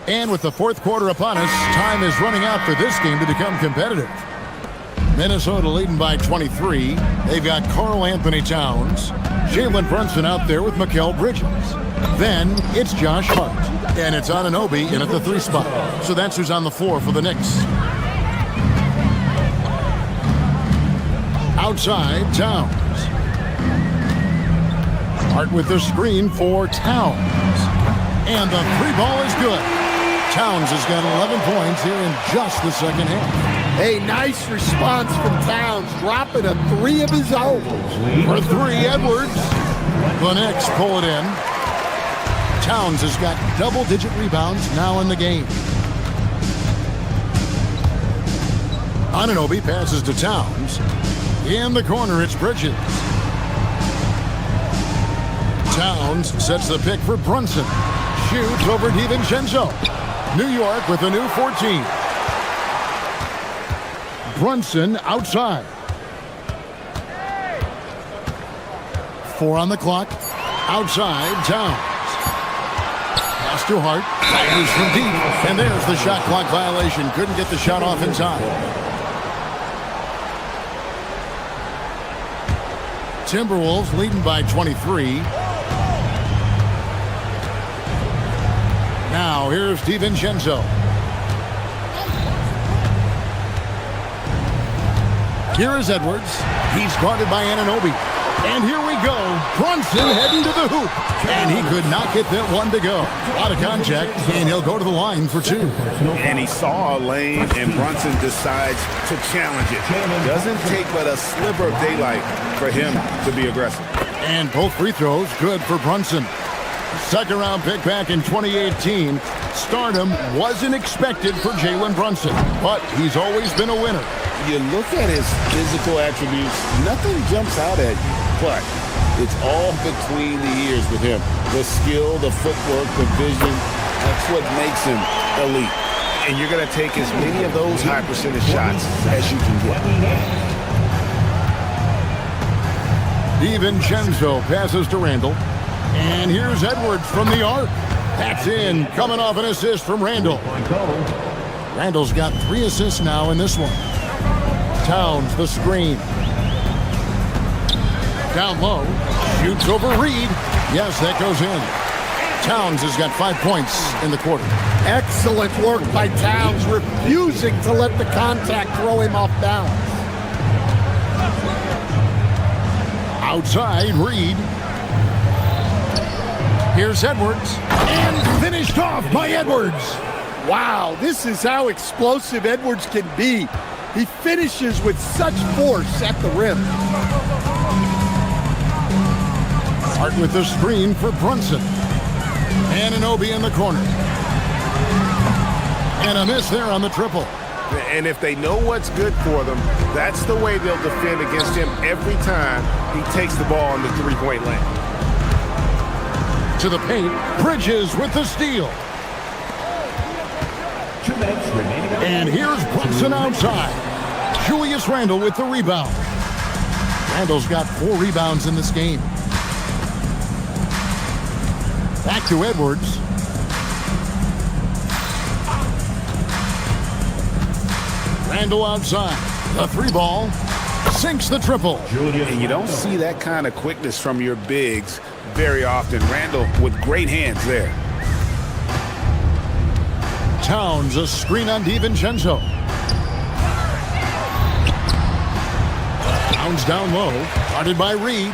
And with the fourth quarter upon us, time is running out for this game to become competitive. Minnesota leading by 23. They've got Karl Anthony Towns, Jalen Brunson out there with Mikal Bridges. Then it's Josh Hart, and it's Anunoby in at the 3 spot. So that's who's on the floor for the Knicks. Outside, Towns. Hart with the screen for Towns. And the 3 ball is good. Towns has got 11 points here in just the second half. A nice response from Towns, dropping a 3 of his own. For 3, Edwards. The Knicks pull it in. Towns has got double-digit rebounds now in the game. Anunoby passes to Towns. In the corner, it's Bridges. Towns sets the pick for Brunson. Shoots over DiVincenzo. New York with a new 14. Brunson outside. 4 on the clock. Outside, Towns. Pass to Hart. Fires from deep. And there's the shot clock violation. Couldn't get the shot off in time. Timberwolves leading by 23. Now here's DiVincenzo. Here is Edwards. He's guarded by Anunoby. And here we go. Brunson heading to the hoop. And he could not get that one to go. Out of contact, and he'll go to the line for 2. And he saw a lane, and Brunson decides to challenge it. Doesn't take but a sliver of daylight for him to be aggressive. And both free throws good for Brunson. Second round pick back in 2018. Stardom wasn't expected for Jalen Brunson, but he's always been a winner. You look at his physical attributes, nothing jumps out at you, but it's all between the ears with him. The skill, the footwork, the vision, that's what makes him elite. And you're going to take as many of those high percentage shots as you can get. DiVincenzo passes to Randall. And here's Edwards from the arc. That's in, coming off an assist from Randall. Randall's got 3 assists now in this one. Towns, the screen. Down low. Shoots over Reed. Yes, that goes in. Towns has got 5 points in the quarter. Excellent work by Towns, refusing to let the contact throw him off balance. Outside, Reed. Here's Edwards. And finished off by Edwards. Wow, this is how explosive Edwards can be. He finishes with such force at the rim. Hart with the screen for Brunson. Anunoby in the corner. And a miss there on the triple. And if they know what's good for them, that's the way they'll defend against him every time he takes the ball in the 3-point lane. To the paint, Bridges with the steal. And here's Brunson outside. Julius Randle with the rebound. Randle's got 4 rebounds in this game. Back to Edwards. Randle outside. The 3 ball. Sinks the triple. And you don't see that kind of quickness from your bigs very often. Randle with great hands there. Towns, a screen on DiVincenzo. Towns down low. Guarded by Reed.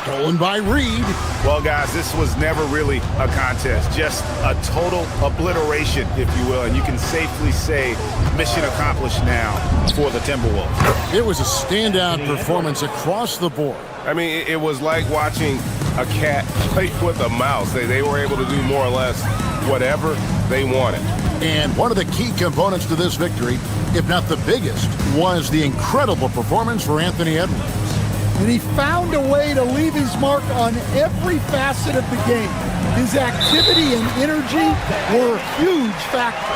Stolen by Reed. Well, guys, this was never really a contest. Just a total obliteration, if you will. And you can safely say mission accomplished now for the Timberwolves. It was a standout performance across the board. I mean, it was like watching a cat play with a mouse. They were able to do more or less whatever they wanted. And one of the key components to this victory, if not the biggest, was the incredible performance for Anthony Edwards. and he found a way to leave his mark on every facet of the game. His activity and energy were a huge factor.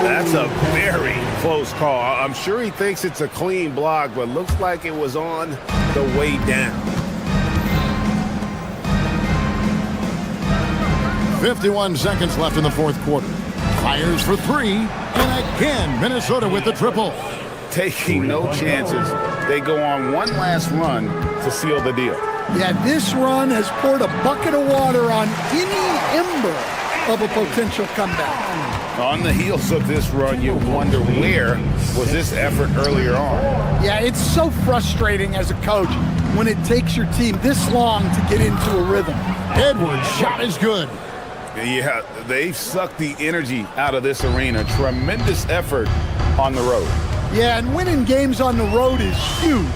That's a very close call. I'm sure he thinks it's a clean block, but looks like it was on the way down. 51 seconds left in the fourth quarter. Fires for three, and again, Minnesota with the triple. Taking no chances. They go on one last run to seal the deal. Yeah, this run has poured a bucket of water on any ember of a potential comeback. On the heels of this run, you wonder where was this effort earlier on? Yeah, it's so frustrating as a coach when it takes your team this long to get into a rhythm. Edwards' shot is good. Yeah, they've sucked the energy out of this arena. Tremendous effort on the road. Yeah, and winning games on the road is huge,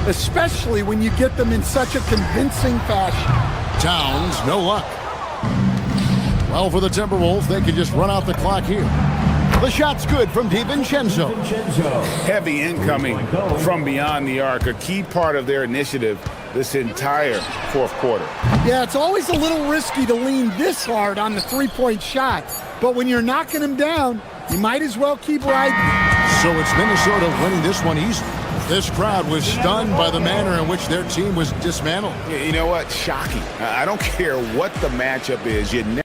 especially when you get them in such a convincing fashion. Towns, no luck. Well, for the Timberwolves, they can just run out the clock here. The shot's good from DiVincenzo. Heavy incoming from beyond the arc, a key part of their initiative this entire fourth quarter. Yeah, it's always a little risky to lean this hard on the three-point shot, but when you're knocking them down, you might as well keep riding. So it's Minnesota winning this one easy. This crowd was stunned by the manner in which their team was dismantled. You know what? Shocking. I don't care what the matchup is. You never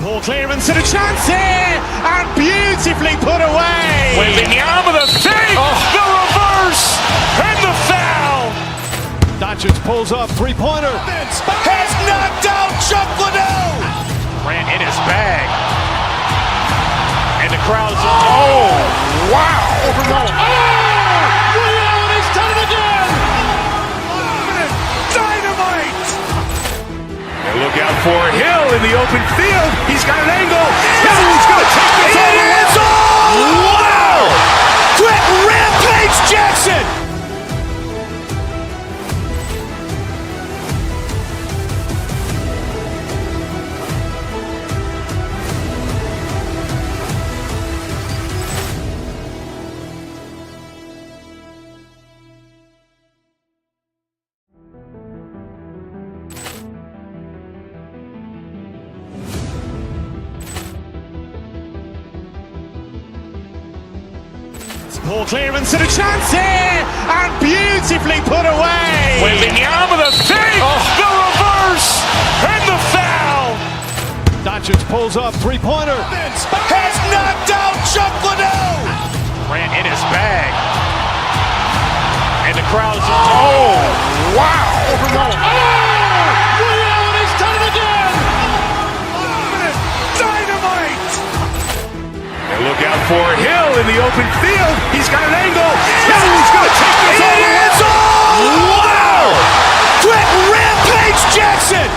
Ball clearance and a chance here, and beautifully put away. Wembanyama the fake, the reverse, and the foul. Doncic pulls up, three-pointer. Has knocked out Chuck Liddell. Ran in his bag. And the crowd's, oh, wow. Reality's done it again. Dynamite. And look out for Hill in the open field. He's got an angle. He's going to take this all the way. Wow! Quick rampage Jackson. Ball clearance and a chance here, and beautifully put away. Wembanyama the fake, the reverse, and the foul. Doncic pulls up, three-pointer. Has knocked out Chuck Liddell. Ran in his bag. And the crowd's, oh, wow. Reality's done it again. Dynamite. And look out for Hill in the open field. He's got an angle. He's going to take this all the way. Wow! Quick rampage Jackson.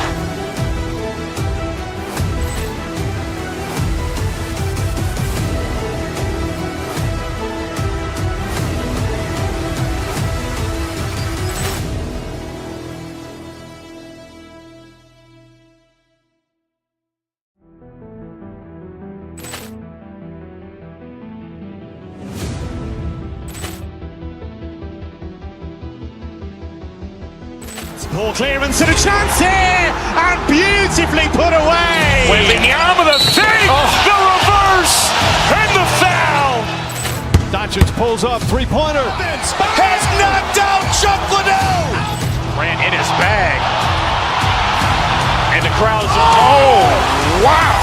Ball clearance and a chance here, and beautifully put away. Wembanyama the fake, the reverse, and the foul. Doncic pulls up, three-pointer. Has knocked out Chuck Liddell. Ran in his bag. And the crowd's, oh, wow.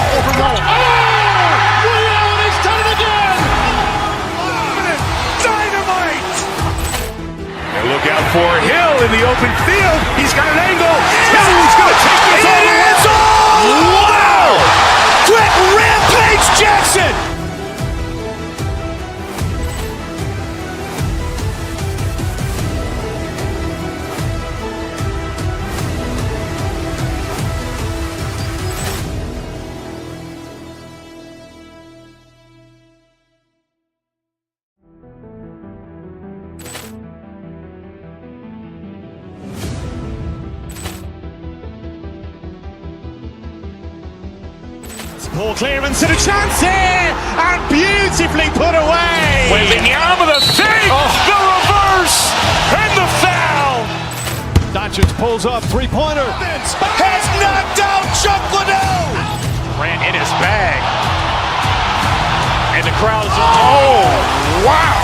Reality's done it again. Dynamite. And look out for Hill in the open field. He's got an angle. He's going to take this all the way. Wow! Quick rampage Jackson. Ball clearance and a chance here, and beautifully put away. Wembanyama the save, the reverse, and the foul. Doncic pulls up, three-pointer. Has knocked out Chuck Liddell. Ran in his bag. And the crowd is, oh, wow.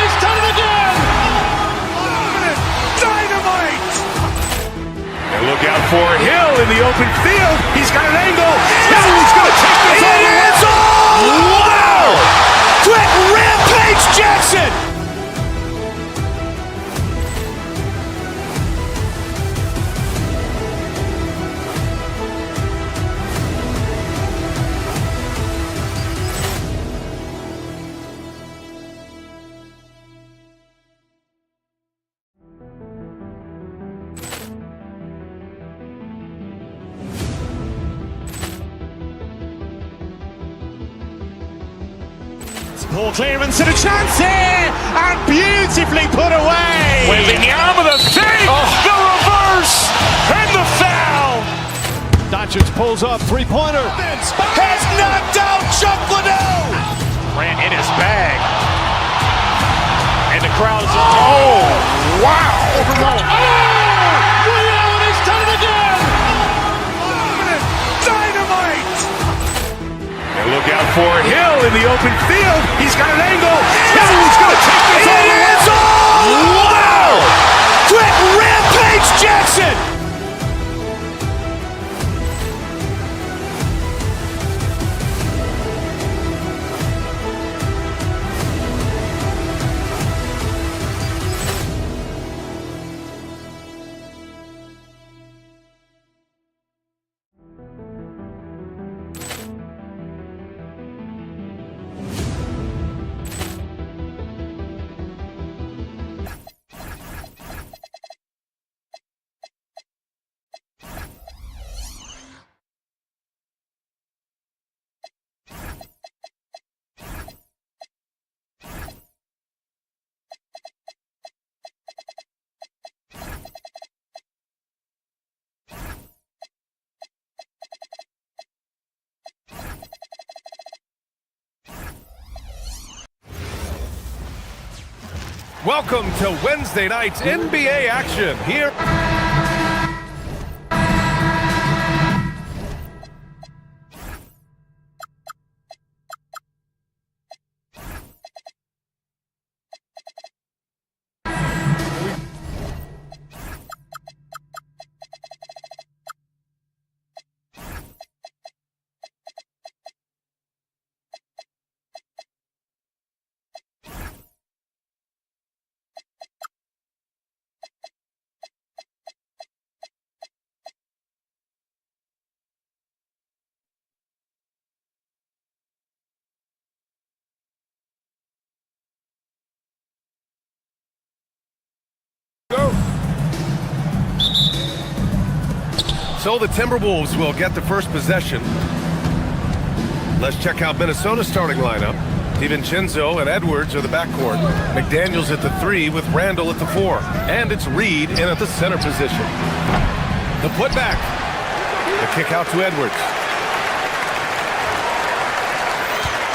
He's done it again. Dynamite. And look out for Hill in the open field. He's got an angle. He's going to take this all the way. Wow. Quick Rampage Jackson. Ball clearance and a chance here, and beautifully put away. Wembanyama the save, the reverse, and the foul. Doncic pulls up, three-pointer. Has knocked out Chuck Liddell. Ran in his bag. And the crowd is, oh, wow. He's done it again. Dynamite. And look out for Hill in the open field. He's got an angle. He's going to take this all the way. Wow. Quick Rampage Jackson. Welcome to Wednesday night's NBA action here. So the Timberwolves will get the first possession. Let's check out Minnesota's starting lineup. DiVincenzo and Edwards are the backcourt. McDaniels at the 3 with Randall at the 4. And it's Reed in at the center position. The putback. The kick out to Edwards.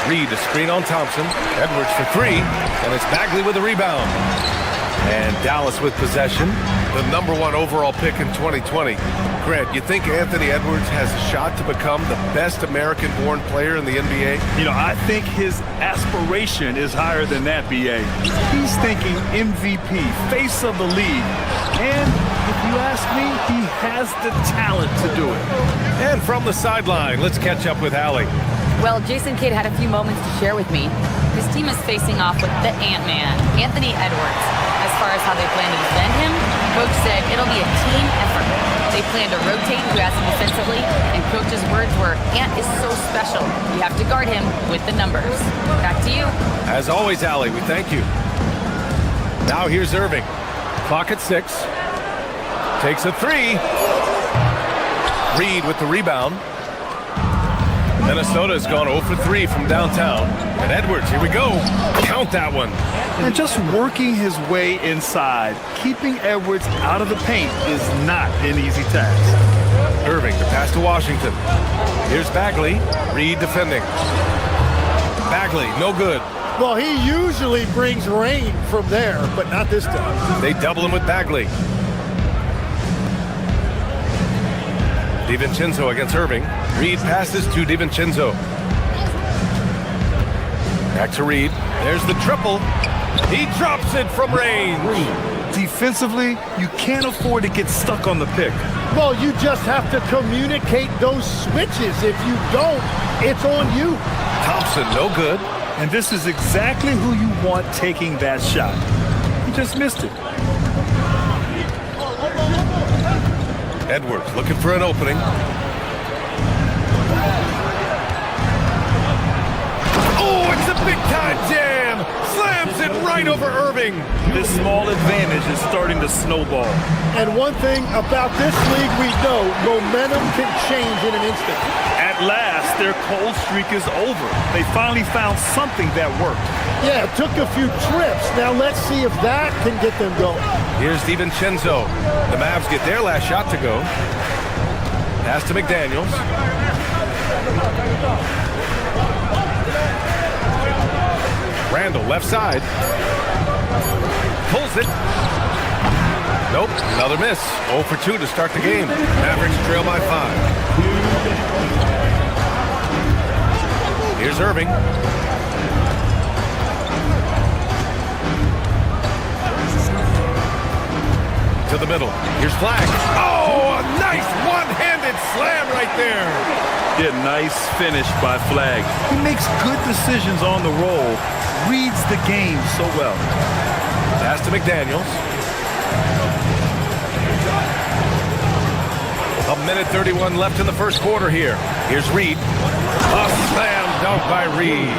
Reed, a screen on Thompson. Edwards for 3. And it's Bagley with the rebound. And Dallas with possession. The #1 overall pick in 2020. Grant, you think Anthony Edwards has a shot to become the best American-born player in the NBA? You know, I think his aspiration is higher than that, BA. He's thinking MVP, face of the league. And if you ask me, he has the talent to do it. And from the sideline, let's catch up with Allie. Well, Jason Kidd had a few moments to share with me. His team is facing off with the Ant-Man, Anthony Edwards. As far as how they plan to defend him, Coach said it'll be a team effort. They plan to rotate who has him defensively, and Coach's words were, Ant is so special. You have to guard him with the numbers. Back to you. As always, Allie, we thank you. Now here's Irving. Clock at 6. Takes a 3. Reed with the rebound. Minnesota's gone 0 for 3 from downtown. And Edwards, here we go. Count that one. And just working his way inside, keeping Edwards out of the paint is not an easy task. Irving, the pass to Washington. Here's Bagley. Reed defending. Bagley, no good. Well, he usually brings rain from there, but not this time. They double him with Bagley. DiVincenzo against Irving. Reed passes to DiVincenzo. Back to Reed. There's the triple. He drops it from range. Defensively, you can't afford to get stuck on the pick. Well, you just have to communicate those switches. If you don't, it's on you. Thompson, no good. And this is exactly who you want taking that shot. He just missed it. Edwards looking for an opening. Oh, it's a big-time jam! Slams it right over Irving. This small advantage is starting to snowball. And one thing about this league we know, momentum can change in an instant. At last, their cold streak is over. They finally found something that worked. Yeah, it took a few trips. Now let's see if that can get them going. Here's DiVincenzo. The Mavs get their last shot to go. Pass to McDaniels. Randall, left side. Pulls it. Nope, another miss. 0 for 2 to start the game. Mavericks trail by 5. Here's Irving. To the middle. Here's Flag. Oh, a nice one-handed slam right there. Yeah, nice finish by Flag. He makes good decisions on the roll. Reads the game so well. Pass to McDaniels. A minute 31 left in the first quarter here. Here's Reed. A slam dunk by Reed.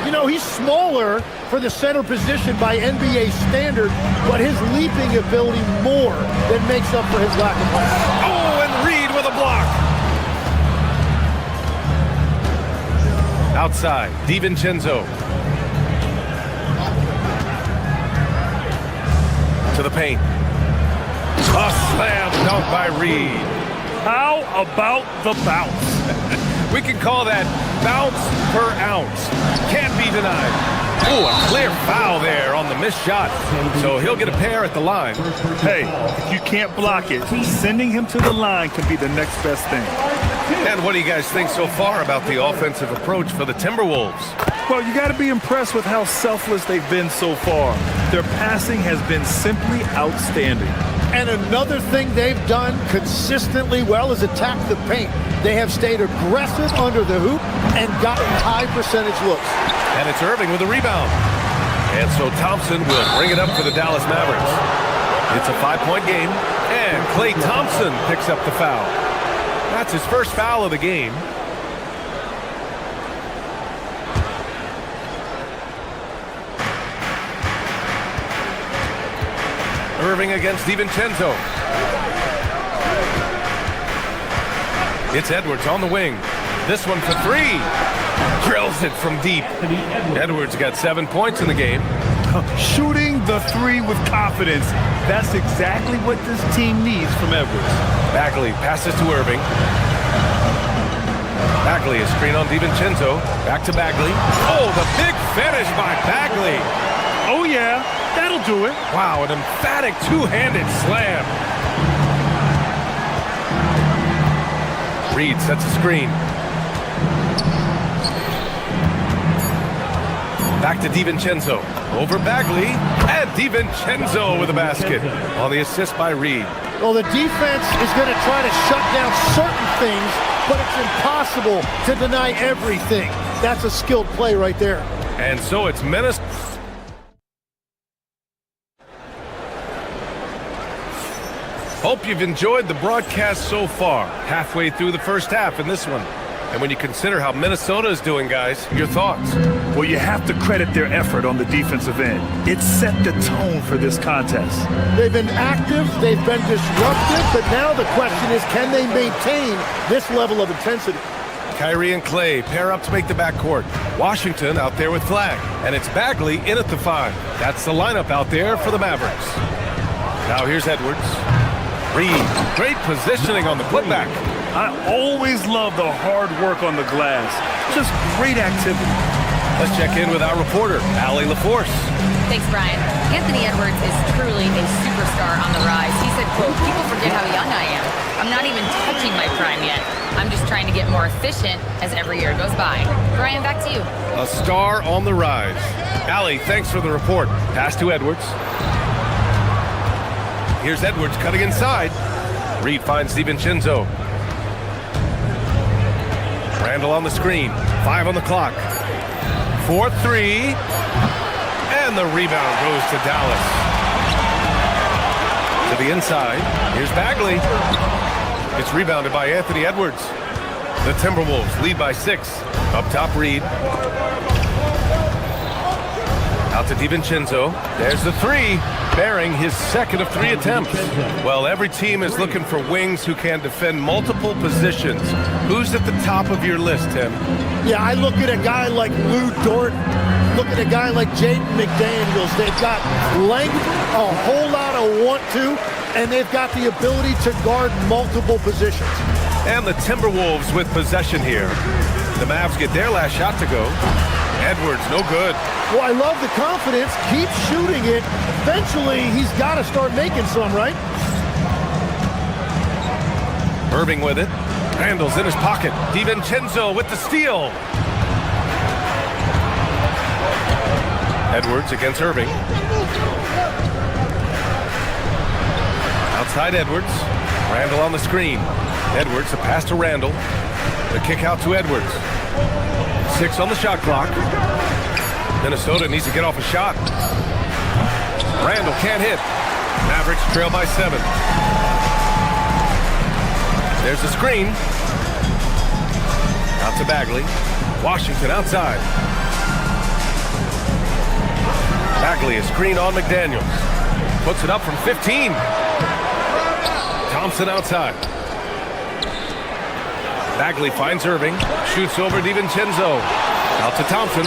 You know, he's smaller for the center position by NBA standard, but his leaping ability more than makes up for his lack of height. Oh, and Reed with a block. Outside, DiVincenzo. To the paint. A slam dunk by Reed. How about the bounce? We can call that bounce per ounce. Can't be denied. Oh, a clear foul there on the missed shot. So he'll get a pair at the line. Hey, if you can't block it, sending him to the line can be the next best thing. And what do you guys think so far about the offensive approach for the Timberwolves? Well, you got to be impressed with how selfless they've been so far. Their passing has been simply outstanding. And another thing they've done consistently well is attack the paint. They have stayed aggressive under the hoop and gotten high percentage looks. And it's Irving with a rebound. And so Thompson will bring it up for the Dallas Mavericks. It's a 5-point game, and Klay Thompson picks up the foul. That's his first foul of the game. Irving against DiVincenzo. It's Edwards on the wing. This one for 3. Drills it from deep. Edwards got 7 points in the game. Shooting the 3 with confidence. That's exactly what this team needs from Edwards. Bagley passes to Irving. Bagley is screen on DiVincenzo. Back to Bagley. Oh, the big finish by Bagley. Oh, yeah. That'll do it. Wow, an emphatic two-handed slam. Reed sets a screen. Back to DiVincenzo. Over Bagley. And DiVincenzo with a basket on the assist by Reed. Well, the defense is going to try to shut down certain things, but it's impossible to deny everything. That's a skilled play right there. And so it's Minnesota. Hope you've enjoyed the broadcast so far. Halfway through the first half in this one. And when you consider how Minnesota is doing, guys, your thoughts? Well, you have to credit their effort on the defensive end. It set the tone for this contest. They've been active, they've been disruptive, but now the question is, can they maintain this level of intensity? Kyrie and Klay pair up to make the backcourt. Washington out there with Flag. And it's Bagley in at the 5. That's the lineup out there for the Mavericks. Now here's Edwards. Reed, great positioning on the putback. I always love the hard work on the glass. Just great activity. Let's check in with our reporter, Allie LaForce. Thanks, Brian. Anthony Edwards is truly a superstar on the rise. He said, quote, "People forget how young I am. I'm not even touching my prime yet. I'm just trying to get more efficient as every year goes by." Brian, back to you. A star on the rise. Allie, thanks for the report. Pass to Edwards. Here's Edwards cutting inside. Reed finds DiVincenzo. Randall on the screen. 5 on the clock. 4-3. And the rebound goes to Dallas. To the inside. Here's Bagley. It's rebounded by Anthony Edwards. The Timberwolves lead by 6. Up top, Reed. Out to DiVincenzo. There's the 3, bearing his second of 3 attempts. Well, every team is looking for wings who can defend multiple positions. Who's at the top of your list, Tim? Yeah, I look at a guy like Lou Dort. Look at a guy like Jaden McDaniels. They've got length, a whole lot of want-to, and they've got the ability to guard multiple positions. And the Timberwolves with possession here. The Mavs get their last shot to go. Edwards, no good. Well, I love the confidence. Keep shooting it. Eventually, he's got to start making some, right? Irving with it. Randall's in his pocket. DiVincenzo with the steal. Edwards against Irving. Outside Edwards. Randall on the screen. Edwards, a pass to Randall. The kick out to Edwards. 6 on the shot clock. Minnesota needs to get off a shot. Randall can't hit. Mavericks trail by 7. There's the screen. Out to Bagley. Washington outside. Bagley, a screen on McDaniels. Puts it up from 15. Thompson outside. Bagley finds Irving. Shoots over DiVincenzo. Out to Thompson.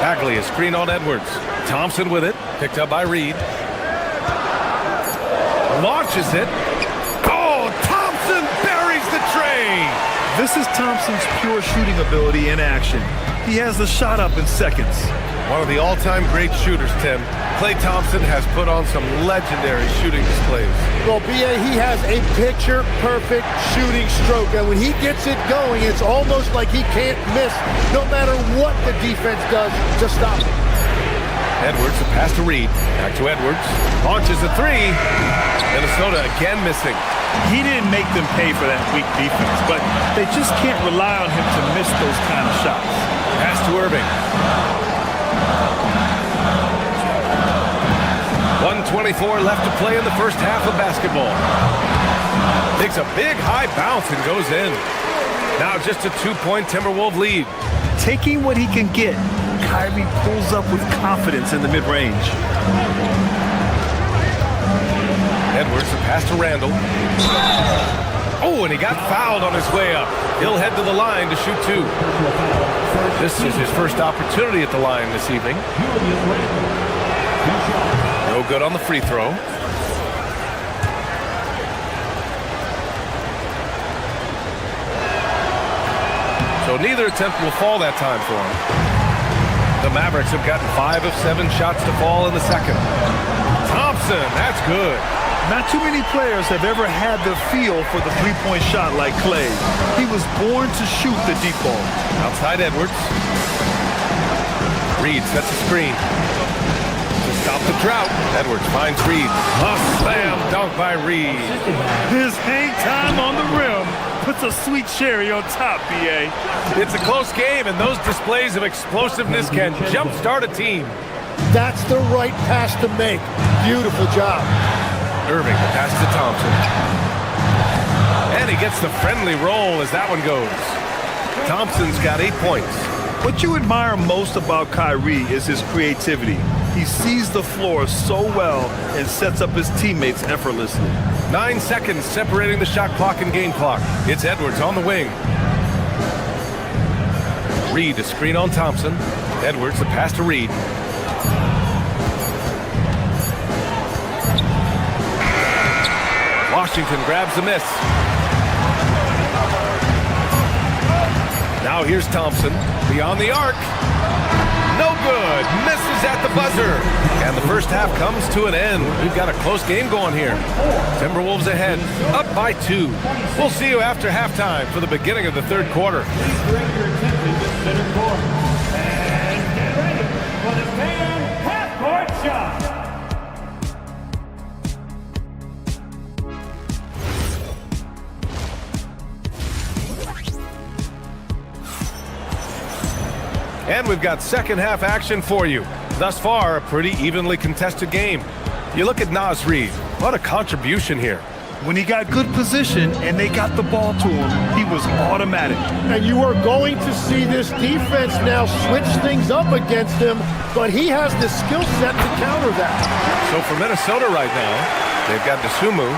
Bagley, a screen on Edwards. Thompson with it. Picked up by Reed. Launches it. Oh, Thompson buries the tray. This is Thompson's pure shooting ability in action. He has the shot up in seconds. One of the all-time great shooters, Tim. Klay Thompson has put on some legendary shooting displays. Well, B.A., he has a picture-perfect shooting stroke, and when he gets it going, it's almost like he can't miss no matter what the defense does to stop him. Edwards, a pass to Reed. Back to Edwards. Launches a 3. Minnesota again missing. He didn't make them pay for that weak defense, but they just can't rely on him to miss those kind of shots. Pass to Irving. 1:24 left to play in the first half of basketball. Takes a big high bounce and goes in. Now just a 2-point Timberwolves lead. Taking what he can get, Kyrie pulls up with confidence in the mid-range. Edwards, a pass to Randall. Oh, and he got fouled on his way up. He'll head to the line to shoot 2. This is his first opportunity at the line this evening. No good on the free throw. So neither attempt will fall that time for him. The Mavericks have gotten 5 of 7 shots to fall in the second. Thompson, that's good. Not too many players have ever had the feel for the three-point shot like Klay. He was born to shoot the deep ball. Outside Edwards. Reed sets a screen. To stop the drought, Edwards finds Reed. A slam dunk by Reed. His hang time on the rim puts a sweet cherry on top, B.A. It's a close game, and those displays of explosiveness can jumpstart a team. That's the right pass to make. Beautiful job. Irving, the pass to Thompson. And he gets the friendly roll as that one goes. Thompson's got 8 points. What you admire most about Kyrie is his creativity. He sees the floor so well and sets up his teammates effortlessly. 9 seconds separating the shot clock and game clock. It's Edwards on the wing. Reed, a screen on Thompson. Edwards, the pass to Reed. Washington grabs the miss. Now here's Thompson, beyond the arc. No good, misses at the buzzer. And the first half comes to an end. We've got a close game going here. Timberwolves ahead, up by 2. We'll see you after halftime for the beginning of the third quarter. Please direct your attention to center court. And get ready for the fan half-court shot. And we've got second half action for you. Thus far, a pretty evenly contested game. You look at Naz Reid. What a contribution here. When he got good position and they got the ball to him, he was automatic. And you are going to see this defense now switch things up against him, but he has the skill set to counter that. So for Minnesota right now, they've got Dosunmu.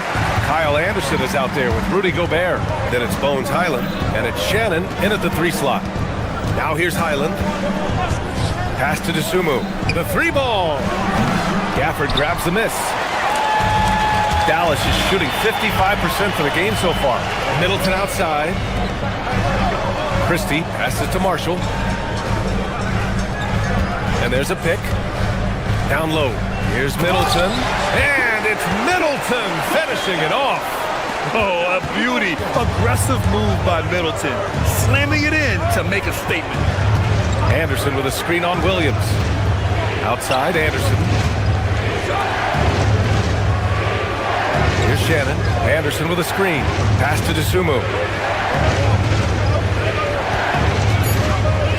Kyle Anderson is out there with Rudy Gobert. Then it's Bones Highland, and it's Shannon in at the 3 slot. Now here's Highland. Pass to Dosunmu. The 3 ball. Gafford grabs the miss. Dallas is shooting 55% for the game so far. Middleton outside. Christie passes to Marshall. And there's a pick. Down low. Here's Middleton. And it's Middleton finishing it off. Oh, a beauty. Aggressive move by Middleton. Slamming it in to make a statement. Anderson with a screen on Williams. Outside, Anderson. Here's Shannon. Anderson with a screen. Pass to Dosunmu.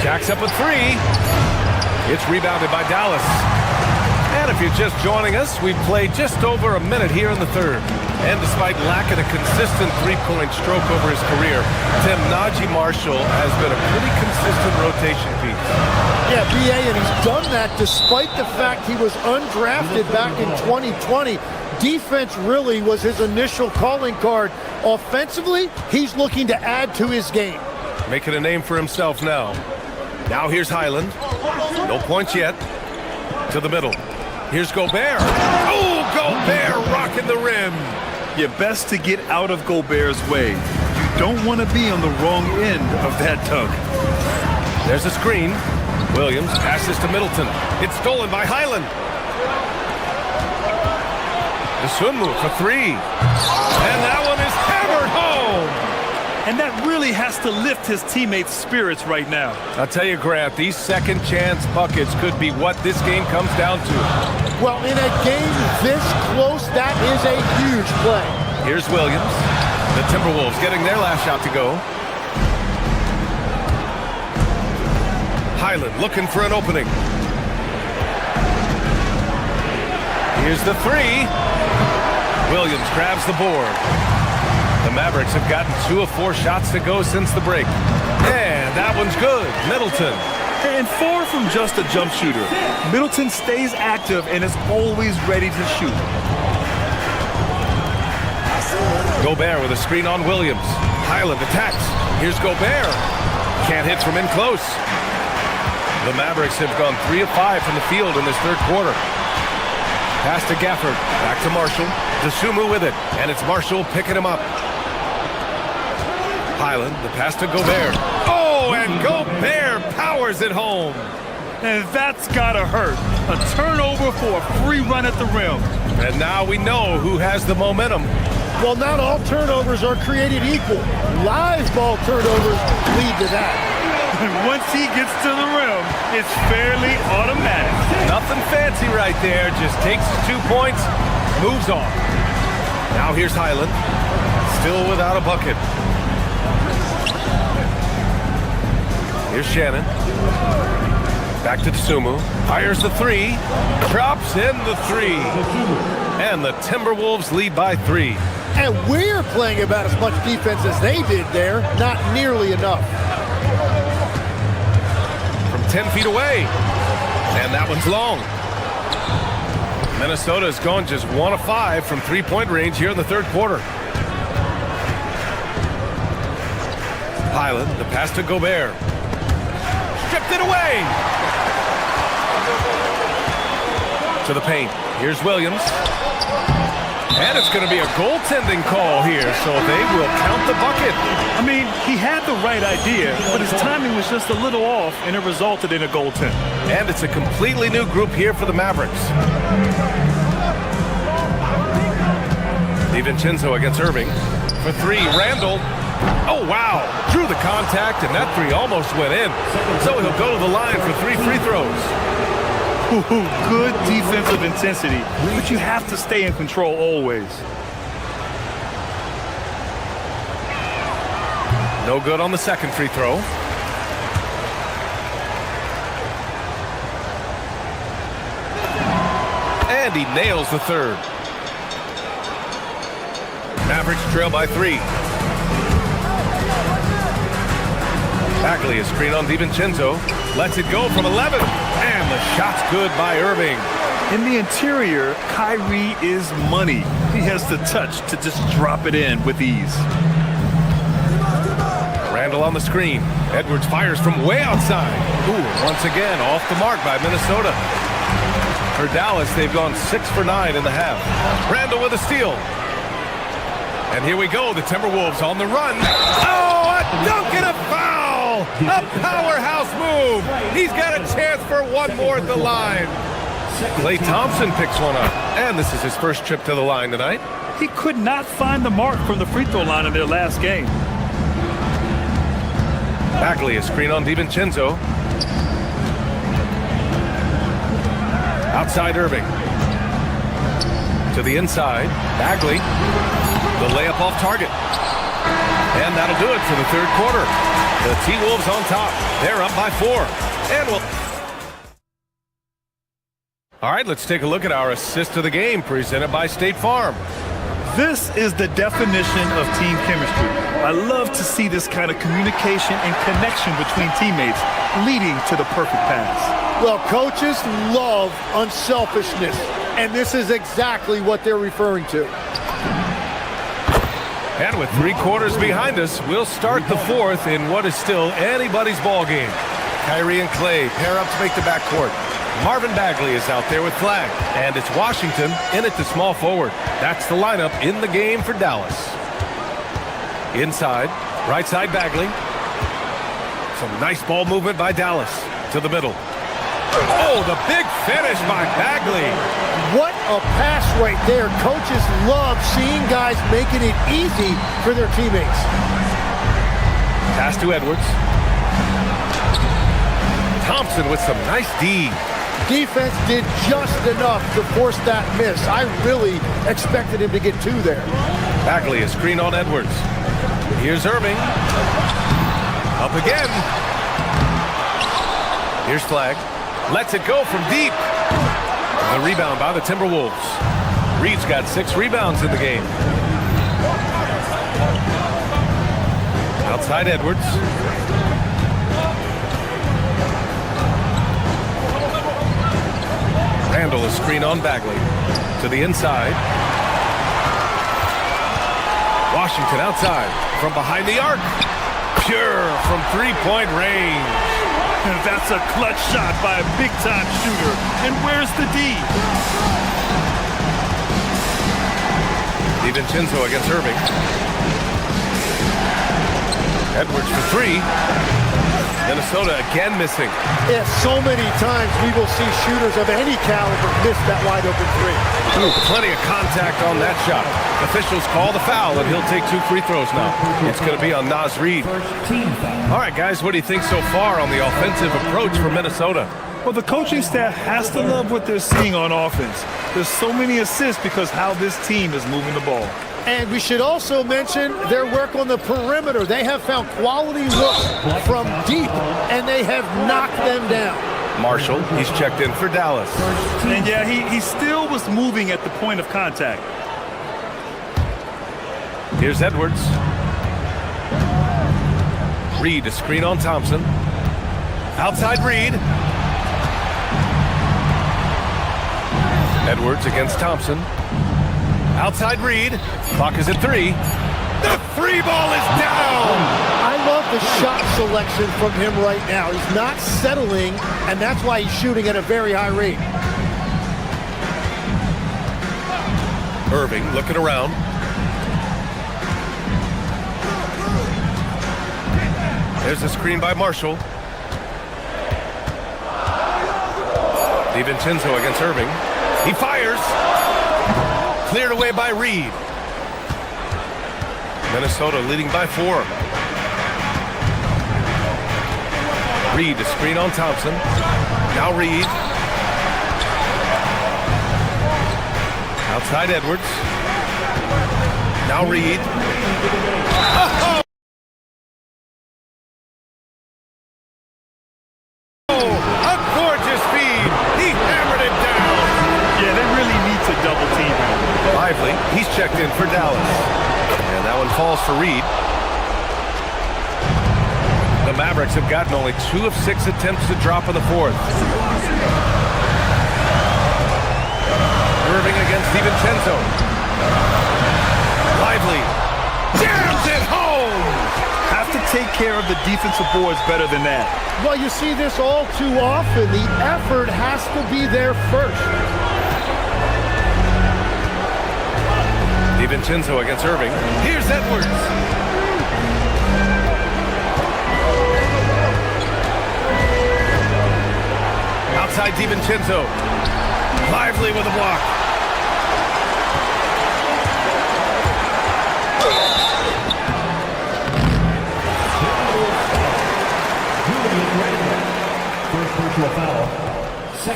Jacks up a 3. It's rebounded by Dallas. And if you're just joining us, we've played just over a minute here in the third. And despite lacking a consistent three-point stroke over his career, Tim, Najee Marshall has been a pretty consistent rotation piece. Yeah, B.A., and he's done that despite the fact he was undrafted back in 2020. Defense really was his initial calling card. Offensively, he's looking to add to his game. Making a name for himself now. Now here's Highland. No points yet. To the middle. Here's Gobert. Oh, Gobert rocking the rim. You're best to get out of Gobert's way. You don't want to be on the wrong end of that tug. There's a screen. Williams passes to Middleton. It's stolen by Highland. Dosunmu for 3. And that one is hammered home. And that really has to lift his teammates' spirits right now. I'll tell you, Grant, these second chance buckets could be what this game comes down to. Well, in a game this close, that is a huge play. Here's Williams. The Timberwolves getting their last shot to go. Highland looking for an opening. Here's the 3. Williams grabs the board. The Mavericks have gotten 2 of 4 shots to go since the break. And that one's good. Middleton. And far from just a jump shooter, Middleton stays active and is always ready to shoot. Gobert with a screen on Williams. Highland attacks. Here's Gobert. Can't hit from in close. The Mavericks have gone 3 of 5 from the field in this third quarter. Pass to Gafford. Back to Marshall. Dosunmu with it. And it's Marshall picking him up. Highland, the pass to Gobert. Oh, and Gobert powers it home. And that's gotta hurt. A turnover for a free run at the rim. And now we know who has the momentum. Well, not all turnovers are created equal. Live ball turnovers lead to that. And once he gets to the rim, it's fairly automatic. Nothing fancy right there. Just takes his 2 points, moves on. Now here's Highland. Still without a bucket. Here's Shannon. Back to Dosunmu. Fires the 3. Drops in the 3. And the Timberwolves lead by 3. And we're playing about as much defense as they did there. Not nearly enough. From 10 feet away. And that one's long. Minnesota has gone just 1 of 5 from 3-point range here in the third quarter. Highland, the pass to Gobert. Stripped it away. To the paint. Here's Williams. And it's going to be a goaltending call here, so they will count the bucket. I mean, he had the right idea, but his timing was just a little off, and it resulted in a goaltend. And it's a completely new group here for the Mavericks. DiVincenzo against Irving. For three, Randall. Oh, wow. Drew the contact, and that three almost went in. So he'll go to the line for 3 free throws. Good defensive intensity, but you have to stay in control always. No good on the second free throw. And he nails the third. Mavericks trail by 3. Bagley is screen on DiVincenzo. Lets it go from 11. And the shot's good by Irving. In the interior, Kyrie is money. He has the touch to just drop it in with ease. Randall on the screen. Edwards fires from way outside. Ooh, once again, off the mark by Minnesota. For Dallas, they've gone 6 for 9 in the half. Randall with a steal. And here we go, the Timberwolves on the run. Oh, a dunk and a foul! A powerhouse move! He's got a chance for one more at the line. Klay Thompson picks one up. And this is his first trip to the line tonight. He could not find the mark from the free throw line in their last game. Bagley is screen on DiVincenzo. Outside Irving. To the inside. Bagley. The layup off target. And that'll do it for the third quarter. The T-Wolves on top. They're up by 4. And we'll... All right, let's take a look at our assist of the game presented by State Farm. This is the definition of team chemistry. I love to see this kind of communication and connection between teammates leading to the perfect pass. Well, coaches love unselfishness, and this is exactly what they're referring to. And with 3 quarters behind us, we'll start the fourth in what is still anybody's ball game. Kyrie and Klay pair up to make the backcourt. Marvin Bagley is out there with flag, and it's Washington in at the small forward. That's the lineup in the game for Dallas. Inside, right side Bagley. Some nice ball movement by Dallas to the middle. Oh, the big finish by Bagley. What a pass right there. Coaches love seeing guys making it easy for their teammates. Pass to Edwards. Thompson with some nice D. Defense did just enough to force that miss. I really expected him to get 2 there. Bagley is screen on Edwards. Here's Irving. Up again. Here's Flag. Lets it go from deep. The rebound by the Timberwolves. Reed's got 6 rebounds in the game. Outside Edwards. Randall is screen on Bagley. To the inside. Washington outside. From behind the arc. Pure from 3-point range. That's a clutch shot by a big-time shooter. And where's the D? DiVincenzo against Irving. Edwards for 3. Minnesota again missing. Yeah, so many times we will see shooters of any caliber miss that wide open 3. Ooh, plenty of contact on that shot. Officials call the foul, and he'll take 2 free throws now. It's going to be on Naz Reid. All right, guys, what do you think so far on the offensive approach for Minnesota? Well, the coaching staff has to love what they're seeing on offense. There's so many assists because how this team is moving the ball. And we should also mention their work on the perimeter. They have found quality looks from deep, and they have knocked them down. Marshall, he's checked in for Dallas. And yeah, he still was moving at the point of contact. Here's Edwards. Reed, a screen on Thompson. Outside Reed. Edwards against Thompson. Outside Reed. Clock is at 3. The 3 ball is down! I love the shot selection from him right now. He's not settling, and that's why he's shooting at a very high rate. Irving looking around. There's a screen by Marshall. DiVincenzo against Irving. He fires. Cleared away by Reed. Minnesota leading by 4. Reed, the screen on Thompson. Now Reed. Outside Edwards. Now Reed. Oh! A gorgeous feed. He hammered it down. Yeah, they really need to double team him. Lively. He's checked in for Dallas. And that one falls for Reed. The Mavericks have gotten only 2 of 6 attempts to drop in the 4th. Irving against DiVincenzo. Lively. Jams it home! Have to take care of the defensive boards better than that. Well, you see this all too often. The effort has to be there first. DiVincenzo against Irving. Here's Edwards. Outside DiVincenzo. Lively with a block.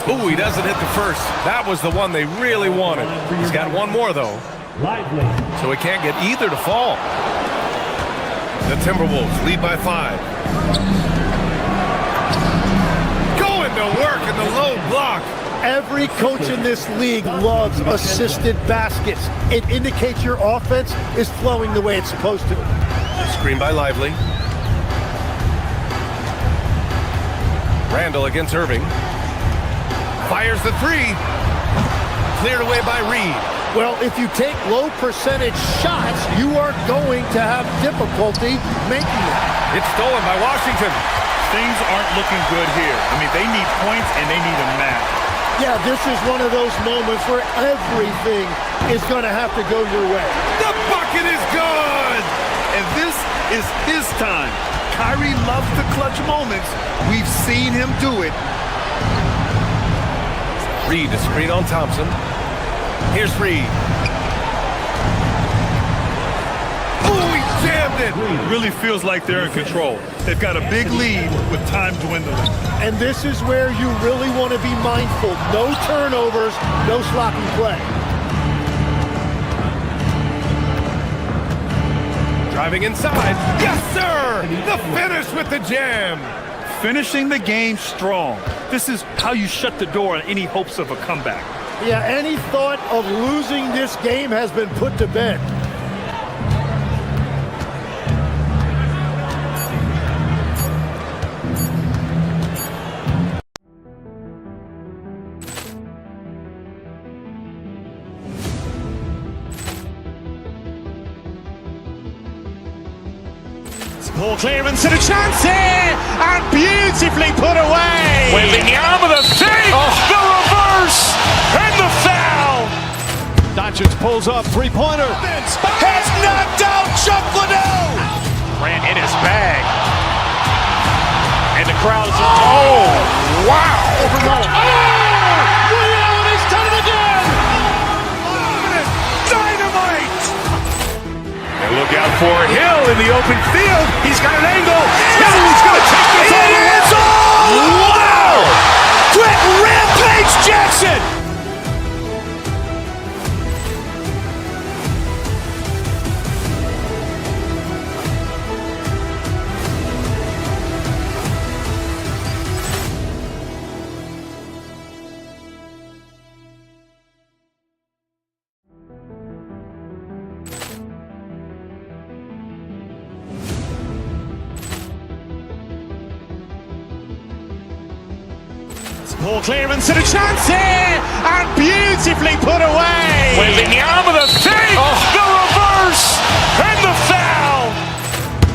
Ooh, he doesn't hit the first. That was the one they really wanted. He's got one more, though. So he can't get either to fall. The Timberwolves lead by 5. Going to work in the low block. Every coach in this league loves assisted baskets. It indicates your offense is flowing the way it's supposed to. Screen by Lively. Randall against Irving. Fires the 3. Cleared away by Reed. Well, if you take low percentage shots, you are going to have difficulty making them. It's stolen by Washington. Things aren't looking good here. I mean, they need points and they need a match. Yeah, this is one of those moments where everything is going to have to go your way. The bucket is good! And this is his time. Kyrie loves the clutch moments. We've seen him do it. Reed, the screen on Thompson. Here's Reed. Oh, he jammed it! Really feels like they're in control. They've got a big lead with time dwindling. And this is where you really want to be mindful. No turnovers, no sloppy play. Driving inside. Yes, sir! The finish with the jam. Finishing the game strong. This is how you shut the door on any hopes of a comeback. Yeah, any thought of losing this game has been put to bed. Ball clearance and a chance here, and beautifully put away. Wembanyama the save, the reverse, and the foul. Doncic pulls up, three-pointer. Has knocked out Chuck Liddell. Ran in his bag. And the crowd is, oh, wow. Liddell has done it again. Dynamite. And look out for Hill in the open field. He's got an angle. Hill is going to take this all the way. Wow! Quick Rampage Jackson. Ball clearance and a chance here, and beautifully put away. Wembanyama the save, the reverse, and the foul.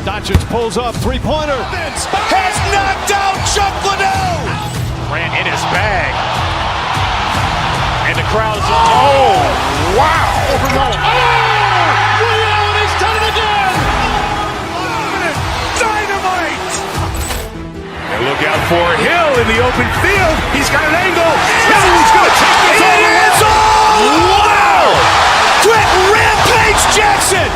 Doncic pulls up, three-pointer. Has knocked out Chuck Liddell. Ran in his bag. And the crowd is, oh, wow. Over Nolan. Ray Allen's done it again! Dynamite! And look out for Hill in the open field. He's got an angle. He's going to take this all the way. Wow! Quick rampage Jackson!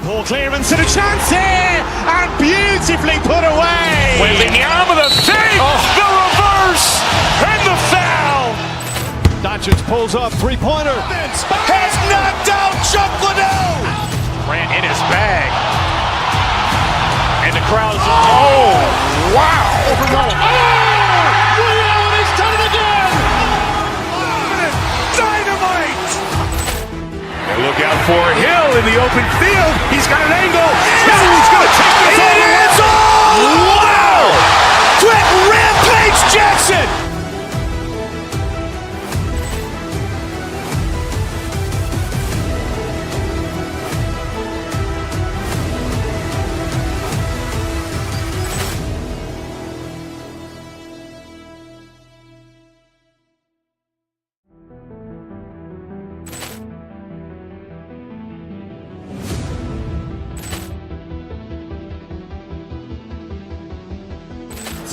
Ball clearance and a chance here, and beautifully put away. Wembanyama the fake, the reverse, and the foul. Doncic pulls up, three-pointer. Has knocked out Chuck Liddell. Grant in his bag. And the crowd is, oh, wow. Over Nolan. Ray Allen's done it again! Dynamite. And look out for Hill in the open field. He's got an angle. He's going to take this all the way. Wow. Quick rampage Jackson.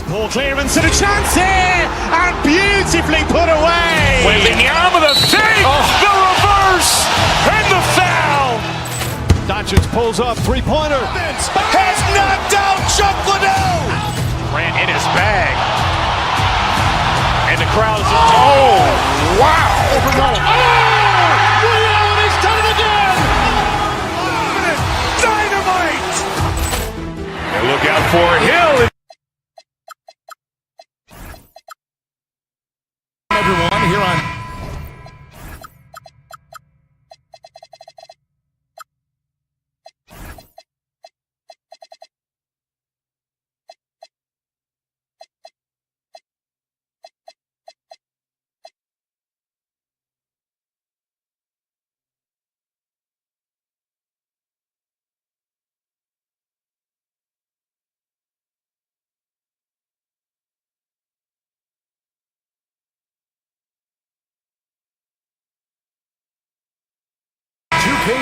Ball clearance and a chance here, and beautifully put away. Wembanyama the fake, the reverse, and the foul. Doncic pulls up, three-pointer. Has knocked out Chuck Liddell. Grant in his bag. And the crowd is, oh, wow. Over Nolan. Ray Allen's done it again! Dynamite. And look out for Hill. Everyone here on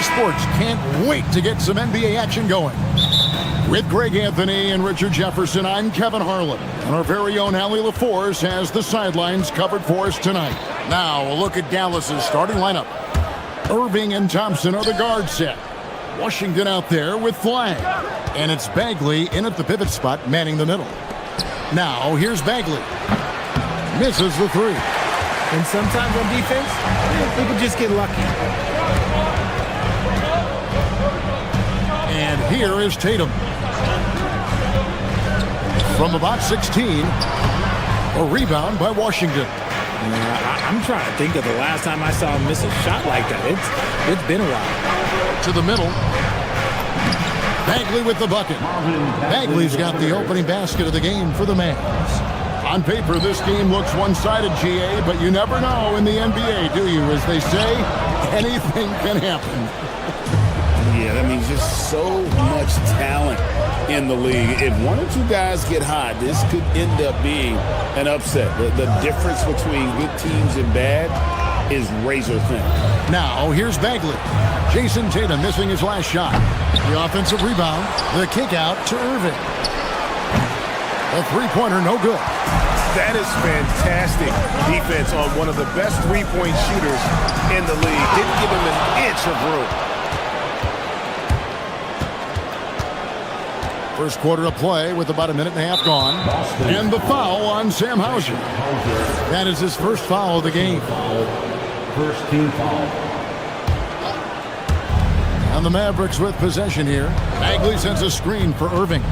Sports can't wait to get some NBA action going. With Greg Anthony and Richard Jefferson, I'm Kevin Harlan. And our very own Allie LaForce has the sidelines covered for us tonight. Now, a look at Dallas's starting lineup. Irving and Thompson are the guard set. Washington out there with Flag. And it's Bagley in at the pivot spot, manning the middle. Now, here's Bagley. Misses the three. And sometimes on defense, we can just get lucky. And here is Tatum. From about 16, a rebound by Washington. I'm trying to think of the last time I saw him miss a shot like that. It's been a while. To the middle. Bagley with the bucket. Bagley's got the opening basket of the game for the Mavs. On paper, this game looks one-sided, GA, but you never know in the NBA, do you? As they say, anything can happen. Yeah, that means just so much talent in the league. If one or two guys get hot, this could end up being an upset. The difference between good teams and bad is razor thin. Now, here's Bagley. Jason Tatum missing his last shot. The offensive rebound. The kick out to Irving. A three-pointer, no good. That is fantastic defense on one of the best three-point shooters in the league. Didn't give him an inch of room. First quarter of play with about a minute and a half gone. And the foul on Sam Hauser. That is his first foul of the game. First team foul. And the Mavericks with possession here. Bagley sends a screen for Irving.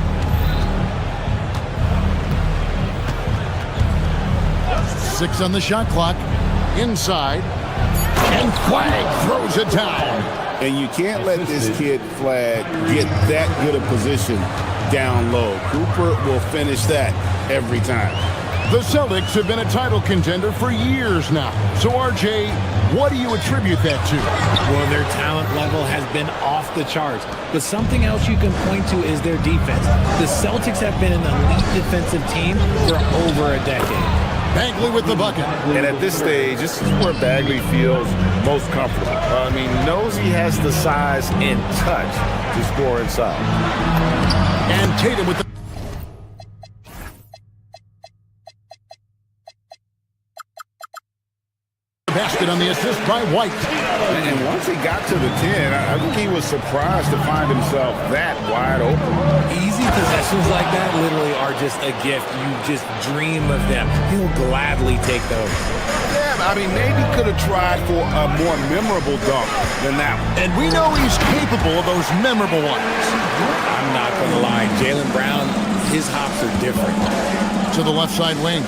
Six on the shot clock. Inside. And Flag throws it down. And you can't let this kid Flag get that good a position down low. Cooper will finish that every time. The Celtics have been a title contender for years now. So, RJ, what do you attribute that to? Well, their talent level has been off the charts. But something else you can point to is their defense. The Celtics have been an elite defensive team for over a decade. Bagley with the bucket. And at this stage, this is where Bagley feels most comfortable. He knows he has the size and touch to score inside. And Tatum with the basket on the assist by White. And once he got to the 10, I think he was surprised to find himself that wide open. Easy possessions like that literally are just a gift. You just dream of them. He'll gladly take those. Yeah, maybe could have tried for a more memorable dunk than that one. And we know he's capable of those memorable ones. I'm not going to lie. Jaylen Brown, his hops are different. To the left side wing.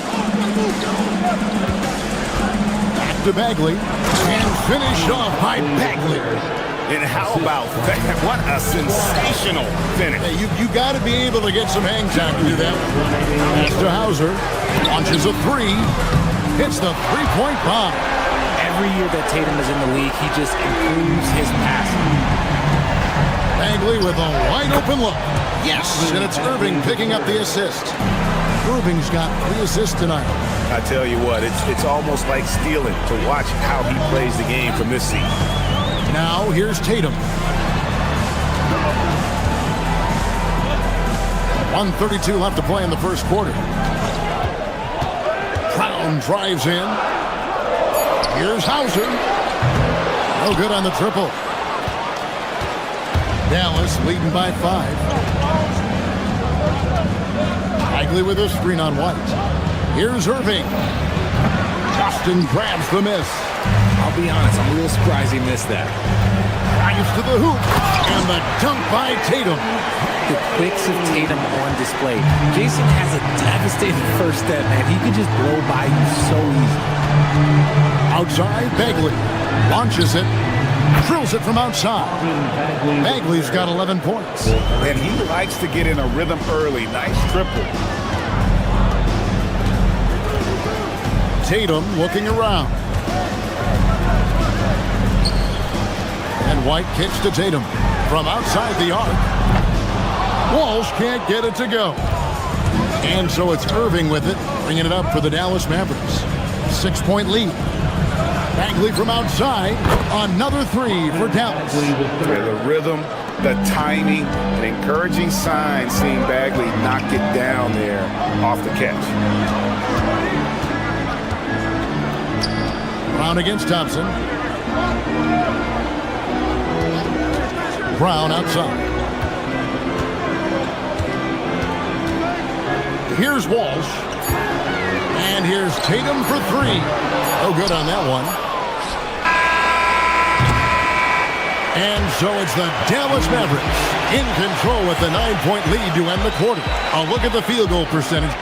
To Bagley, and finished off by Bagley. And how about that? What a sensational finish. Hey, you got to be able to get some hang time to do that. Pass to Hauser, launches a three, hits the three-point bomb. Every year that Tatum is in the league, he just improves his passing. Bagley with a wide-open look. Yes, and it's Irving picking up the assist. Irving's got 3 assists tonight. I tell you what, it's almost like stealing to watch how he plays the game from this seat. Now here's Tatum. 1:32 left to play in the first quarter. Brown drives in. Here's Hauser. No good on the triple. Dallas leading by 5. Bagley with a screen on White. Here's Irving. Justin grabs the miss. I'll be honest, I'm a little surprised he missed that. Drives to the hoop. And the dunk by Tatum. The quicks of Tatum on display. Jason has a devastating first step, man. He could just blow by you so easy. Outside, Bagley. Launches it. Drills it from outside. Bagley's got 11 points. And he likes to get in a rhythm early. Nice triple. Tatum looking around. And White kicks to Tatum from outside the arc. Walsh can't get it to go. And so it's Irving with it, bringing it up for the Dallas Mavericks. 6-point lead. Bagley from outside. Another 3 for Dallas. The rhythm, the timing, an encouraging sign seeing Bagley knock it down there off the catch. Brown against Thompson. Brown outside. Here's Walsh. And here's Tatum for 3. No good on that one. And so it's the Dallas Mavericks in control with the 9-point lead to end the quarter. A look at the field goal percentage.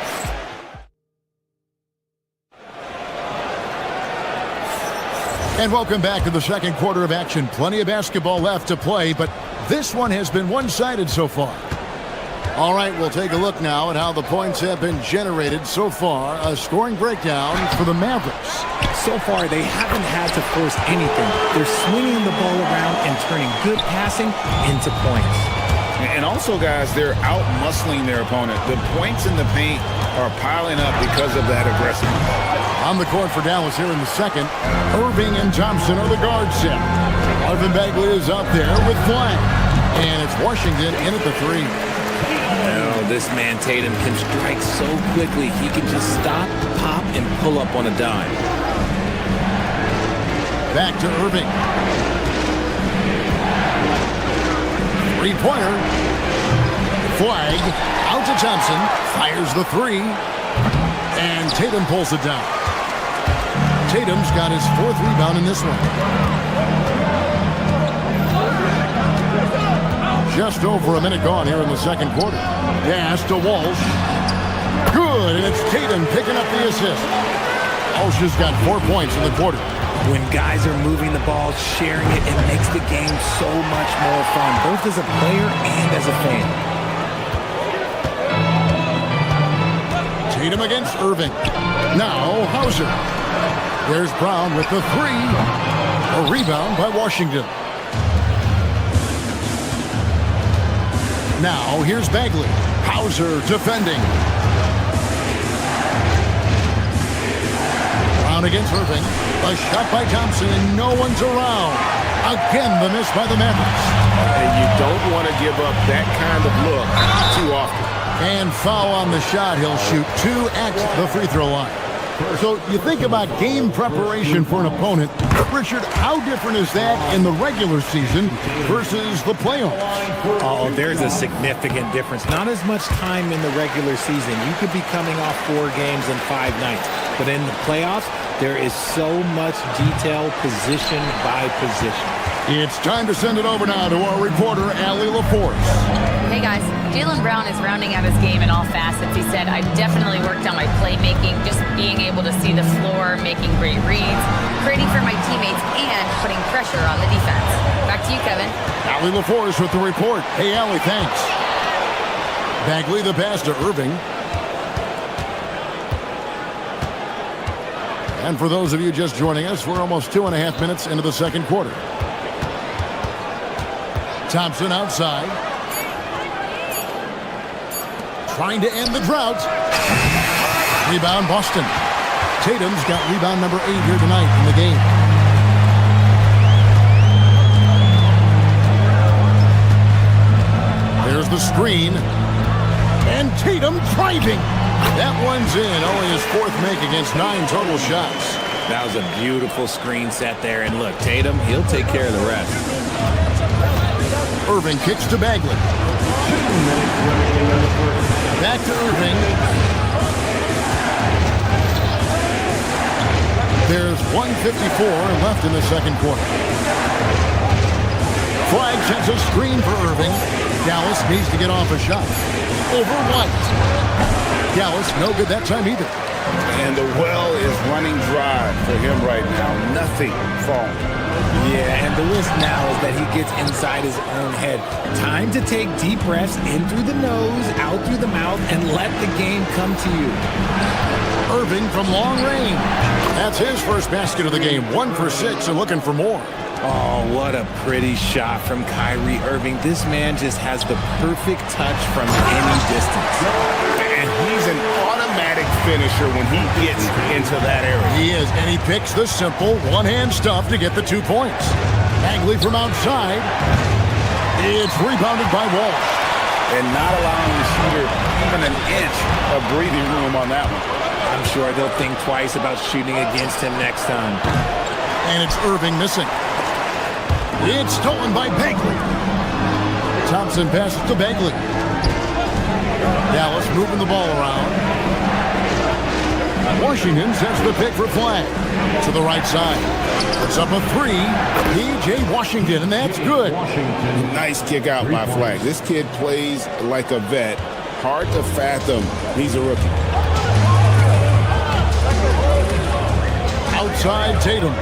And welcome back to the second quarter of action. Plenty of basketball left to play, but this one has been one-sided so far. All right, we'll take a look now at how the points have been generated so far. A scoring breakdown for the Mavericks. So far, they haven't had to force anything. They're swinging the ball around and turning good passing into points. And also, guys, they're out-muscling their opponent. The points in the paint are piling up because of that aggressiveness. On the court for Dallas here in the second, Irving and Thompson are the guard set. Marvin Bagley is out there with Flag. And it's Washington in at the 3. Well, this man Tatum can strike so quickly. He can just stop, pop, and pull up on a dime. Back to Irving. 3-pointer. Flag out to Thompson. Fires the 3. And Tatum pulls it down. Tatum's got his 4th rebound in this one. Just over a minute gone here in the second quarter. Pass to Walsh. Good, and it's Tatum picking up the assist. Walsh has got 4 points in the quarter. When guys are moving the ball, sharing it, it makes the game so much more fun, both as a player and as a fan. Tatum against Irving. Now Hauser. There's Brown with the three. A rebound by Washington. Now here's Bagley. Hauser defending. Brown against Irving. A shot by Thompson and no one's around. Again the miss by the Mavericks. And you don't want to give up that kind of look too often. And foul on the shot. He'll shoot 2 at the free throw line. So you think about game preparation for an opponent. Richard, how different is that in the regular season versus the playoffs? Oh, there's a significant difference. Not as much time in the regular season. You could be coming off 4 games in 5 nights. But in the playoffs, there is so much detail position by position. It's time to send it over now to our reporter, Allie LaForce. Hey guys, Jaylen Brown is rounding out his game in all facets. He said, I've definitely worked on my playmaking, just being able to see the floor, making great reads, creating for my teammates, and putting pressure on the defense. Back to you, Kevin. Allie LaForce with the report. Hey, Allie, thanks. Bagley the pass to Irving. And for those of you just joining us, we're almost 2.5 minutes into the second quarter. Thompson outside. Trying to end the drought. Rebound Boston. Tatum's got rebound number 8 here tonight in the game. There's the screen. And Tatum driving. That one's in. Only his 4th make against 9 total shots. That was a beautiful screen set there. And look, Tatum, he'll take care of the rest. Irving kicks to Bagley. Back to Irving. There's 1:54 left in the second quarter. Flag sends a screen for Irving. Dallas needs to get off a shot. Over White. Dallas no good that time either. And the well is running dry for him right now. Nothing falling. Yeah, and the risk now is that he gets inside his own head. Time to take deep breaths in through the nose, out through the mouth, and let the game come to you. Irving from long range. That's his first basket of the game. 1 for 6 and looking for more. Oh, what a pretty shot from Kyrie Irving. This man just has the perfect touch from any distance. And he's an automatic finisher when he gets into that area. He is, and he picks the simple one-hand stuff to get the 2 points. Bagley from outside. It's rebounded by Wall. And not allowing the shooter even an inch of breathing room on that one. I'm sure they'll think twice about shooting against him next time. And it's Irving missing. It's stolen by Bagley. Thompson passes to Bagley. Dallas moving the ball around. Washington sets the pick for flag. To the right side. Puts up a 3. P.J. Washington, and that's good. Nice kick out by Flag. This kid plays like a vet. Hard to fathom he's a rookie. Outside Tatum.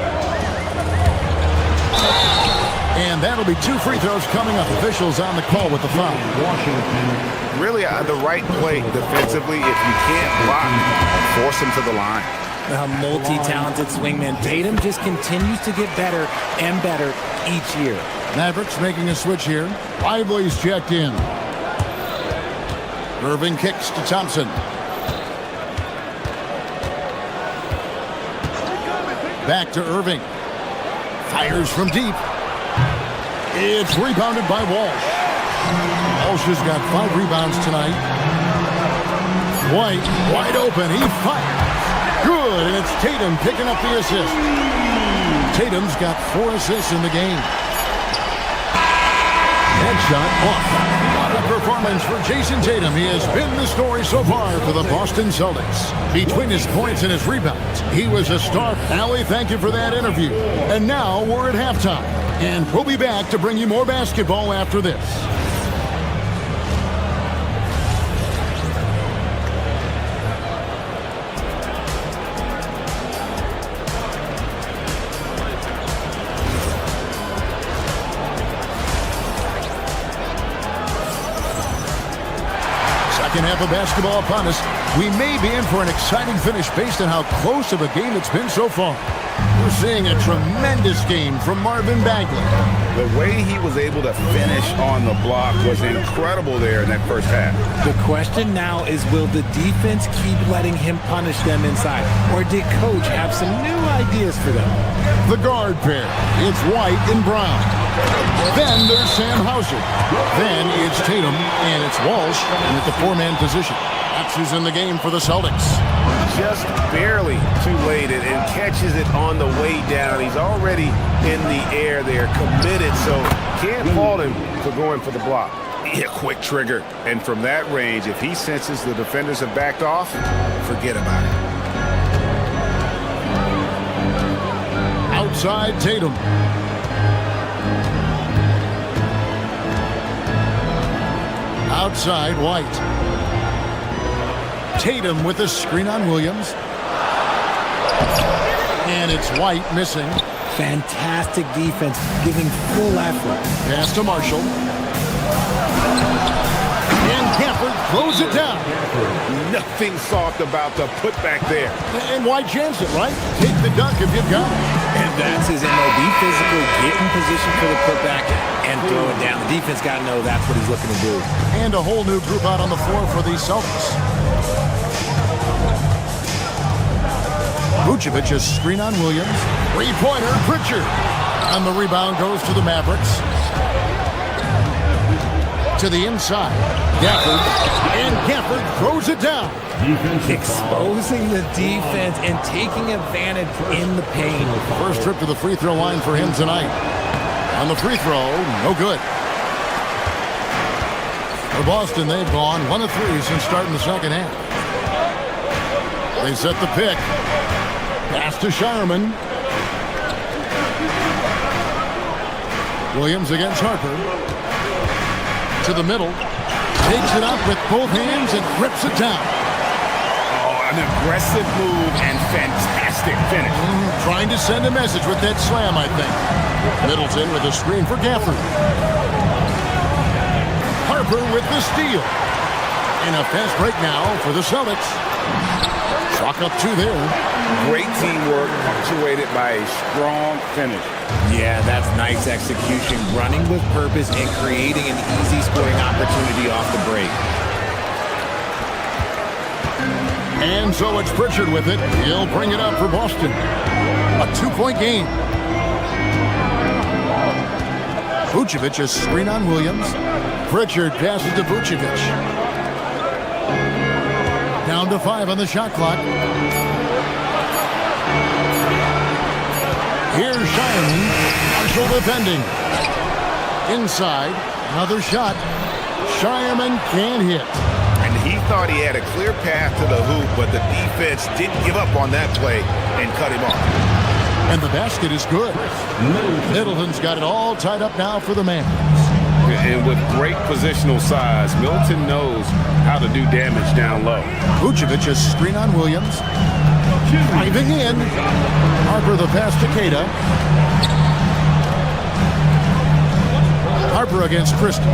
And that'll be 2 free throws coming up. Officials on the call with the foul. Washington. Really the right play defensively. If you can't block, force him to the line. A multi-talented swingman. Tatum just continues to get better and better each year. Mavericks making a switch here. Lively's checked in. Irving kicks to Thompson. Back to Irving. Fires from deep. It's rebounded by Walsh. Walsh has got 5 rebounds tonight. White, wide open. He fires. Good, and it's Tatum picking up the assist. Tatum's got 4 assists in the game. Headshot off. What a performance for Jason Tatum. He has been the story so far for the Boston Celtics. Between his points and his rebounds, he was a star. Allie, thank you for that interview. And now we're at halftime. And we'll be back to bring you more basketball after this. Second half of basketball upon us. We may be in for an exciting finish based on how close of a game it's been so far. We're seeing a tremendous game from Marvin Bagley. The way he was able to finish on the block was incredible there in that first half. The question now is, will the defense keep letting him punish them inside? Or did Coach have some new ideas for them? The guard pair. It's White and Brown. Then there's Sam Hauser. Then it's Tatum and it's Walsh and at the four-man position. That's who's in the game for the Celtics. Just barely too late and catches it on the way down. He's already in the air there, committed, so can't fault him for going for the block. Yeah, quick trigger. And from that range, if he senses the defenders have backed off, forget about it. Outside Tatum. Outside White. Tatum with a screen on Williams. And it's White missing. Fantastic defense, giving full effort. Pass to Marshall. And Gafford throws it down. Nothing soft about the putback there. And White chance it, right? Take the dunk if you've got it. And that's his MO. Be physical, get in position for the putback, and throw it down. The defense got to know that's what he's looking to do. And a whole new group out on the floor for the Celtics. Vucevic, a screen on Williams. Three-pointer, Pritchard. And the rebound goes to the Mavericks. To the inside. Gafford. And Gafford throws it down. Exposing the defense and taking advantage in the paint. First trip to the free throw line for him tonight. On the free throw, no good. For Boston, they've gone 1 of 3 since starting the second half. They set the pick. Pass to Shireman. Williams against Harper. To the middle. Takes it up with both hands and rips it down. Oh, an aggressive move and fantastic finish. Trying to send a message with that slam, I think. Middleton with a screen for Gafford. Harper with the steal. And a fast break now for the Celtics. Chalk up 2 there. Great teamwork punctuated by a strong finish. Yeah, that's nice execution. Running with purpose and creating an easy scoring opportunity off the break. And so it's Pritchard with it. He'll bring it up for Boston. A 2-point game. Vucevic, a screen on Williams. Pritchard passes to Vucevic. Down to 5 on the shot clock. Here's Shireman. Marshall defending. Inside. Another shot. Shireman can't hit. And he thought he had a clear path to the hoop, but the defense didn't give up on that play and cut him off. And the basket is good. Middleton's got it all tied up now for the Mavericks. And with great positional size, Middleton knows how to do damage down low. Vucevic, a screen on Williams. Driving in. Harper the pass to Queta. Harper against Christie.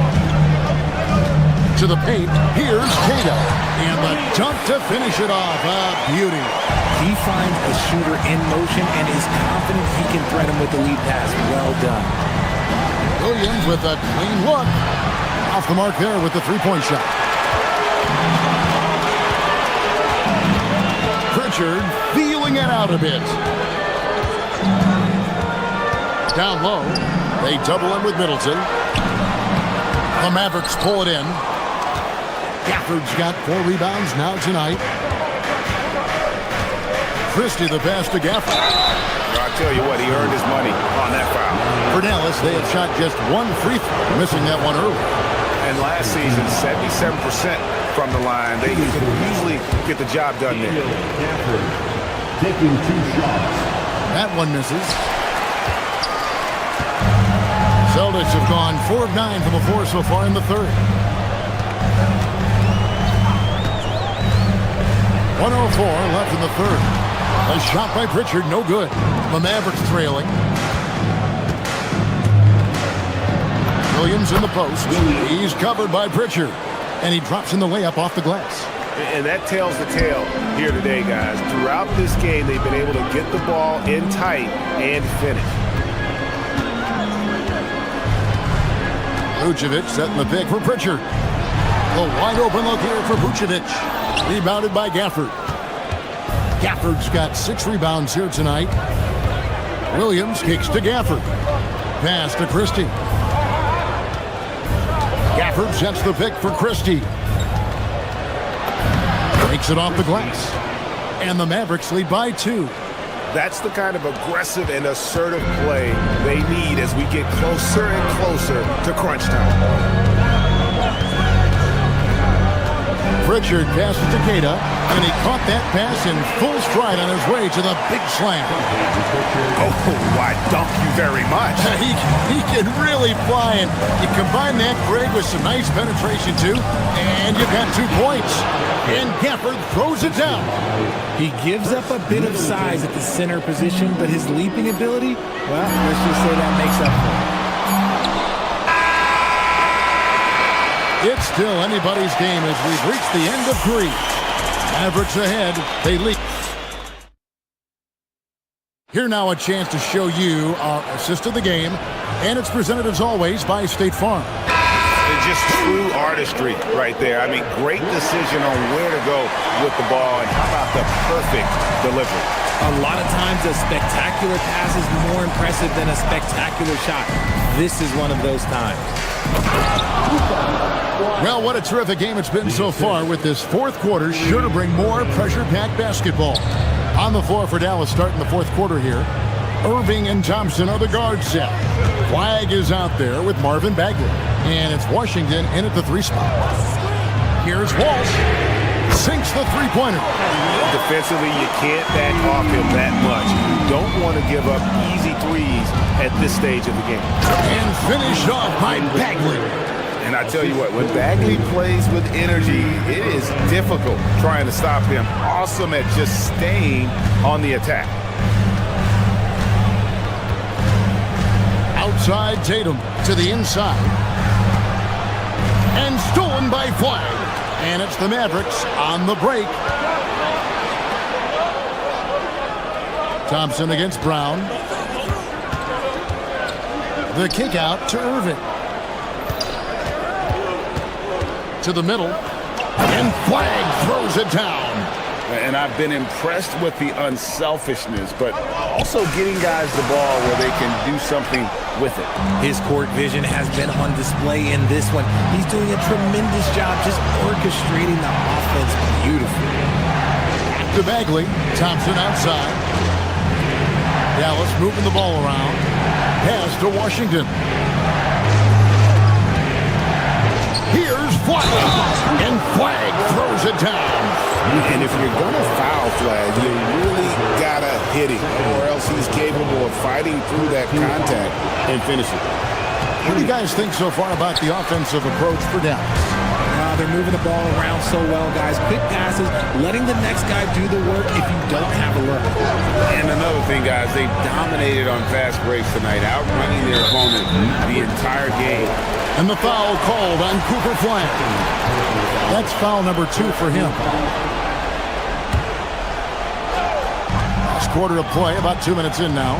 To the paint. Here's Queta. And the dunk to finish it off. A beauty. He finds a shooter in motion and is confident he can thread him with the lead pass. Well done. Williams with a clean look. Off the mark there with the three-point shot. Pritchard feeling it out a bit. Down low. They double him with Middleton. The Mavericks pull it in. Gafford's got 4 rebounds now tonight. Christie the pass to Gafford. I'll tell you what, he earned his money on that foul. For Dallas, they have shot just 1 free throw, missing that one early. And last season, 77% from the line. They could usually get the job done there. Taking 2 shots. That one misses. Celtics have gone 4 of 9 from the floor so far in the third. 1:04 left in the third. A shot by Pritchard, no good. The Mavericks trailing. Williams in the post. He's covered by Pritchard. And he drops in the layup off the glass. And that tells the tale here today, guys. Throughout this game, they've been able to get the ball in tight and finish. Vucevic setting the pick for Pritchard. The wide open look here for Vucevic. Rebounded by Gafford. Gafford's got 6 rebounds here tonight. Williams kicks to Gafford. Pass to Christie. Gafford sets the pick for Christie. Breaks it off the glass. And the Mavericks lead by 2. That's the kind of aggressive and assertive play they need as we get closer and closer to crunch time. Pritchard passes to Keita, and he caught that pass in full stride on his way to the big slam. Oh, I dunk you very much. He can really fly, and you combine that, Greg, with some nice penetration, too, and you've got 2 points. And Gafford throws it down. He gives up a bit of size at the center position, but his leaping ability, well, let's just say that makes up for it. It's still anybody's game as we've reached the end of 3. Mavericks ahead. They lead. Here now a chance to show you our assist of the game, and it's presented as always by State Farm. It's just true artistry right there. I mean, great decision on where to go with the ball, and how about the perfect delivery? A lot of times a spectacular pass is more impressive than a spectacular shot. This is one of those times. Well, what a terrific game it's been so far, with this 4th quarter sure to bring more pressure-packed basketball. On the floor for Dallas starting the 4th quarter here. Irving and Thompson are the guard set. Flag is out there with Marvin Bagley. And it's Washington in at the 3 spot. Here's Walsh. Sinks the 3-pointer. Defensively, you can't back off him that much. You don't want to give up easy threes at this stage of the game. And finished off by Bagley. And I tell you what, when Bagley plays with energy, it is difficult trying to stop him. Awesome at just staying on the attack. Outside Tatum to the inside. And stolen by Flag. And it's the Mavericks on the break. Thompson against Brown. The kick out to Irving. To the middle. And Flag throws it down. And I've been impressed with the unselfishness, but also getting guys the ball where they can do something with it. His court vision has been on display in this one. He's doing a tremendous job just orchestrating the offense beautifully. To Bagley. Thompson outside. Dallas moving the ball around. Pass to Washington. Here's Flag. And Flag throws it down. And if you're going to foul Flag, you really got to hit him, or else he's capable of fighting through that contact and finishing. What do you guys think so far about the offensive approach for Dallas? They're moving the ball around so well, guys. Quick passes, letting the next guy do the work if you don't have a look. And another thing, guys, they've dominated on fast breaks tonight, outrunning their opponent the entire game. And the foul called on Cooper Flag. That's foul number 2 for him. Last quarter of play, about 2 minutes in now.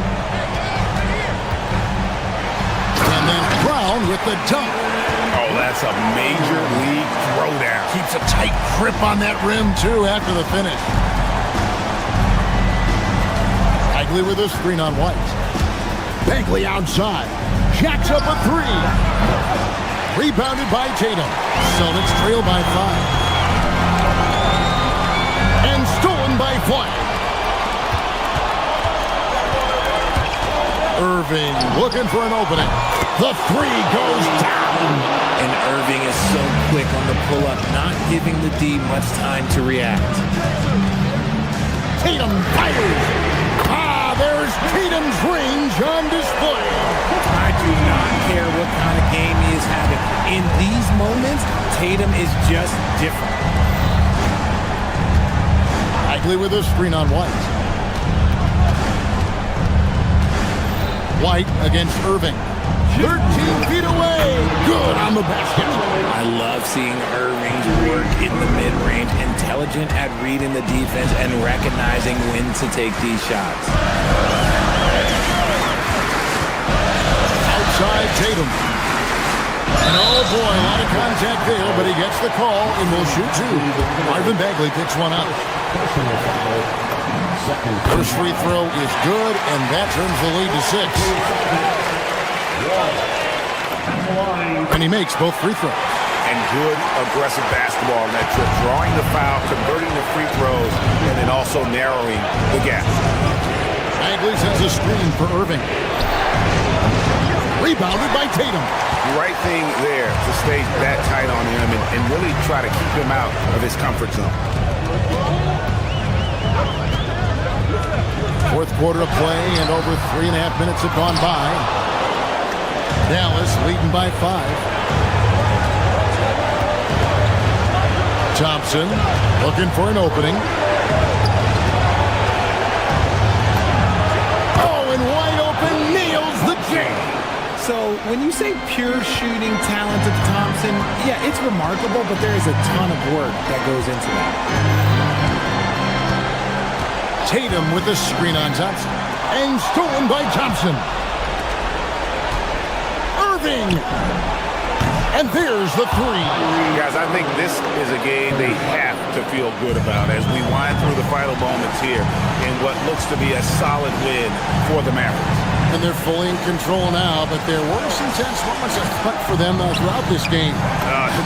And then Brown with the dunk. Oh, that's a major league throwdown. Keeps a tight grip on that rim, too, after the finish. Bagley with a screen on White. Bagley outside. Jacks up a 3. Rebounded by Tatum. Celtics trail by 5. And stolen by Flag. Irving looking for an opening. The 3 goes down. And Irving is so quick on the pull-up, not giving the D much time to react. Tatum fires. There's Tatum's range on display. I do not care what kind of game he is having. In these moments, Tatum is just different. Bagley with a screen on White. White against Irving. 13 feet away. Good on the basket. I love seeing Irving's work in the mid-range, intelligent at reading the defense and recognizing when to take these shots. Outside Tatum. And oh boy, a lot of contact there, but he gets the call and will shoot two. Marvin Bagley picks one up. First free throw is good, and that turns the lead to 6. And he makes both free throws. And good aggressive basketball on that trip. Drawing the foul, converting the free throws, and then also narrowing the gap. Bagley sends a screen for Irving. Rebounded by Tatum. Right thing there to stay that tight on him and really try to keep him out of his comfort zone. Fourth quarter of play, and over 3.5 minutes have gone by. Dallas leading by 5. Thompson looking for an opening. Oh, and wide open, nails the J. So when you say pure shooting talent of Thompson, yeah, it's remarkable, but there is a ton of work that goes into that. Tatum with the screen on Thompson. And stolen by Thompson. Irving. And there's the three. Guys, I think this is a game they have to feel good about as we wind through the final moments here in what looks to be a solid win for the Mavericks. And they're fully in control now, but there were some tense moments up front for them throughout this game.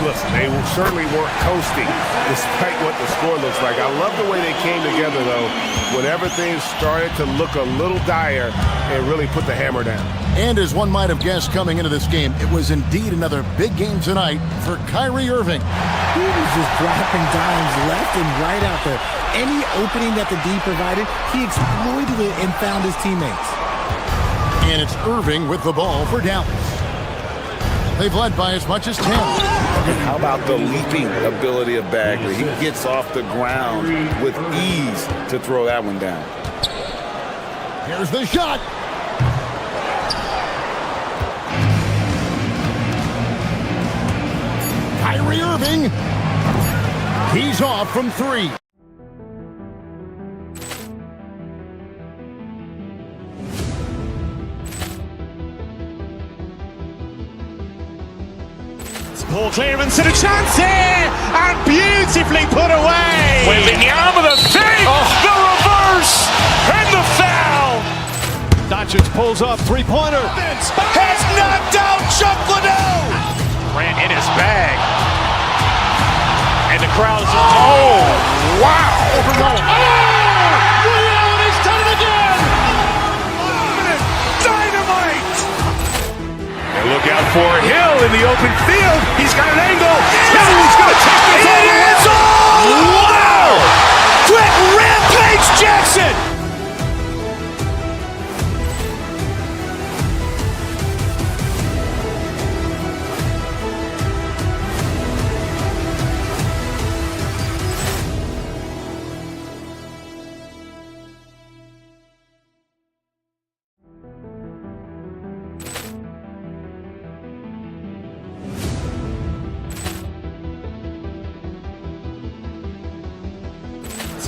Listen, they certainly weren't coasting despite what the score looks like. I love the way they came together, though, when everything started to look a little dire and really put the hammer down. And as one might have guessed coming into this game, it was indeed another big game tonight for Kyrie Irving. He was just dropping dimes left and right out there. Any opening that the D provided, he exploited it and found his teammates. And it's Irving with the ball for Dallas. They've led by as much as 10. How about the leaping ability of Bagley? He gets off the ground with ease to throw that one down. Here's the shot. Kyrie Irving. He's off from 3. Ball clearance and a chance here, and beautifully put away. Wembanyama the fake, the reverse, and the foul. Doncic pulls up, three-pointer. Has knocked out Chuck Liddell. Ran in his bag. And the crowd is, oh, wow. Reality's done it again. Dynamite. And look out for Hill in the open field. He's got an angle. Now he's going to take this all the way. Wow. Quick rampage Jackson.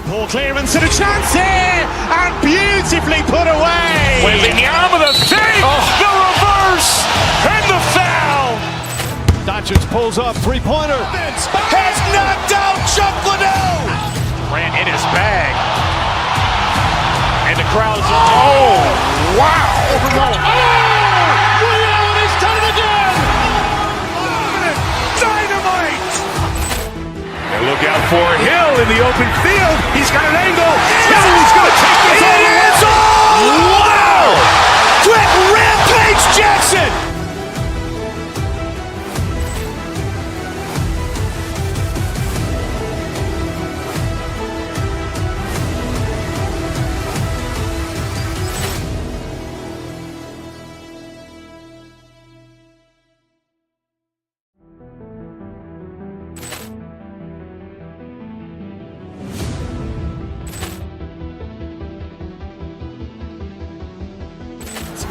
Ball clearance and a chance here, and beautifully put away. Wembanyama the fake, the reverse, and the foul. Doncic pulls up, three-pointer. Has knocked out Chuck Liddell. Ran in his bag. And the crowd is, oh, wow. Reality's done it again. Dynamite. And look out for Hill in the open field. He's got an angle. Now he's going to take this all the way. Wow. Quick rampage Jackson.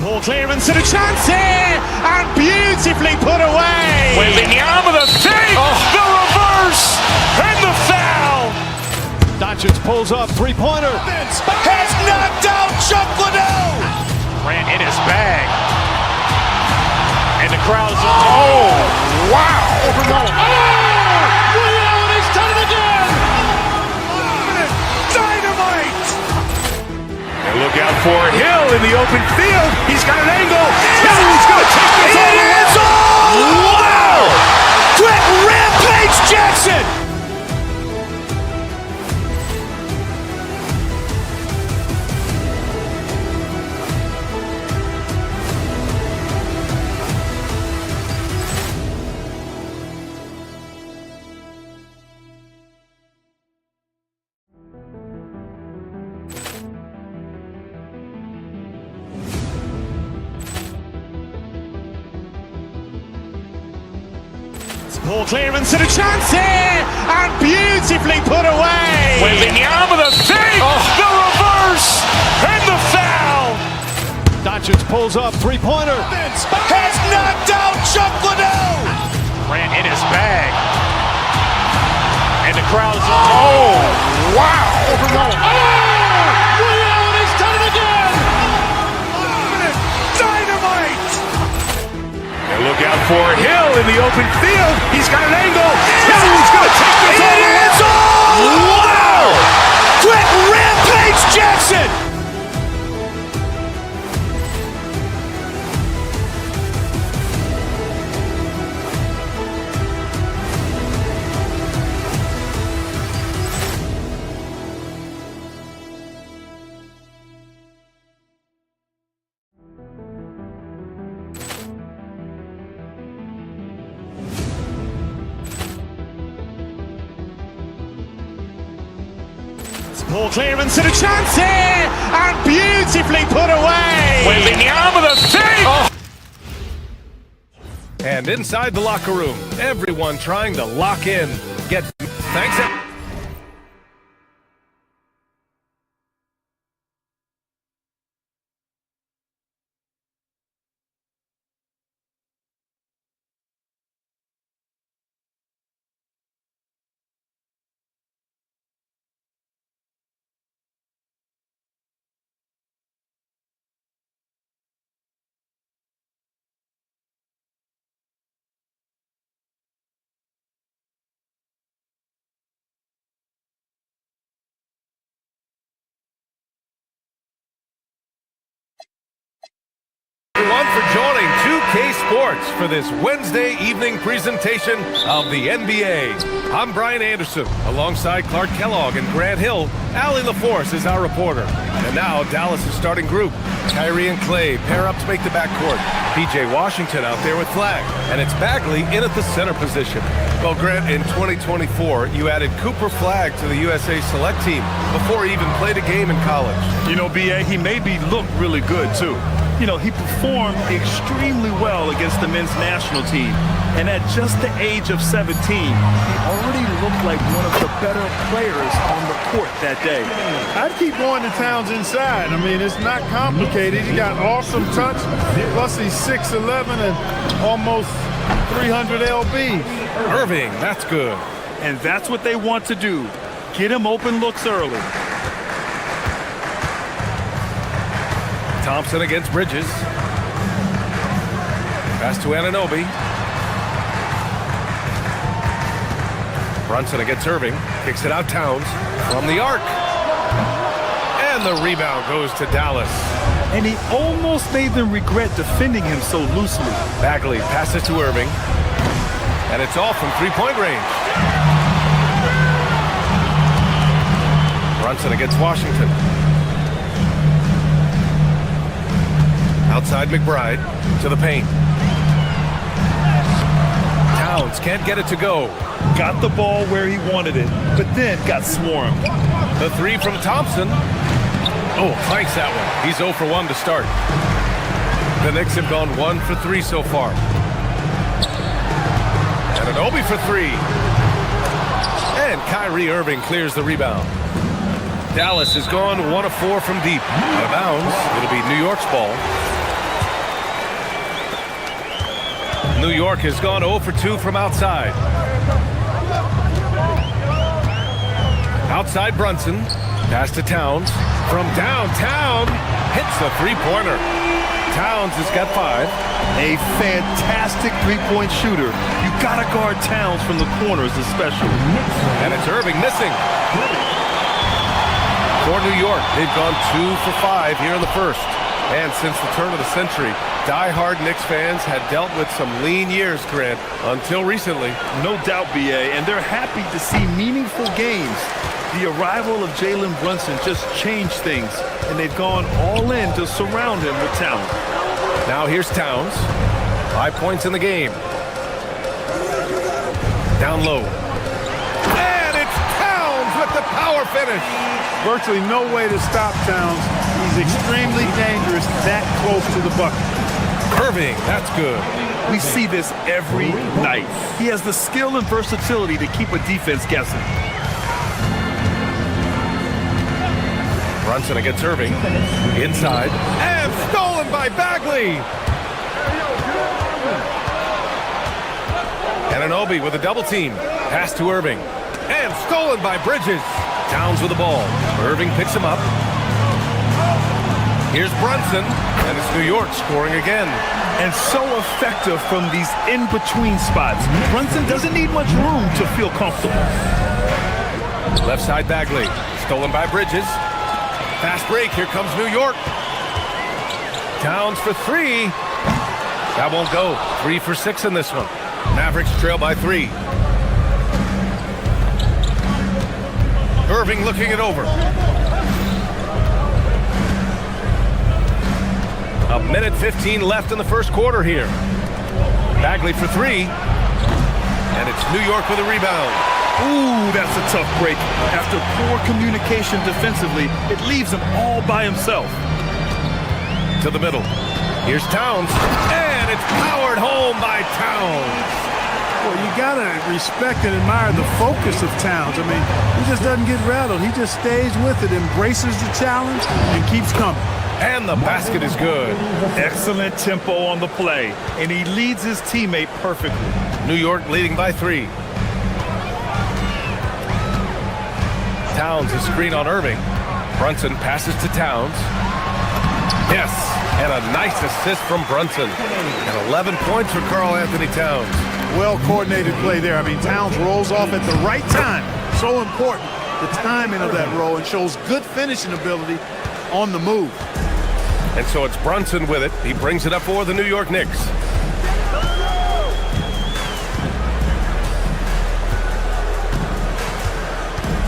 Ball clearance and a chance here, and pulls up, three-pointer. Has knocked out Chuck Liddell. Ran in his bag. And the crowd's... Oh, wow. He's done it again. Dynamite. And look out for Hill in the open field. He's got an angle. He's going to take this all the way. It is all! Wow! Quick Rampage Jackson. Ball clearance and a chance here, and beautifully put away. Wembanyama the fake, the reverse, and the foul. Doncic pulls up, three-pointer. Has knocked out Chuck Liddell. Ran in his bag. And the crowd's... Oh, wow. He's done it again. Dynamite. And look out for Hill in the open field. He's got an angle. He's going to take this all the way. It's all! Wow! Quick Rampage Jackson. Ball clearance and a chance here, and beautifully put away. Wembanyama the fake. And inside the locker room, everyone trying to lock in. Thanks. Everyone for joining 2K Sports for this Wednesday evening presentation of the NBA. I'm Brian Anderson, alongside Clark Kellogg and Grant Hill. Allie LaForce is our reporter. And now Dallas' starting group. Kyrie and Clay pair up to make the backcourt. PJ Washington out there with Flag. And it's Bagley in at the center position. Well, Grant, in 2024, you added Cooper Flag to the USA Select team before he even played a game in college. You know, B.A., he maybe looked really good, too. You know, he performed extremely well against the men's national team. And at just the age of 17, he already looked like one of the better players on the court that day. I'd keep going to Towns inside. I mean, it's not complicated. He got awesome touch. Plus, he's 6'11" and almost 300 lb. Irving, that's good. And that's what they want to do. Get him open looks early. Thompson against Bridges. Pass to Anunoby. Brunson against Irving. Kicks it out Towns from the arc. And the rebound goes to Dallas. And he almost made them regret defending him so loosely. Bagley passes to Irving. And it's off from three-point range. Brunson against Washington. Outside McBride to the paint. Towns can't get it to go. Got the ball where he wanted it, but then got swarmed. The three from Thompson. Oh, clanks that one. He's 0 for 1 to start. The Knicks have gone 1 for 3 so far. Anunoby for 3. And Kyrie Irving clears the rebound. Dallas has gone 1 of 4 from deep. Out of bounds. It'll be New York's ball. New York has gone 0 for 2 from outside. Outside Brunson. Pass to Towns. From downtown, hits the three-pointer. Towns has got 5. A fantastic three-point shooter. You gotta guard Towns from the corners especially. And it's Irving missing. For New York, they've gone 2 for 5 here in the first. And since the turn of the century, die-hard Knicks fans had dealt with some lean years, Grant, until recently. No doubt, BA, and they're happy to see meaningful games. The arrival of Jalen Brunson just changed things, and they've gone all in to surround him with talent. Now here's Towns. 5 points in the game. Down low. And it's Towns with the power finish. Virtually no way to stop Towns. He's extremely dangerous that close to the bucket. Irving, that's good. We see this every night. He has the skill and versatility to keep a defense guessing. Brunson against Irving. Inside. And stolen by Bagley. Anunoby with a double team. Pass to Irving. And stolen by Bridges. Towns with the ball. Irving picks him up. Here's Brunson. And it's New York scoring again. And so effective from these in-between spots. Brunson doesn't need much room to feel comfortable. Left side Bagley. Stolen by Bridges. Fast break. Here comes New York. Towns for 3. That won't go. 3 for 6 in this one. Mavericks trail by 3. Irving looking it over. A minute 15 left in the first quarter here. Bagley for 3. And it's New York with a rebound. Ooh, that's a tough break. After poor communication defensively, it leaves him all by himself. To the middle. Here's Towns. And it's powered home by Towns. Well, you got to respect and admire the focus of Towns. I mean, he just doesn't get rattled. He just stays with it, embraces the challenge, and keeps coming. And the basket is good. Excellent tempo on the play, and he leads his teammate perfectly. New York leading by 3. Towns a screen on Irving. Brunson passes to Towns. Yes, and a nice assist from Brunson. And 11 points for Karl Anthony Towns. Well-coordinated play there. I mean, Towns rolls off at the right time. So important, the timing of that roll, and shows good finishing ability on the move. And so it's Brunson with it. He brings it up for the New York Knicks.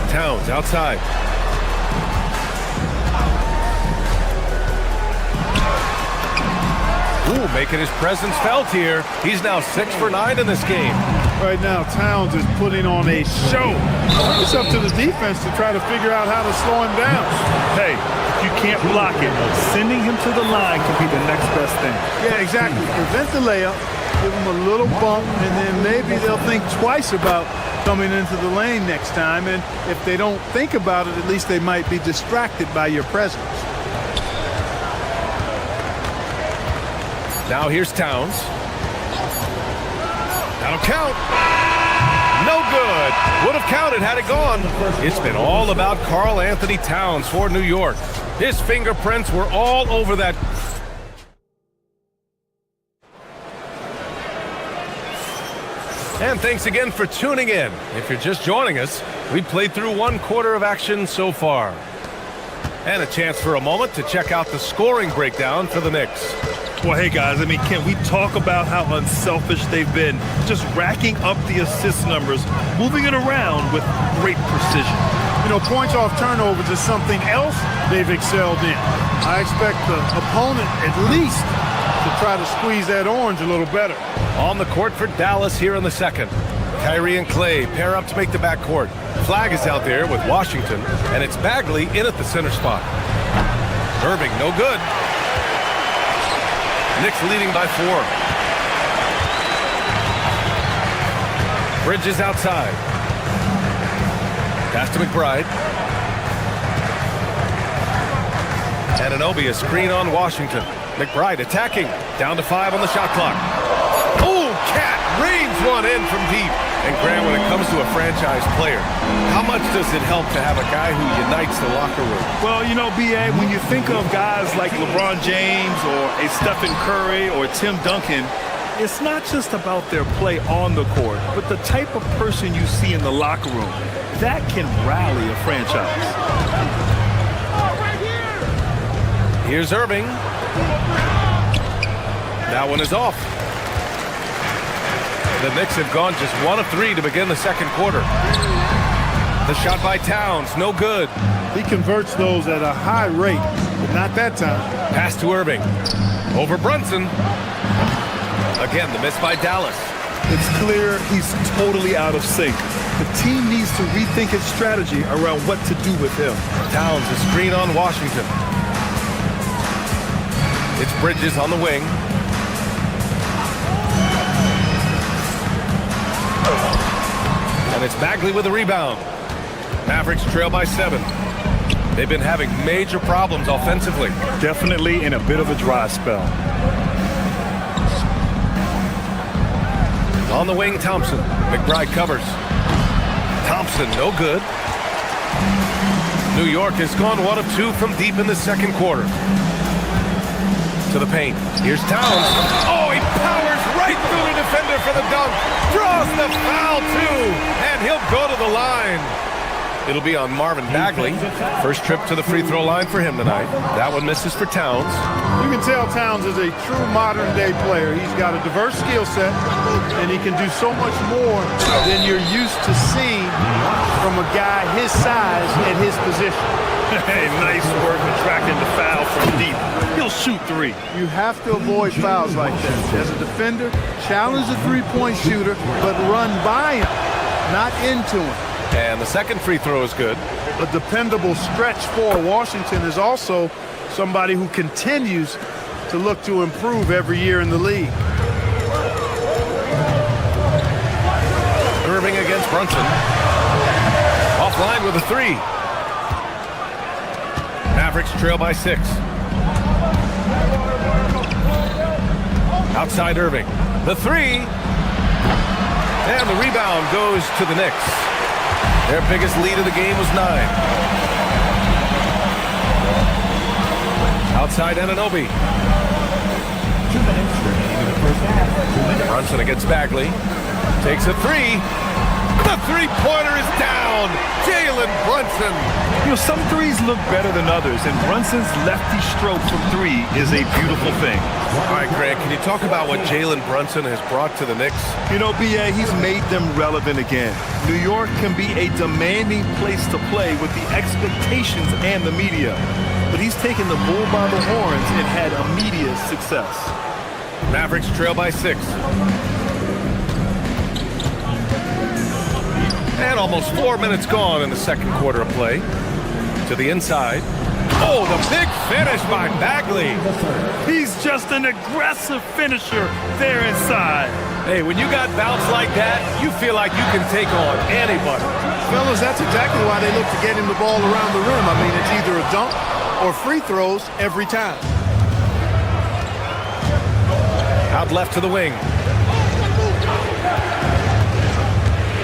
Towns outside. Ooh, making his presence felt here. He's now 6 for 9 in this game. Right now, Towns is putting on a show. It's up to the defense to try to figure out how to slow him down. Hey, if you can't block it, sending him to the line can be the next best thing. Yeah, exactly. Prevent the layup, give him a little bump, and then maybe they'll think twice about coming into the lane next time. And if they don't think about it, at least they might be distracted by your presence. Now here's Towns. That'll count. No good. Would have counted had it gone. It's been all about Karl Anthony Towns for New York. His fingerprints were all over that. And thanks again for tuning in. If you're just joining us, we've played through 1 quarter of action so far. And a chance for a moment to check out the scoring breakdown for the Knicks. Well, hey, guys, I mean, can we talk about how unselfish they've been? Just racking up the assist numbers, moving it around with great precision. You know, points off turnovers is something else they've excelled in. I expect the opponent at least to try to squeeze that orange a little better. On the court for Dallas here in the second. Kyrie and Clay pair up to make the backcourt. Flag is out there with Washington, and it's Bagley in at the center spot. Irving, no good. Knicks leading by 4. Bridges outside. Pass to McBride. Anunoby a screen on Washington. McBride attacking. Down to 5 on the shot clock. Oh, Cat rains one in from deep. And Grant, when it comes to a franchise player, how much does it help to have a guy who unites the locker room? Well, you know, B.A., when you think of guys like LeBron James or a Stephen Curry or Tim Duncan, it's not just about their play on the court, but the type of person you see in the locker room. That can rally a franchise. Here's Irving. That one is off. The Knicks have gone just 1 of 3 to begin the second quarter. The shot by Towns, no good. He converts those at a high rate, but not that time. Pass to Irving. Over Brunson. Again, the miss by Dallas. It's clear he's totally out of sync. The team needs to rethink its strategy around what to do with him. Towns, a screen on Washington. It's Bridges on the wing. And it's Bagley with a rebound. Mavericks trail by 7. They've been having major problems offensively. Definitely in a bit of a dry spell. On the wing, Thompson. McBride covers. Thompson, no good. New York has gone 1 of 2 from deep in the second quarter. To the paint. Here's Towns. Oh, he powers right through the defender for the dunk. Draws the foul, too. And he'll go to the line. It'll be on Marvin Bagley. First trip to the free throw line for him tonight. That one misses for Towns. You can tell Towns is a true modern-day player. He's got a diverse skill set, and he can do so much more than you're used to seeing from a guy his size and his position. Hey, nice work attracting the foul from deep. He'll shoot 3. You have to avoid fouls like that. As a defender, challenge the three-point shooter, but run by him, not into him. And the second free throw is good. A dependable stretch for Washington is also somebody who continues to look to improve every year in the league. Irving against Brunson. Offline with a 3. Mavericks trail by 6. Outside Irving. The 3. And the rebound goes to the Knicks. Their biggest lead of the game was 9. Outside Anunoby. 2 minutes remaining in the first half. Brunson against Bagley. Takes a 3. The three-pointer is down. Jalen Brunson. You know, some threes look better than others, and Brunson's lefty stroke from 3 is a beautiful thing. All right, Grant, can you talk about what Jalen Brunson has brought to the Knicks? You know, B.A., he's made them relevant again. New York can be a demanding place to play with the expectations and the media. But he's taken the bull by the horns and had immediate success. Mavericks trail by 6. And almost 4 minutes gone in the second quarter of play. To the inside. Oh, the big finish by Bagley. He's just an aggressive finisher there inside. Hey, when you got bounce like that, you feel like you can take on anybody. Fellas, that's exactly why they look to get him the ball around the rim. I mean, it's either a dunk or free throws every time. Out left to the wing.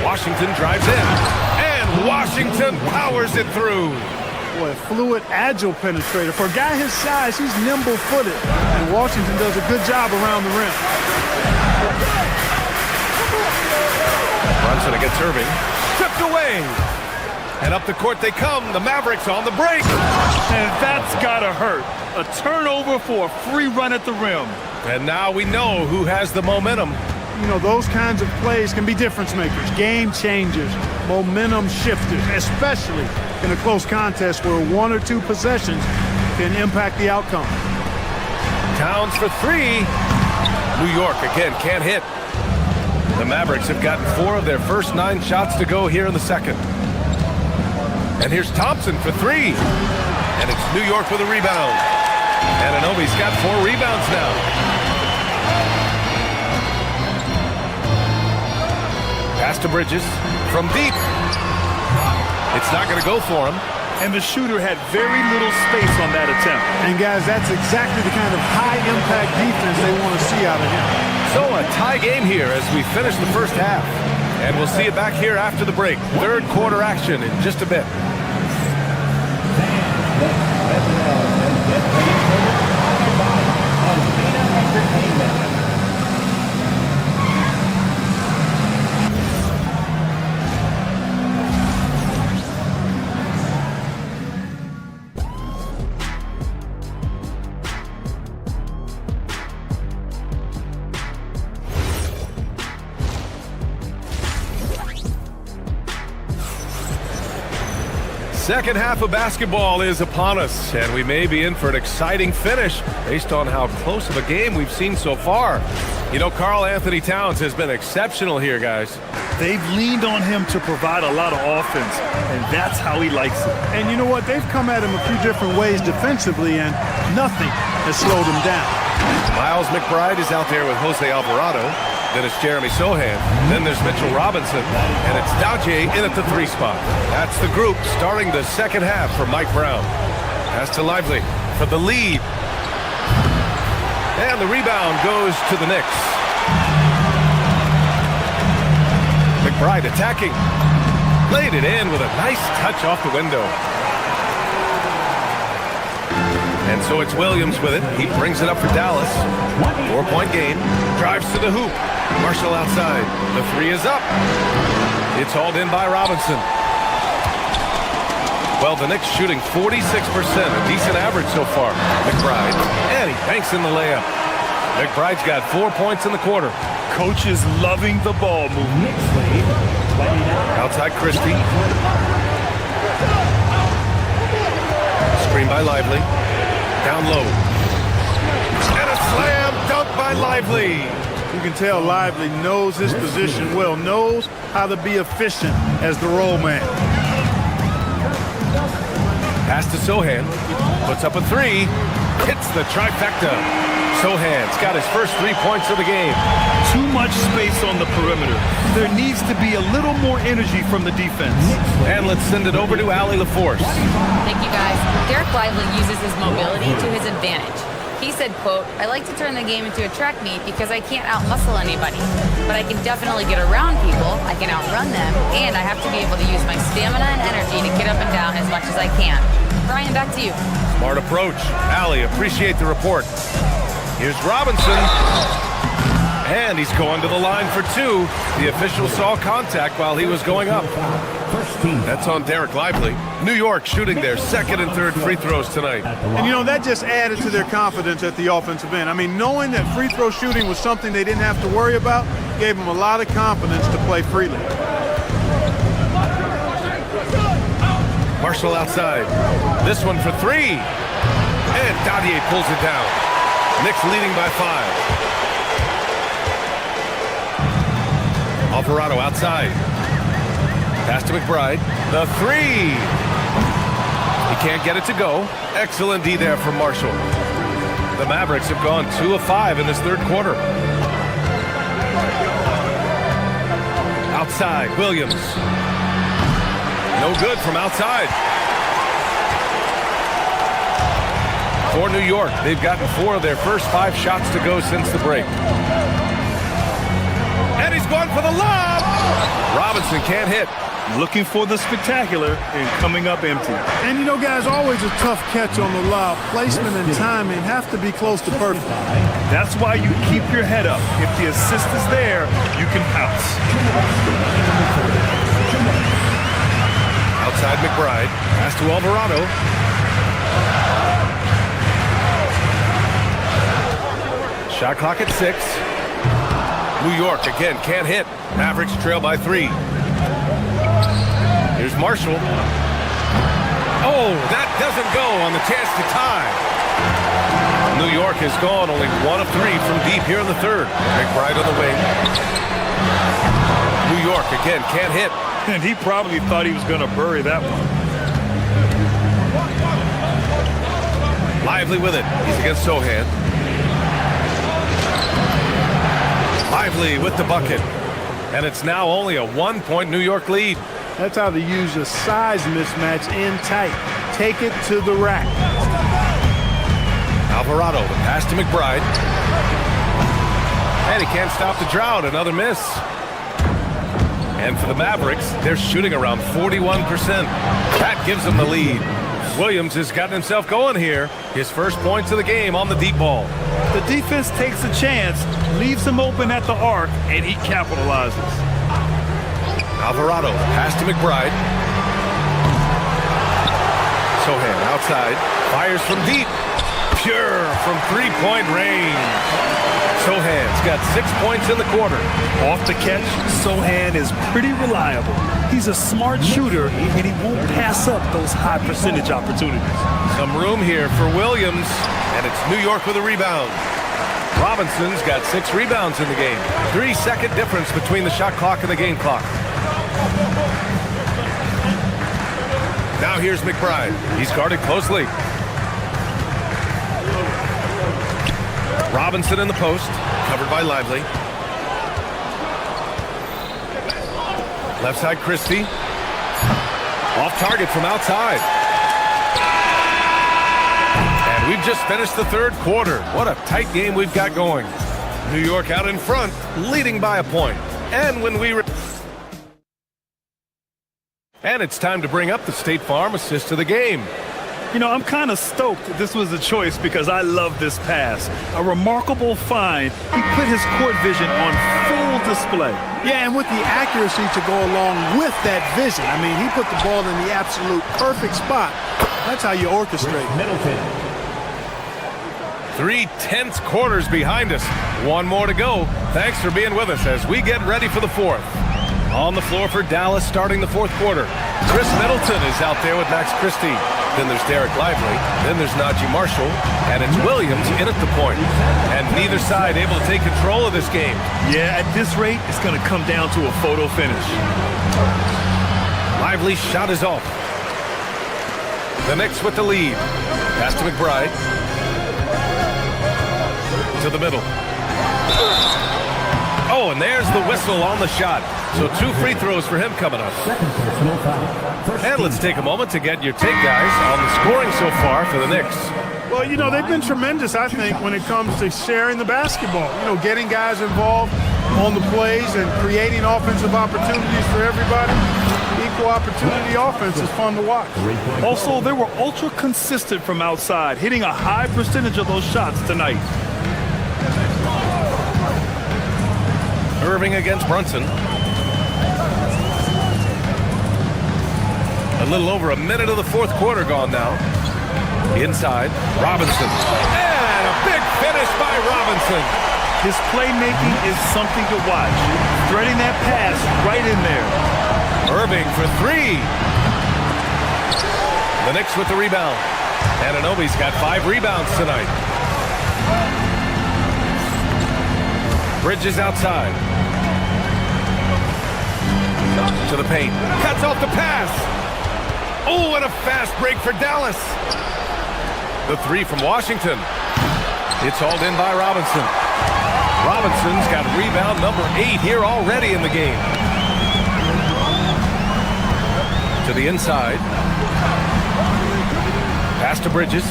Washington drives in. And Washington powers it through. Boy, a fluid, agile penetrator. For a guy his size, he's nimble-footed. And Washington does a good job around the rim. Brunson against Irving. Tripped away. And up the court they come. The Mavericks on the break. And that's gotta hurt. A turnover for a free run at the rim. And now we know who has the momentum. You know, those kinds of plays can be difference makers, game changers, momentum shifters, especially in a close contest where 1 or 2 possessions can impact the outcome. Towns for 3. New York again can't hit. The Mavericks have gotten 4 of their first 9 shots to go here in the second. And here's Thompson for 3. And it's New York with a rebound. Anunoby's got 4 rebounds now. Pass to Bridges from deep. It's not going to go for him. And the shooter had very little space on that attempt. And guys, that's exactly the kind of high-impact defense they want to see out of him. So a tie game here as we finish the first half. And we'll see you back here after the break. Third quarter action in just a bit. Second half of basketball is upon us, and we may be in for an exciting finish based on how close of a game we've seen so far. You know, Karl Anthony Towns has been exceptional here, guys. They've leaned on him to provide a lot of offense, and that's how he likes it. And you know what? They've come at him a few different ways defensively, and nothing has slowed him down. Miles McBride is out there with Jose Alvarado. Then it's Jeremy Sohan. Then there's Mitchell Robinson. And it's Daje in at the 3 spot. That's the group starting the second half for Mike Brown. Pass to Lively for the lead. And the rebound goes to the Knicks. McBride attacking. Laid it in with a nice touch off the window. And so it's Williams with it. He brings it up for Dallas. 4-point game. Drives to the hoop. Marshall outside. The 3 is up. It's hauled in by Robinson. Well, the Knicks shooting 46%, a decent average so far. McBride, and he banks in the layup. McBride's got 4 points in the quarter. Coach is loving the ball movement. Outside Christie. Screen by Lively. Down low. And a slam dunk by Lively. You can tell Lively knows his position well, knows how to be efficient as the roll man. Pass to Sohan. Puts up a 3. Hits the trifecta. Sohan's got his first 3 points of the game. Too much space on the perimeter. There needs to be a little more energy from the defense. And let's send it over to Allie LaForce. Thank you, guys. Derek Lively uses his mobility to his advantage. He said, quote, "I like to turn the game into a track meet because I can't out-muscle anybody. But I can definitely get around people, I can outrun them, and I have to be able to use my stamina and energy to get up and down as much as I can." Brian, back to you. Smart approach. Allie, appreciate the report. Here's Robinson. And he's going to the line for 2. The official saw contact while he was going up. That's on Derek Lively. New York shooting their second and third free throws tonight. And, you know, that just added to their confidence at the offensive end. I mean, knowing that free throw shooting was something they didn't have to worry about gave them a lot of confidence to play freely. Marshall outside. This one for 3. And Daje pulls it down. Knicks leading by 5. Alvarado outside. Pass to McBride. The 3. He can't get it to go. Excellent D there from Marshall. The Mavericks have gone 2 of 5 in this third quarter. Outside, Williams. No good from outside. For New York, they've gotten 4 of their first 5 shots to go since the break. And he's going for the lob. Robinson can't hit. Looking for the spectacular and coming up empty. And, you know, guys, always a tough catch on the lob. Placement and timing have to be close to perfect. That's why you keep your head up. If the assist is there, you can pounce. Outside McBride. Pass to Alvarado. Shot clock at 6. New York again can't hit. Mavericks trail by 3. Here's Marshall. Oh, that doesn't go on the chance to tie. New York has gone only 1 of 3 from deep here in the third. McBride on the wing. New York again can't hit. And he probably thought he was going to bury that one. Lively with it. He's against Sohan. Lively with the bucket. And it's now only a 1-point New York lead. That's how they use a size mismatch in tight. Take it to the rack. Alvarado, the pass to McBride. And he can't stop the drought. Another miss. And for the Mavericks, they're shooting around 41%. That gives them the lead. Williams has gotten himself going here. His first points of the game on the deep ball. The defense takes a chance, leaves him open at the arc, and he capitalizes. Alvarado, pass to McBride. Sohan outside, fires from deep. Pure from three-point range. Sohan's got 6 points in the quarter. Off the catch, Sohan is pretty reliable. He's a smart shooter, and he won't pass up those high percentage opportunities. Some room here for Williams, and it's New York with a rebound. Robinson's got 6 rebounds in the game. 3-second difference between the shot clock and the game clock. Now here's McBride. He's guarded closely. Robinson in the post, covered by Lively. Left side, Christie. Off target from outside. And we've just finished the third quarter. What a tight game we've got going. New York out in front, leading by a point. And it's time to bring up the State Farm assist of the game. You know, I'm kind of stoked this was a choice because I love this pass. A remarkable find. He put his court vision on full display. Yeah, and with the accuracy to go along with that vision. I mean, he put the ball in the absolute perfect spot. That's how you orchestrate. Middleton. 3 tense quarters behind us. One more to go. Thanks for being with us as we get ready for the fourth. On the floor for Dallas starting the fourth quarter. Chris Middleton is out there with Max Christie. Then there's Derek Lively. Then there's Najee Marshall. And it's Williams in at the point. And neither side able to take control of this game. Yeah, at this rate, it's going to come down to a photo finish. Lively's shot is off. The Knicks with the lead. Pass to McBride. To the middle. Oh, and there's the whistle on the shot. So 2 free throws for him coming up. And let's take a moment to get your take, guys, on the scoring so far for the Knicks. Well, you know, they've been tremendous, I think, when it comes to sharing the basketball. You know, getting guys involved on the plays and creating offensive opportunities for everybody. Equal opportunity offense is fun to watch. Also, they were ultra consistent from outside, hitting a high percentage of those shots tonight. Irving against Brunson. A little over a minute of the fourth quarter gone now. Inside, Robinson. And a big finish by Robinson. His playmaking is something to watch. Threading that pass right in there. Irving for 3. The Knicks with the rebound. Anunoby's got 5 rebounds tonight. Bridges outside. To the paint. Cuts off the pass. Oh, and a fast break for Dallas. The 3 from Washington. It's hauled in by Robinson. Robinson's got rebound number 8 here already in the game. To the inside. Pass to Bridges.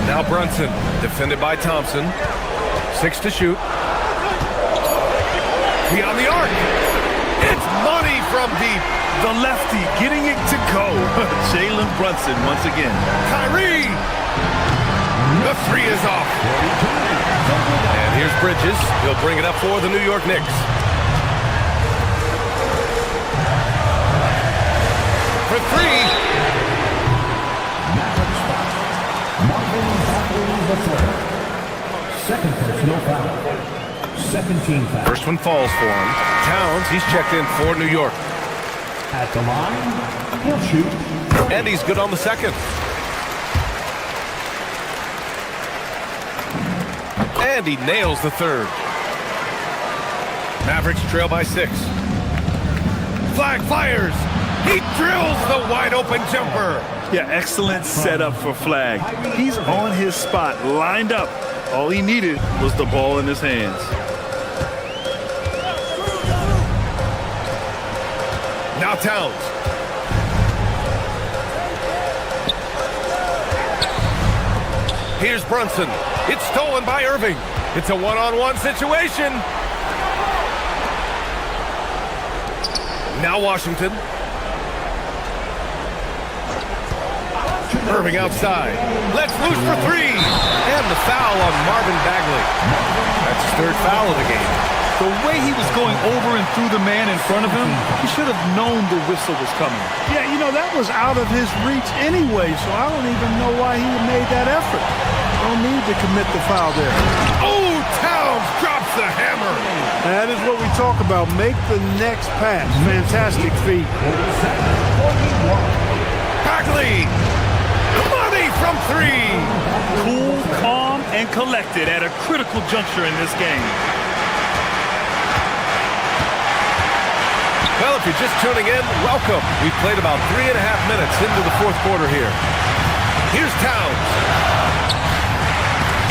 Now Brunson, defended by Thompson. 6 to shoot. Beyond the arc. It's money from deep. The lefty getting it to go. Jalen Brunson once again. Kyrie. The 3 is off. And here's Bridges. He'll bring it up for the New York Knicks. For 3. Second personal foul. Second team foul. First one falls for him. Towns, he's checked in for New York. At the line, he'll shoot. And he's good on the second. And he nails the third. Mavericks trail by 6. Flag fires. He drills the wide open jumper. Yeah, excellent setup for Flag. He's on his spot, lined up. All he needed was the ball in his hands. Now Towns. Here's Brunson. It's stolen by Irving. It's a one-on-one situation. Now Washington. Irving outside. Let's loose for three. And the foul on Marvin Bagley. That's his third foul of the game. The way he was going over and through the man in front of him, he should have known the whistle was coming. Yeah, you know, that was out of his reach anyway, so I don't even know why he made that effort. No need to commit the foul there. Oh, Towns drops the hammer. That is what we talk about. Make the next pass. Fantastic feat. Bagley. Money from three. Cool, calm, and collected at a critical juncture in this game. Well, if you're just tuning in, welcome. We've played about 3.5 minutes into the fourth quarter here. Here's Towns.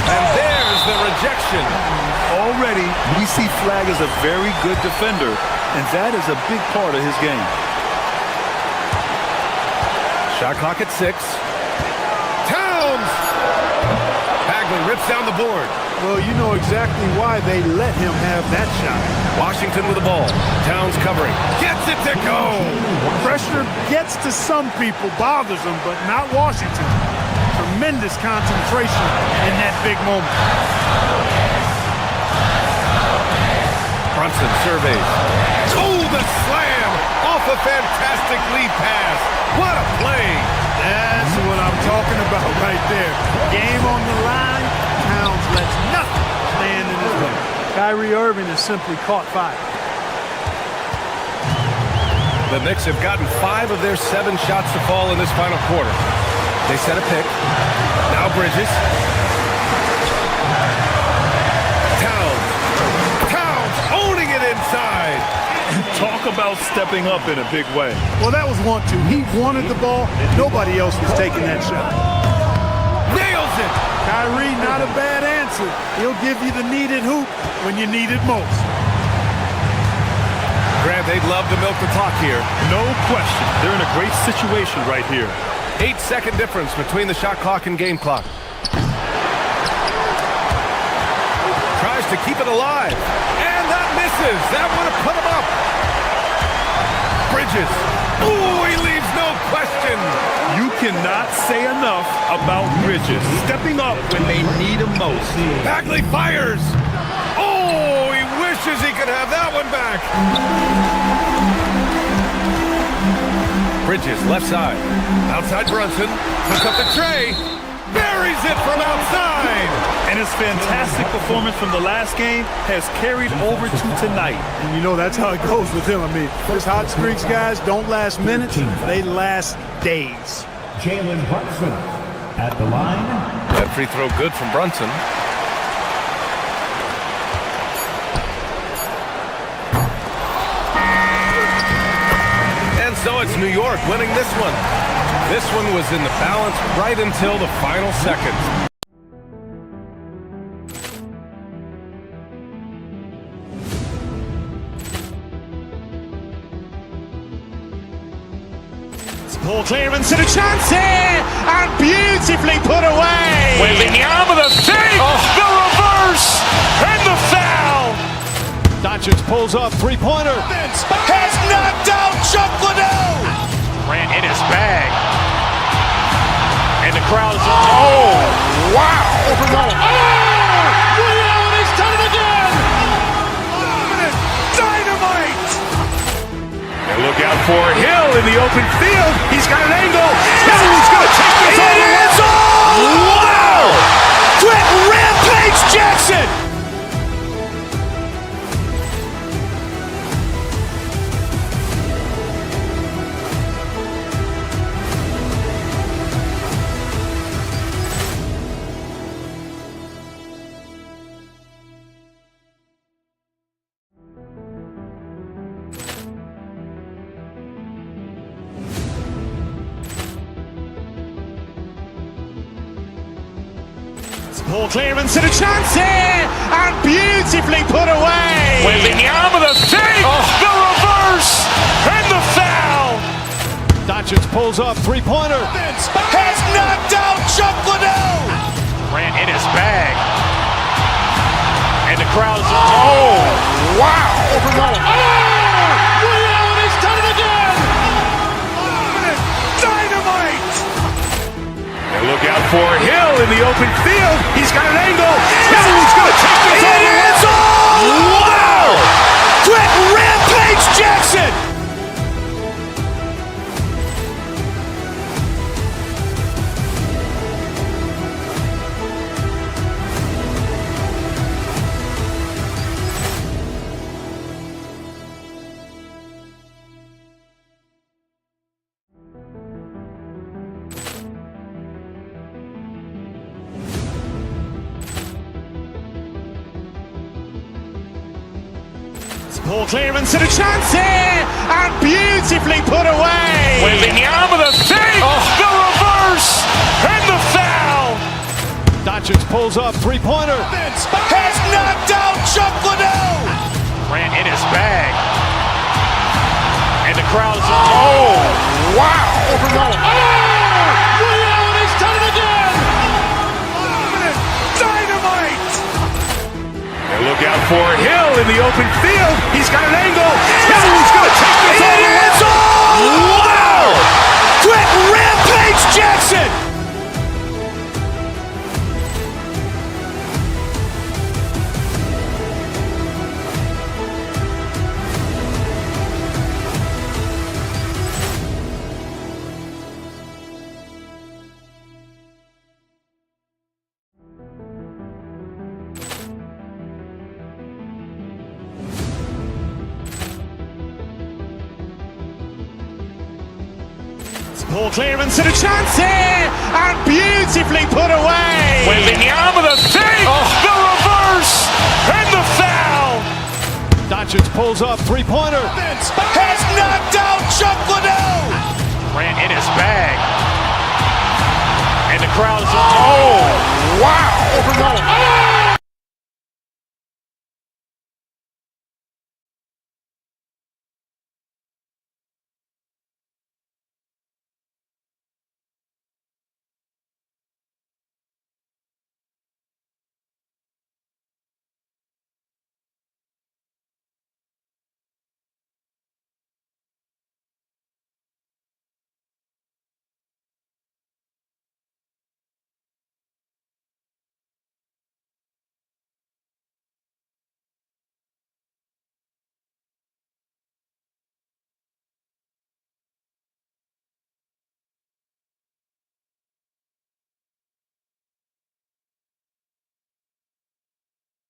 And there's the rejection. Already, we see Flag as a very good defender, and that is a big part of his game. Shot clock at 6. Towns! Bagley rips down the board. Well, you know exactly why they let him have that shot. Washington with the ball. Towns covering. Gets it to go! Pressure gets to some people, bothers them, but not Washington. Tremendous concentration in that big moment. Brunson surveys. Oh, the slam! Off a fantastic lead pass. What a play! That's what I'm talking about right there. Game on the line. Towns lets nothing stand in his way. Kyrie Irving has simply caught fire. The Knicks have gotten 5 of their 7 shots to fall in this final quarter. They set a pick. Now Bridges. Towns owning it inside. Talk about stepping up in a big way. Well, that was want to. He wanted the ball. Nobody else was taking that shot. Nails it. Kyrie, not a bad answer. He'll give you the needed hoop when you need it most. Grant, they'd love to milk the clock here. No question. They're in a great situation right here. 8-second difference between the shot clock and game clock. Tries to keep it alive. And that misses. That would have put him up. Bridges. Ooh, he leaves no question. You cannot say enough about Bridges stepping up when they need him most. Bagley fires. Oh, he wishes he could have that one back. Bridges, left side. Outside Brunson. Puts up the tray. Buries it from outside. And his fantastic performance from the last game has carried over to tonight. And you know that's how it goes with him. I mean, his hot streaks, guys, don't last minutes. They last days. Jalen Brunson at the line. That free throw good from Brunson. And so it's New York winning this one. This one was in the balance right until the final seconds. Ball clearance and a chance here, and beautifully put away. Wembanyama the fake, the reverse, and the foul. Doncic pulls up, three-pointer. Has knocked out Chuck Liddell. Ran in his bag. And the crowd is, oh, wow. He's done it again. Dynamite. And look out for Hill in the open field. He's got an angle. He's going to take this all the way. Wow. Quick Rampage Jackson. Ball clearance and a chance here, and beautifully put away. Wembanyama the fake, the reverse, and the foul. Doncic pulls up, three-pointer. Has knocked out Chuck Liddell. Ran in his bag. And the crowd is, oh, wow. He's done it Look out for Hill in the open field. He's got an angle. Hill's going to take this all the way. Wow! Quick rampage Jackson! Ball clearance and a chance here, and beautifully put away. Wembanyama the fake, the reverse, and the foul. Doncic pulls up, three-pointer. Has knocked out Chuck Liddell. Grant in his bag, and the crowd is wow! He's done it again. Dynamite! And look out for Hill in the open field. He's got an angle. Hill's going to take this all the way. Wow! Quick rampage Jackson! Ball clearance and a chance here, and beautifully put away. Wembanyama the fake, the reverse, and the foul. Doncic pulls up, three-pointer. Has knocked out Chuck Liddell. Grant in his bag, and the crowd is wow!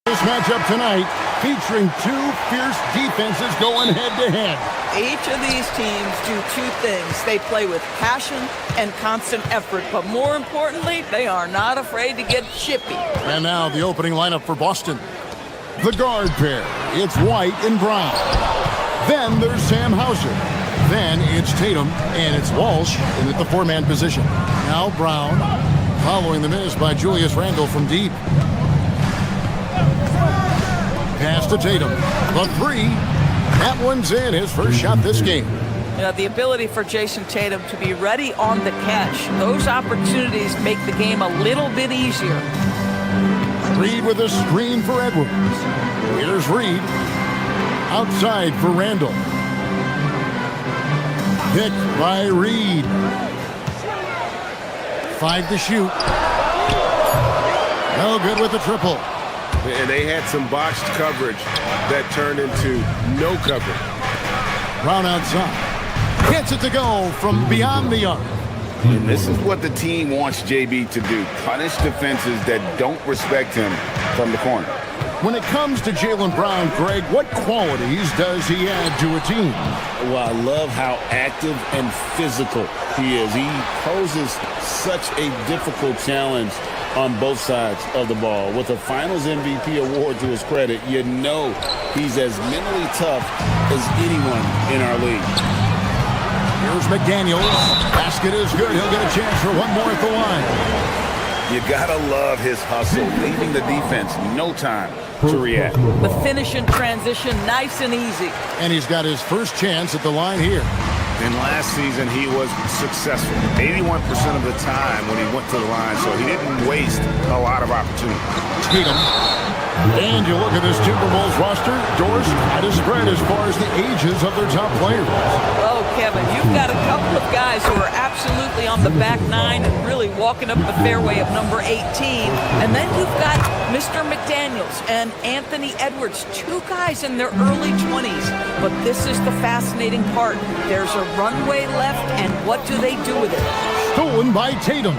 This matchup tonight featuring two fierce defenses going head-to-head. Each of these teams do two things. They play with passion and constant effort, but more importantly, they are not afraid to get chippy. And now the opening lineup for Boston. The guard pair, it's White and Brown. Then there's Sam Hauser. Then it's Tatum, and it's Walsh in at the four-man position. Now Brown, following the miss by Julius Randle from deep. Pass to Tatum. The three. That one's in. His first shot this game. You know, the ability for Jason Tatum to be ready on the catch. Those opportunities make the game a little bit easier. Reed with a screen for Edwards. Here's Reed. Outside for Randle. Picked by Reed. 5 to shoot. No good with the triple. And they had some botched coverage that turned into no coverage. Brown outside. Gets it to go from beyond the arc. And this is what the team wants JB to do. Punish defenses that don't respect him from the corner. When it comes to Jaylen Brown, Greg, what qualities does he add to a team? Well, I love how active and physical he is. He poses such a difficult challenge on both sides of the ball. With a Finals MVP award to his credit, you know he's as mentally tough as anyone in our league. Here's McDaniels. Basket is good. He'll get a chance for one more at the line. You gotta love his hustle, leaving the defense no time to react. The finish in transition, nice and easy. And he's got his first chance at the line here. And last season, he was successful 81% of the time when he went to the line, so he didn't waste a lot of opportunity. Tatum. And you look at this Timberwolves roster, doors try to spread as far as the ages of their top players. Oh, Kevin, you've got a couple of guys who are absolutely on the back nine and really walking up the fairway of number 18. And then you've got Mr. McDaniels and Anthony Edwards, two guys in their early 20s. But this is the fascinating part. There's a runway left, and what do they do with it? Stolen by Tatum.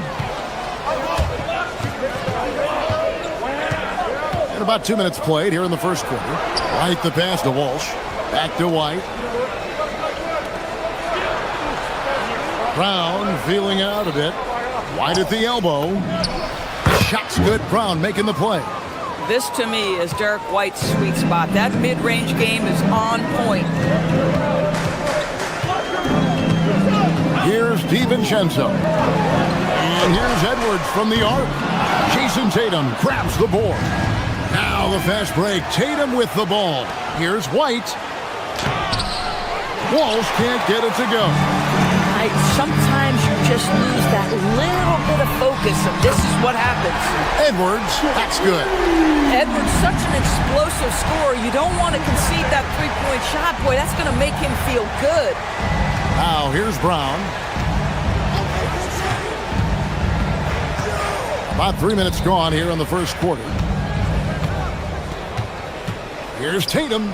And about 2 minutes played here in the first quarter. White the pass to Walsh. Back to White. Brown feeling out a bit. White at the elbow. The shot's good. Brown making the play. This, to me, is Derek White's sweet spot. That mid-range game is on point. Here's DiVincenzo. And here's Edwards from the arc. Jason Tatum grabs the board. Now the fast break. Tatum with the ball. Here's White. Walsh can't get it to go. Sometimes you just lose that little bit of focus, and this is what happens. Edwards, that's good. Edwards, such an explosive scorer. You don't want to concede that three-point shot. Boy, that's going to make him feel good. Now, here's Brown. About 3 minutes gone here in the first quarter. Here's Tatum.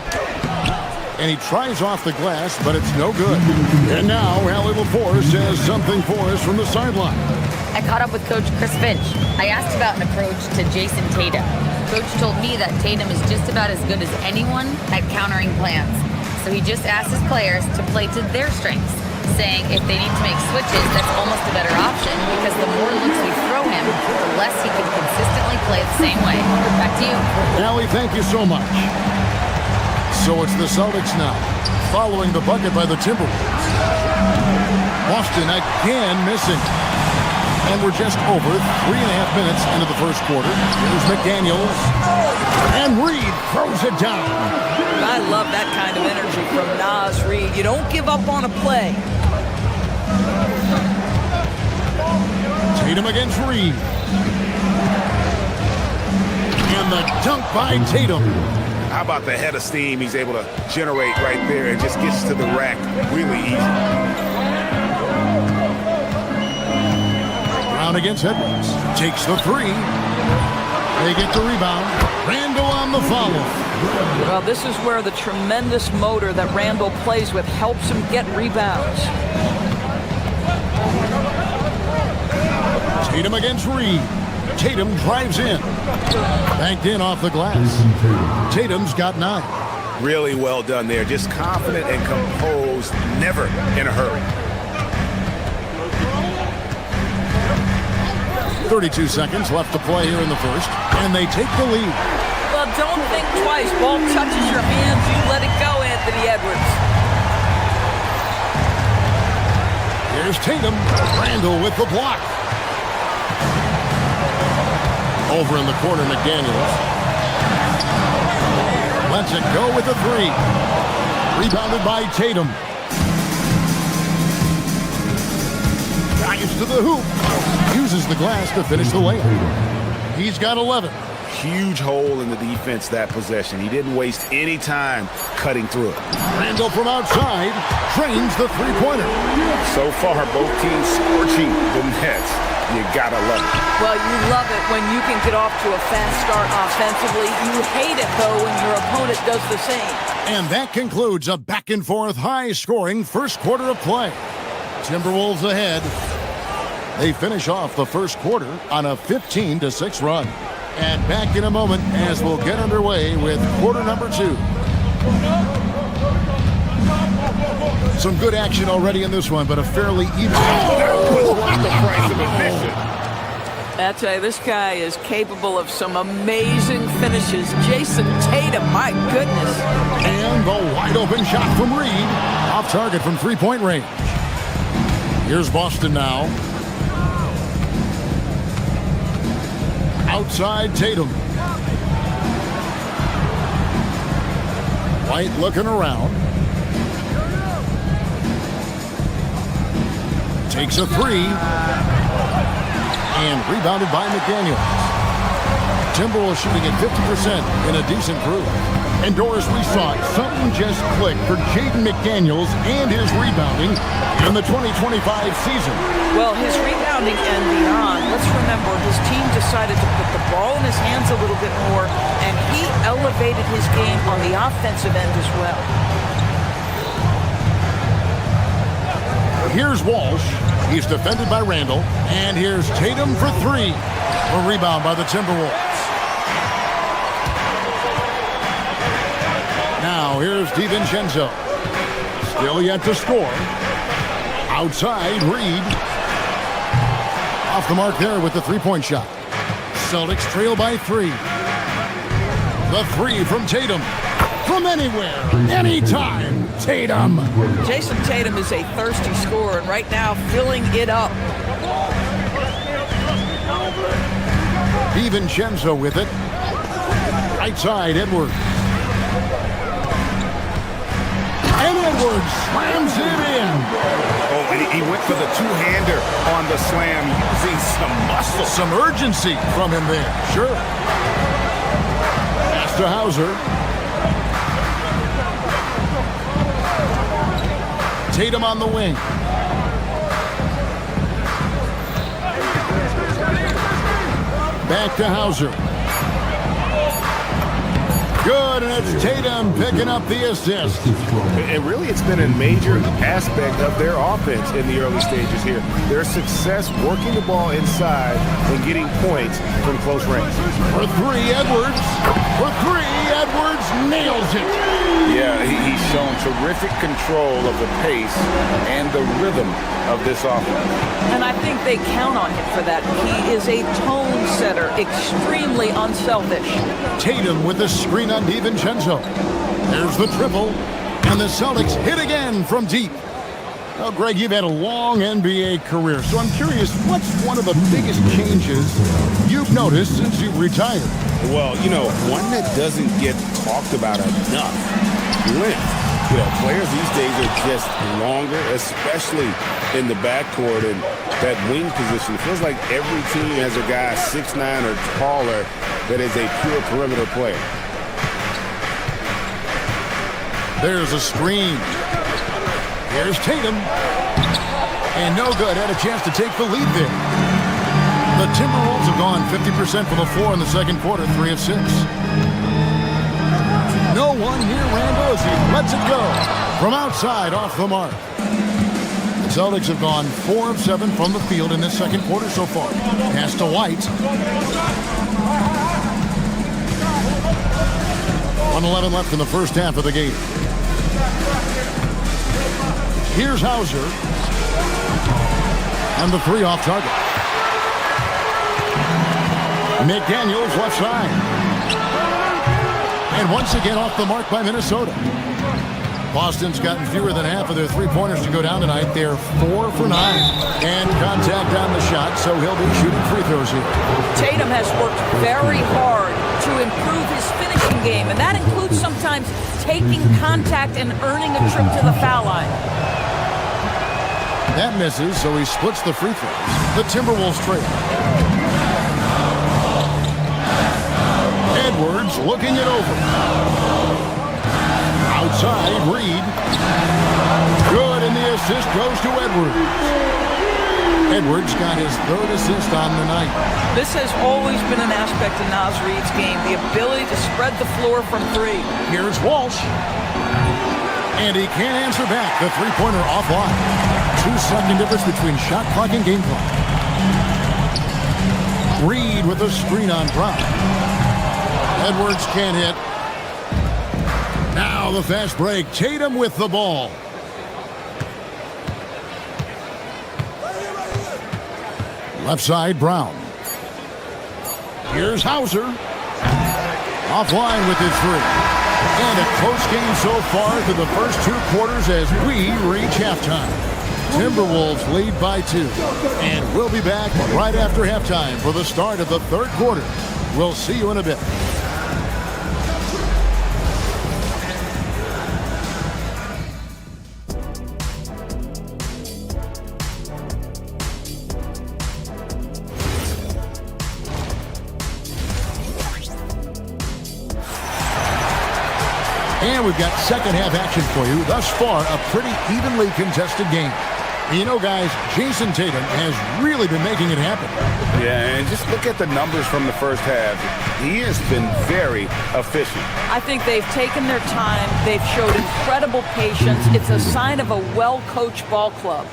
And he tries off the glass, but it's no good. And now, Allie LaForce has something for us from the sideline. I caught up with Coach Chris Finch. I asked about an approach to Jason Tatum. Coach told me that Tatum is just about as good as anyone at countering plans. So he just asked his players to play to their strengths, saying if they need to make switches, that's almost a better option because the more looks we throw him, the less he can consistently play the same way. Back to you. Allie, thank you so much. So it's the Celtics now, following the bucket by the Timberwolves. Boston again missing. And we're just over 3.5 minutes into the first quarter. Here's McDaniels. And Reed throws it down. I love that kind of energy from Naz Reid. You don't give up on a play. Tatum against Reed. And the dunk by Tatum. How about the head of steam he's able to generate right there and just gets to the rack really easy. Brown against Edwards. Takes the three. They get the rebound. Randall on the follow. Well, this is where the tremendous motor that Randall plays with helps him get rebounds. Tatum against Reed. Tatum drives in. Banked in off the glass. Tatum's got 9. Really well done there. Just confident and composed. Never in a hurry. 32 seconds left to play here in the first. And they take the lead. Well, don't think twice. Ball touches your hands. You let it go, Anthony Edwards. Here's Tatum. Randall with the block. Over in the corner, McDaniels. Lets it go with a three. Rebounded by Tatum. Dives to the hoop. Uses the glass to finish the layup. He's got 11. Huge hole in the defense that possession. He didn't waste any time cutting through it. Randall from outside trains the three-pointer. So far, both teams scorching the nets. You gotta love it. Well, you love it when you can get off to a fast start offensively. You hate it, though, when your opponent does the same. And that concludes a back-and-forth, high-scoring first quarter of play. Timberwolves ahead. They finish off the first quarter on a 15-6 run. And back in a moment as we'll get underway with quarter number 2. Some good action already in this one, but a fairly even. That was worth the price of admission. I tell you, this guy is capable of some amazing finishes. Jason Tatum, my goodness. And the wide open shot from Reed. Off target from three-point range. Here's Boston now. Outside Tatum. White looking around. Takes a three. And rebounded by McDaniels. Timberwolves shooting at 50% in a decent group. And Doris, we saw it. Something just clicked for Jaden McDaniels and his rebounding in the 2025 season. Well, his rebounding and beyond, let's remember his team decided to put the ball in his hands a little bit more, and he elevated his game on the offensive end as well. Here's Walsh. He's defended by Randall. And here's Tatum for three. A rebound by the Timberwolves. Now here's DiVincenzo. Still yet to score. Outside, Reed. Off the mark there with the three-point shot. Celtics trail by three. The three from Tatum. From anywhere, anytime, Tatum. Jason Tatum is a thirsty scorer, and right now filling it up. DiVincenzo with it. Right side, Edwards. And Edwards slams it in. Oh, and he went for the two-hander on the slam, using some muscle. Some urgency from him there, sure. Pass to Hauser. Tatum on the wing. Back to Hauser. Good, and it's Tatum picking up the assist. And really, it's been a major aspect of their offense in the early stages here. Their success working the ball inside and getting points from close range. For three, Edwards. For three, Edwards nails it. Yeah, he's shown terrific control of the pace and the rhythm of this offense. And I think they count on him for that. He is a tone setter, extremely unselfish. Tatum with the screen on DiVincenzo. There's the triple, and the Celtics hit again from deep. Well, Greg, you've had a long NBA career, so I'm curious, what's one of the biggest changes you've noticed since you've retired? Well, one that doesn't get talked about enough, length. Players these days are just longer, especially in the backcourt and that wing position. It feels like every team has a guy 6'9" or taller that is a pure perimeter player. There's a screen. Here's Tatum. And no good. Had a chance to take the lead there. The Timberwolves have gone 50% from the floor in the second quarter, 3 of 6. No one near Randall as he lets it go. From outside, off the mark. The Celtics have gone 4 of 7 from the field in this second quarter so far. Pass to White. 1:11 left in the first half of the game. Here's Hauser. And the three off target. McDaniels left side. And once again off the mark by Minnesota. Boston's gotten fewer than half of their three-pointers to go down tonight. They're 4 for 9. And contact on the shot, so he'll be shooting free throws here. Tatum has worked very hard to improve his finishing game, and that includes sometimes taking contact and earning a trip to the foul line. That misses, so he splits the free throws. The Timberwolves trail. Edwards looking it over. Outside, Reed. Good, and the assist goes to Edwards. Edwards got his third assist on the night. This has always been an aspect of Naz Reid's game, the ability to spread the floor from three. Here's Walsh. And he can't answer back. The three-pointer offline. 2-second difference between shot clock and game clock. Reed with a screen on Brown. Edwards can't hit. Now the fast break. Tatum with the ball. Left side, Brown. Here's Hauser. Offline with his three. And a close game so far through the first 2 quarters as we reach halftime. Timberwolves lead by 2. And we'll be back right after halftime for the start of the third quarter. We'll see you in a bit. And we've got second half action for you. Thus far, a pretty evenly contested game. And you know, guys, Jason Tatum has really been making it happen. Yeah, and just look at the numbers from the first half. He has been very efficient. I think they've taken their time. They've showed incredible patience. It's a sign of a well-coached ball club.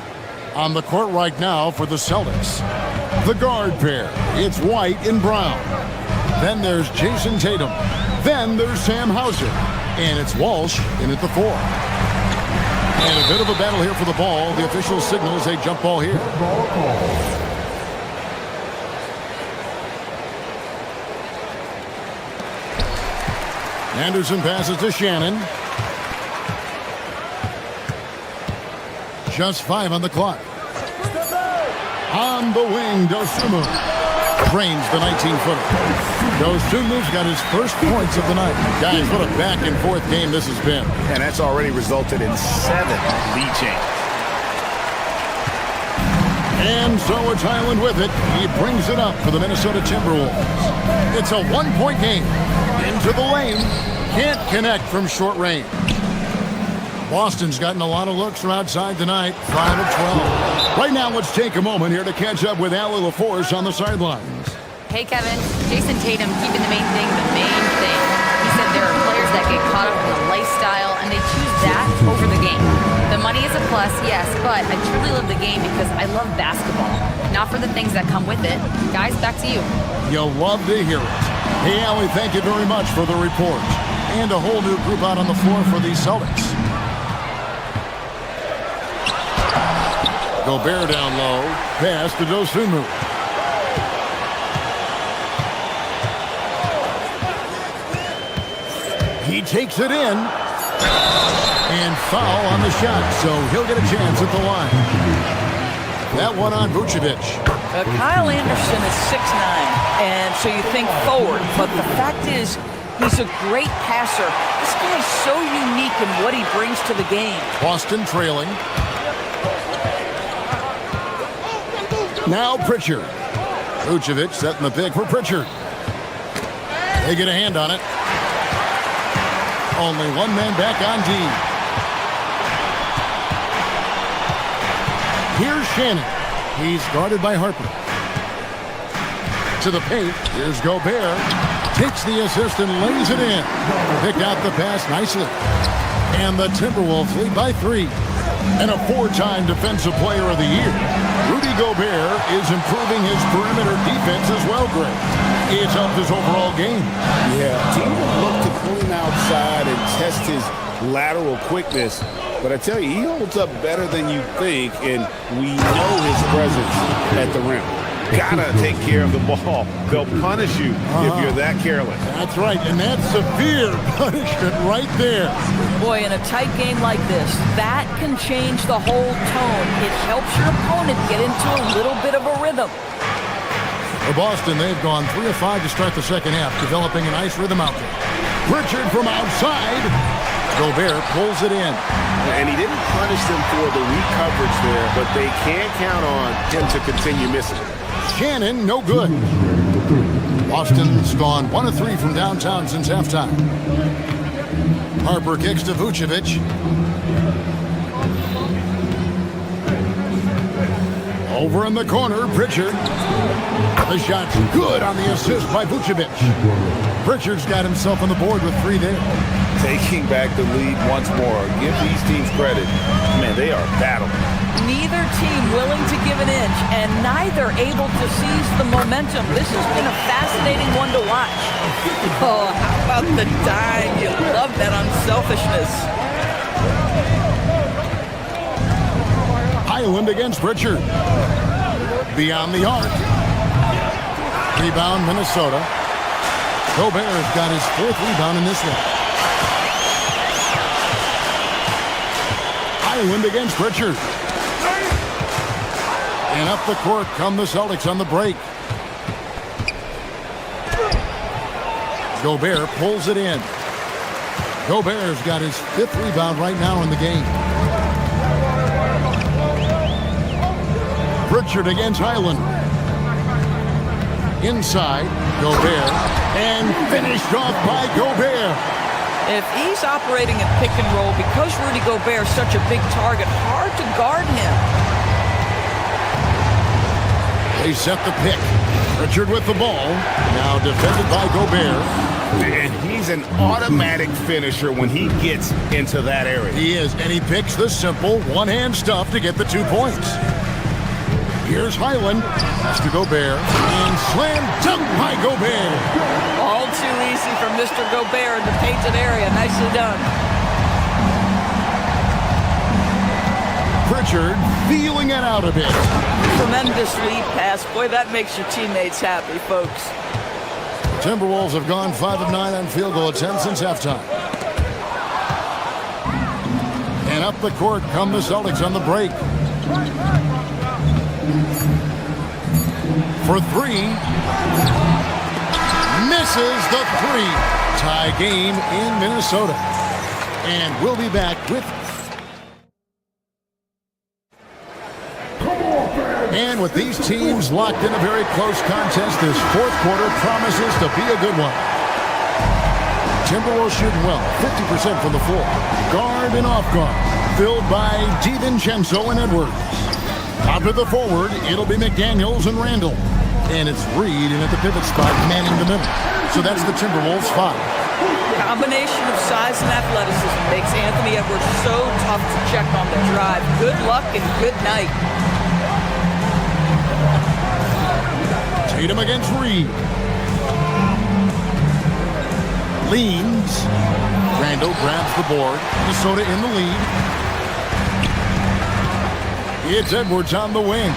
On the court right now for the Celtics, the guard pair. It's White and Brown. Then there's Jason Tatum. Then there's Sam Hauser. And it's Walsh in at the 4. And a bit of a battle here for the ball. The official signals a jump ball here. Anderson passes to Shannon. Just 5 on the clock. On the wing, Dosunmu drains the 19-footer. Dosunmu's got his first points of the night. Guys, what a back-and-forth game this has been. And that's already resulted in 7 lead changes. And so it's Highland with it. He brings it up for the Minnesota Timberwolves. It's a 1-point game. Into the lane. Can't connect from short range. Boston's gotten a lot of looks from outside tonight. 5 of 12. Right now, let's take a moment here to catch up with Allie LaForce on the sidelines. Hey, Kevin. Jason Tatum keeping the main thing the main thing. He said there are players that get caught up in the lifestyle, and they choose that over the game. The money is a plus, yes, but I truly love the game because I love basketball, not for the things that come with it. Guys, back to you. You'll love to hear it. Hey, Allie, thank you very much for the report. And a whole new group out on the floor for the Celtics. Gobert down low. Pass to Dosunmu. He takes it in. And foul on the shot, so he'll get a chance at the line. That one on Vucevic. Kyle Anderson is 6'9", and so you think forward, but the fact is he's a great passer. This guy's so unique in what he brings to the game. Boston trailing. Now Pritchard. Vucevic setting the pick for Pritchard. They get a hand on it. Only one man back on D. Here's Shannon. He's guarded by Harper. To the paint. Here's Gobert. Takes the assist and lays it in. Picked out the pass nicely. And the Timberwolves lead by 3. And a 4-time Defensive Player of the Year. Rudy Gobert is improving his perimeter defense as well, Greg. It's helped his overall game. Yeah, teams look to pull him outside and test his lateral quickness. But I tell you, he holds up better than you think, and we know his presence at the rim. Gotta take care of the ball. They'll punish you if you're that careless. That's right, and that's severe punishment right there. Boy, in a tight game like this, that can change the whole tone. It helps your opponent get into a little bit of a rhythm. For Boston, they've gone 3 of 5 to start the second half, developing a nice rhythm out there. Pritchard from outside. Gobert pulls it in. And he didn't punish them for the weak coverage there, but they can't count on him to continue missing. Shannon, no good. Boston's gone 1 of 3 from downtown since halftime. Harper kicks to Vucevic. Over in the corner, Pritchard. The shot's good on the assist by Vucevic. Pritchard's got himself on the board with 3 there. Taking back the lead once more. Give these teams credit. Man, they are battling. Neither team willing to give an inch, and neither able to seize the momentum. This has been a fascinating one to watch. Oh, how about the dime? You love that unselfishness. Highland against Pritchard. Beyond the arc. Rebound, Minnesota. Gobert's got his 4th rebound in this one. Highland against Pritchard. And up the court come the Celtics on the break. Gobert pulls it in. Gobert's got his 5th rebound right now in the game. Pritchard against Highland. Inside, Gobert. And finished off by Gobert. If he's operating in pick and roll, because Rudy Gobert is such a big target, hard to guard him. They set the pick. Richard with the ball. Now defended by Gobert. And he's an automatic finisher when he gets into that area. He is, and he picks the simple one-hand stuff to get the 2 points. Here's Highland. Pass to Gobert. And slam dunk by Gobert. All too easy for Mr. Gobert in the painted area. Nicely done. Pritchard feeling it out a bit. Tremendous lead pass. Boy, that makes your teammates happy, folks. Timberwolves have gone 5 of 9 on field goal attempts since halftime. And up the court come the Celtics on the break. For 3. Misses the 3. Tie game in Minnesota. And we'll be back with... And with these teams locked in a very close contest, this fourth quarter promises to be a good one. Timberwolves shooting well, 50% from the floor. Guard and off guard, filled by DiVincenzo and Edwards. Out to the forward, it'll be McDaniels and Randall. And it's Reed in at the pivot spot, manning the middle. So that's the Timberwolves 5. Combination of size and athleticism makes Anthony Edwards so tough to check on the drive. Good luck and good night. Tatum against Reed. Leans. Randall grabs the board. Minnesota in the lead. It's Edwards on the wing.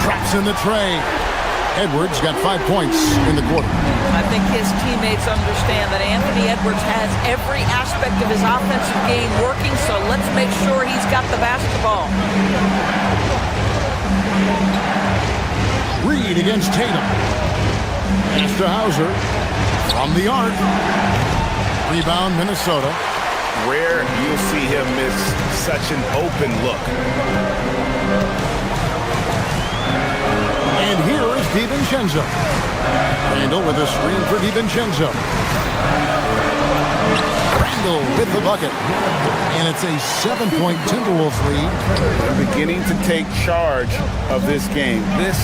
Traps in the tray. Edwards got 5 points in the quarter. I think his teammates understand that Anthony Edwards has every aspect of his offensive game working, so let's make sure he's got the basketball. Reed against Tatum. Pass to Hauser. From the arc. Rebound, Minnesota. Rare you'll see him miss such an open look. And here is DiVincenzo. Randall with a screen for DiVincenzo. Randall with the bucket. And it's a 7-point Timberwolves lead. They're beginning to take charge of this game. This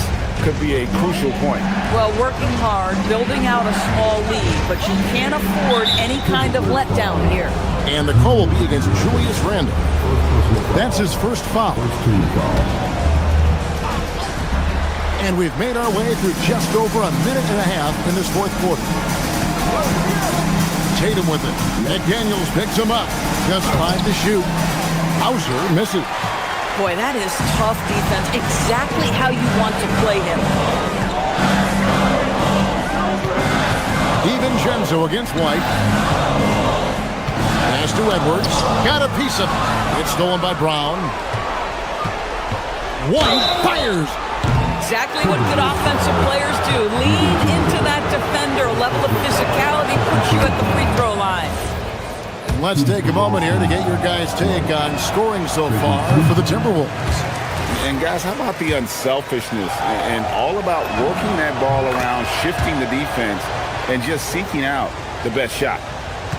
could be a crucial point. Well, working hard, building out a small lead, but you can't afford any kind of letdown here. And the call will be against Julius Randle. That's his first foul. And we've made our way through just over a minute and a half in this fourth quarter. Tatum with it. McDaniels picks him up. Just 5 to shoot. Hauser misses. Boy, that is tough defense. Exactly how you want to play him. DiVincenzo against White. Pass to Edwards. Got a piece of it. It's stolen by Brown. White fires. Exactly what good offensive players do. Lead into that defender. A level of physicality puts you at the free throw line. Let's take a moment here to get your guys' take on scoring so far for the Timberwolves. And guys, how about the unselfishness and all about working that ball around, shifting the defense, and just seeking out the best shot.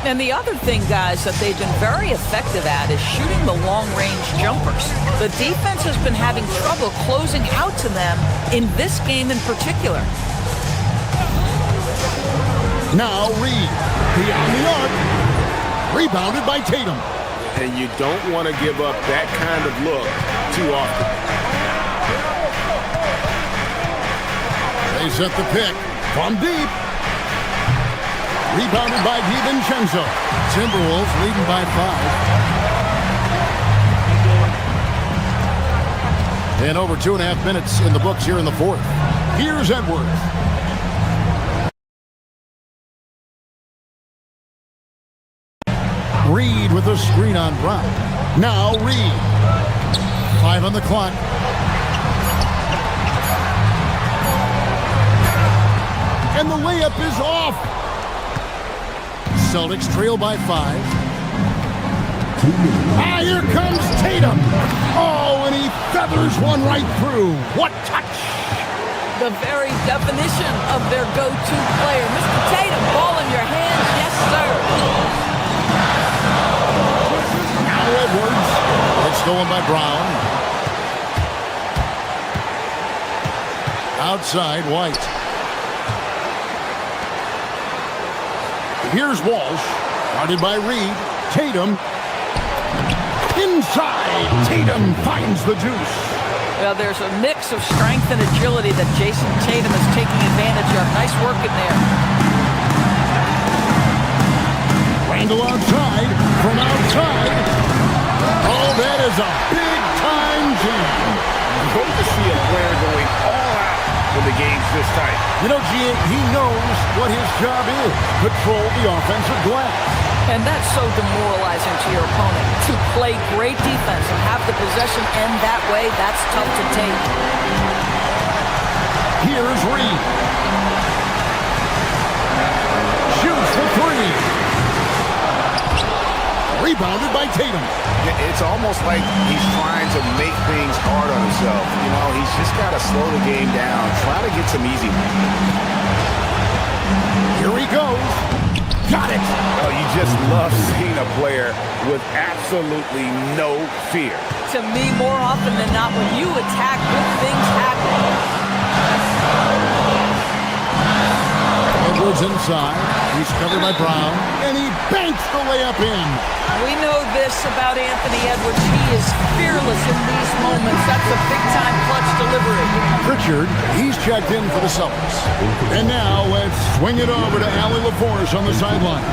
And the other thing, guys, that they've been very effective at is shooting the long-range jumpers. The defense has been having trouble closing out to them in this game in particular. Now Reed, beyond the arc. Rebounded by Tatum. And you don't want to give up that kind of look too often. They set the pick from deep. Rebounded by DiVincenzo. Timberwolves leading by 5. And over 2.5 minutes in the books here in the fourth. Here's Edwards. Reed with a screen on Brown. Now Reed. 5 on the clock. And the layup is off. Celtics trail by 5. Ah, here comes Tatum. Oh, and he feathers one right through. What touch. The very definition of their go-to player. Mr. Tatum, ball in your hands. Yes, sir. Now Edwards. It's stolen by Brown. Outside, White. Here's Walsh. Guarded by Reed. Tatum. Inside. Tatum finds the deuce. Well, there's a mix of strength and agility that Jason Tatum is taking advantage of. Nice work in there. Randall outside. From outside. Oh, that is a big-time jam. Great to see a player going all out when the game's this tight. You know, he knows what his job is. Control the offensive glass. And that's so demoralizing to your opponent. To play great defense and have the possession end that way, that's tough to take. Here's Reed. Shoots for three. Rebounded by Tatum. It's almost like he's trying to make things hard on himself. You know, he's just got to slow the game down, try to get some easy ones. Here he goes. Got it. Oh, you just love seeing a player with absolutely no fear. To me, more often than not, when you attack, good things happen. Edwards inside. He's covered by Brown. And he banks the layup in. We know this about Anthony Edwards. He is fearless in these moments. That's a big-time clutch delivery. Pritchard, he's checked in for the Celtics. And now let's swing it over to Allie LaForce on the sideline.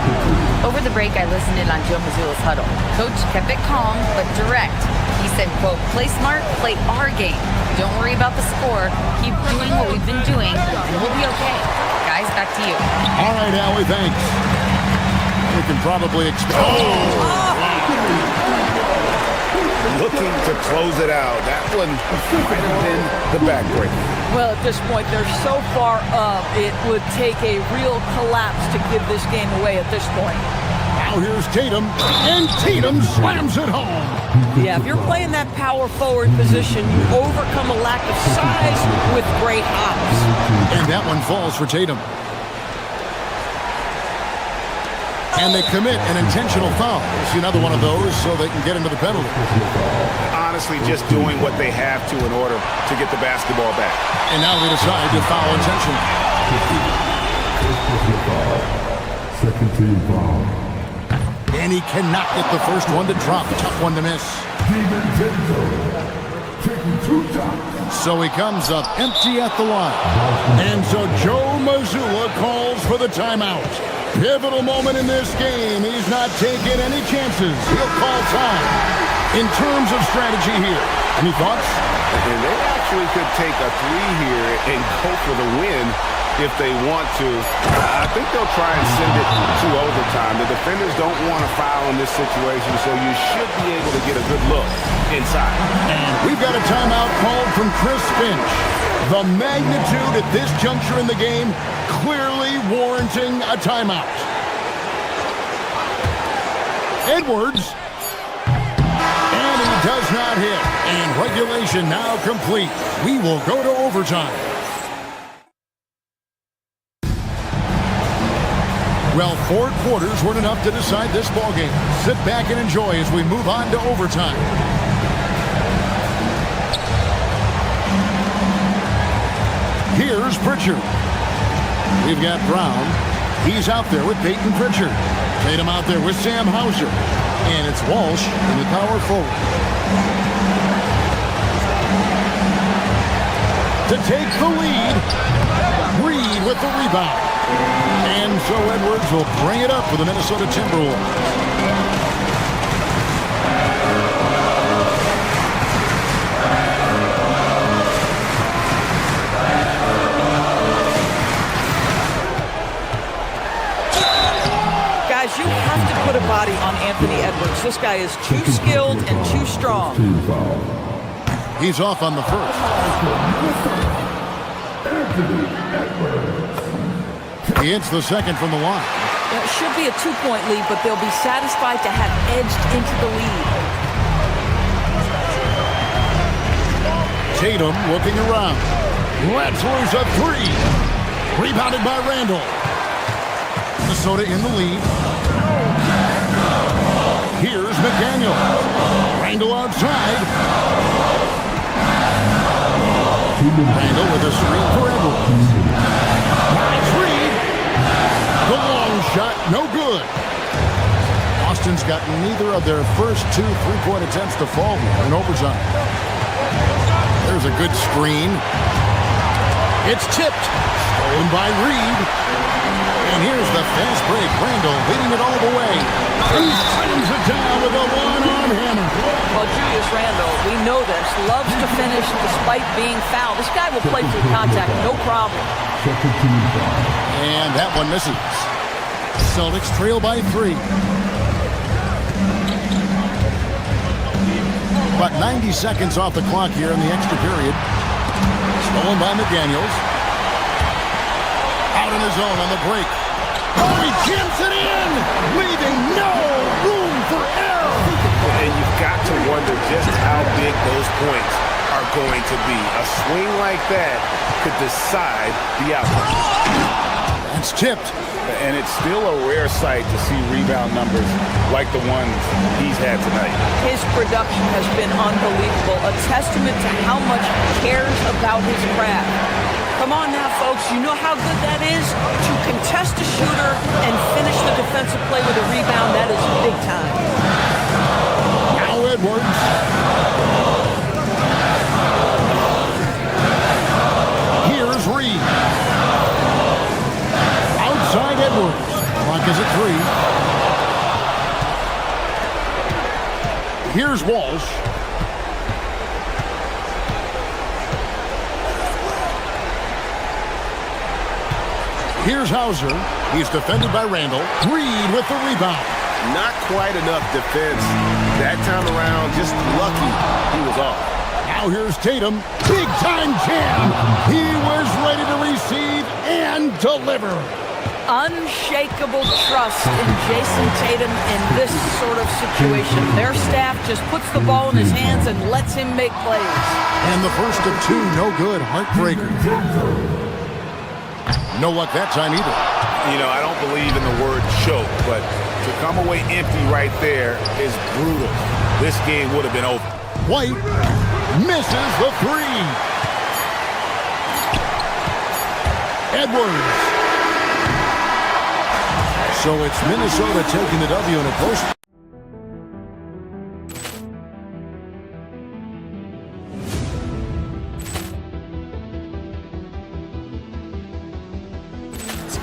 Over the break, I listened in on Joe Mazzulla's huddle. Coach kept it calm, but direct. He said, quote, play smart, play our game. Don't worry about the score. Keep doing what we've been doing, and we'll be okay. Guys, back to you. All right, Allie, thanks. We can probably expect... Looking to close it out. That one might have been the backbreaker. Well, at this point, they're so far up, it would take a real collapse to give this game away at this point. Now here's Tatum, and Tatum slams it home. Yeah, if you're playing that power forward position, you overcome a lack of size with great hops. And that one falls for Tatum. And they commit an intentional foul. See another one of those so they can get into the penalty. Honestly, just doing what they have to in order to get the basketball back. And now they decide to foul intentionally. Second team foul. And he cannot get the first one to drop. Tough one to miss. So he comes up empty at the line. And so Joe Mazzulla calls for the timeout. Pivotal moment in this game. He's not taking any chances. He'll call time. In terms of strategy here, any thoughts? And they actually could take a three here and go for the win if they want to. I think they'll try and send it to overtime. The defenders don't want to foul in this situation, so you should be able to get a good look inside. And we've got a timeout called from Chris Finch. The magnitude at this juncture in the game clearly warranting a timeout. Edwards. And he does not hit. And regulation now complete. We will go to overtime. Well, 4 quarters weren't enough to decide this ballgame. Sit back and enjoy as we move on to overtime. Here's Pritchard. We've got Brown. He's out there with Peyton Pritchard. Tatum out there with Sam Hauser. And it's Walsh in the power forward. To take the lead, Reed with the rebound. And so Edwards will bring it up for the Minnesota Timberwolves. Guys, you have to put a body on Anthony Edwards. This guy is too skilled and too strong. He's off on the first. He hits the second from the line. It should be a 2-point lead, but they'll be satisfied to have edged into the lead. Tatum looking around. Let's lose a 3. Rebounded by Randall. Minnesota in the lead. Here's McDaniel. Randall outside. Randall with a screen for Edwards. Nice read. The long shot, no good. Boston's got neither of their first 2 3-point attempts to fall in overtime. There's a good screen. It's tipped. Stolen by Reed. And here's the fast break. Randall leading it all the way. He slams it down with a one-arm hammer. Well, Julius Randle, we know this, loves to finish despite being fouled. This guy will play through contact, no problem. And that one misses. Celtics trail by 3. About 90 seconds off the clock here in the extra period. Stolen by McDaniels. Out in his zone on the break. Oh, he jams it in, leaving no room for error. And you've got to wonder just how big those points are going to be. A swing like that could decide the outcome. It's tipped. And it's still a rare sight to see rebound numbers like the ones he's had tonight. His production has been unbelievable, a testament to how much he cares about his craft. Come on now, folks, you know how good that is? To contest a shooter and finish the defensive play with a rebound, that is big time. Now Edwards. Here's Reed. Outside Edwards. Clock is at 3. Here's Walsh. Here's Hauser. He's defended by Randall. Reed with the rebound. Not quite enough defense that time around. Just lucky he was off. Now here's Tatum. Big time jam. He was ready to receive and deliver. Unshakable trust in Jason Tatum in this sort of situation. Their staff just puts the ball in his hands and lets him make plays. And the first of 2, no good. Heartbreaker. No luck that time either. You know, I don't believe in the word choke, but to come away empty right there is brutal. This game would have been over. White misses the 3. Edwards. So it's Minnesota taking the W in a close.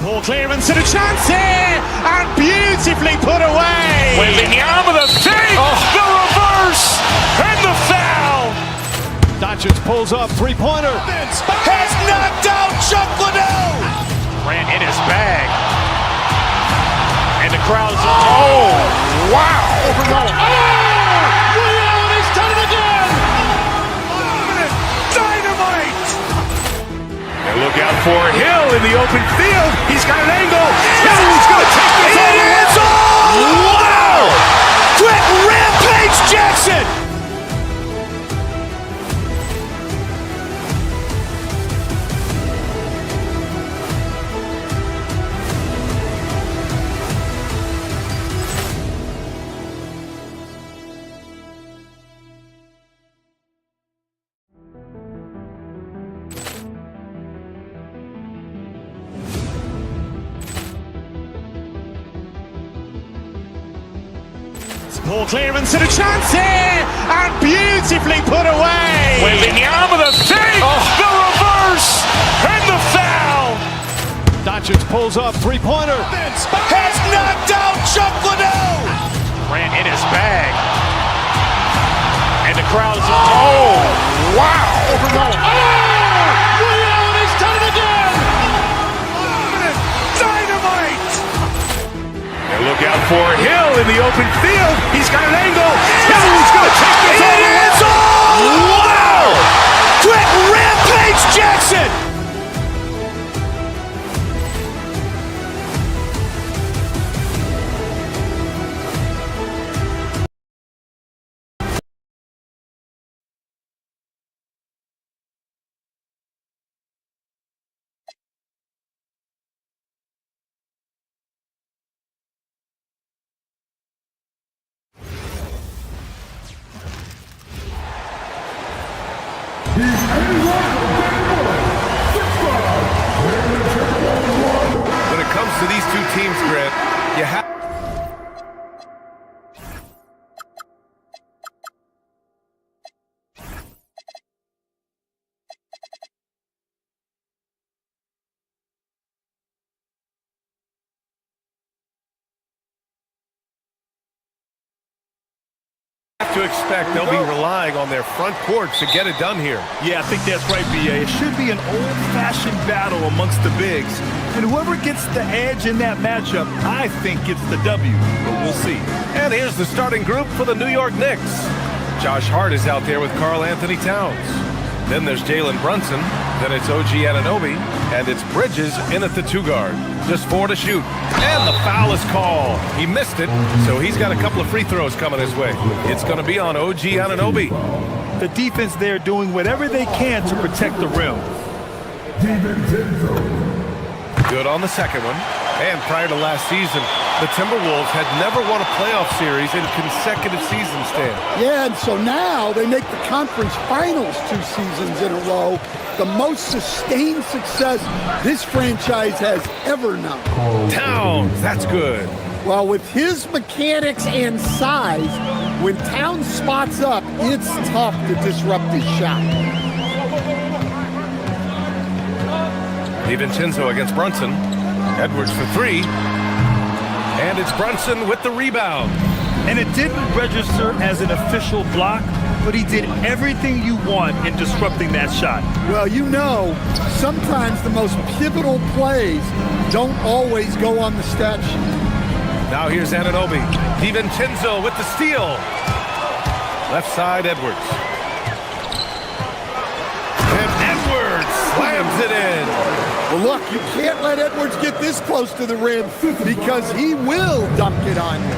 Ball clearance and a chance here, and beautifully put away. Wembanyama the fake, the reverse, and the foul. Doncic pulls up, 3-pointer. Has knocked out Chuck Liddell. Ran in his bag. And the crowd's, oh, wow. He's done it again. Dynamite. And look out for Hill in the open field. He's got an angle. He's going to take this all the way. Wow! Quick rampage Jackson. Ball clearance and a chance here, and beautifully put away. Wembanyama the fake, the reverse, and the foul. Doncic pulls up, 3-pointer. Has knocked out Chuck Liddell. Ran in his bag. And the crowd's, oh, wow. He's done it again. Dynamite. And look out for Hill in the open field. He's got an angle. He's going to take this all the way. Wow! Quick rampage Jackson. When it comes to these two teams, Grant, you have to expect they'll be relying on their front court to get it done here. Yeah, I think that's right, B.A. It should be an old-fashioned battle amongst the bigs. And whoever gets the edge in that matchup, I think gets the W. But we'll see. And here's the starting group for the New York Knicks. Josh Hart is out there with Karl Anthony Towns. Then there's Jalen Brunson. Then it's OG Anunoby. And it's Bridges in at the 2-guard. Just 4 to shoot. And the foul is called. He missed it, so he's got a couple of free throws coming his way. It's going to be on OG Anunoby. The defense there doing whatever they can to protect the rim. Good on the second one. And prior to last season, the Timberwolves had never won a playoff series in consecutive seasons, Stan. Yeah, and so now they make the conference finals 2 seasons in a row. The most sustained success this franchise has ever known. Towns, that's good. Well, with his mechanics and size, when Towns spots up, it's tough to disrupt his shot. DiVincenzo against Brunson. Edwards for 3. And it's Brunson with the rebound. And it didn't register as an official block, but he did everything you want in disrupting that shot. Well, you know, sometimes the most pivotal plays don't always go on the stat sheet. Now here's Anunoby. DiVincenzo with the steal. Left side, Edwards. And Edwards slams it in. Well, look, you can't let Edwards get this close to the rim because he will dunk it on you.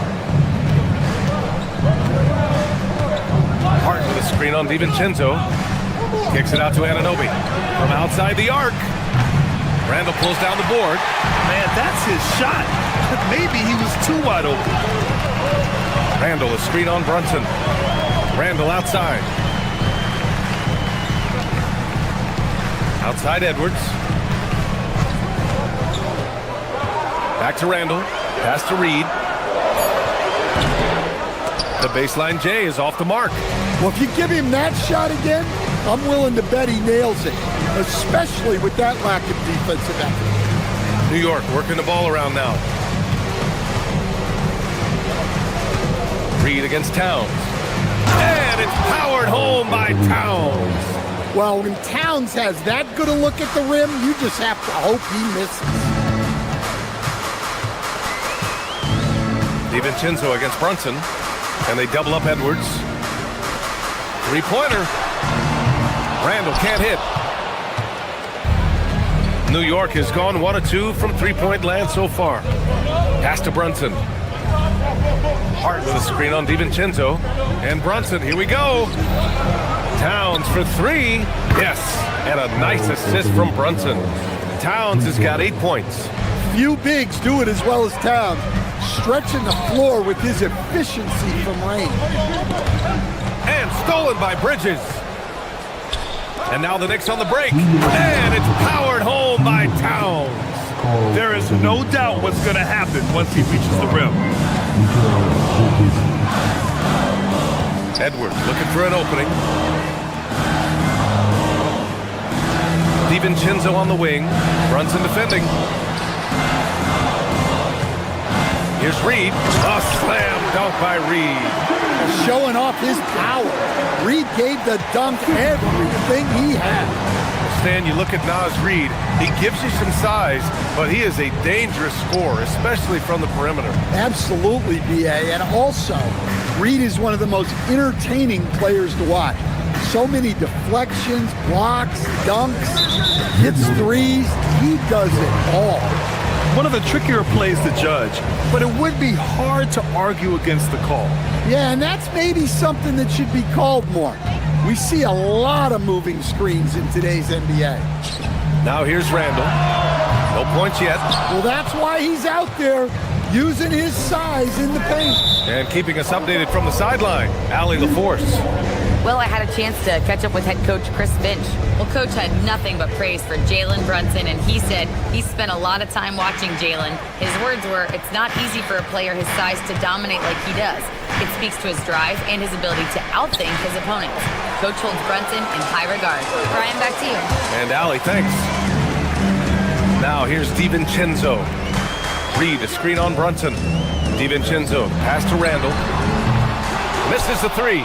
Hart with a screen on DiVincenzo. Kicks it out to Anunoby. From outside the arc. Randall pulls down the board. Man, that's his shot. Maybe he was too wide open. Randall, a screen on Brunson. Randall outside. Outside Edwards. Back to Randall. Pass to Reed. The baseline J is off the mark. Well, if you give him that shot again, I'm willing to bet he nails it, especially with that lack of defensive effort. New York working the ball around now. Reed against Towns. And it's powered home by Towns. Well, when Towns has that good a look at the rim, you just have to hope he misses. DiVincenzo against Brunson. And they double up Edwards. 3-pointer. Randall can't hit. New York has gone 1 of 2 from 3-point land so far. Pass to Brunson. Hart with a screen on DiVincenzo. And Brunson, here we go. Towns for 3. Yes, and a nice assist from Brunson. Towns has got 8 points. Few bigs do it as well as Towns, stretching the floor with his efficiency from range. And stolen by Bridges. And now the Knicks on the break. And it's powered home by Towns. There is no doubt what's going to happen once he reaches the rim. Edwards looking for an opening. DiVincenzo on the wing. Brunson defending. Here's Reed. A slam dunk by Reed. Showing off his power. Reed gave the dunk everything he had. Stan, you look at Naz Reid, he gives you some size, but he is a dangerous scorer, especially from the perimeter. Absolutely, B.A. And also, Reed is one of the most entertaining players to watch. So many deflections, blocks, dunks, hits threes. He does it all. One of the trickier plays to judge, but it would be hard to argue against the call. Yeah, and that's maybe something that should be called more. We see a lot of moving screens in today's NBA. Now here's Randall. No points yet. Well, that's why he's out there. using his size in the paint. And keeping us updated from the sideline, Allie LaForce. Well, I had a chance to catch up with head coach Chris Finch. Well, coach had nothing but praise for Jalen Brunson, and he said he spent a lot of time watching Jalen. His words were, it's not easy for a player his size to dominate like he does. It speaks to his drive and his ability to outthink his opponents. Coach holds Brunson in high regard. Brian, back to you. And Allie, thanks. Now here's DiVincenzo. Reed, a screen on Brunson. DiVincenzo, pass to Randall. Misses the three.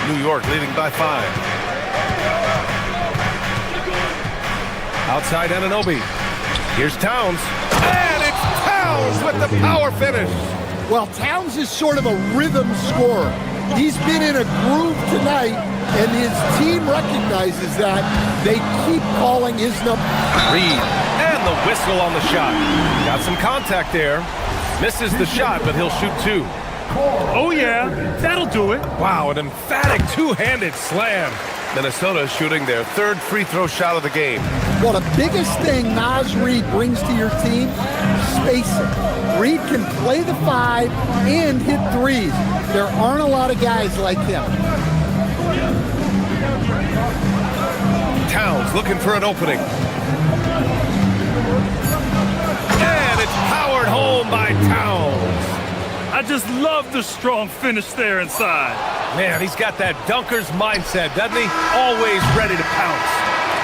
New York leading by 5. Outside Anunoby. Here's Towns. And it's Towns with the power finish. Well, Towns is sort of a rhythm scorer. He's been in a groove tonight, and his team recognizes that. They keep calling his number. Reed, and the whistle on the shot. Got some contact there. Misses the shot, but he'll shoot 2. Oh, yeah, that'll do it. Wow, an emphatic two-handed slam. Minnesota shooting their 3rd free throw shot of the game. Well, the biggest thing Naz Reid brings to your team, spacing. Reid can play the 5 and hit threes. There aren't a lot of guys like him. Towns looking for an opening. And it's powered home by Towns. I just love the strong finish there inside. Man, he's got that dunker's mindset, doesn't he? Always ready to pounce.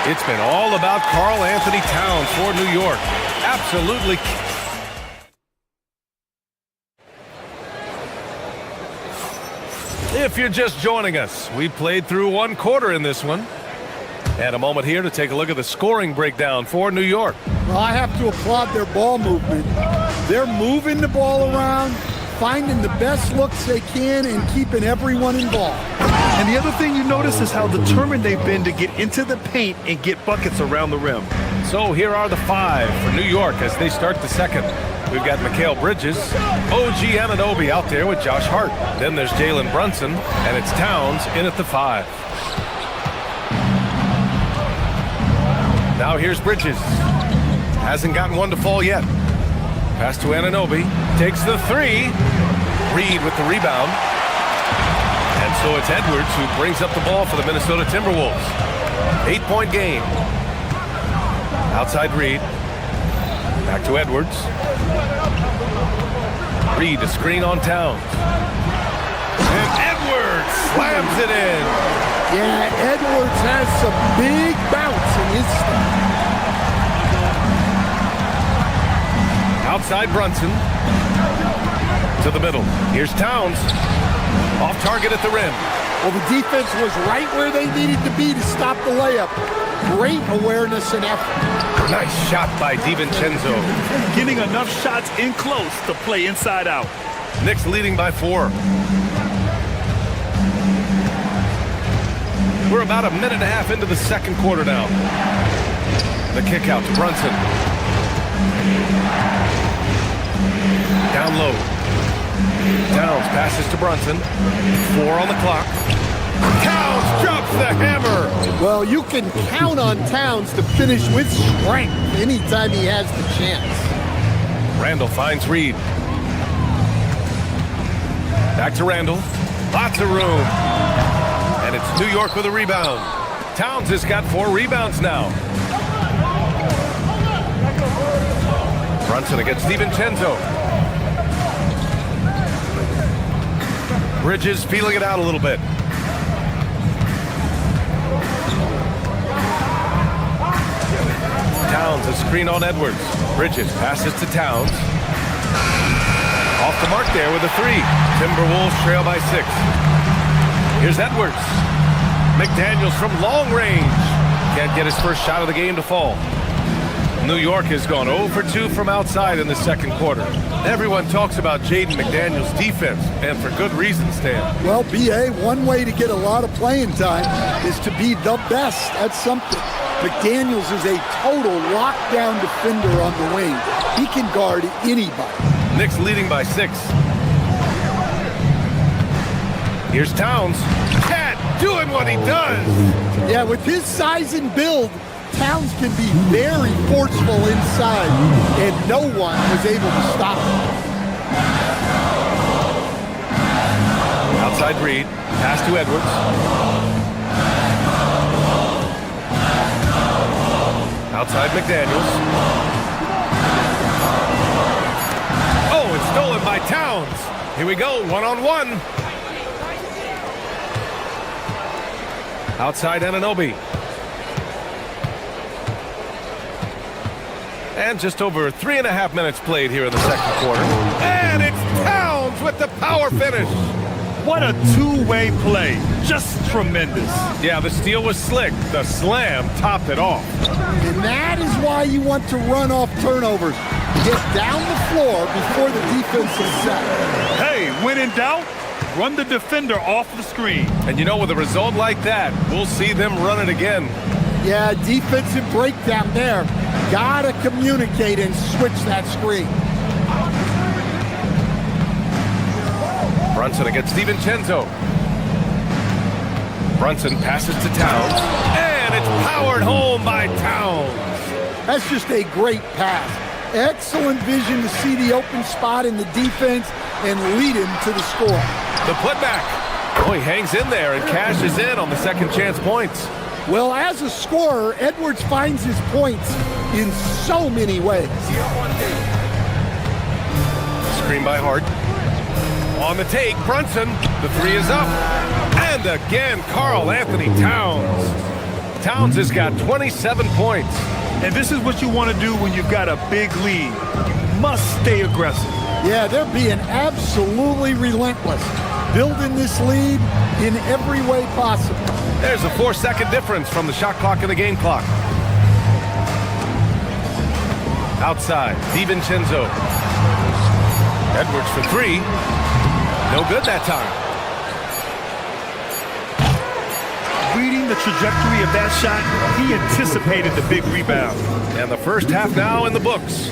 It's been all about Karl Anthony Towns for New York. Absolutely. If you're just joining us, we played through 1 quarter in this one. And a moment here to take a look at the scoring breakdown for New York. Well, I have to applaud their ball movement. They're moving the ball around, finding the best looks they can, and keeping everyone involved. And the other thing you notice is how determined they've been to get into the paint and get buckets around the rim. So here are the 5 for New York as they start the second. We've got Mikal Bridges, OG Anunoby out there with Josh Hart. Then there's Jalen Brunson, and it's Towns in at the 5. Now here's Bridges. Hasn't gotten one to fall yet. Pass to Anunoby. Takes the 3. Reed with the rebound. And so it's Edwards who brings up the ball for the Minnesota Timberwolves. 8-point game. Outside Reed. Back to Edwards. Reed, a screen on Towns. And Edwards slams it in. Yeah, Edwards has some big bounce in his style. Outside Brunson. To the middle. Here's Towns. Off target at the rim. Well, the defense was right where they needed to be to stop the layup. Great awareness and effort. Nice shot by DiVincenzo. Getting enough shots in close to play inside out. Knicks leading by 4. We're about a minute and a half into the second quarter now. The kick out to Brunson. Down low. Towns passes to Brunson. 4 on the clock. Towns drops the hammer. Well, you can count on Towns to finish with strength anytime he has the chance. Randall finds Reed. Back to Randall. Lots of room. And it's New York with a rebound. Towns has got 4 rebounds now. Brunson against DiVincenzo. Bridges feeling it out a little bit. Towns, a screen on Edwards. Bridges passes to Towns. Off the mark there with a 3. Timberwolves trail by 6. Here's Edwards. McDaniels from long range. Can't get his first shot of the game to fall. New York has gone 0 for 2 from outside in the second quarter. Everyone talks about Jaden McDaniels' defense, and for good reason, Stan. Well, B.A., one way to get a lot of playing time is to be the best at something. McDaniels is a total lockdown defender on the wing. He can guard anybody. Knicks leading by 6. Here's Towns. Cat doing what he does. Yeah, with his size and build, Towns can be very forceful inside, and no one was able to stop him. Outside Reed. Pass to Edwards. Outside McDaniels. Oh, it's stolen by Towns. Here we go, one-on-one. Outside Anunoby. And just over 3.5 minutes played here in the second quarter. And it's Towns with the power finish. What a two-way play. Just tremendous. Yeah, the steal was slick. The slam topped it off. And that is why you want to run off turnovers. Get down the floor before the defense is set. Hey, when in doubt, run the defender off the screen. And you know, with a result like that, we'll see them run it again. Yeah, defensive breakdown there. Gotta communicate and switch that screen. Brunson against DiVincenzo. Brunson passes to Towns. And it's powered home by Towns. That's just a great pass. Excellent vision to see the open spot in the defense and lead him to the score. The putback. Oh, he hangs in there and cashes in on the second chance points. Well, as a scorer, Edwards finds his points in so many ways. Screen by Hart. On the take, Brunson. The three is up. And again, Karl Anthony Towns. Towns has got 27 points. And this is what you want to do when you've got a big lead. You must stay aggressive. Yeah, they're being absolutely relentless. Building this lead in every way possible. There's a 4-second difference from the shot clock and the game clock. Outside, DiVincenzo. Edwards for three. No good that time. Reading the trajectory of that shot, he anticipated the big rebound. And the first half now in the books.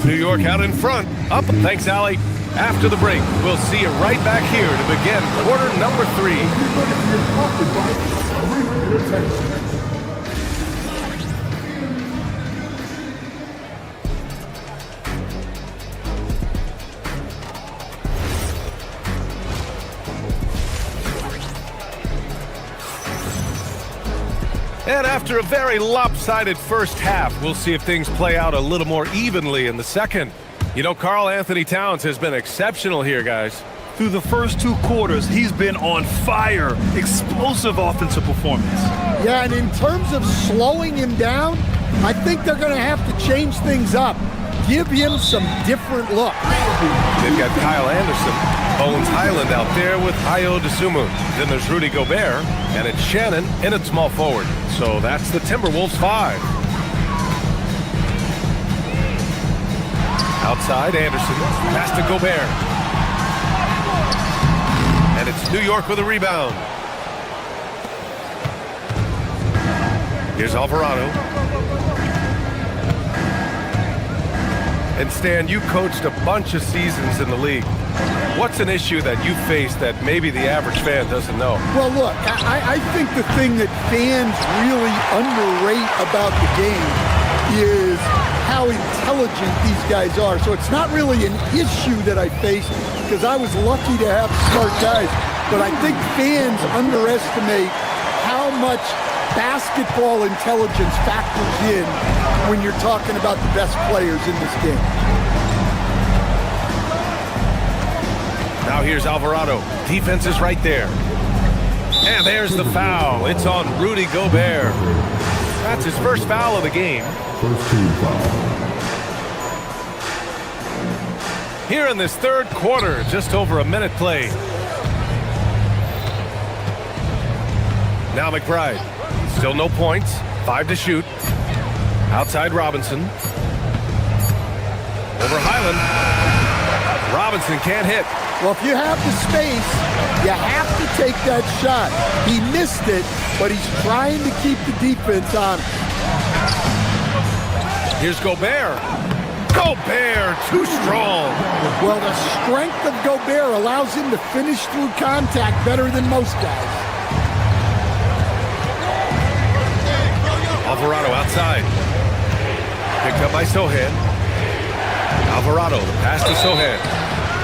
New York out in front. Up. Thanks, Allie. After the break, we'll see you right back here to begin quarter number 3. And after a very lopsided first half, we'll see if things play out a little more evenly in the second. You know, Karl Anthony Towns has been exceptional here, guys. Through the first 2 quarters, he's been on fire. Explosive offensive performance. Yeah, and in terms of slowing him down, I think they're going to have to change things up. Give him some different look. They've got Kyle Anderson, Bones Highland out there with Ayo Dosunmu. Then there's Rudy Gobert, and it's Shannon in at small forward. So that's the Timberwolves 5. Outside, Anderson. Pass to Gobert. And it's New York with a rebound. Here's Alvarado. And Stan, you coached a bunch of seasons in the league. What's an issue that you face that maybe the average fan doesn't know? Well, look, I think the thing that fans really underrate about the game is how intelligent these guys are. So it's not really an issue that I face because I was lucky to have smart guys. But I think fans underestimate how much basketball intelligence factors in when you're talking about the best players in this game. Now here's Alvarado. Defense is right there. And there's the foul. It's on Rudy Gobert. That's his first foul of the game. First team foul. Here in this third quarter, just over a minute played. Now McBride. Still no points. 5 to shoot. Outside Robinson. Over Highland. Robinson can't hit. Well, if you have the space, you have to take that shot. He missed it, but he's trying to keep the defense on him. Here's Gobert. Gobert, too strong. Well, the strength of Gobert allows him to finish through contact better than most guys. Alvarado outside. Picked up by Sohan. Alvarado, the pass to Sohan.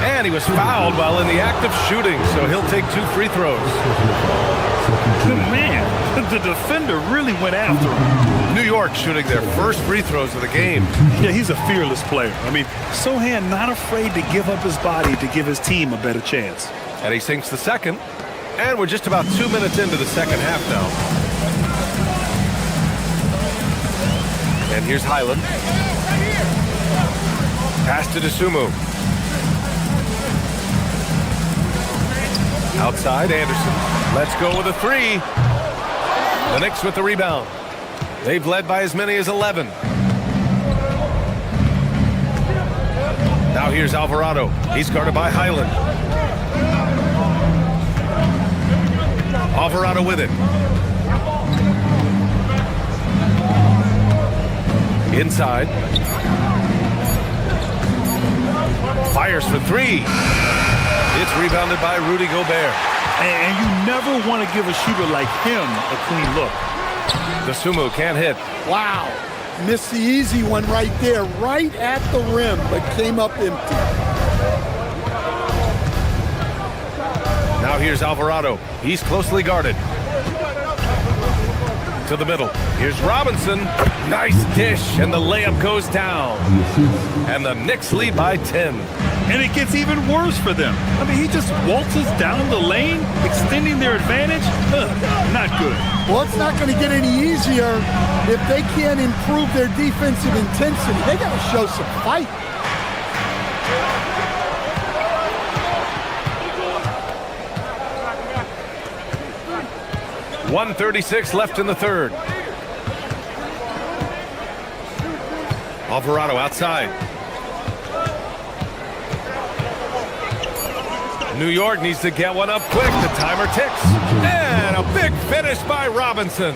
And he was fouled while in the act of shooting, so he'll take 2 free throws. Man, the defender really went after him. New York shooting their first free throws of the game. Yeah, he's a fearless player. I mean, Sohan not afraid to give up his body to give his team a better chance. And he sinks the second. And we're just about 2 minutes into the second half now. And here's Highland. Pass to Dosunmu. Outside, Anderson. Let's go with a 3. The Knicks with the rebound. They've led by as many as 11. Now here's Alvarado. He's guarded by Highland. Alvarado with it. Inside. Fires for 3. It's rebounded by Rudy Gobert. And you never want to give a shooter like him a clean look. Dosunmu can't hit. Wow. Missed the easy one right there, right at the rim, but came up empty. Now here's Alvarado. He's closely guarded. To the middle. Here's Robinson. Nice dish, and the layup goes down. And the Knicks lead by 10. And it gets even worse for them. I mean, he just waltzes down the lane, extending their advantage. Not good. Well, it's not going to get any easier if they can't improve their defensive intensity. They got to show some fight. .136 left in the third. Alvarado outside. New York needs to get one up quick. The timer ticks. And a big finish by Robinson.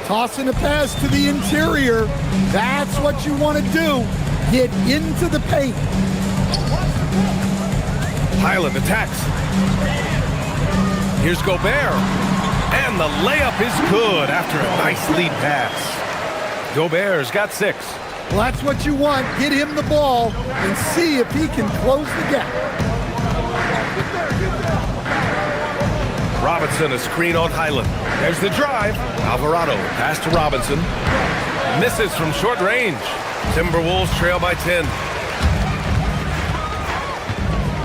Tossing a pass to the interior. That's what you want to do. Get into the paint. Highland attacks. Here's Gobert. And the layup is good after a nice lead pass. Gobert's got 6. Well, that's what you want. Get him the ball and see if he can close the gap. Robinson, a screen on Highland. There's the drive. Alvarado, pass to Robinson. Misses from short range. Timberwolves trail by 10.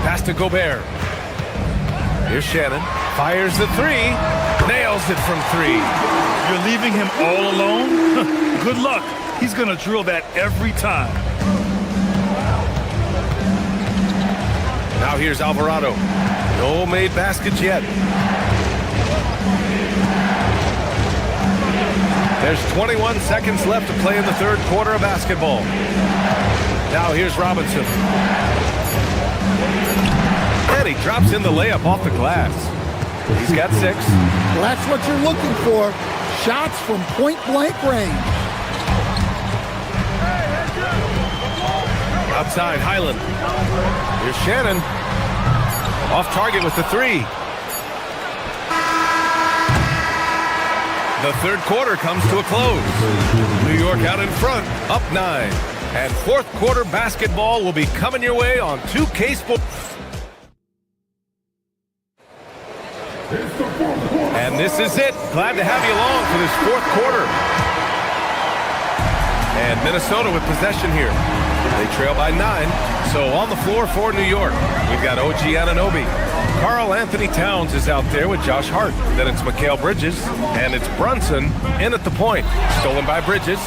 Pass to Gobert. Here's Shannon. Fires the 3. Nails it from 3. You're leaving him all alone? Good luck. He's going to drill that every time. Now here's Alvarado. No made baskets yet. There's 21 seconds left to play in the third quarter of basketball. Now here's Robinson. And he drops in the layup off the glass. He's got 6. Well, that's what you're looking for. Shots from point-blank range. Outside, Highland. Here's Shannon. Off target with the 3. The third quarter comes to a close. New York out in front, up 9. And fourth quarter basketball will be coming your way on 2K Sports. And this is it. Glad to have you along for this fourth quarter. And Minnesota with possession here. They trail by 9. So on the floor for New York, we've got OG Anunoby. Karl Anthony Towns is out there with Josh Hart. Then it's Mikal Bridges. And it's Brunson in at the point. Stolen by Bridges.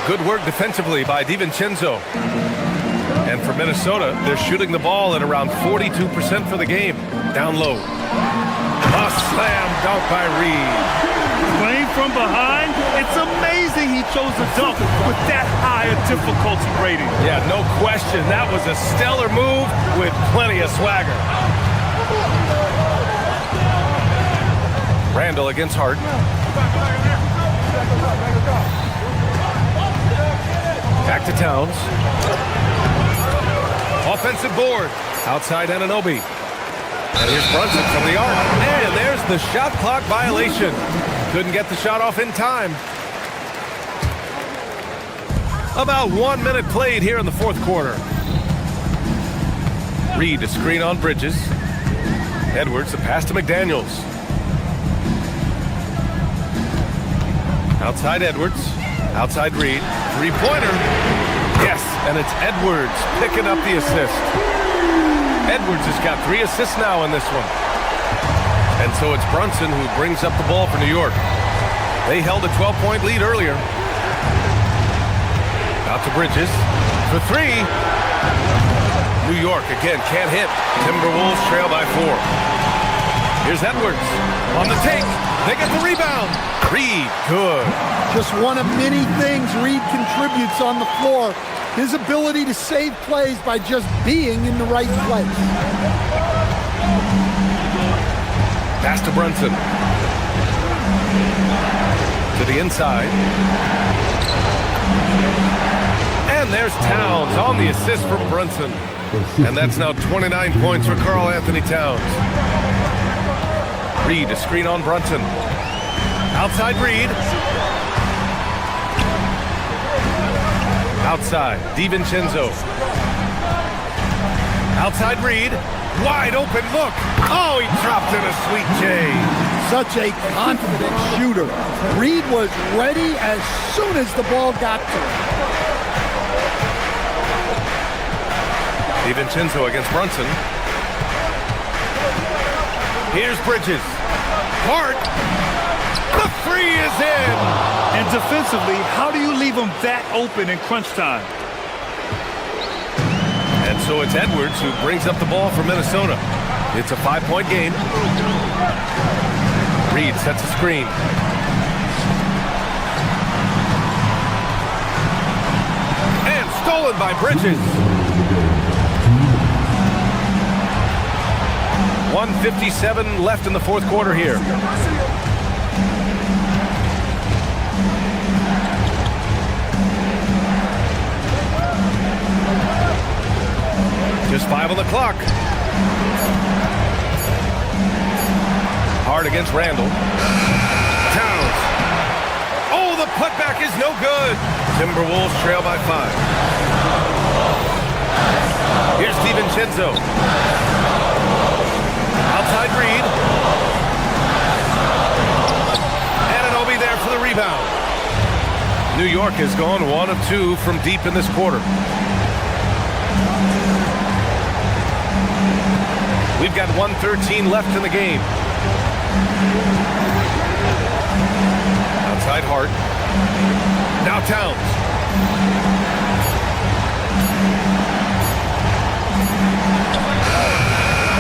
Good work defensively by DiVincenzo. And for Minnesota, they're shooting the ball at around 42% for the game. Down low. A slam dunk by Reed. Playing from behind, it's amazing he chose a dunk with that high a difficulty rating. Yeah, no question. That was a stellar move with plenty of swagger. Randall against Hart. Back to Towns. Offensive board. Outside Anunoby. And here's Brunson from the arc. And there's the shot clock violation. Couldn't get the shot off in time. About 1 minute played here in the fourth quarter. Reed, a screen on Bridges. Edwards, the pass to McDaniels. Outside Edwards. Outside Reed. Three-pointer. Yes, and it's Edwards picking up the assist. Edwards has got 3 assists now in this one. And so it's Brunson who brings up the ball for New York. They held a 12-point lead earlier. Out to Bridges for 3. New York again can't hit. Timberwolves trail by 4. Here's Edwards on the take. They get the rebound. Reed, good. Just one of many things Reed contributes on the floor. His ability to save plays by just being in the right place. Pass to Brunson. To the inside. And there's Towns on the assist from Brunson. And that's now 29 points for Karl Anthony Towns. Reed, a screen on Brunson. Outside Reed. Outside, DiVincenzo. Outside Reed. Wide open look. Oh, he dropped in a sweet J. Such a confident shooter. Reed was ready as soon as the ball got to him. DiVincenzo against Brunson. Here's Bridges. Hart. The 3 is in. And defensively, how do you leave them that open in crunch time? And so it's Edwards who brings up the ball for Minnesota. It's a 5-point game. Reed sets a screen. And stolen by Bridges. 1:57 left in the fourth quarter here. Just 5 on the clock. Hard against Randall. Towns. Oh, the putback is no good. Timberwolves trail by 5. Here's DiVincenzo. Outside Reed. Anunoby there for the rebound. New York has gone 1 of 2 from deep in this quarter. We've got 1:13 left in the game. Outside Hart. Now Towns.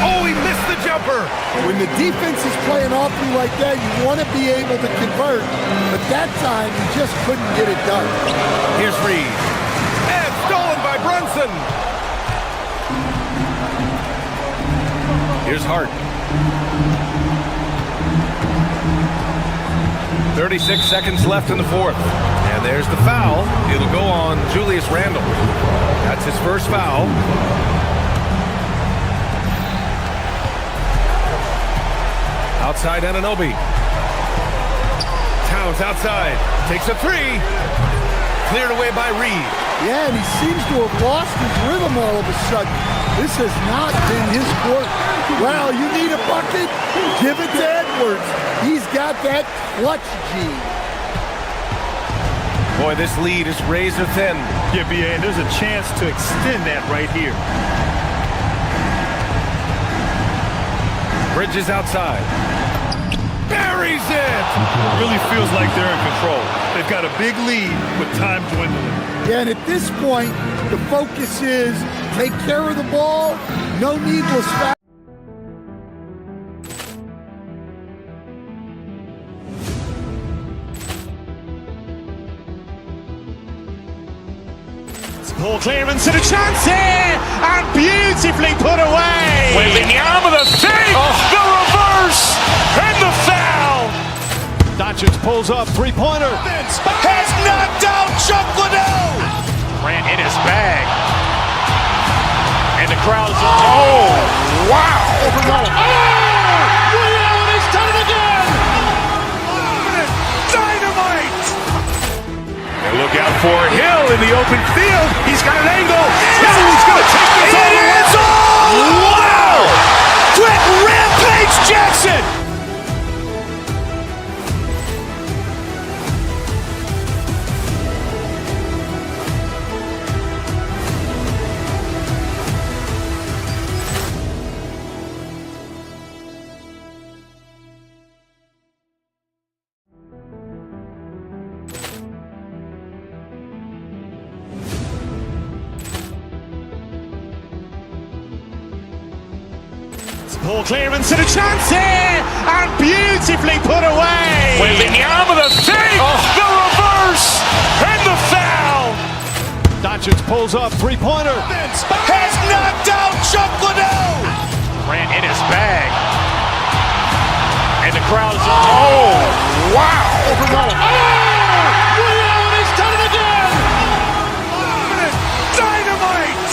Oh, he missed the jumper. When the defense is playing off you like that, you want to be able to convert. But that time, you just couldn't get it done. Here's Reed. And stolen by Brunson. Here's Hart. 36 seconds left in the fourth. And there's the foul. It'll go on Julius Randle. That's his first foul. Outside Anunoby. Towns outside. Takes a 3. Cleared away by Reed. Yeah, and he seems to have lost his rhythm all of a sudden. This has not been his court. Well, you need a bucket? Give it to Edwards. He's got that clutch gene. Boy, this lead is razor thin. Yeah, BA, and there's a chance to extend that right here. Bridges outside. Buries it! Really feels like they're in control. They've got a big lead with time dwindling. Yeah, and at this point, the focus is take care of the ball, no needless foul. Poor clearance and a chance here, and beautifully put away. Wembanyama the save, the reverse, and the foul. Doncic pulls up, three-pointer. Has knocked out Chuck Liddell. Ran in his bag. And the crowd is... Oh, wow. Liddell, he's done it again. Dynamite. And look out for Hill in the open field. He's got an angle. He's going to take this all the way. Wow! Quick rampage Jackson! Ball clearance and a chance here, and beautifully put away. Wembanyama the fake, the reverse, and the foul. Doncic pulls up, three-pointer. Has knocked out Chuck Liddell. Grant in his bag. And the crowd is, oh, wow. Leon has done it again. Dynamite.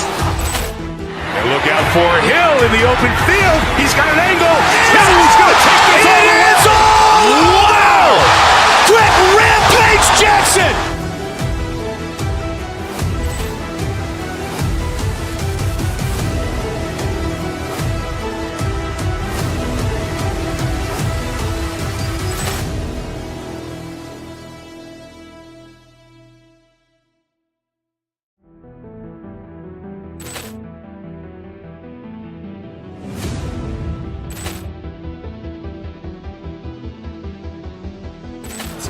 And look out for Hill in the open field. He's got an angle. He's going to take this all the way. Wow. Quick rampage Jackson.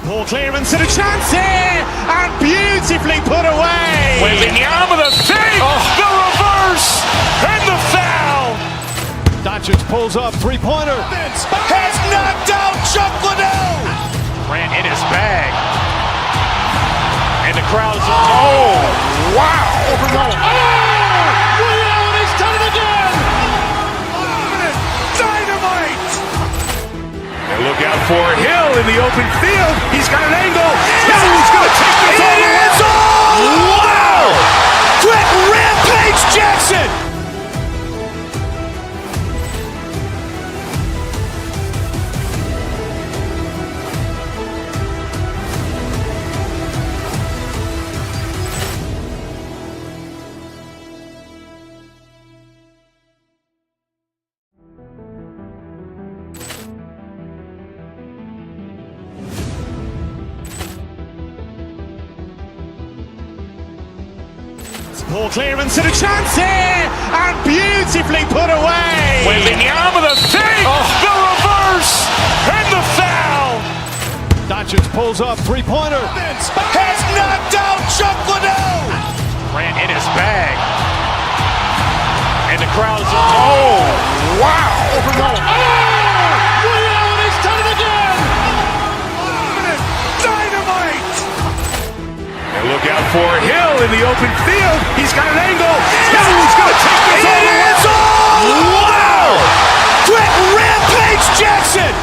Ball clearance and a chance here, and beautifully put away. Wembanyama the fake, the reverse, and the foul. Doncic pulls up, three-pointer. Has knocked out Chuck Liddell. Grant in his bag. And the crowd is, oh, wow. Leon has done it again. Dynamite. And look out for Hill in the open field. He's got an angle. He's going to take this all the way. Wow. Quick rampage Jackson. Ball clearance and a chance here, and beautifully put away. Wembanyama the fake, the reverse, and the foul. Doncic pulls up, three-pointer. Has knocked out Chuck Liddell. Grant in his bag. And the crowd is, oh, wow. Leon has done it again. Dynamite. And look out for Hill in the open field. He's got an angle. He's going to take this all the way. Wow. Quick rampage Jackson.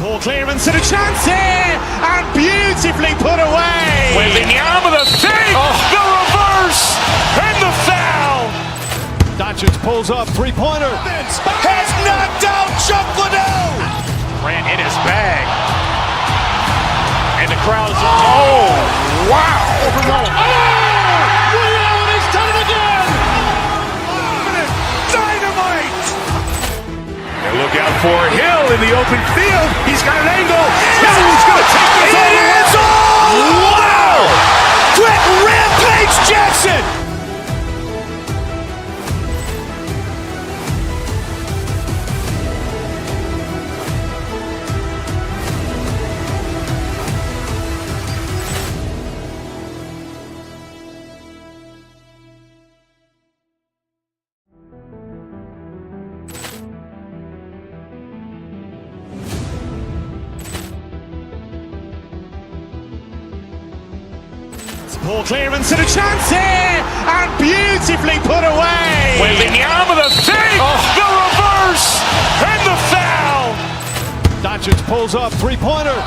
Ball clearance and a chance here, and beautifully put away. Wembanyama the fake, the reverse, and the foul. Doncic pulls up, three-pointer. Has knocked out Chuck Liddell. Grant in his bag. And the crowd is, oh, wow. Leon has done it again. Dynamite. And look out for Hill in the open field. He's got an angle. He's going to take this all the way. Wow. Quick rampage Jackson. Ball clearance and a chance here, and beautifully put away. Wembanyama with a fake, the reverse, and the foul. Doncic pulls up, three-pointer.